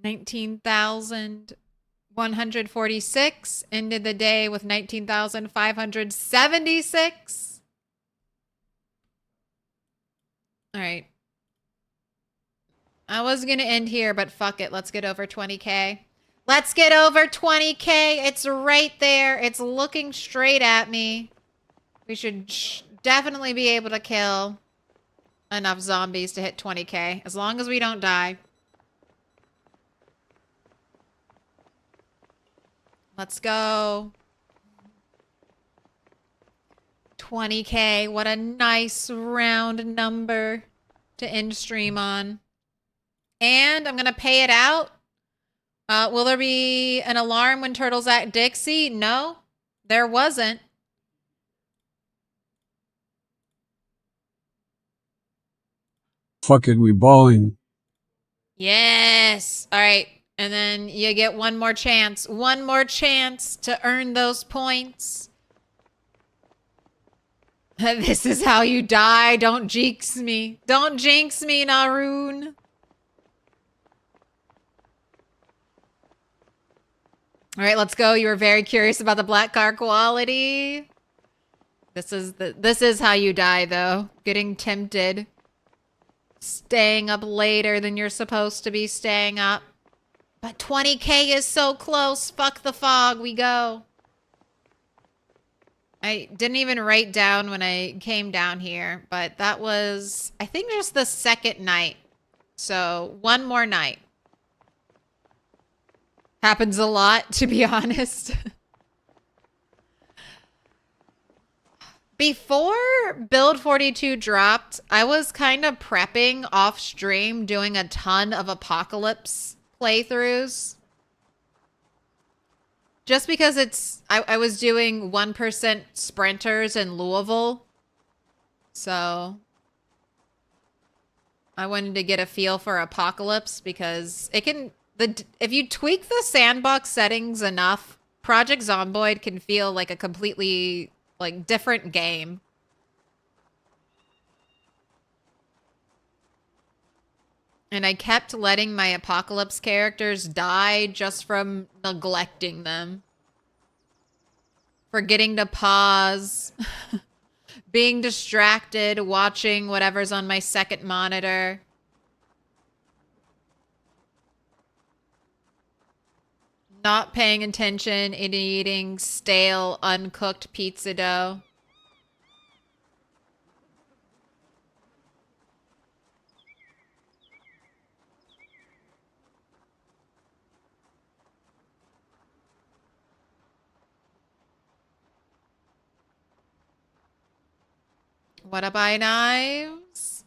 19,146. Ended the day with 19,576. All right. I was going to end here, but fuck it. Let's get over 20K. Let's get over 20K. It's right there. It's looking straight at me. We should definitely be able to kill enough zombies to hit 20K. As long as we don't die. Let's go. 20K. What a nice round number to end stream on. And I'm going to pay it out. Will there be an alarm when Turtles at Dixie? No, there wasn't. Fuck it, we balling. Yes. All right. And then you get one more chance. One more chance to earn those points. This is how you die. Don't jinx me. Don't jinx me, Naroon. All right, let's go. You were very curious about the black car quality. This is how you die, though. Getting tempted. Staying up later than you're supposed to be staying up. But 20K is so close. Fuck the fog. We go. I didn't even write down when I came down here, but that was, I think, just the second night. So one more night. Happens a lot, to be honest. Before Build 42 dropped, I was kind of prepping off stream, doing a ton of Apocalypse playthroughs. Just because I was doing 1% sprinters in Louisville. So I wanted to get a feel for Apocalypse because it can, if you tweak the sandbox settings enough, Project Zomboid can feel like a completely different game. And I kept letting my Apocalypse characters die just from neglecting them. Forgetting to pause. Being distracted, watching whatever's on my second monitor. Not paying attention and eating stale, uncooked pizza dough. What buy knives?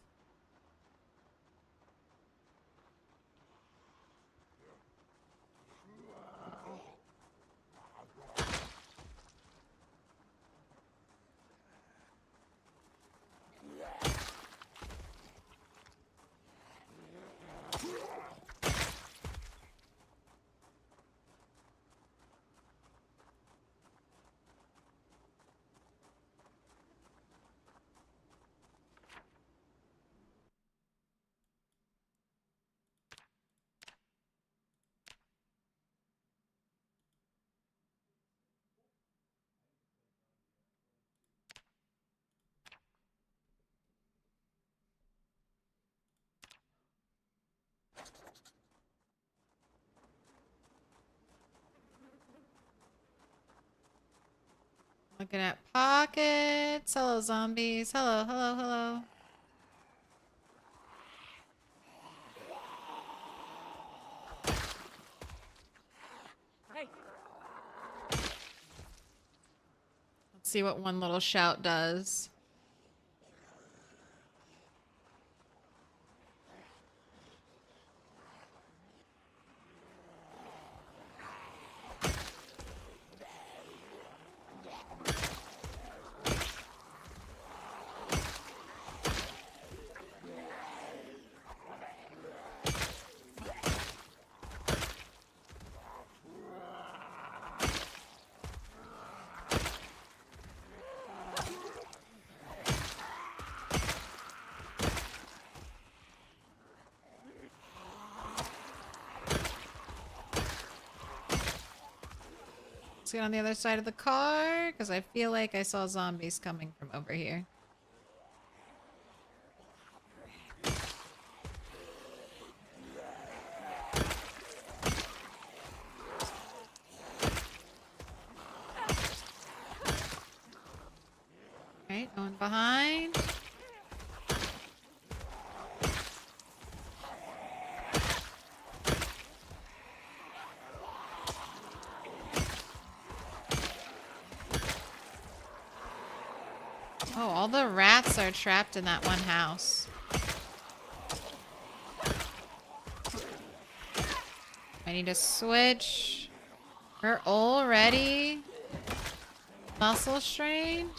Looking at pockets. Hello, zombies. Hello, hello, hello. Hey. Let's see what one little shout does. Let's get on the other side of the car, because I feel like I saw zombies coming from over here. Alright, no one behind. Oh, all the rats are trapped in that one house. I need to switch. We're already muscle strained.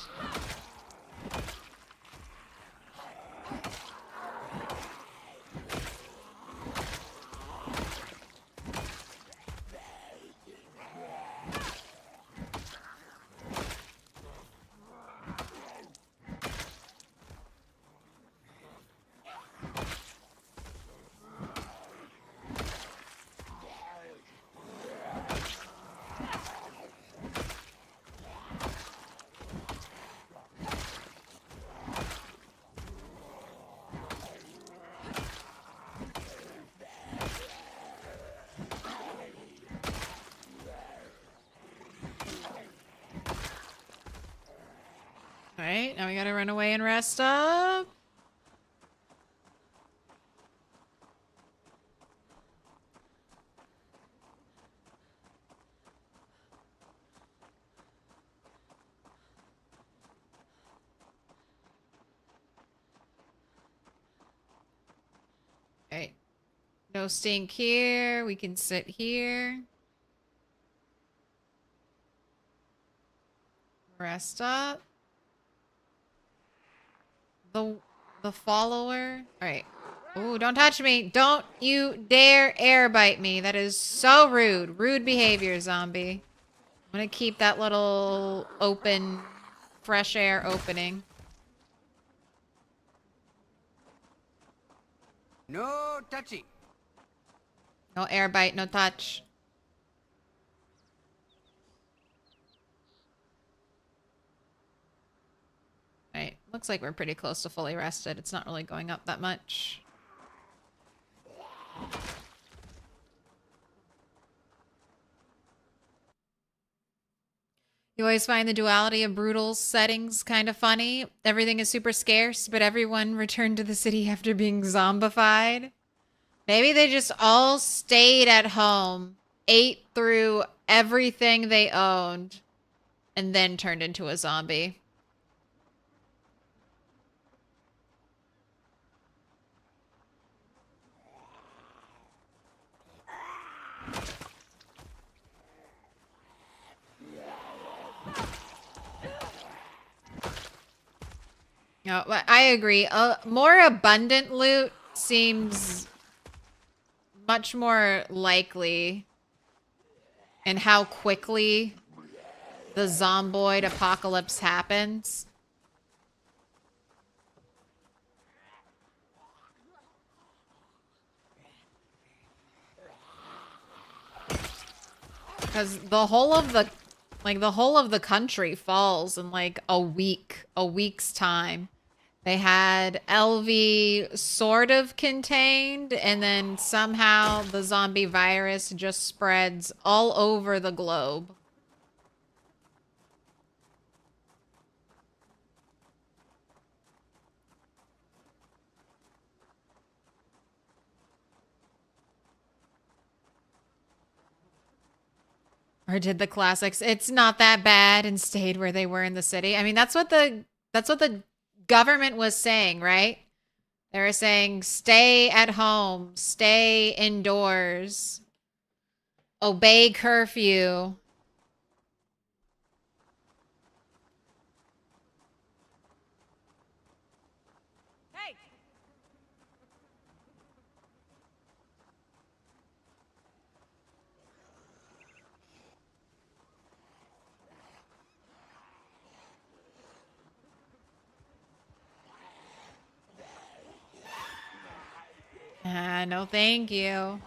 Alright, now we gotta run away and rest up. Alright. No stink here. We can sit here. Rest up. The follower. Alright. Ooh, don't touch me. Don't you dare air bite me. That is so rude. Rude behavior, zombie. I'm gonna keep that little open, fresh air opening. No touchy. No air bite, no touch. Right. Looks like we're pretty close to fully rested. It's not really going up that much. You always find the duality of brutal settings kind of funny. Everything is super scarce, but everyone returned to the city after being zombified. Maybe they just all stayed at home, ate through everything they owned, and then turned into a zombie. No, but I agree. More abundant loot seems much more likely in how quickly the zomboid apocalypse happens. Because the whole of the country falls in like a week's time. They had LV sort of contained, and then somehow the zombie virus just spreads all over the globe. Or did the classics, it's not that bad, and stayed where they were in the city. I mean, that's what the government was saying, right? They were saying, stay at home, stay indoors, obey curfew. Hey! No, thank you.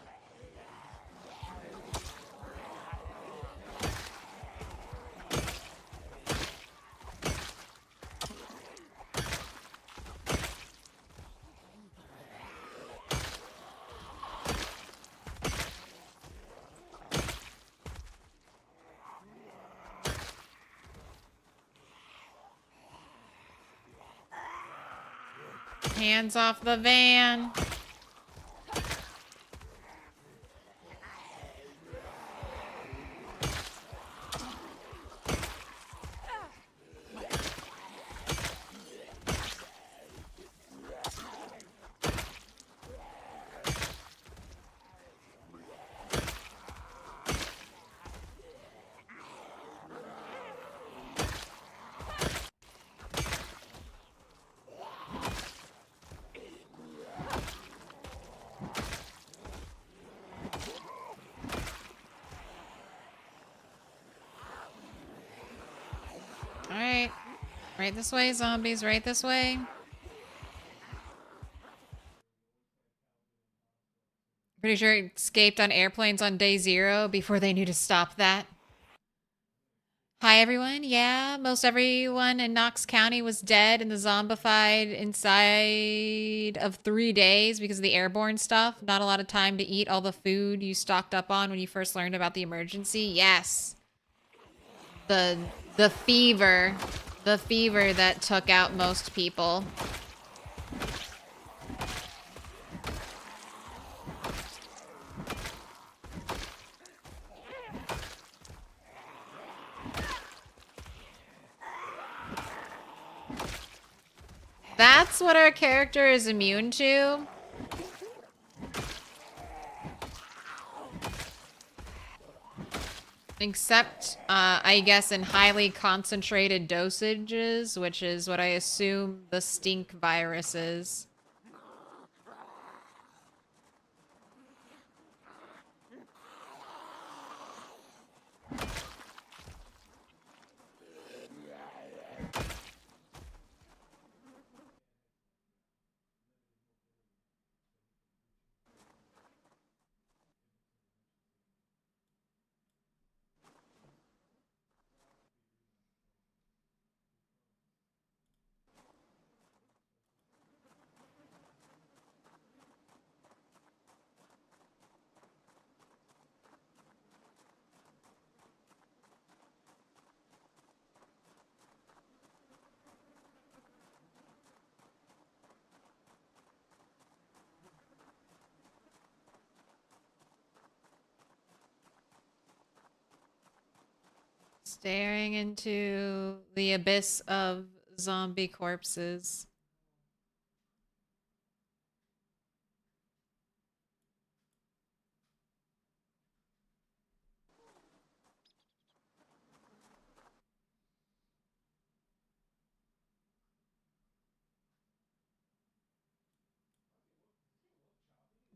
Hands off the van. Alright. Right this way, zombies. Right this way. Pretty sure it escaped on airplanes on day 0 before they knew to stop that. Hi, everyone. Yeah, most everyone in Knox County was dead and the zombified inside of 3 days because of the airborne stuff. Not a lot of time to eat all the food you stocked up on when you first learned about the emergency. Yes. The fever. The fever that took out most people. That's what our character is immune to. Except, I guess, in highly concentrated dosages, which is what I assume the stink virus is. Staring into the abyss of zombie corpses.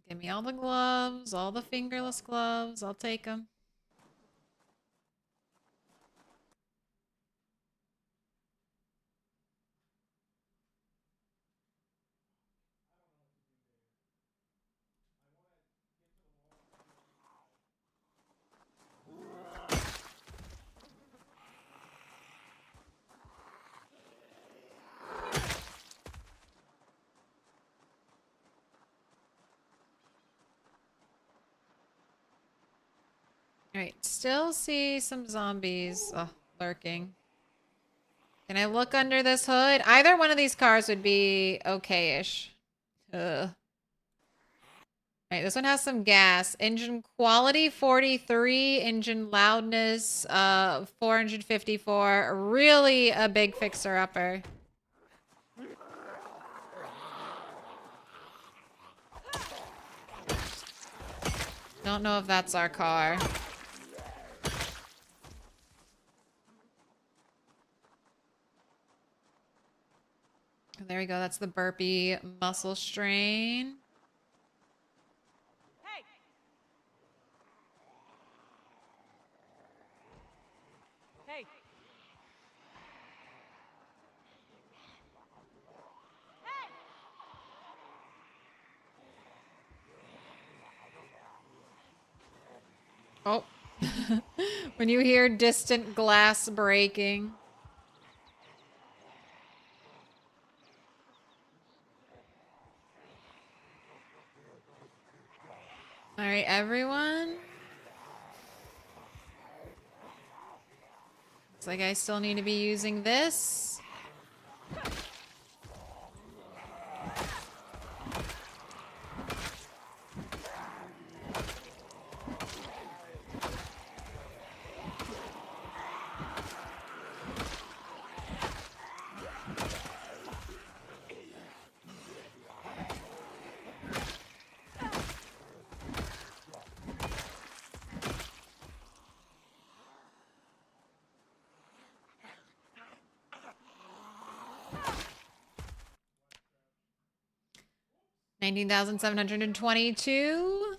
Give me all the gloves, all the fingerless gloves. I'll take them. Alright, still see some zombies lurking. Can I look under this hood? Either one of these cars would be okay-ish. Ugh. Alright, this one has some gas. Engine quality 43, engine loudness 454. Really a big fixer-upper. Don't know if that's our car. There we go. That's the burpee muscle strain. Hey! Hey! Oh. When you hear distant glass breaking. All right, everyone. Looks like I still need to be using this. 19,722.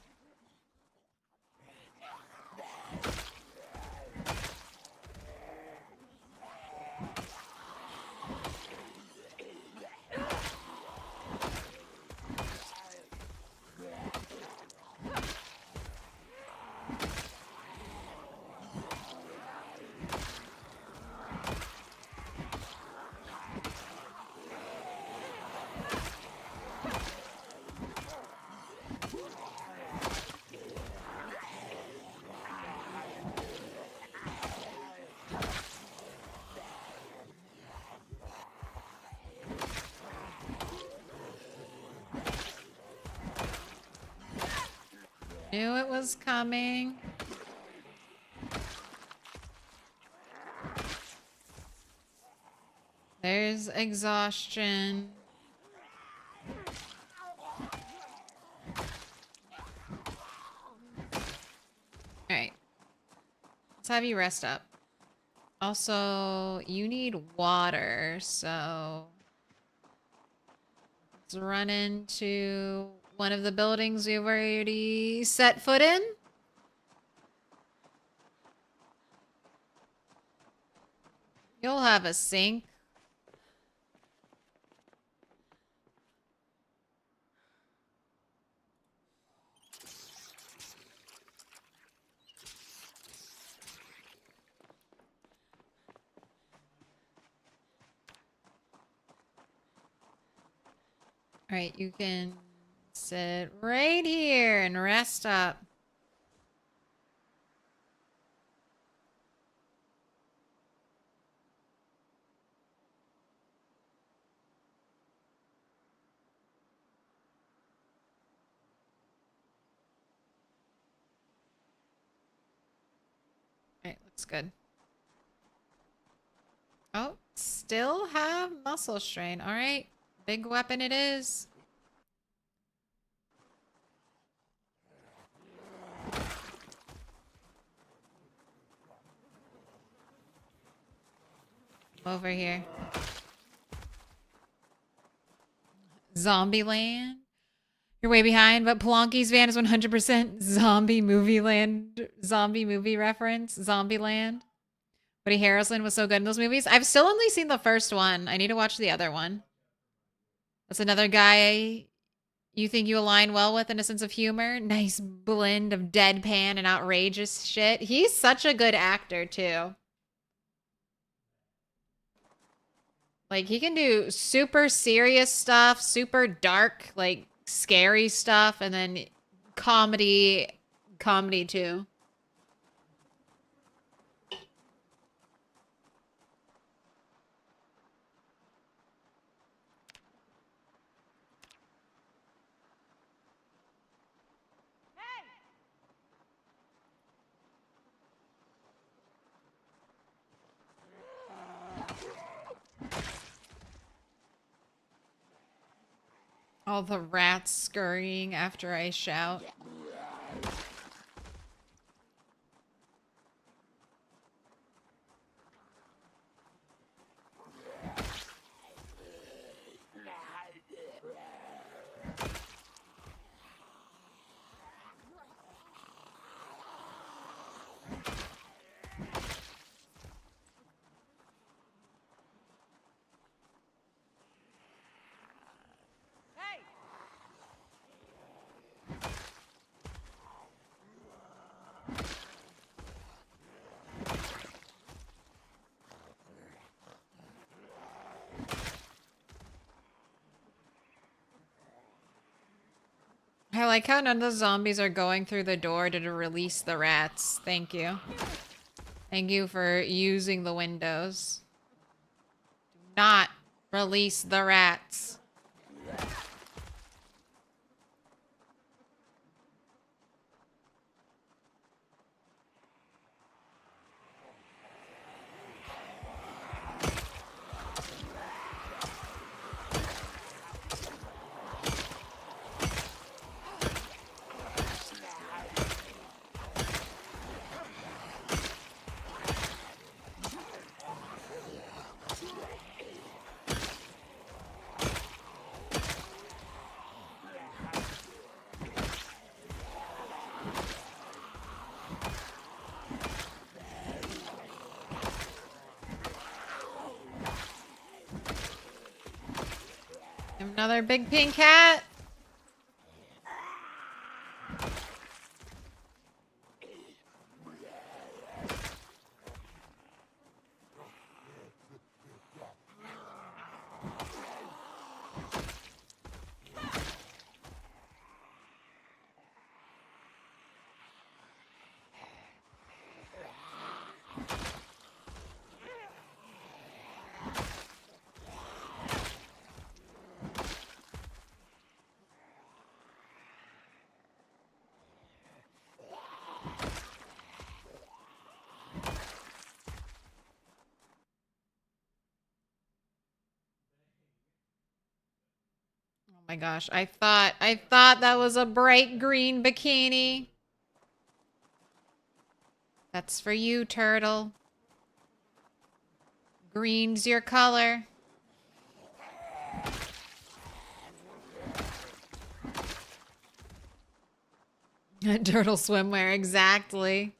Knew it was coming. There's exhaustion. Alright. Let's have you rest up. Also, you need water, so let's run into one of the buildings we've already set foot in. You'll have a sink. All right, you can sit right here and rest up. All right, looks good. Oh, still have muscle strain. All right, big weapon it is. Over here. Zombieland. You're way behind, but Polanski's van is 100% zombie movie land, zombie movie reference, Zombieland. Woody Harrelson was so good in those movies. I've still only seen the first one. I need to watch the other one. That's another guy you think you align well with in a sense of humor. Nice blend of deadpan and outrageous shit. He's such a good actor, too. Like, he can do super serious stuff, super dark, like, scary stuff, and then comedy too. All the rats scurrying after I shout. I like how none of the zombies are going through the door to release the rats. Thank you. Thank you for using the windows. Do not release the rats. Another big pink cat. Oh my gosh, I thought that was a bright green bikini. That's for you, turtle. Green's your color. Turtle swimwear, exactly.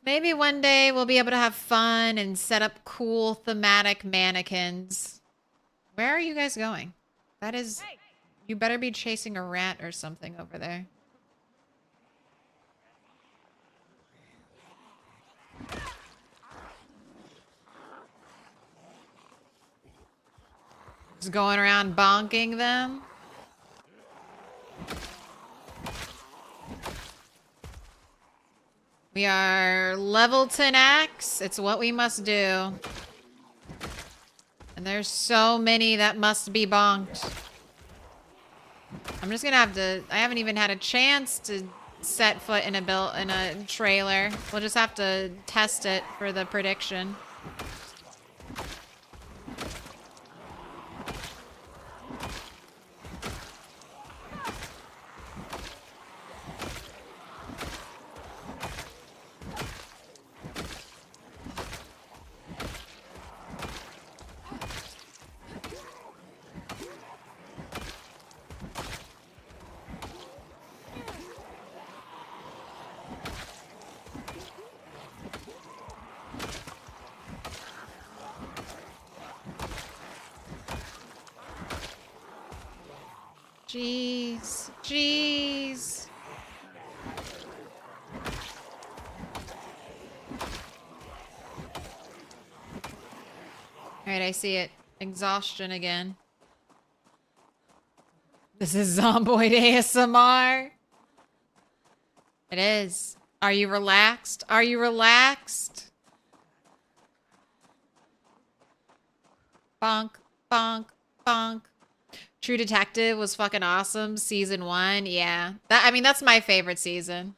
Maybe one day we'll be able to have fun and set up cool thematic mannequins. Where are you guys going? That is... You better be chasing a rat or something over there. Just going around bonking them. We are level 10x. It's what we must do. And there's so many that must be bonked. I'm just gonna have to... I haven't even had a chance to set foot in a trailer. We'll just have to test it for the prediction. Jeez. Jeez. Alright, I see it. Exhaustion again. This is Zomboid ASMR. It is. Are you relaxed? Are you relaxed? Bonk, bonk, bonk. True Detective was fucking awesome. Season 1, yeah. I mean, that's my favorite season.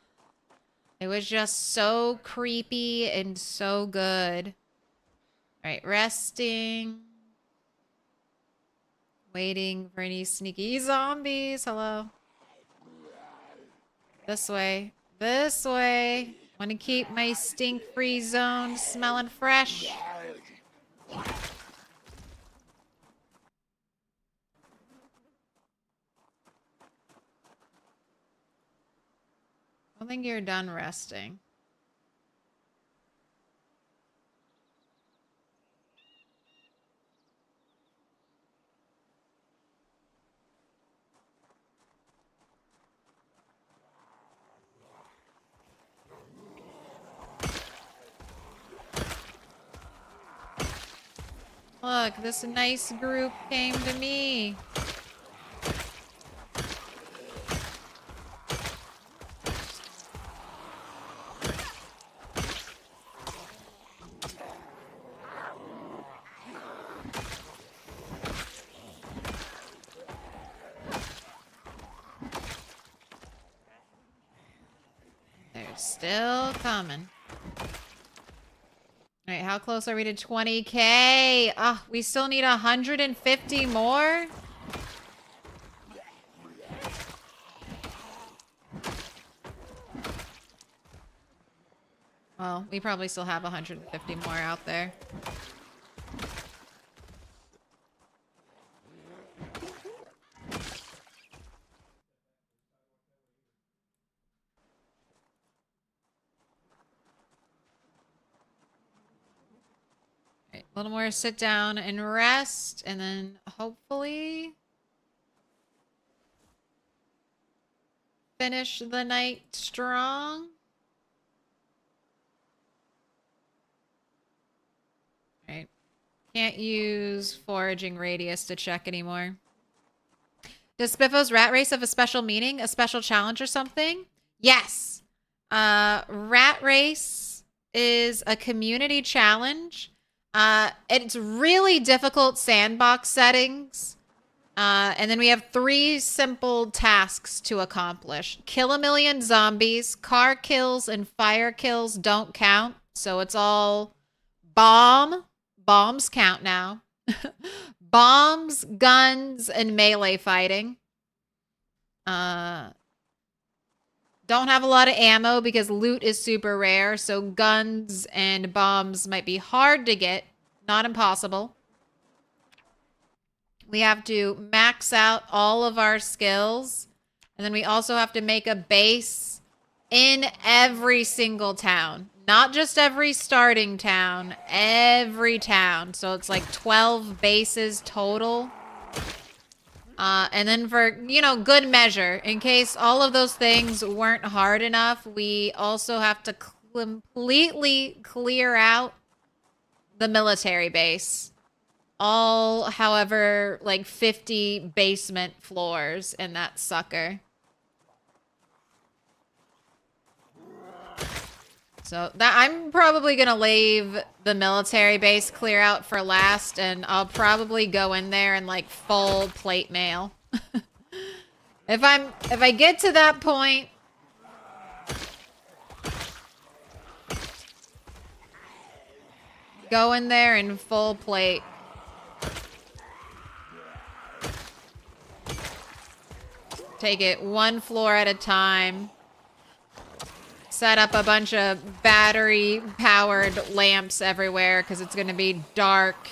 It was just so creepy and so good. Alright, resting. Waiting for any sneaky zombies. Hello. This way. This way. Want to keep my stink-free zone smelling fresh. I don't think you're done resting. Look, this nice group came to me. They're still coming. All right, how close are we to 20K? Oh, we still need 150 more? Well, we probably still have 150 more out there. A little more sit down and rest, and then hopefully finish the night strong. All right. Can't use foraging radius to check anymore. Does Spiffo's rat race have a special meaning, a special challenge or something? Yes. Rat race is a community challenge. It's really difficult sandbox settings. And then we have 3 simple tasks to accomplish. Kill 1 million zombies. Car kills and fire kills don't count. So it's all bomb. Bombs count now. Bombs, guns, and melee fighting. Don't have a lot of ammo because loot is super rare. So guns and bombs might be hard to get. Not impossible. We have to max out all of our skills. And then we also have to make a base in every single town. Not just every starting town, every town. So it's like 12 bases total. And then for, you know, good measure, in case all of those things weren't hard enough, we also have to completely clear out the military base. All, however, like 50 basement floors in that sucker. So that I'm probably going to leave the military base clear out for last, and I'll probably go in there and like full plate mail. If I get to that point, go in there in full plate. Take it 1 floor at a time. Set up a bunch of battery-powered lamps everywhere because it's going to be dark,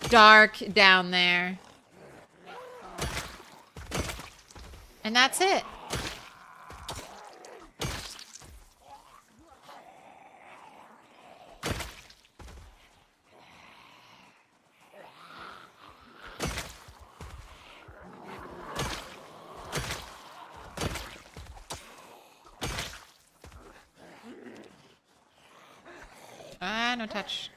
dark down there. And that's it. No touch.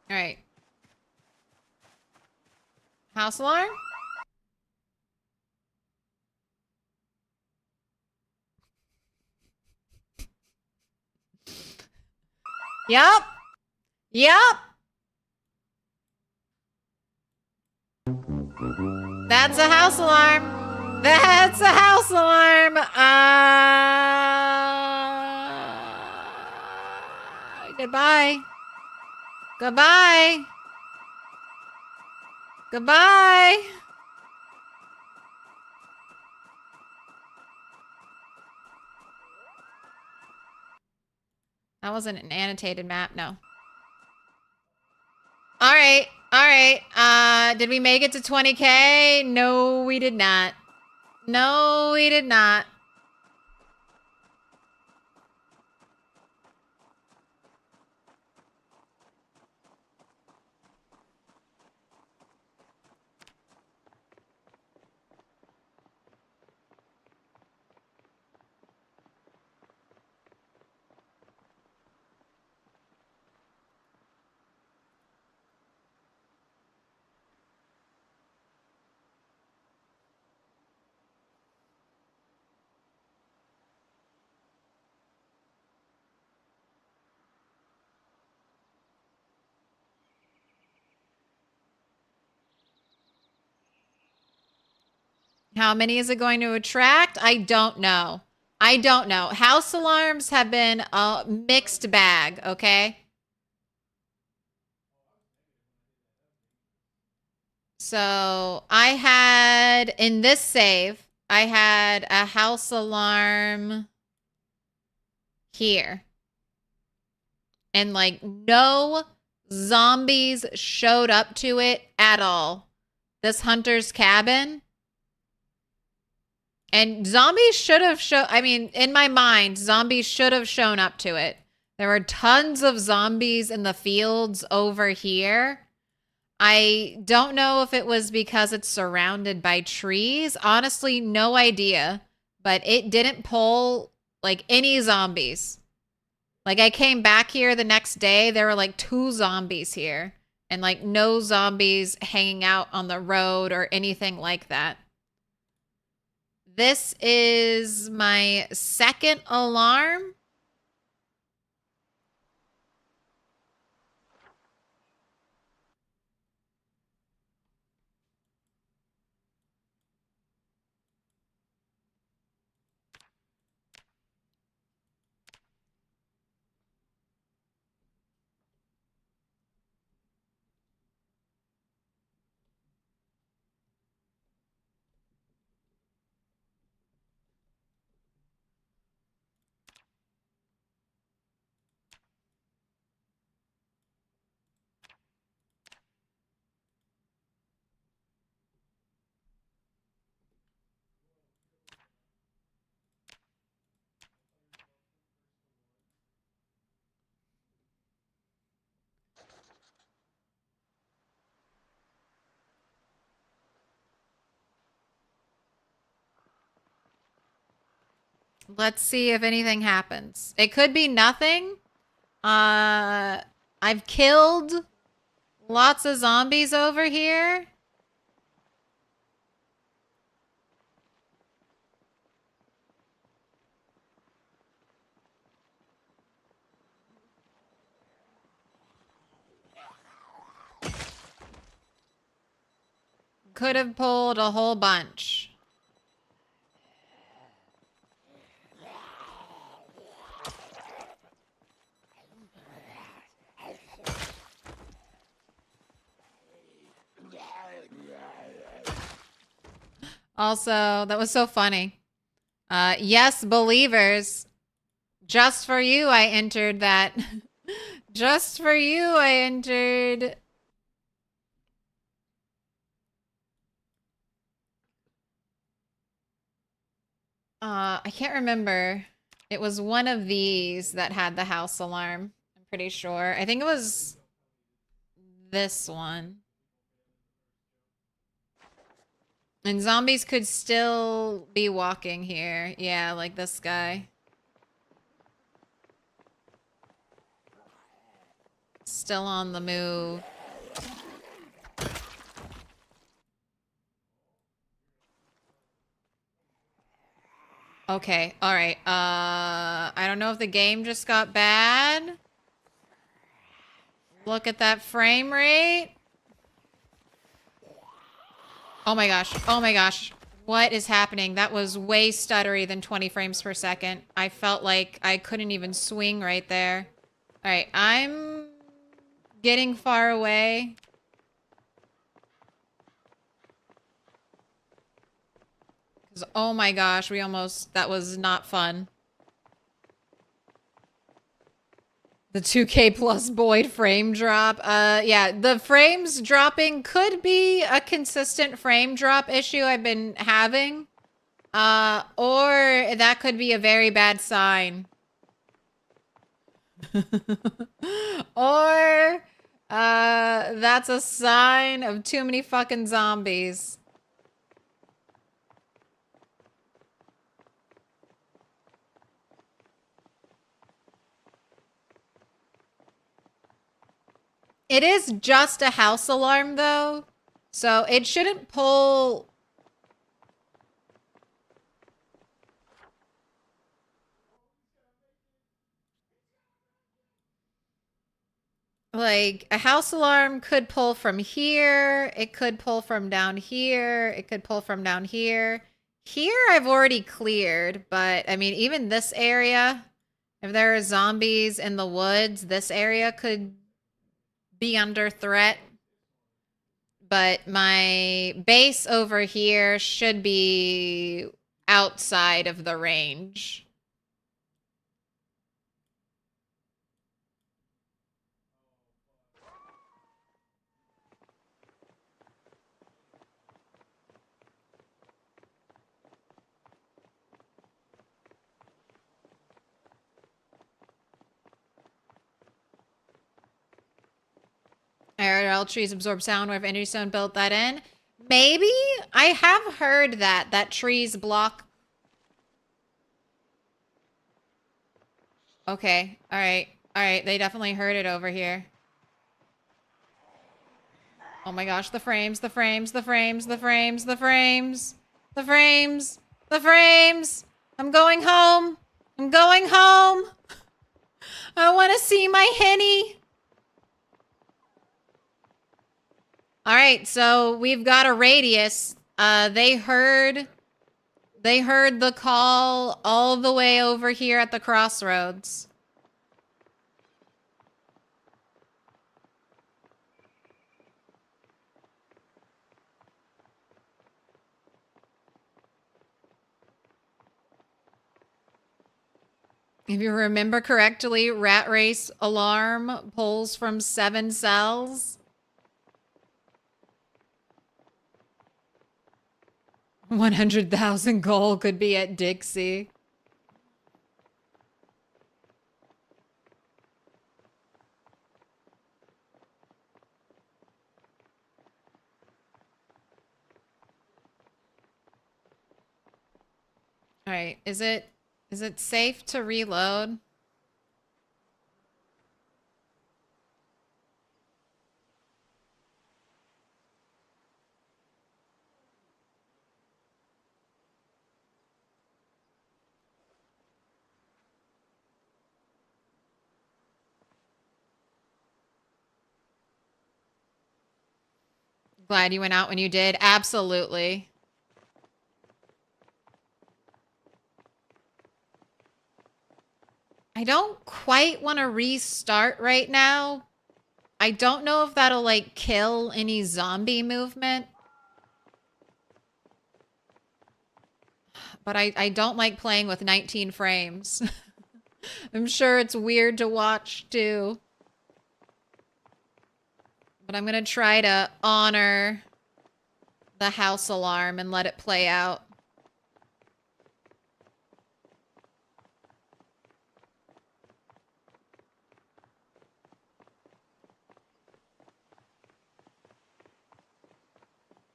All right. House alarm? Yup. Yup. That's a house alarm. That's a house alarm. Goodbye. Goodbye. Goodbye. That wasn't an annotated map, no. All right, all right. Did we make it to 20K? No, we did not. No, we did not. How many is it going to attract? I don't know. I don't know. House alarms have been a mixed bag, okay? So I had, in this save, I had a house alarm here. And like no zombies showed up to it at all. This hunter's cabin. And zombies should have in my mind, zombies should have shown up to it. There were tons of zombies in the fields over here. I don't know if it was because it's surrounded by trees. Honestly, no idea. But it didn't pull, like, any zombies. Like, I came back here the next day, there were, like, 2 zombies here. And, like, no zombies hanging out on the road or anything like that. This is my second alarm. Let's see if anything happens. It could be nothing. I've killed lots of zombies over here. Could have pulled a whole bunch. Also, that was so funny. Yes, believers. Just for you, I entered that. Just for you, I entered. I can't remember. It was one of these that had the house alarm. I'm pretty sure. I think it was this one. And zombies could still be walking here. Yeah, like this guy. Still on the move. Okay, alright. I don't know if the game just got bad. Look at that frame rate. Oh my gosh. Oh my gosh. What is happening? That was way stuttery than 20 frames per second. I felt like I couldn't even swing right there. Alright, I'm getting far away. Oh my gosh, that was not fun. The 2K plus Boyd frame drop. Yeah, the frames dropping could be a consistent frame drop issue I've been having. Or that could be a very bad sign. Or, that's a sign of too many fucking zombies. It is just a house alarm, though, so it shouldn't pull... Like, a house alarm could pull from here, it could pull from down here, it could pull from down here. Here I've already cleared, but, I mean, even this area, if there are zombies in the woods, this area could be under threat. but my base over here should be outside of the range. IRL trees absorb sound. Where if energy stone built that in, maybe I have heard that trees block. Okay, all right. They definitely heard it over here. Oh my gosh, the frames, the frames, the frames, the frames, the frames, the frames, the frames. I'm going home. I'm going home. I want to see my henny. All right, so we've got a radius. They heard the call all the way over here at the crossroads. If you remember correctly, rat race alarm pulls from 7 cells. 100,000 goal could be at Dixie. All right, is it safe to reload? Glad you went out when you did. Absolutely. I don't quite want to restart right now. I don't know if that'll like kill any zombie movement. But I don't like playing with 19 frames. I'm sure it's weird to watch too. But I'm going to try to honor the house alarm and let it play out.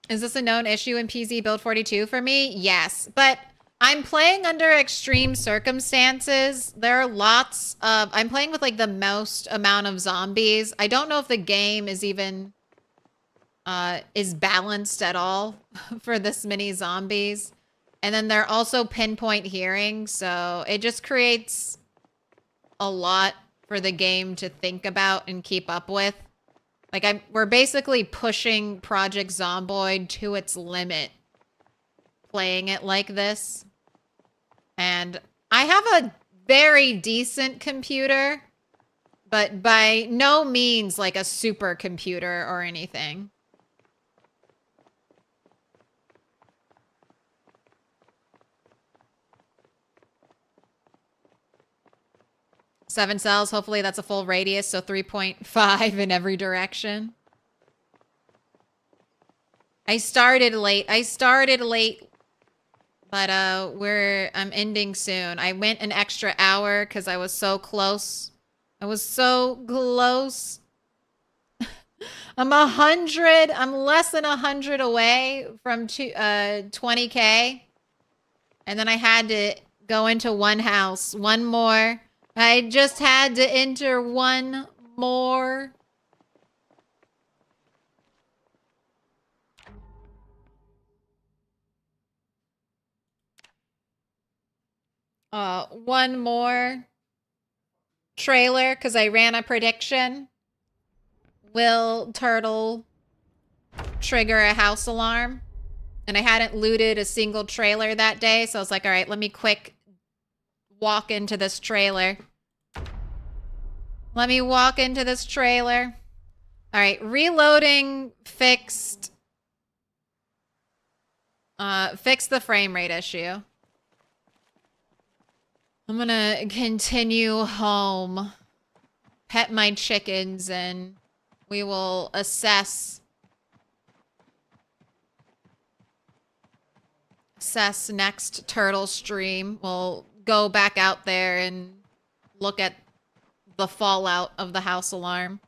Is this a known issue in PZ Build 42 for me? Yes, but I'm playing under extreme circumstances. There are lots of... I'm playing with like the most amount of zombies. I don't know if the game is even... is balanced at all for this many zombies. And then they're also pinpoint hearing, so it just creates a lot for the game to think about and keep up with. Like, we're basically pushing Project Zomboid to its limit, playing it like this. And I have a very decent computer, but by no means like a super computer or anything. Seven cells, hopefully that's a full radius, so 3.5 in every direction. I started late, but I'm ending soon. I went an extra hour because I was so close. I'm less than 100 away from 20K. And then I had to go into one house, one more. I just had to enter one more. One more trailer, because I ran a prediction. Will Turtle trigger a house alarm? And I hadn't looted a single trailer that day, so I was like, all right, let me quick walk into this trailer. Let me walk into this trailer. All right, reloading fixed. Fix the frame rate issue. I'm gonna continue home, pet my chickens, and we will assess next turtle stream. We'll go back out there and look at the fallout of the house alarm.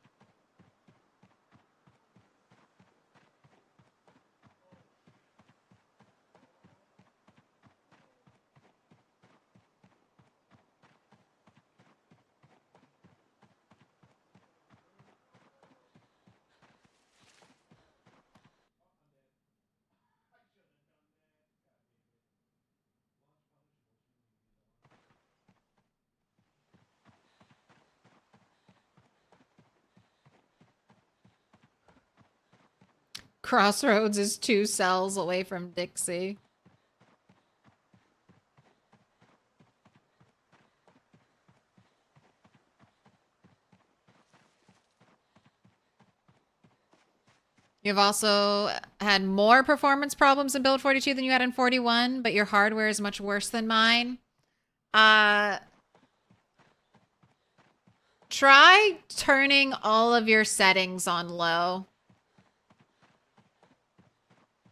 Crossroads is 2 cells away from Dixie. You've also had more performance problems in build 42 than you had in 41, but your hardware is much worse than mine. Try turning all of your settings on low.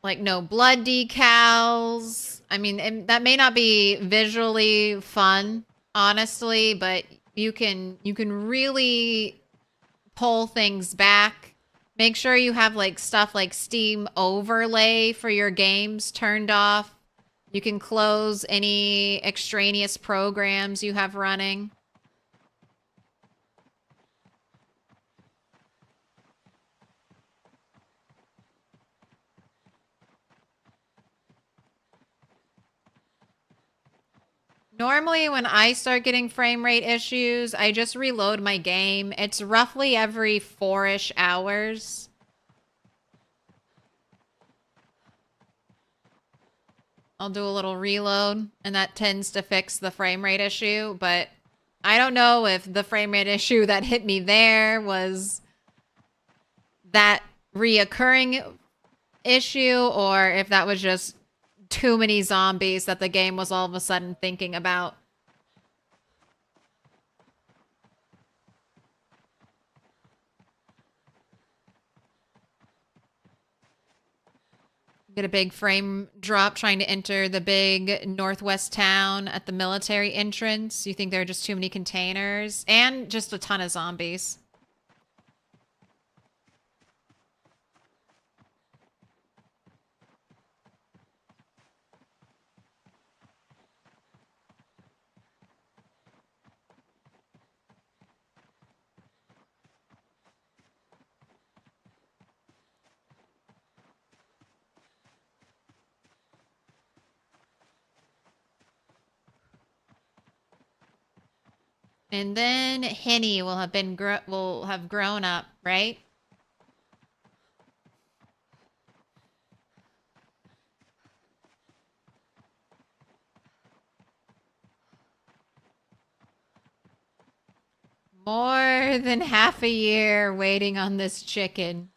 Like no blood decals. I mean, that may not be visually fun, honestly, but you can really pull things back. Make sure you have like stuff like Steam overlay for your games turned off. You can close any extraneous programs you have running. Normally, when I start getting frame rate issues, I just reload my game. It's roughly every 4-ish hours. I'll do a little reload, and that tends to fix the frame rate issue, but I don't know if the frame rate issue that hit me there was that reoccurring issue, or if that was just too many zombies that the game was all of a sudden thinking about. Get a big frame drop trying to enter the big northwest town at the military entrance. You think there are just too many containers and just a ton of zombies. And then Henny will have grown up, right? More than half a year waiting on this chicken.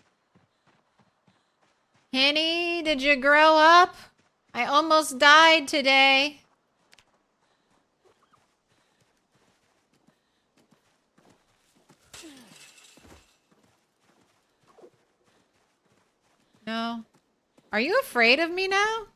Henny, did you grow up? I almost died today. No. Are you afraid of me now?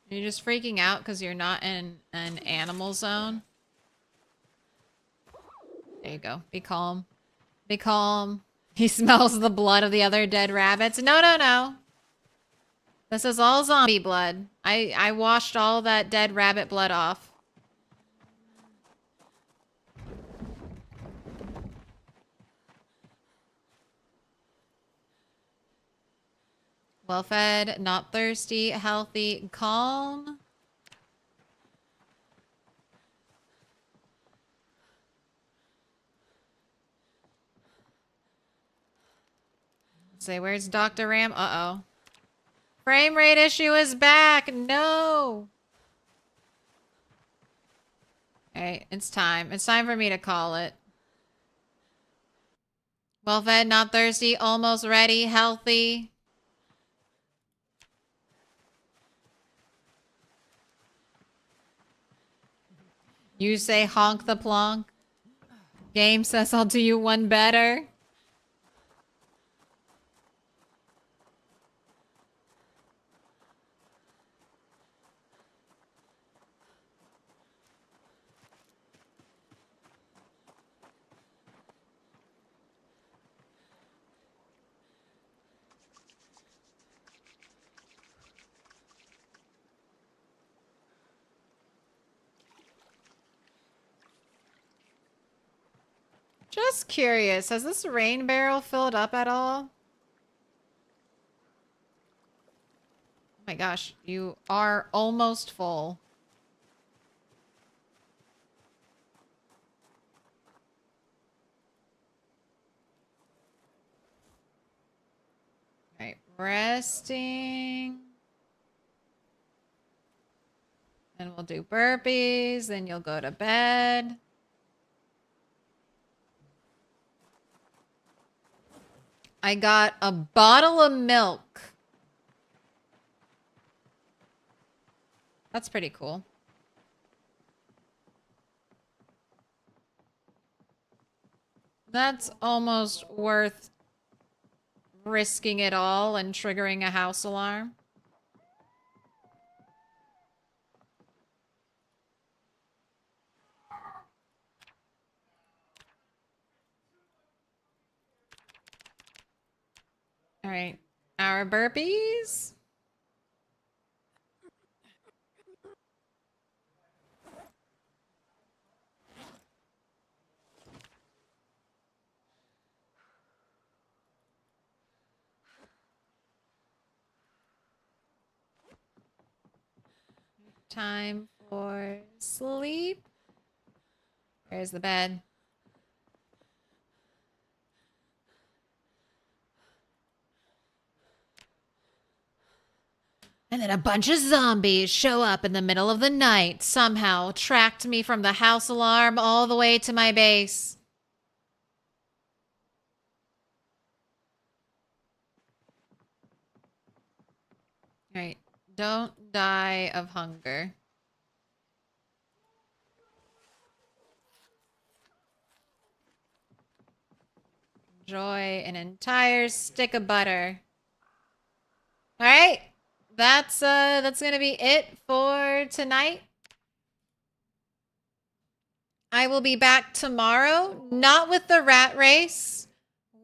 You're just freaking out because you're not in an animal zone? There you go. Be calm. Be calm. He smells the blood of the other dead rabbits. No, no, no. This is all zombie blood. I washed all that dead rabbit blood off. Well fed, not thirsty, healthy, calm. Say, where's Dr. Ram? Uh-oh. Frame rate issue is back. No. Alright, it's time. It's time for me to call it. Well fed, not thirsty, almost ready, healthy. You say honk the plonk. Game says I'll do you one better. Just curious, has this rain barrel filled up at all? Oh my gosh, you are almost full. Alright, resting. And we'll do burpees, then you'll go to bed. I got a bottle of milk. That's pretty cool. That's almost worth risking it all and triggering a house alarm. All right, our burpees. Time for sleep. Where's the bed? And then a bunch of zombies show up in the middle of the night, somehow tracked me from the house alarm all the way to my base. All right, don't die of hunger. Enjoy an entire stick of butter. All right. That's gonna be it for tonight. I will be back tomorrow, not with the rat race,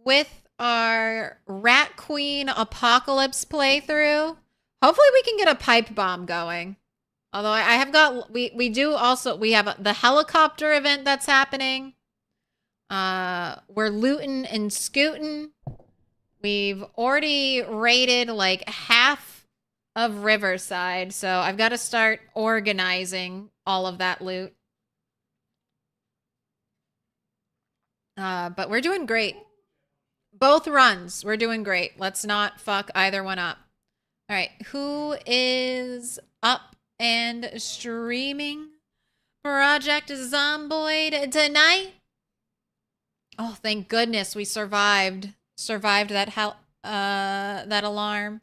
with our Rat Queen Apocalypse playthrough. Hopefully we can get a pipe bomb going. Although I have got, we do also, we have the helicopter event that's happening. We're looting and scooting. We've already raided like half of Riverside, so I've got to start organizing all of that loot. But we're doing great. Both runs, we're doing great. Let's not fuck either one up. All right, who is up and streaming Project Zomboid tonight? Oh, thank goodness we survived. Survived that that alarm.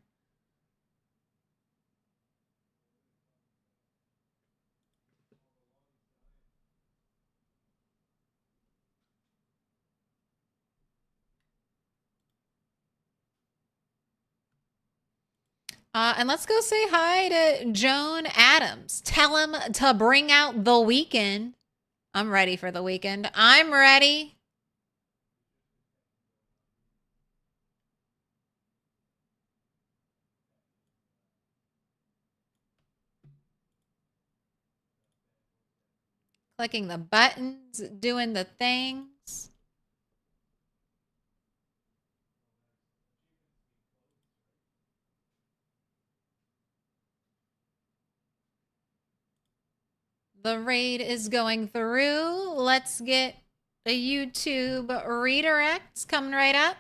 And let's go say hi to Joan Adams. Tell him to bring out the weekend. I'm ready for the weekend. I'm ready. Clicking the buttons, doing the things. the raid is going through. Let's get a YouTube redirects coming right up.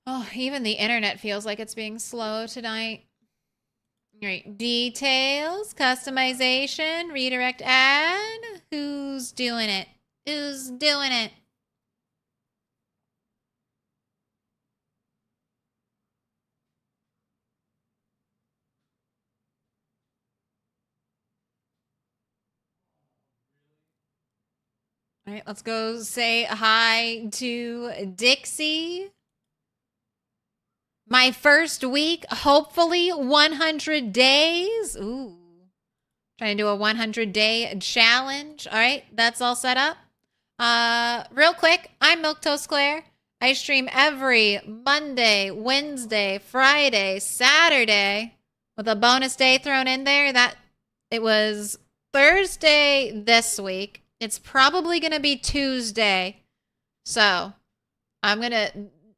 Oh, even the internet feels like it's being slow tonight. All right, details, customization, redirect ad. Who's doing it? Who's doing it? All right, let's go say hi to Dixie. My first week, hopefully 100 days. Ooh. Trying to do a 100-day challenge. All right, that's all set up. Real quick, I'm Milquetoast Claire. I stream every Monday, Wednesday, Friday, Saturday, with a bonus day thrown in there. That it was Thursday this week. It's probably gonna be Tuesday. So I'm gonna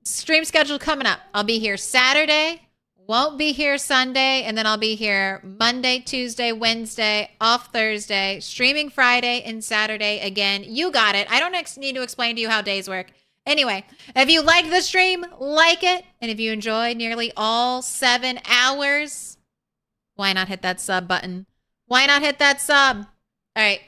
stream schedule coming up. I'll be here Saturday. Won't be here Sunday, and then I'll be here Monday, Tuesday, Wednesday, off Thursday, streaming Friday and Saturday again. You got it. I don't need to explain to you how days work. Anyway, if you like the stream, like it. And if you enjoyed nearly all 7 hours, why not hit that sub button? Why not hit that sub? All right.